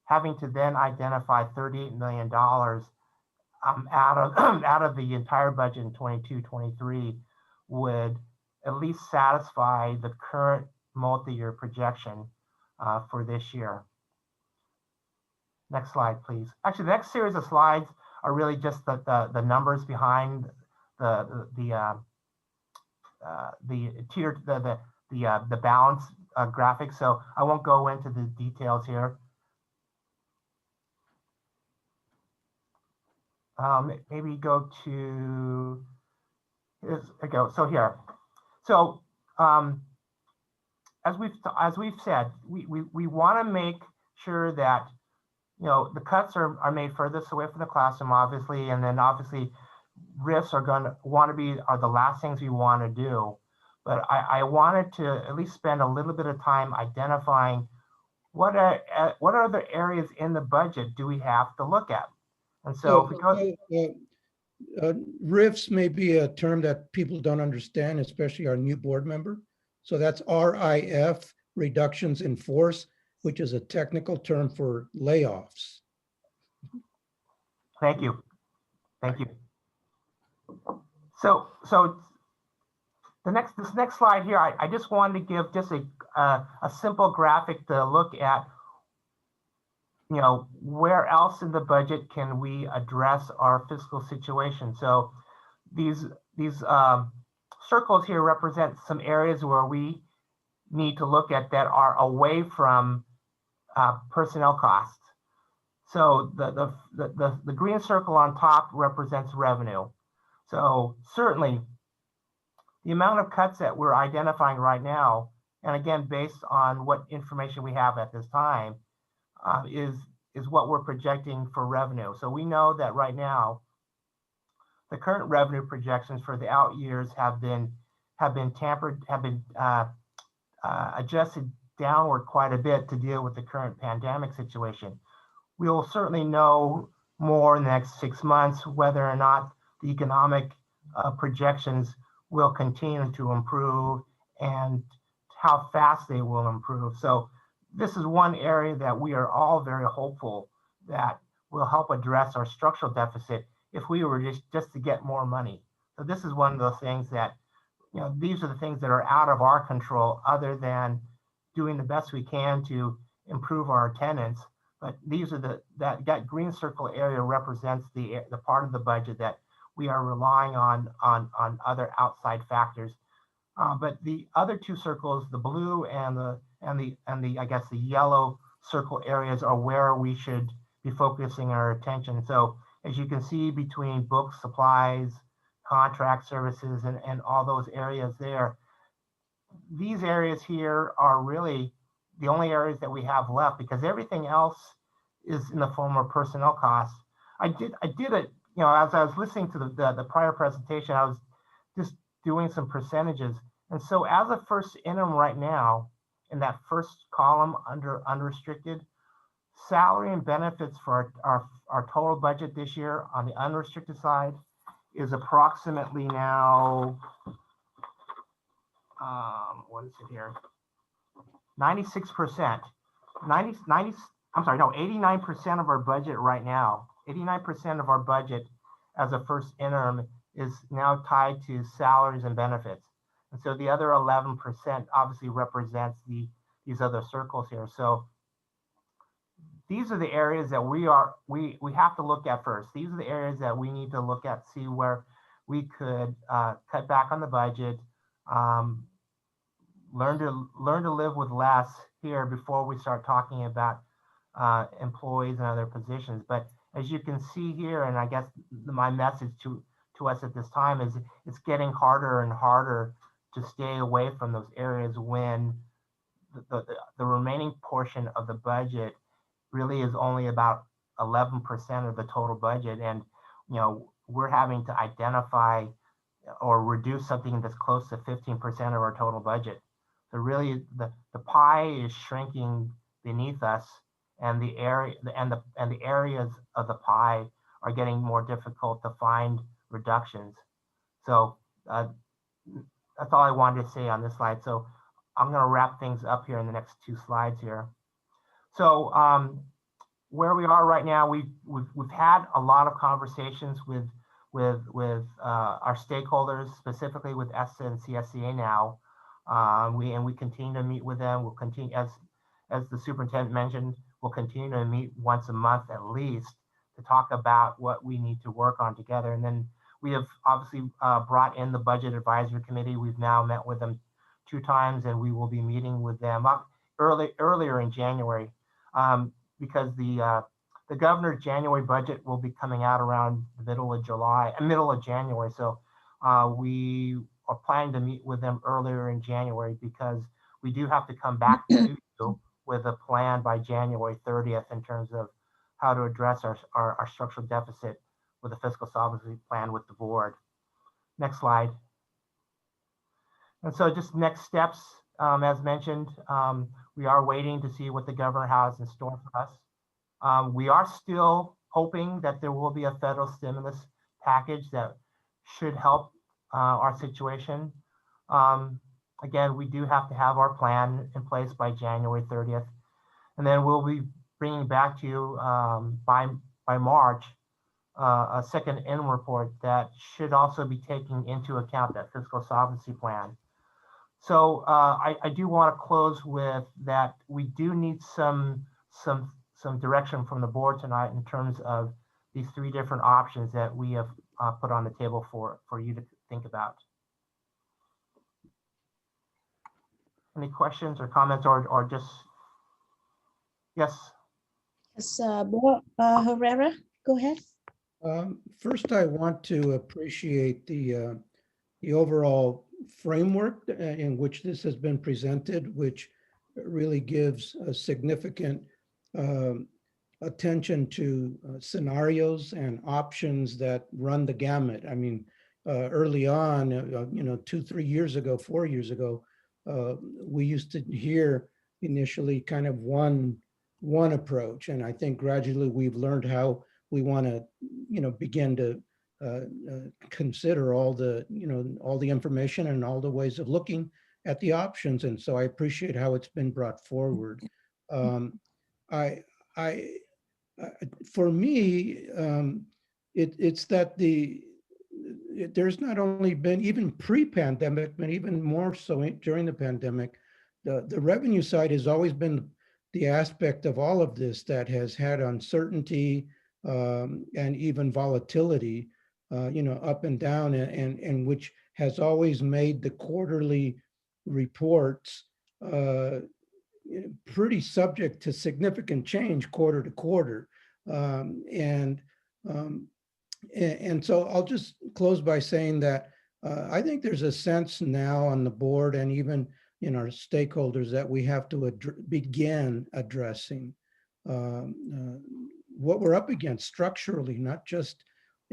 having to then identify $38 million out of the entire budget in 22-23 would at least satisfy the current multi-year projection for this year. Next slide, please. Actually, the next series of slides are really just the numbers behind the balance graphic, so I won't go into the details here. Maybe go to, so here. So as we've said, we want to make sure that, you know, the cuts are made furthest away from the classroom, obviously, and then obviously risks are the last things we want to do. But I wanted to at least spend a little bit of time identifying what other areas in the budget do we have to look at. And so because RIFs may be a term that people don't understand, especially our new board member. So that's RIF, reductions in force, which is a technical term for layoffs. Thank you. Thank you. So this next slide here, I just wanted to give just a simple graphic to look at, you know, where else in the budget can we address our fiscal situation. So these circles here represent some areas where we need to look at that are away from personnel costs. So the green circle on top represents revenue. So certainly the amount of cuts that we're identifying right now, and again, based on what information we have at this time, is what we're projecting for revenue. So we know that right now, the current revenue projections for the out years have been adjusted downward quite a bit to deal with the current pandemic situation. We will certainly know more in the next 6 months whether or not the economic projections will continue to improve and how fast they will improve. So this is one area that we are all very hopeful that will help address our structural deficit if we were just to get more money. So this is one of those things that, you know, these are the things that are out of our control other than doing the best we can to improve our attendance. But these are that green circle area represents the part of the budget that we are relying on other outside factors. But the other two circles, the blue and the I guess the yellow circle areas, are where we should be focusing our attention. So as you can see, between books, supplies, contract services, and all those areas there, these areas here are really the only areas that we have left, because everything else is in the form of personnel costs. I did it, you know, as I was listening to the prior presentation, I was just doing some percentages. And so as a first interim right now, in that first column under unrestricted, salary and benefits for our total budget this year on the unrestricted side is approximately now, what is it here? 96%, 89% of our budget right now, 89% of our budget as a first interim is now tied to salaries and benefits. And so the other 11% obviously represents these other circles here. So these are the areas that we have to look at first. These are the areas that we need to look at, see where we could cut back on the budget, learn to live with less here before we start talking about employees and other positions. But as you can see here, and I guess my message to us at this time is it's getting harder and harder to stay away from those areas when the remaining portion of the budget really is only about 11% of the total budget. And, you know, we're having to identify or reduce something that's close to 15% of our total budget. So really the pie is shrinking beneath us, and the areas of the pie are getting more difficult to find reductions. So that's all I wanted to say on this slide. So I'm going to wrap things up here in the next two slides here. So where we are right now, we've had a lot of conversations with our stakeholders, specifically with ESSA and CSCA now. We continue to meet with them. We'll continue, as the superintendent mentioned, we'll continue to meet once a month at least to talk about what we need to work on together. And then we have obviously brought in the Budget Advisory Committee. We've now met with them two times, and we will be meeting with them earlier in January, because the governor's January budget will be coming out around the middle of January. So we are planning to meet with them earlier in January, because we do have to come back to you with a plan by January 30th in terms of how to address our structural deficit with a fiscal solvency plan with the board. Next slide. And so just next steps, as mentioned, we are waiting to see what the governor has in store for us. We are still hoping that there will be a federal stimulus package that should help our situation. Again, we do have to have our plan in place by January 30th. And then we'll be bringing back to you by March a second interim report that should also be taking into account that fiscal solvency plan. So I do want to close with that. We do need some direction from the board tonight in terms of these three different options that we have put on the table for you to think about. Any questions or comments, or just, yes? Yes, Board Herrera, go ahead. First, I want to appreciate the overall framework in which this has been presented, which really gives a significant attention to scenarios and options that run the gamut. I mean, early on, 2-3 years ago, 4 years ago, we used to hear initially kind of one approach, and I think gradually we've learned how we want to, begin to consider all the information and all the ways of looking at the options. And so I appreciate how it's been brought forward. For me, it's that there's not only been, even pre-pandemic, but even more so during the pandemic, the revenue side has always been the aspect of all of this that has had uncertainty and even volatility, up and down, and which has always made the quarterly reports pretty subject to significant change quarter to quarter. And so I'll just close by saying that I think there's a sense now on the board and even in our stakeholders that we have to begin addressing what we're up against structurally, not just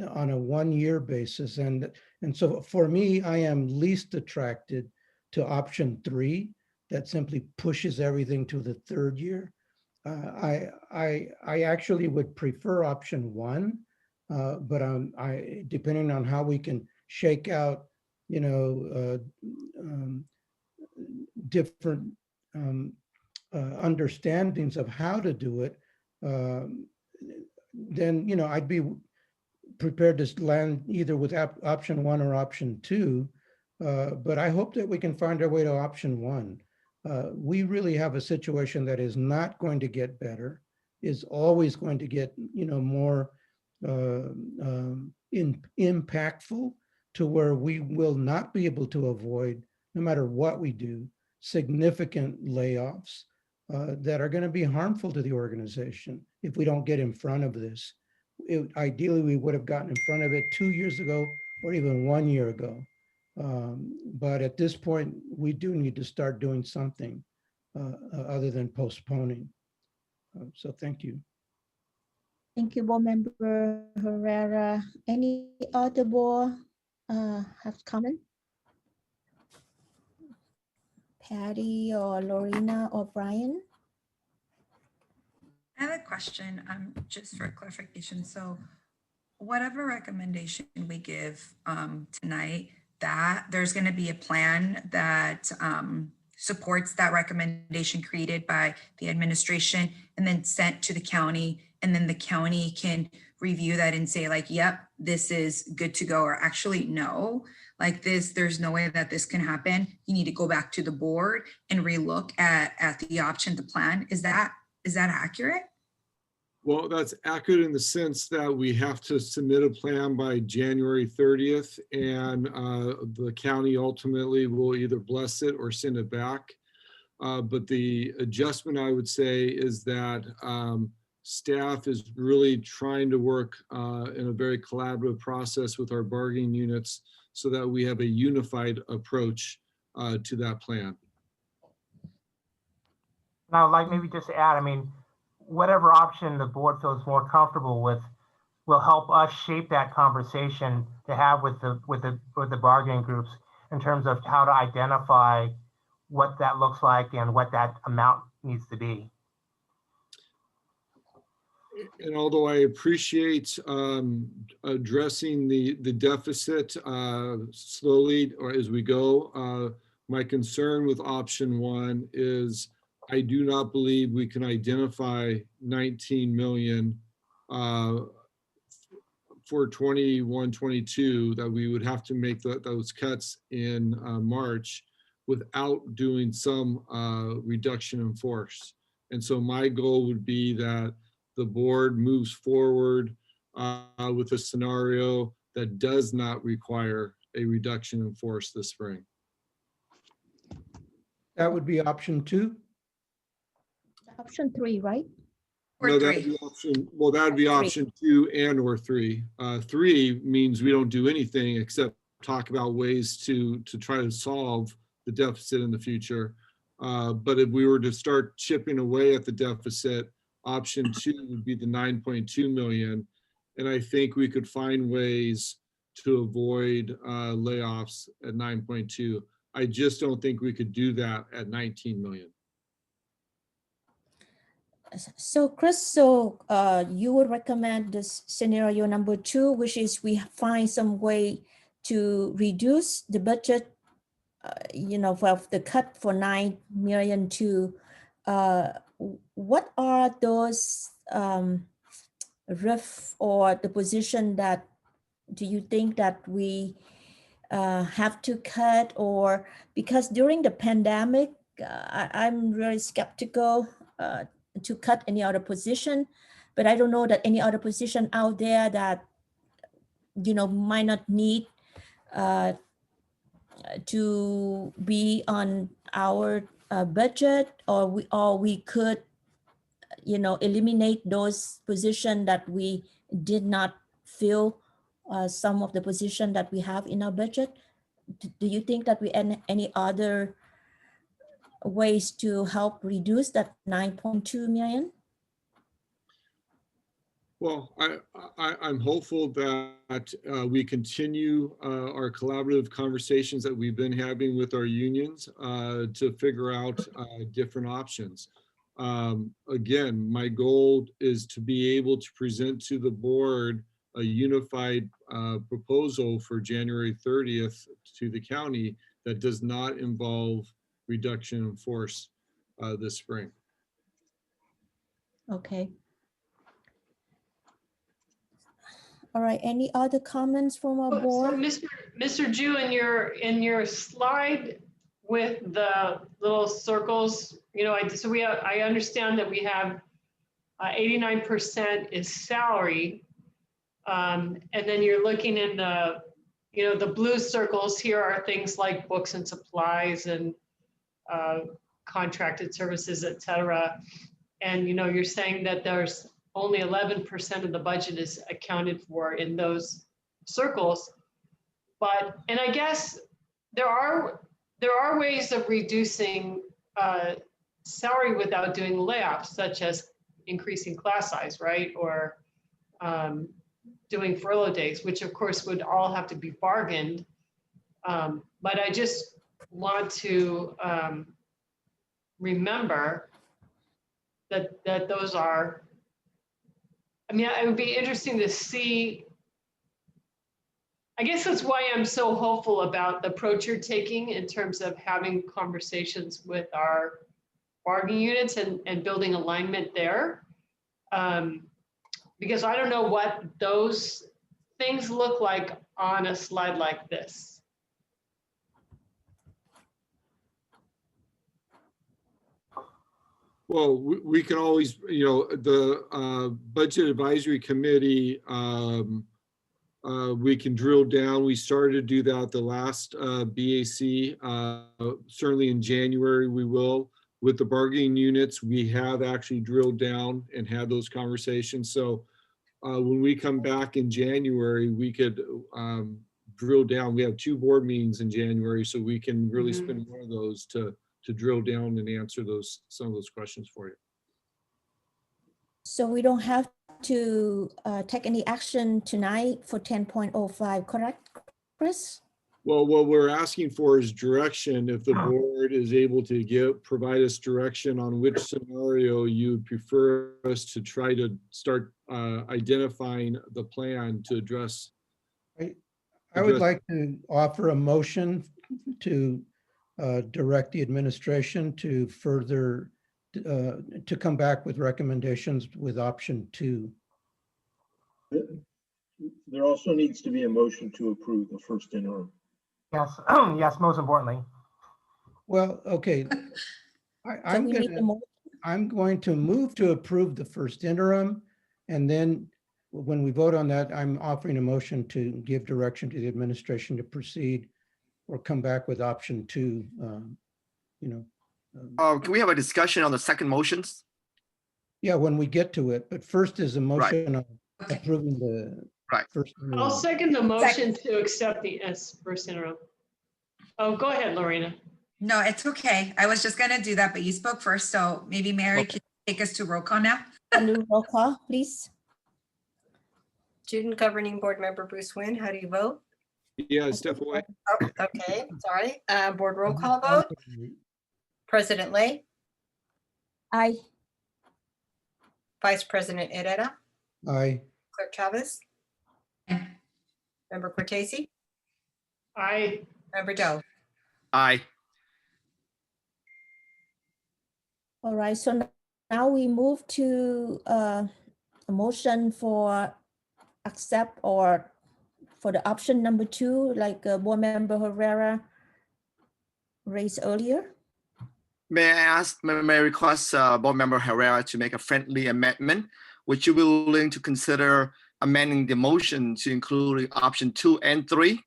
on a one-year basis. And so for me, I am least attracted to option 3 that simply pushes everything to the third year. I actually would prefer option 1, but depending on how we can shake out, different understandings of how to do it, then I'd be prepared to land either with option 1 or option 2. But I hope that we can find our way to option 1. We really have a situation that is not going to get better, is always going to get more impactful, to where we will not be able to avoid, no matter what we do, significant layoffs that are going to be harmful to the organization if we don't get in front of this. Ideally, we would have gotten in front of it 2 years ago or even 1 year ago. But at this point, we do need to start doing something other than postponing. So thank you. Thank you, Board Member Herrera. Any other board have comment? Patty or Lorena or Brian? I have a question, just for clarification. So whatever recommendation we give tonight, that there's going to be a plan that supports that recommendation created by the administration and then sent to the county, and then the county can review that and say like, yep, this is good to go, or actually no, like this, there's no way that this can happen. You need to go back to the board and relook at the option, the plan. Is that accurate? Well, that's accurate in the sense that we have to submit a plan by January 30th, and the county ultimately will either bless it or send it back. But the adjustment, I would say, is that staff is really trying to work in a very collaborative process with our bargaining units so that we have a unified approach to that plan. Now, like maybe just to add, I mean, whatever option the board feels more comfortable with will help us shape that conversation to have with the bargaining groups in terms of how to identify what that looks like and what that amount needs to be. And although I appreciate addressing the deficit slowly or as we go, my concern with option one is I do not believe we can identify 19 million for 21-22 that we would have to make those cuts in March without doing some reduction in force. And so my goal would be that the board moves forward with a scenario that does not require a reduction in force this spring. That would be option 2. Option 3, right? No, that would be option, well, that would be option 2 and or 3. 3 means we don't do anything except talk about ways to try to solve the deficit in the future. But if we were to start chipping away at the deficit, option 2 would be the 9.2 million. And I think we could find ways to avoid layoffs at 9.2. I just don't think we could do that at 19 million. So Chris, you would recommend this scenario number 2, which is we find some way to reduce the budget, for the cut for 9 million to, what are those RIF or the position that do you think that we have to cut, or because during the pandemic, I'm really skeptical to cut any other position, but I don't know that any other position out there that, might not need to be on our budget, or we could, eliminate those positions that we did not fill some of the position that we have in our budget. Do you think that we any other ways to help reduce that 9.2 million? Well, I'm hopeful that we continue our collaborative conversations that we've been having with our unions to figure out different options. Again, my goal is to be able to present to the board a unified proposal for January 30th to the county that does not involve reduction in force this spring. Okay. All right, any other comments from our board? So Mr. Ju, in your slide with the little circles, I understand that we have 89% is salary. And then you're looking in the blue circles here are things like books and supplies and contracted services, et cetera. And, you're saying that there's only 11% of the budget is accounted for in those circles. And I guess there are ways of reducing salary without doing layoffs, such as increasing class size, right? Or doing furlough days, which of course would all have to be bargained. But I just want to remember that those are, it would be interesting to see. I guess that's why I'm so hopeful about the approach you're taking in terms of having conversations with our bargaining units and building alignment there. Because I don't know what those things look like on a slide like this. Well, we can always, you know, the Budget Advisory Committee, we can drill down. We started to do that the last BAC. Certainly in January we will. With the bargaining units, we have actually drilled down and had those conversations. So when we come back in January, we could drill down. We have 2 board meetings in January, so we can really spend one of those to drill down and answer some of those questions for you. So we don't have to take any action tonight for 10.05, correct, Chris? Well, what we're asking for is direction. If the board is able to provide us direction on which scenario you would prefer us to try to start identifying the plan to address. I would like to offer a motion to direct the administration to further, to come back with recommendations with option 2. There also needs to be a motion to approve the first interim. Yes, yes, most importantly. Well, okay. I'm going to move to approve the first interim, and then when we vote on that, I'm offering a motion to give direction to the administration to proceed or come back with option 2. You know. Can we have a discussion on the second motions? Yeah, when we get to it, but first is a motion on approving the first interim. I'll second the motion to accept the first interim. Oh, go ahead, Lorena. No, it's okay. I was just gonna do that, but you spoke first, so maybe Mary can take us to roll call now. Roll call, please. Student Governing Board Member Bruce Wynn, how do you vote? Yeah, step away. Oh, okay, sorry. Board roll call vote. President Lay. Aye. Vice President Herrera. Aye. Clerk Chavez. Member Cortese. Aye. Member Doe. Aye. All right, so now we move to a motion for accept or for the option number 2, like Board Member Herrera raised earlier. May I request Board Member Herrera to make a friendly amendment? Would you be willing to consider amending the motion to include option 2 and 3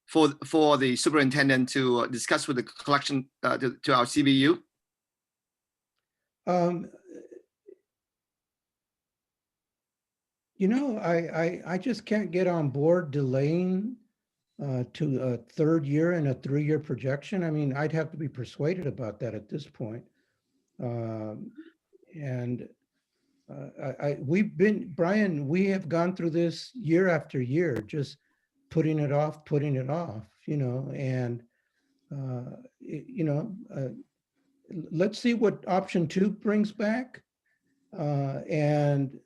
for the superintendent to discuss with the collection to our CBU? You know, I just can't get on board delaying to a 3rd year and a 3-year projection. I mean, I'd have to be persuaded about that at this point. Brian, we have gone through this year after year, just putting it off, you know, and, you know, let's see what option 2 brings back. And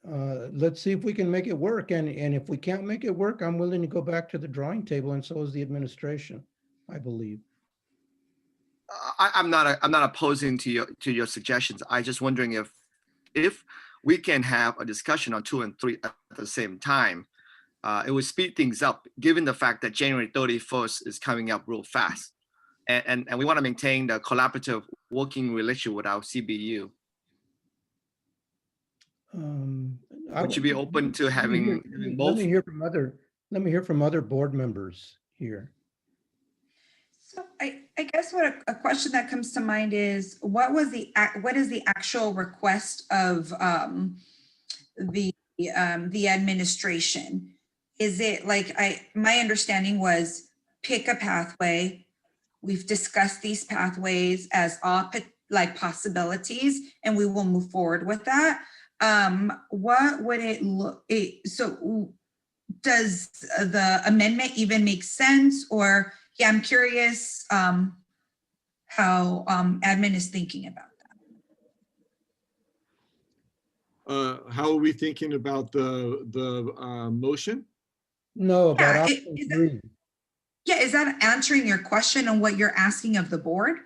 let's see if we can make it work. And if we can't make it work, I'm willing to go back to the drawing table, and so is the administration, I believe. I'm not opposing to your suggestions. I just wondering if we can have a discussion on 2 and 3 at the same time. It would speed things up, given the fact that January 31st is coming up real fast, and we want to maintain the collaborative working relationship with our CBU. Would you be open to having both? Let me hear from other board members here. So I guess what a question that comes to mind is what is the actual request of the administration? Is it like my understanding was pick a pathway. We've discussed these pathways as all like possibilities, and we will move forward with that. What would it look? So does the amendment even make sense? Or yeah, I'm curious how admin is thinking about that. How are we thinking about the motion? No, about option 3. Yeah, is that answering your question on what you're asking of the board?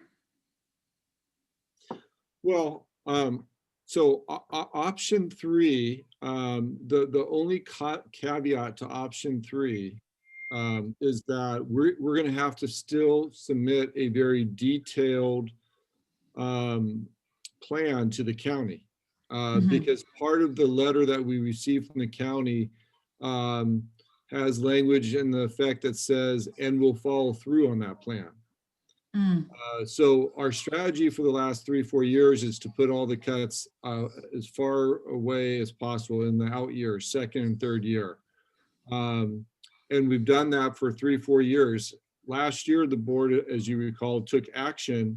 Well, so option 3, the only caveat to option 3 is that we're going to have to still submit a very detailed plan to the county. Because part of the letter that we received from the county has language in the effect that says, and we'll follow through on that plan. So our strategy for the last 3-4 years is to put all the cuts as far away as possible in the out years, second and third year. And we've done that for 3-4 years. Last year, the board, as you recall, took action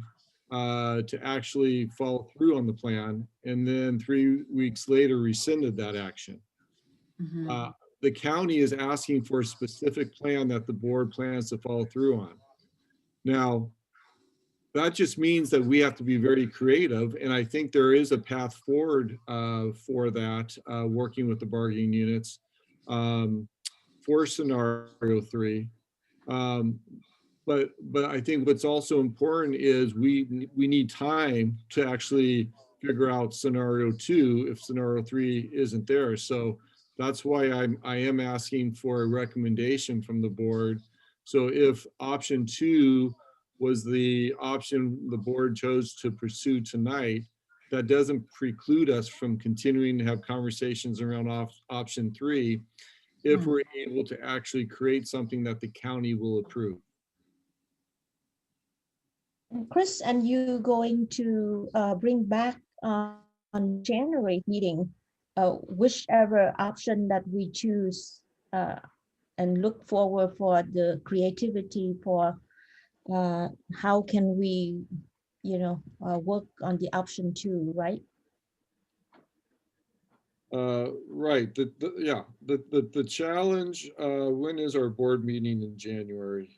to actually follow through on the plan, and then 3 weeks later rescinded that action. The county is asking for a specific plan that the board plans to follow through on. Now, that just means that we have to be very creative, and I think there is a path forward for that, working with the bargaining units for scenario 3. But I think what's also important is we need time to actually figure out scenario 2 if scenario 3 isn't there. So that's why I am asking for a recommendation from the board. So if option 2 was the option the board chose to pursue tonight, that doesn't preclude us from continuing to have conversations around option 3 if we're able to actually create something that the county will approve. Chris, and you going to bring back on January meeting, whichever option that we choose, and look forward for the creativity for how can we, work on the option 2, right? Right. The challenge. When is our board meeting in January?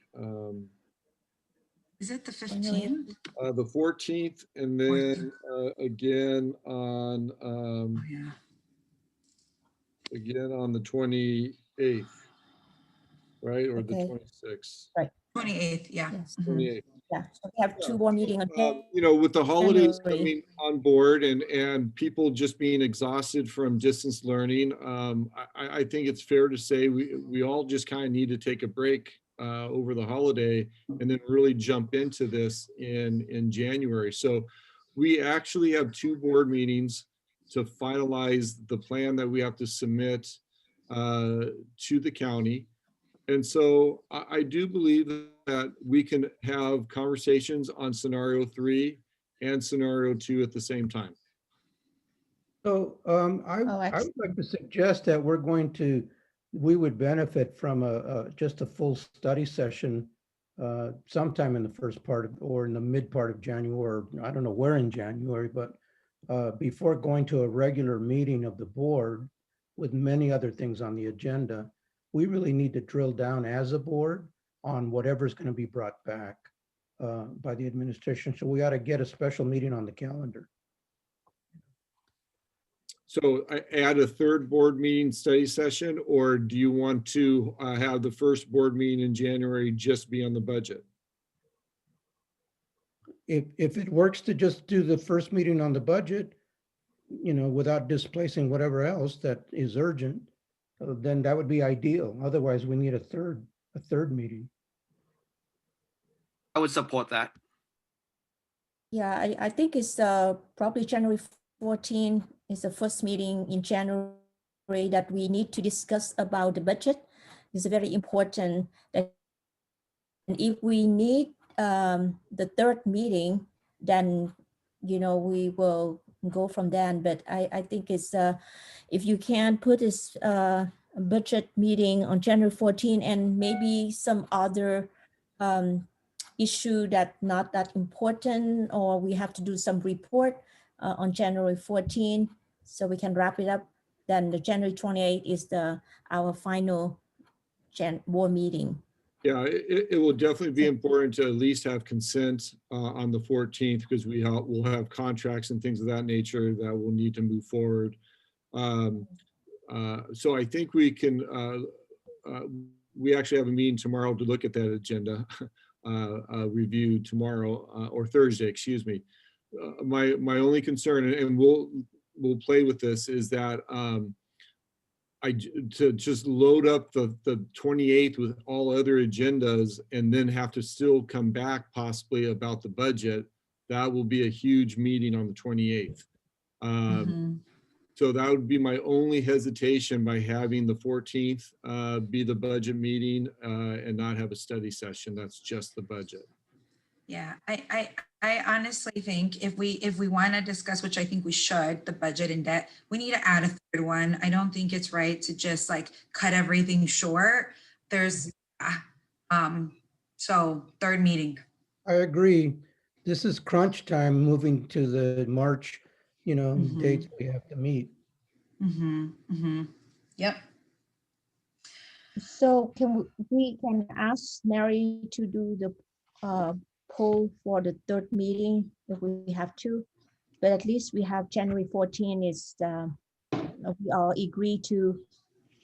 Is it the 15th? The 14th, and then again on again on the 28th, right, or the 26th. Right. 28th, yeah. Yes. 28th. Yeah, so we have 2 more meetings on With the holidays January. coming on board and people just being exhausted from distance learning, I think it's fair to say we all just kind of need to take a break over the holiday and then really jump into this in January. So we actually have 2 board meetings to finalize the plan that we have to submit to the county. And so I do believe that we can have conversations on scenario 3 and scenario 2 at the same time. So I would like to suggest that we would benefit from just a full study session sometime in the first part of, or in the mid part of January, or I don't know where in January, but before going to a regular meeting of the board with many other things on the agenda, we really need to drill down as a board on whatever's going to be brought back by the administration. So we ought to get a special meeting on the calendar. So add a 3rd board meeting study session, or do you want to have the first board meeting in January just be on the budget? If it works to just do the first meeting on the budget, without displacing whatever else that is urgent, then that would be ideal. Otherwise, we need a third meeting. I would support that. Yeah, I think it's probably January 14 is the first meeting in January that we need to discuss about the budget. It's very important that if we need the 3rd meeting, then we will go from then. But I think it's if you can put this budget meeting on January 14 and maybe some other issue that not that important, or we have to do some report on January 14, so we can wrap it up. Then the January 28 is our final board meeting. Yeah, it will definitely be important to at least have consent on the 14th, because we'll have contracts and things of that nature that will need to move forward. So I think we can, we actually have a meeting tomorrow to look at that agenda review tomorrow, or Thursday, excuse me. My only concern, and we'll play with this, is that to just load up the 28th with all other agendas and then have to still come back possibly about the budget, that will be a huge meeting on the 28th. So that would be my only hesitation by having the 14th be the budget meeting and not have a study session. That's just the budget. Yeah, I honestly think if we want to discuss, which I think we should, the budget and debt, we need to add a third one. I don't think it's right to just like cut everything short. There's, so third meeting. I agree. This is crunch time moving to the March, dates we have to meet. Yep. So we can ask Mary to do the poll for the third meeting if we have to, but at least we have January 14 is we all agree to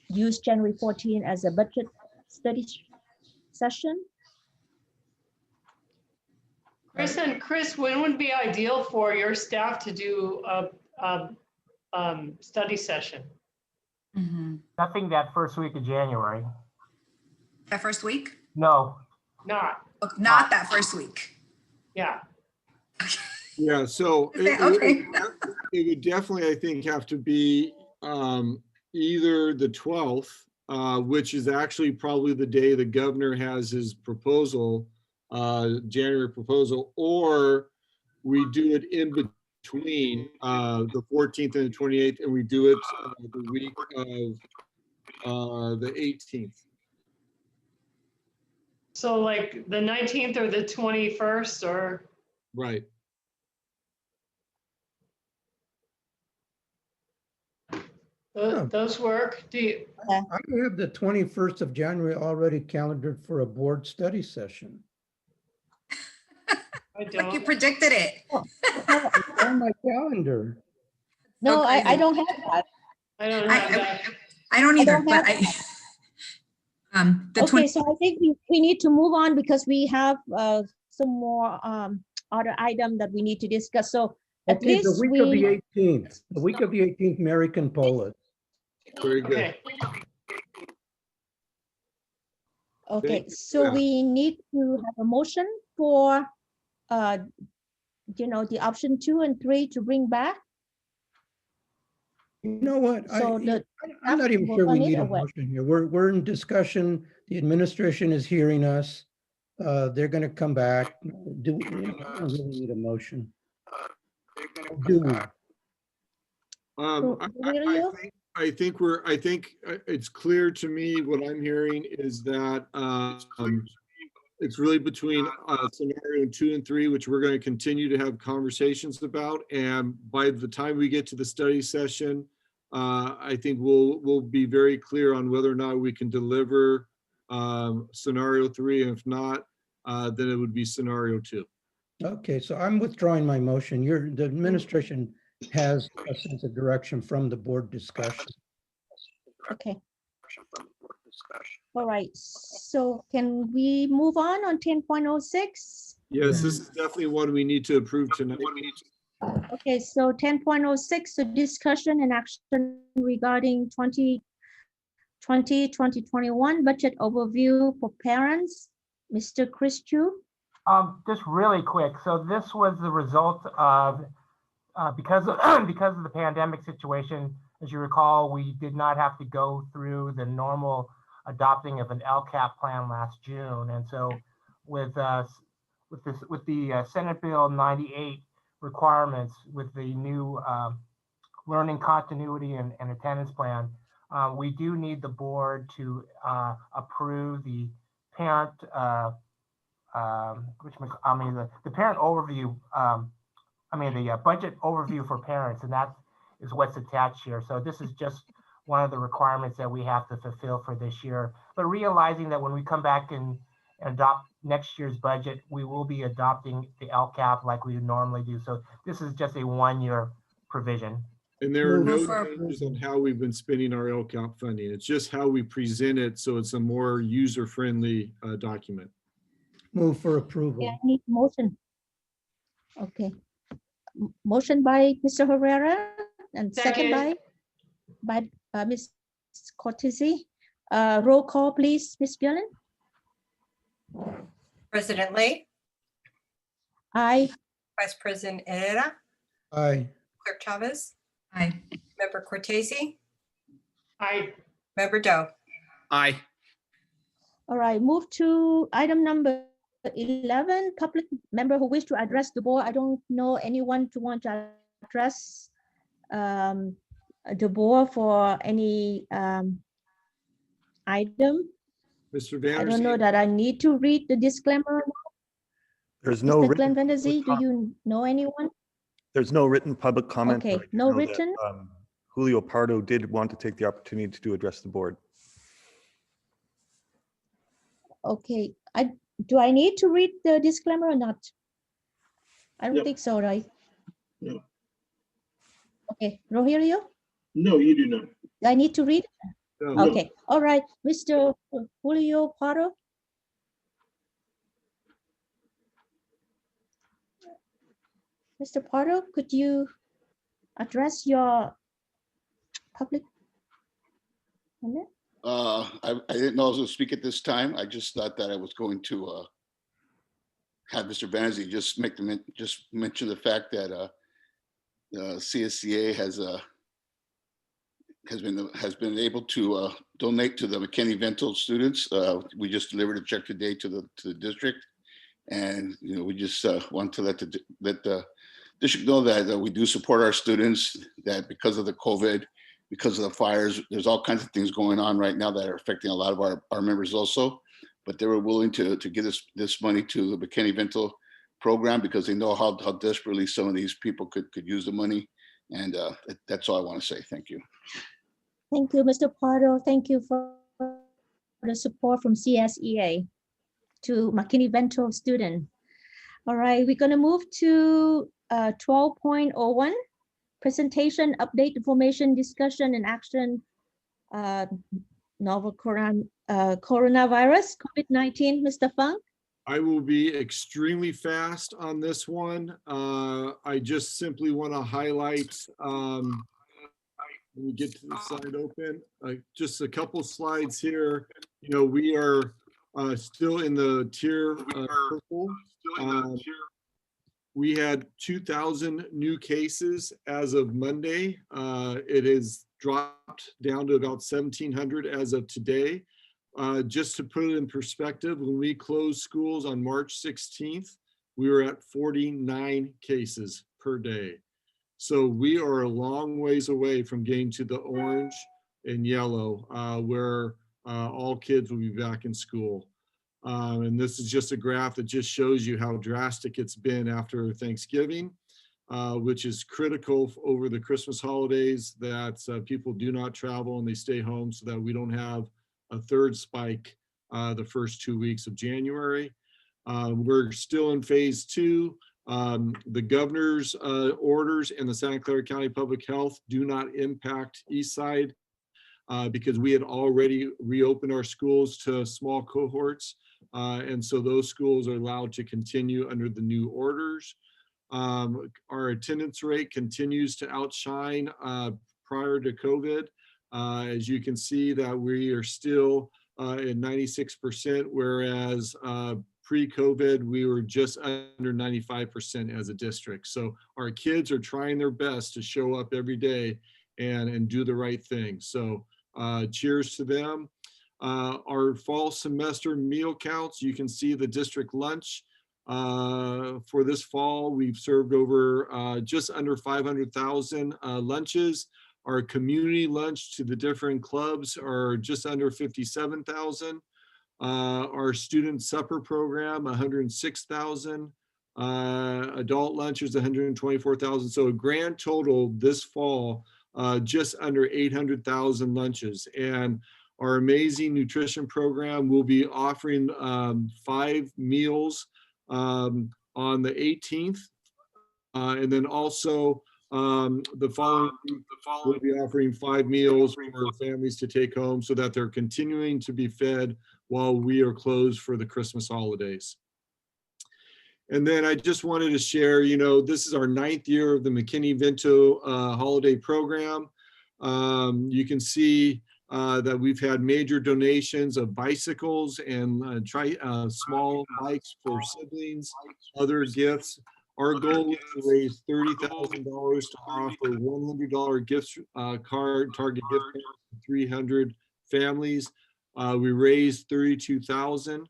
use January 14 as a budget study session. Chris, when would be ideal for your staff to do a study session? Nothing that first week of January. That first week? No. Not that first week. Yeah. Yeah, so Okay. it would definitely, I think, have to be either the 12th, which is actually probably the day the governor has his proposal, January proposal, or we do it in between the 14th and the 28th, and we do it the week of the 18th. So like the 19th or the 21st or? Right. Those work. I have the 21st of January already calendared for a board study session. I don't. You predicted it. On my calendar. No, I don't have that. I don't have that. I don't either, don't but have okay, so I think we need to move on because we have some more other item that we need to discuss. So at Okay, least the week of the 18th. The week of the 18th, Mary can poll it. Very good. Okay. Okay, so we need to have a motion for the option 2 and 3 to bring back. You know what? So I'm not even sure we need a or what? motion here. We're in discussion. The administration is hearing us. They're going to come back. Do we really need a motion? Do we? I think it's clear to me what I'm hearing is that it's really between scenario 2 and 3, which we're going to continue to have conversations about. And by the time we get to the study session, I think we'll be very clear on whether or not we can deliver scenario 3. And if not, then it would be scenario 2. Okay, so I'm withdrawing my motion. The administration has a sense of direction from the board discussion. Okay. All right, so can we move on 10.06? Yes, this is definitely one we need to approve tonight. Okay, so 10.06, so discussion and action regarding 2020-2021 budget overview for parents. Mr. Chris Chu. Just really quick. So this was the result of because of the pandemic situation. As you recall, we did not have to go through the normal adopting of an LCAP plan last June, and so with the Senate Bill 98 requirements, with the new learning continuity and attendance plan, we do need the board to approve the parent the parent overview. The budget overview for parents, and that is what's attached here. So this is just one of the requirements that we have to fulfill for this year. But realizing that when we come back and adopt next year's budget, we will be adopting the LCAP like we normally do. So this is just a one-year provision. And there are no changes on how we've been spending our LCAP funding. It's just how we present it, so it's a more user-friendly document. Move for approval. Yeah, I need motion. Okay. Motion by Mr. Herrera and second by Ms. Cortese. Roll call, please, Ms. Gillen. President Lee, Aye. Vice President Herrera, Aye. Clerk Chavez, Aye. Member Cortese, Aye. Member Doe. Aye. All right, move to item number 11, public member who wish to address the board. I don't know anyone to want to address the board for any item. Mr. I don't know Vanderzee, that I need to read the disclaimer. There's no Mr. written, Glenn Vanderzee, do you know anyone? there's no written public comment. Okay, but I do no know that, written? Julio Pardo did want to take the opportunity to address the board. Okay, do I need to read the disclaimer or not? I don't Yep. think so, right? No. Okay, Rogelio, No, you do not. do I need to read? No. Okay, all right, Mr. Julio Pardo. Mr. Pardo, could you address your public comment? I didn't know I was going to speak at this time. I just thought that I was going to have Mr. Vanderzee just mention the fact that CSCA has been able to donate to the McKinney-Vento students. We just delivered a check today to the district, and we just want to let the district know that we do support our students. That because of the COVID, because of the fires, there's all kinds of things going on right now that are affecting a lot of our members also. But they were willing to give this money to the McKinney-Vento program because they know how desperately some of these people could use the money. And that's all I want to say. Thank you. Thank you, Mr. Pardo. Thank you for the support from CSEA to McKinney-Vento student. All right, we're gonna move to 12.01, presentation, update, information, discussion, and action, novel coronavirus, COVID-19, Mr. Funk. I will be extremely fast on this one. I just simply want to highlight, let me get to the slide open, just a couple slides here. We are still in the tier purple. We had 2,000 new cases as of Monday. It has dropped down to about 1,700 as of today. Just to put it in perspective, when we closed schools on March 16th, we were at 49 cases per day. So we are a long ways away from getting to the orange and yellow, where all kids will be back in school. And this is just a graph that just shows you how drastic it's been after Thanksgiving, which is critical over the Christmas holidays, that people do not travel and they stay home so that we don't have a third spike the first 2 weeks of January. We're still in phase 2. The governor's orders and the Santa Clara County Public Health do not impact Eastside because we had already reopened our schools to small cohorts. And so those schools are allowed to continue under the new orders. Our attendance rate continues to outshine prior to COVID. As you can see that we are still at 96%, whereas pre-COVID, we were just under 95% as a district. So our kids are trying their best to show up every day and do the right thing. So cheers to them. Our fall semester meal counts, you can see the district lunch. For this fall, we've served over just under 500,000 lunches. Our community lunch to the different clubs are just under 57,000. Our student supper program, 106,000. Adult lunch is 124,000. So a grand total this fall, just under 800,000 lunches. And our amazing nutrition program will be offering 5 meals on the 18th. And then also the following week, we'll be offering 5 meals for families to take home so that they're continuing to be fed while we are closed for the Christmas holidays. And then I just wanted to share, this is our 9th year of the McKinney-Vento holiday program. You can see that we've had major donations of bicycles and small bikes for siblings, other gifts. Our goal is to raise $30,000 to offer $100 gift card, target gift cards to 300 families. We raised $32,000.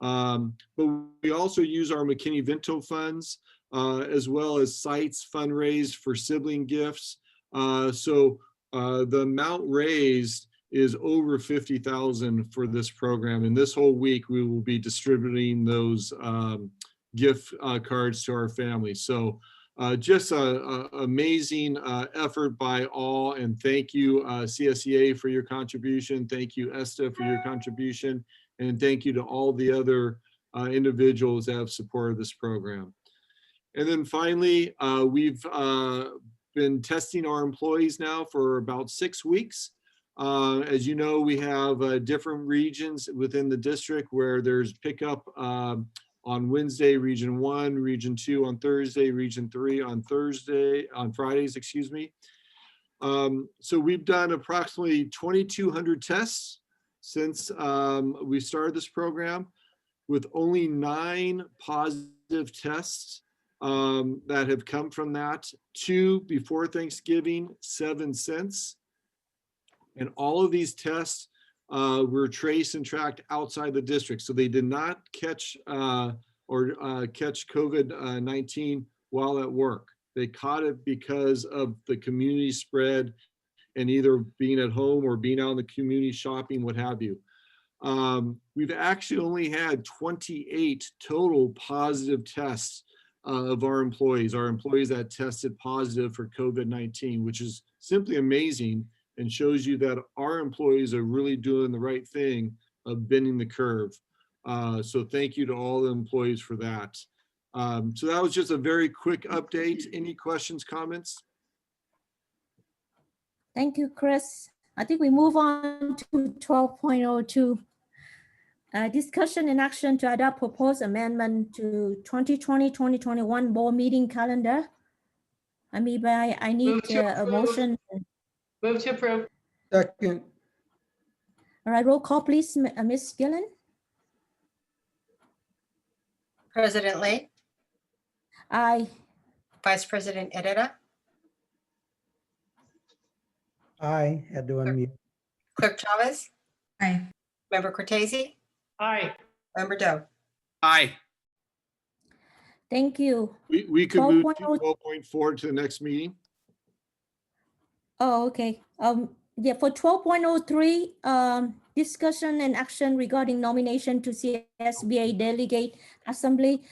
But we also use our McKinney-Vento funds, as well as sites fundraised for sibling gifts. So the amount raised is over 50,000 for this program. And this whole week, we will be distributing those gift cards to our families. So just an amazing effort by all. And thank you, CSEA, for your contribution. Thank you, ESTA, for your contribution. And thank you to all the other individuals that have supported this program. And then finally, we've been testing our employees now for about 6 weeks. As you know, we have different regions within the district where there's pickup on Wednesday, Region 1, Region 2 on Thursday, Region 3 on Fridays, excuse me. So we've done approximately 2,200 tests since we started this program, with only 9 positive tests that have come from that, 2 before Thanksgiving, 7 since. And all of these tests were traced and tracked outside the district. So they did not catch catch COVID-19 while at work. They caught it because of the community spread and either being at home or being out in the community shopping, what have you. We've actually only had 28 total positive tests of our employees that tested positive for COVID-19, which is simply amazing and shows you that our employees are really doing the right thing of bending the curve. So thank you to all the employees for that. So that was just a very quick update. Any questions, comments? Thank you, Chris. I think we move on to 12.02. Discussion and action to adopt proposed amendment to 2020-2021 board meeting calendar. I need a motion. Move to approve. Second. All right, roll call, please, Ms. Gillen. President Lay, Aye. Vice President Herrera, I had to unmute. Clerk Chavez, Aye. Member Cortese, Aye. Member Doe. Aye. Thank you. We could move to 12.0 12.4 to the next meeting. Oh, okay. Yeah, for 12.03, discussion and action regarding nomination to CSBA Delegate Assembly.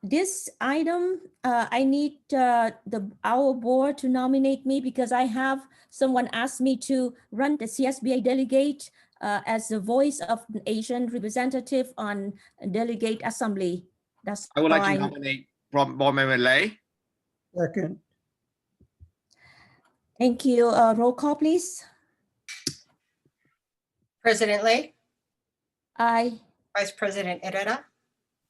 This item, I need our board to nominate me because I have someone asked me to run the CSBA Delegate as the voice of an Asian representative on Delegate Assembly. That's I would like why to nominate Board Member Lay. Second. Thank you. Roll call, please. President Lay, Aye. Vice President Herrera,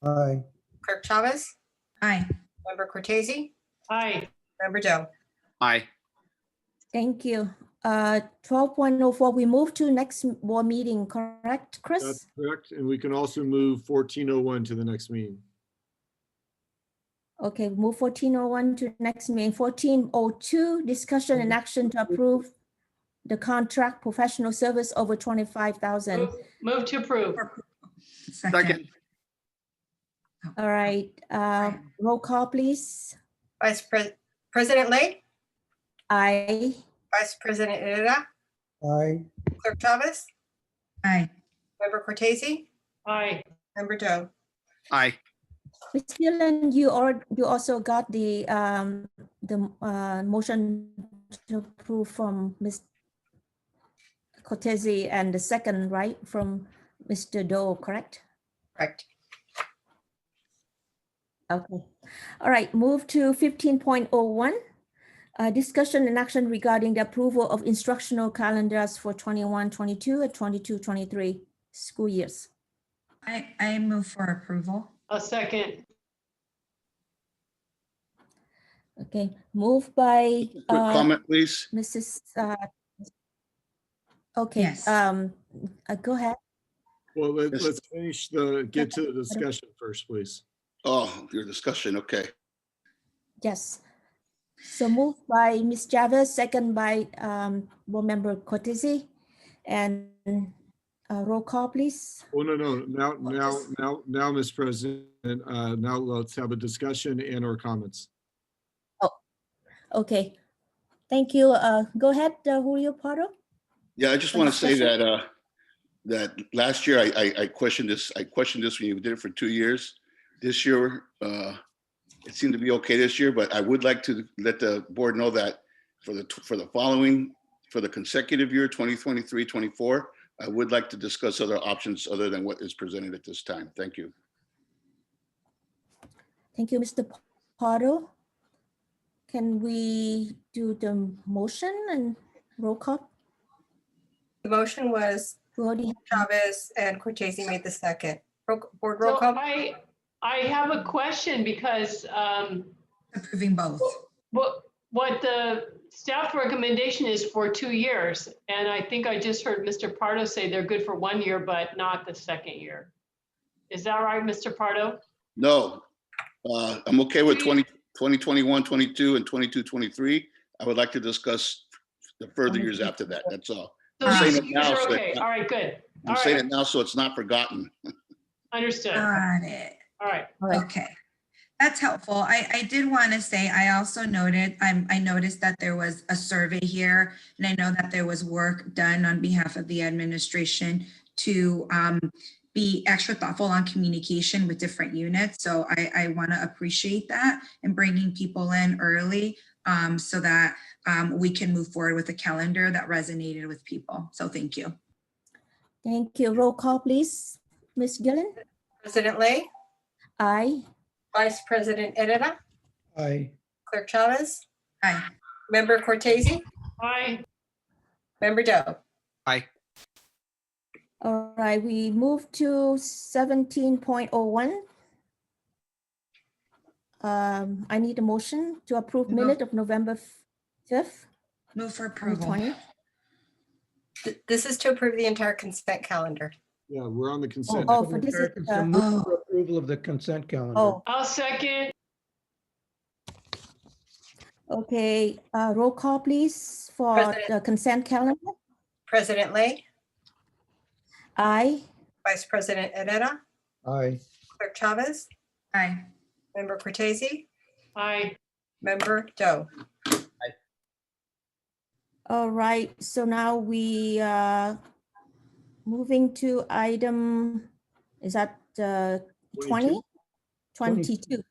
Aye. Clerk Chavez, Aye. Member Cortese, Aye. Member Doe. Aye. Thank you. 12.04, we move to next board meeting, correct, Chris? That's correct. And we can also move 14.01 to the next meeting. Okay, move 14.01 to next meeting. 14.02, discussion and action to approve the contract professional service over 25,000. Move to approve. Second. All right, roll call, please. President Lay, Aye. Vice President Herrera, Aye. Clerk Chavez, Aye. Member Cortese, Aye. Member Doe. Aye. Ms. Gillen, you also got the motion to approve from Ms. Cortese and the second, right, from Mr. Doe, correct? Correct. Okay. All right, move to 15.01. Discussion and action regarding the approval of instructional calendars for 21-22 and 22-23 school years. I move for approval. A second. Okay, moved by Quick comment, please. Mrs. Okay, Yes. go ahead. Well, let's get to the discussion first, please. Oh, your discussion, okay. Yes. So moved by Ms. Chavez, second by Board Member Cortese. And roll call, please. Oh, no. Now, Ms. President, now let's have a discussion and or comments. Oh, okay. Thank you. Go ahead, Julio Pardo. Yeah, I just want to say that that last year I questioned this. I questioned this when you did it for 2 years. This year, it seemed to be okay this year, but I would like to let the board know that for the consecutive year, 2023-24, I would like to discuss other options other than what is presented at this time. Thank you. Thank you, Mr. Pardo. Can we do the motion and roll call? The motion was Chavez and Cortese made the second. Board roll call. I have a question because approving both. What the staff recommendation is for 2 years. And I think I just heard Mr. Pardo say they're good for 1 year, but not the second year. Is that right, Mr. Pardo? No, I'm okay with 2021, 22, and 22, 23. I would like to discuss the further years after that. That's all. So I'm these saying it now, years are so okay. All right, good. I'm saying it now so it's not forgotten. Understood. Got it. All right. Okay. That's helpful. I did want to say, I also noted, I noticed that there was a survey here, and I know that there was work done on behalf of the administration to be extra thoughtful on communication with different units. So I want to appreciate that and bringing people in early so that we can move forward with a calendar that resonated with people. So thank you. Thank you. Roll call, please. Ms. Gillen? President Lay? Aye. Vice President Herrera? Aye. Clerk Chavez? Aye. Member Cortese? Aye. Member Doe? Aye. All right, we move to 17.01. I need a motion to approve minute of November 5th. Move for approval. 2020. This is to approve the entire consent calendar. Yeah, we're on the consent. Oh, for this is Move for approval of the consent calendar. oh, I'll second. okay. Roll call, please, for President- the consent calendar. President Lay? Aye. Vice President Herrera? Aye. Clerk Chavez? Aye. Member Cortese? Aye. Member Doe? All right, so now we moving to item, is that 20? 22.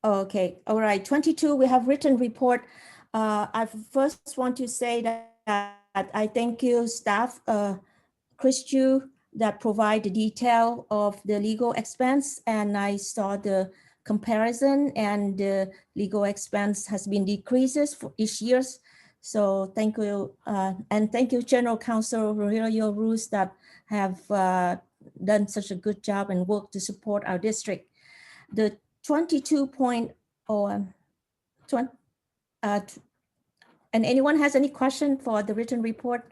Okay, all right, 22, we have written report. I first want to say that I thank you, staff, Chris Chu, that provide the detail of the legal expense, and I saw the comparison, and the legal expense has been decreases for each year. So thank you, and thank you, General Counsel Rogelio Ruz, that have done such a good job and work to support our district. The 22.0, and anyone has any question for the written report?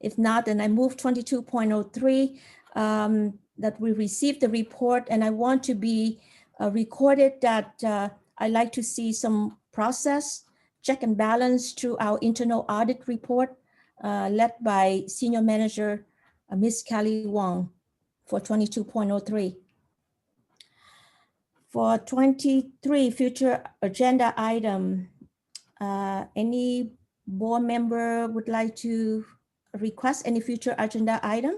If not, then I move 22.03, that we received the report, and I want to be recorded that I like to see some process, check and balance through our internal audit report led by Senior Manager Ms. Kelly Wong for 22.03. For 23, future agenda item, any board member would like to request any future agenda item?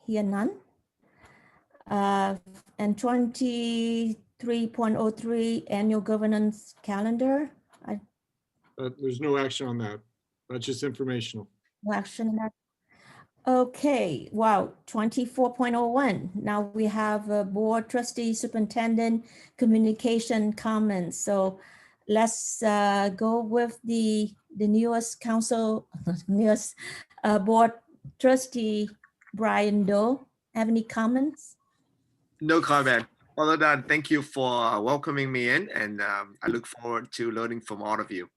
Here none. And 23.03 annual governance calendar. There's no action on that. That's just informational. No action on that. Okay, wow, 24.01. Now we have a board trustee superintendent communication comments. So let's go with the newest council, newest board trustee, Brian Doe. Have any comments? No comment. Other than thank you for welcoming me in, and I look forward to learning from all of you.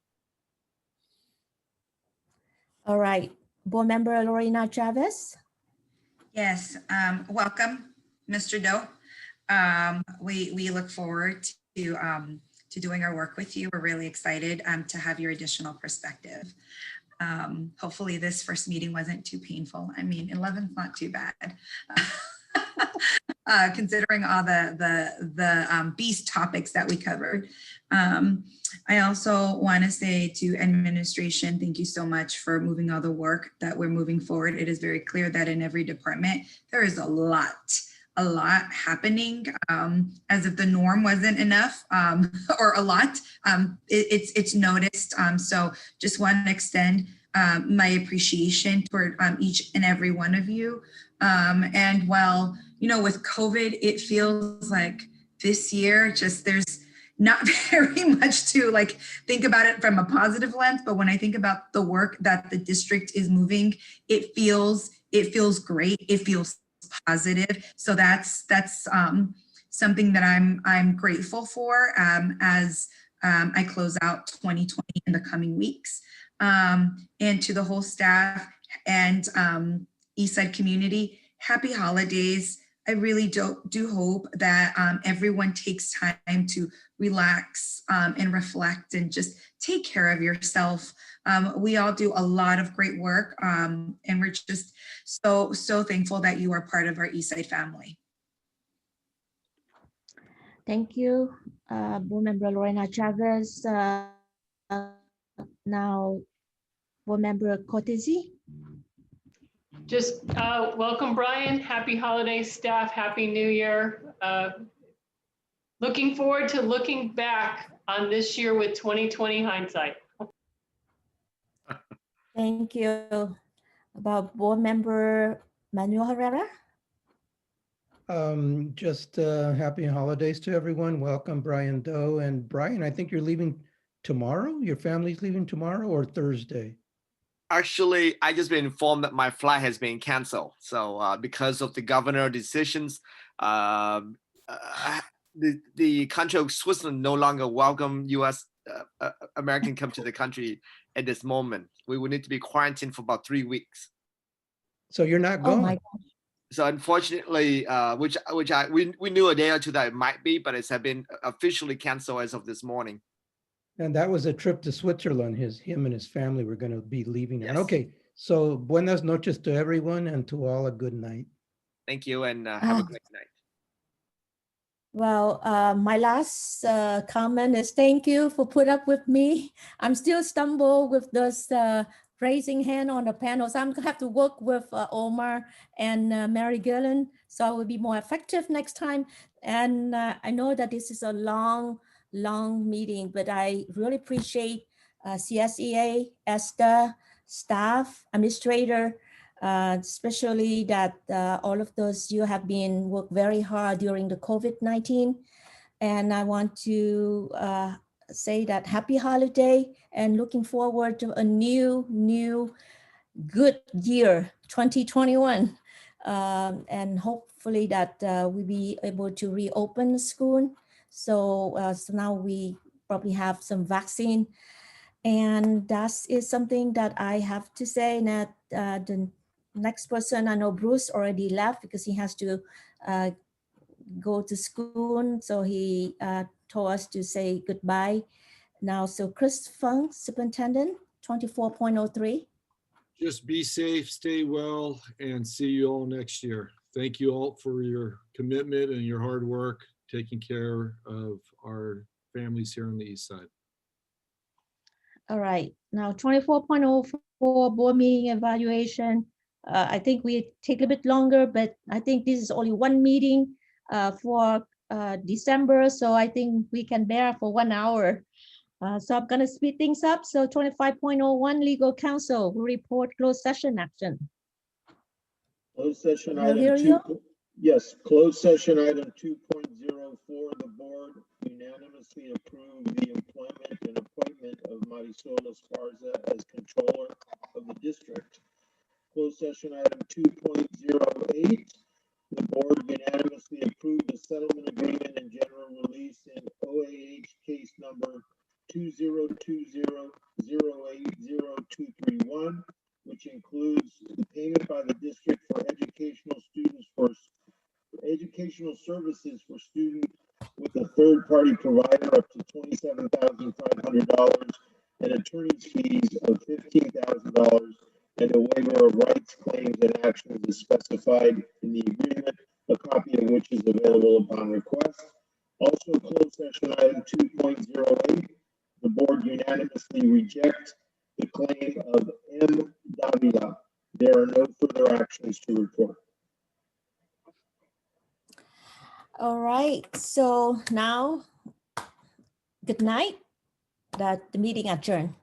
All right, board member Lorena Chavez. Yes, welcome, Mr. Doe. We look forward to doing our work with you. We're really excited to have your additional perspective. Hopefully this first meeting wasn't too painful. I mean, 11's not too bad. Considering all the beast topics that we covered. I also want to say to administration, thank you so much for moving all the work that we're moving forward. It is very clear that in every department, there is a lot happening, as if the norm wasn't enough, or a lot. It's noticed. So just want to extend my appreciation toward each and every one of you. And while, you know, with COVID, it feels like this year, just there's not very much to like think about it from a positive lens. But when I think about the work that the district is moving, it feels great. It feels positive. So that's something that I'm grateful for as I close out 2020 in the coming weeks. And to the whole staff and Eastside community, happy holidays. I really do hope that everyone takes time to relax and reflect and just take care of yourself. We all do a lot of great work, and we're just so thankful that you are part of our Eastside family. Thank you, Board Member Lorena Chavez. Now, Board Member Cortese. Just welcome, Brian. Happy holidays, staff. Happy New Year. Looking forward to looking back on this year with 2020 hindsight. Thank you. About Board Member Manuel Herrera. Just happy holidays to everyone. Welcome, Brian Doe. And Brian, I think you're leaving tomorrow? Your family's leaving tomorrow or Thursday? Actually, I just been informed that my flight has been canceled. So because of the governor decisions, the country of Switzerland no longer welcome U.S. American come to the country at this moment. We will need to be quarantined for about 3 weeks. So you're not going? Oh my gosh. So unfortunately, we knew a day or two that it might be, but it's have been officially canceled as of this morning. And that was a trip to Switzerland. Him and his family were going to be leaving. Yes. And okay, so buenas noches to everyone and to all a good night. Thank you and have a great night. Well, my last comment is thank you for put up with me. I'm still stumble with those raising hand on the panels. I'm gonna have to work with Omar and Mary Gillen, so I will be more effective next time. And I know that this is a long meeting, but I really appreciate CSEA, ESTA, staff, administrator, especially that all of those you have been worked very hard during the COVID-19. And I want to say that happy holiday and looking forward to a new good year, 2021. And hopefully that we'll be able to reopen the school. So now we probably have some vaccine. And that is something that I have to say that the next person, I know Bruce already left because he has to go to school. So he told us to say goodbye now. So Chris Fung, Superintendent, 24.03. Just be safe, stay well, and see you all next year. Thank you all for your commitment and your hard work taking care of our families here on the East Side. All right, now 24.04 board meeting evaluation. I think we take a bit longer, but I think this is only one meeting for December, so I think we can bear for 1 hour. So I'm gonna speed things up. So 25.01 legal counsel report closed session action. Closed session Hello, item hear 2. Yes, closed session item 2.04. The board unanimously approved the employment and appointment of Marisol Esparza as controller of the district. Closed session item 2.08. The board unanimously approved the settlement agreement and general release in OAH case number 20200800231, which includes the payment by the district for educational students for educational services for student with a third-party provider up to $27,500 and attorney's fees of $15,000 and a waiver of rights, claims, and actions as specified in the agreement, a copy of which is available upon request. Also, closed session item 2.08, the board unanimously rejects the claim of M. Davila. There are no further actions to report. All right, so now, good night. That the meeting adjourned.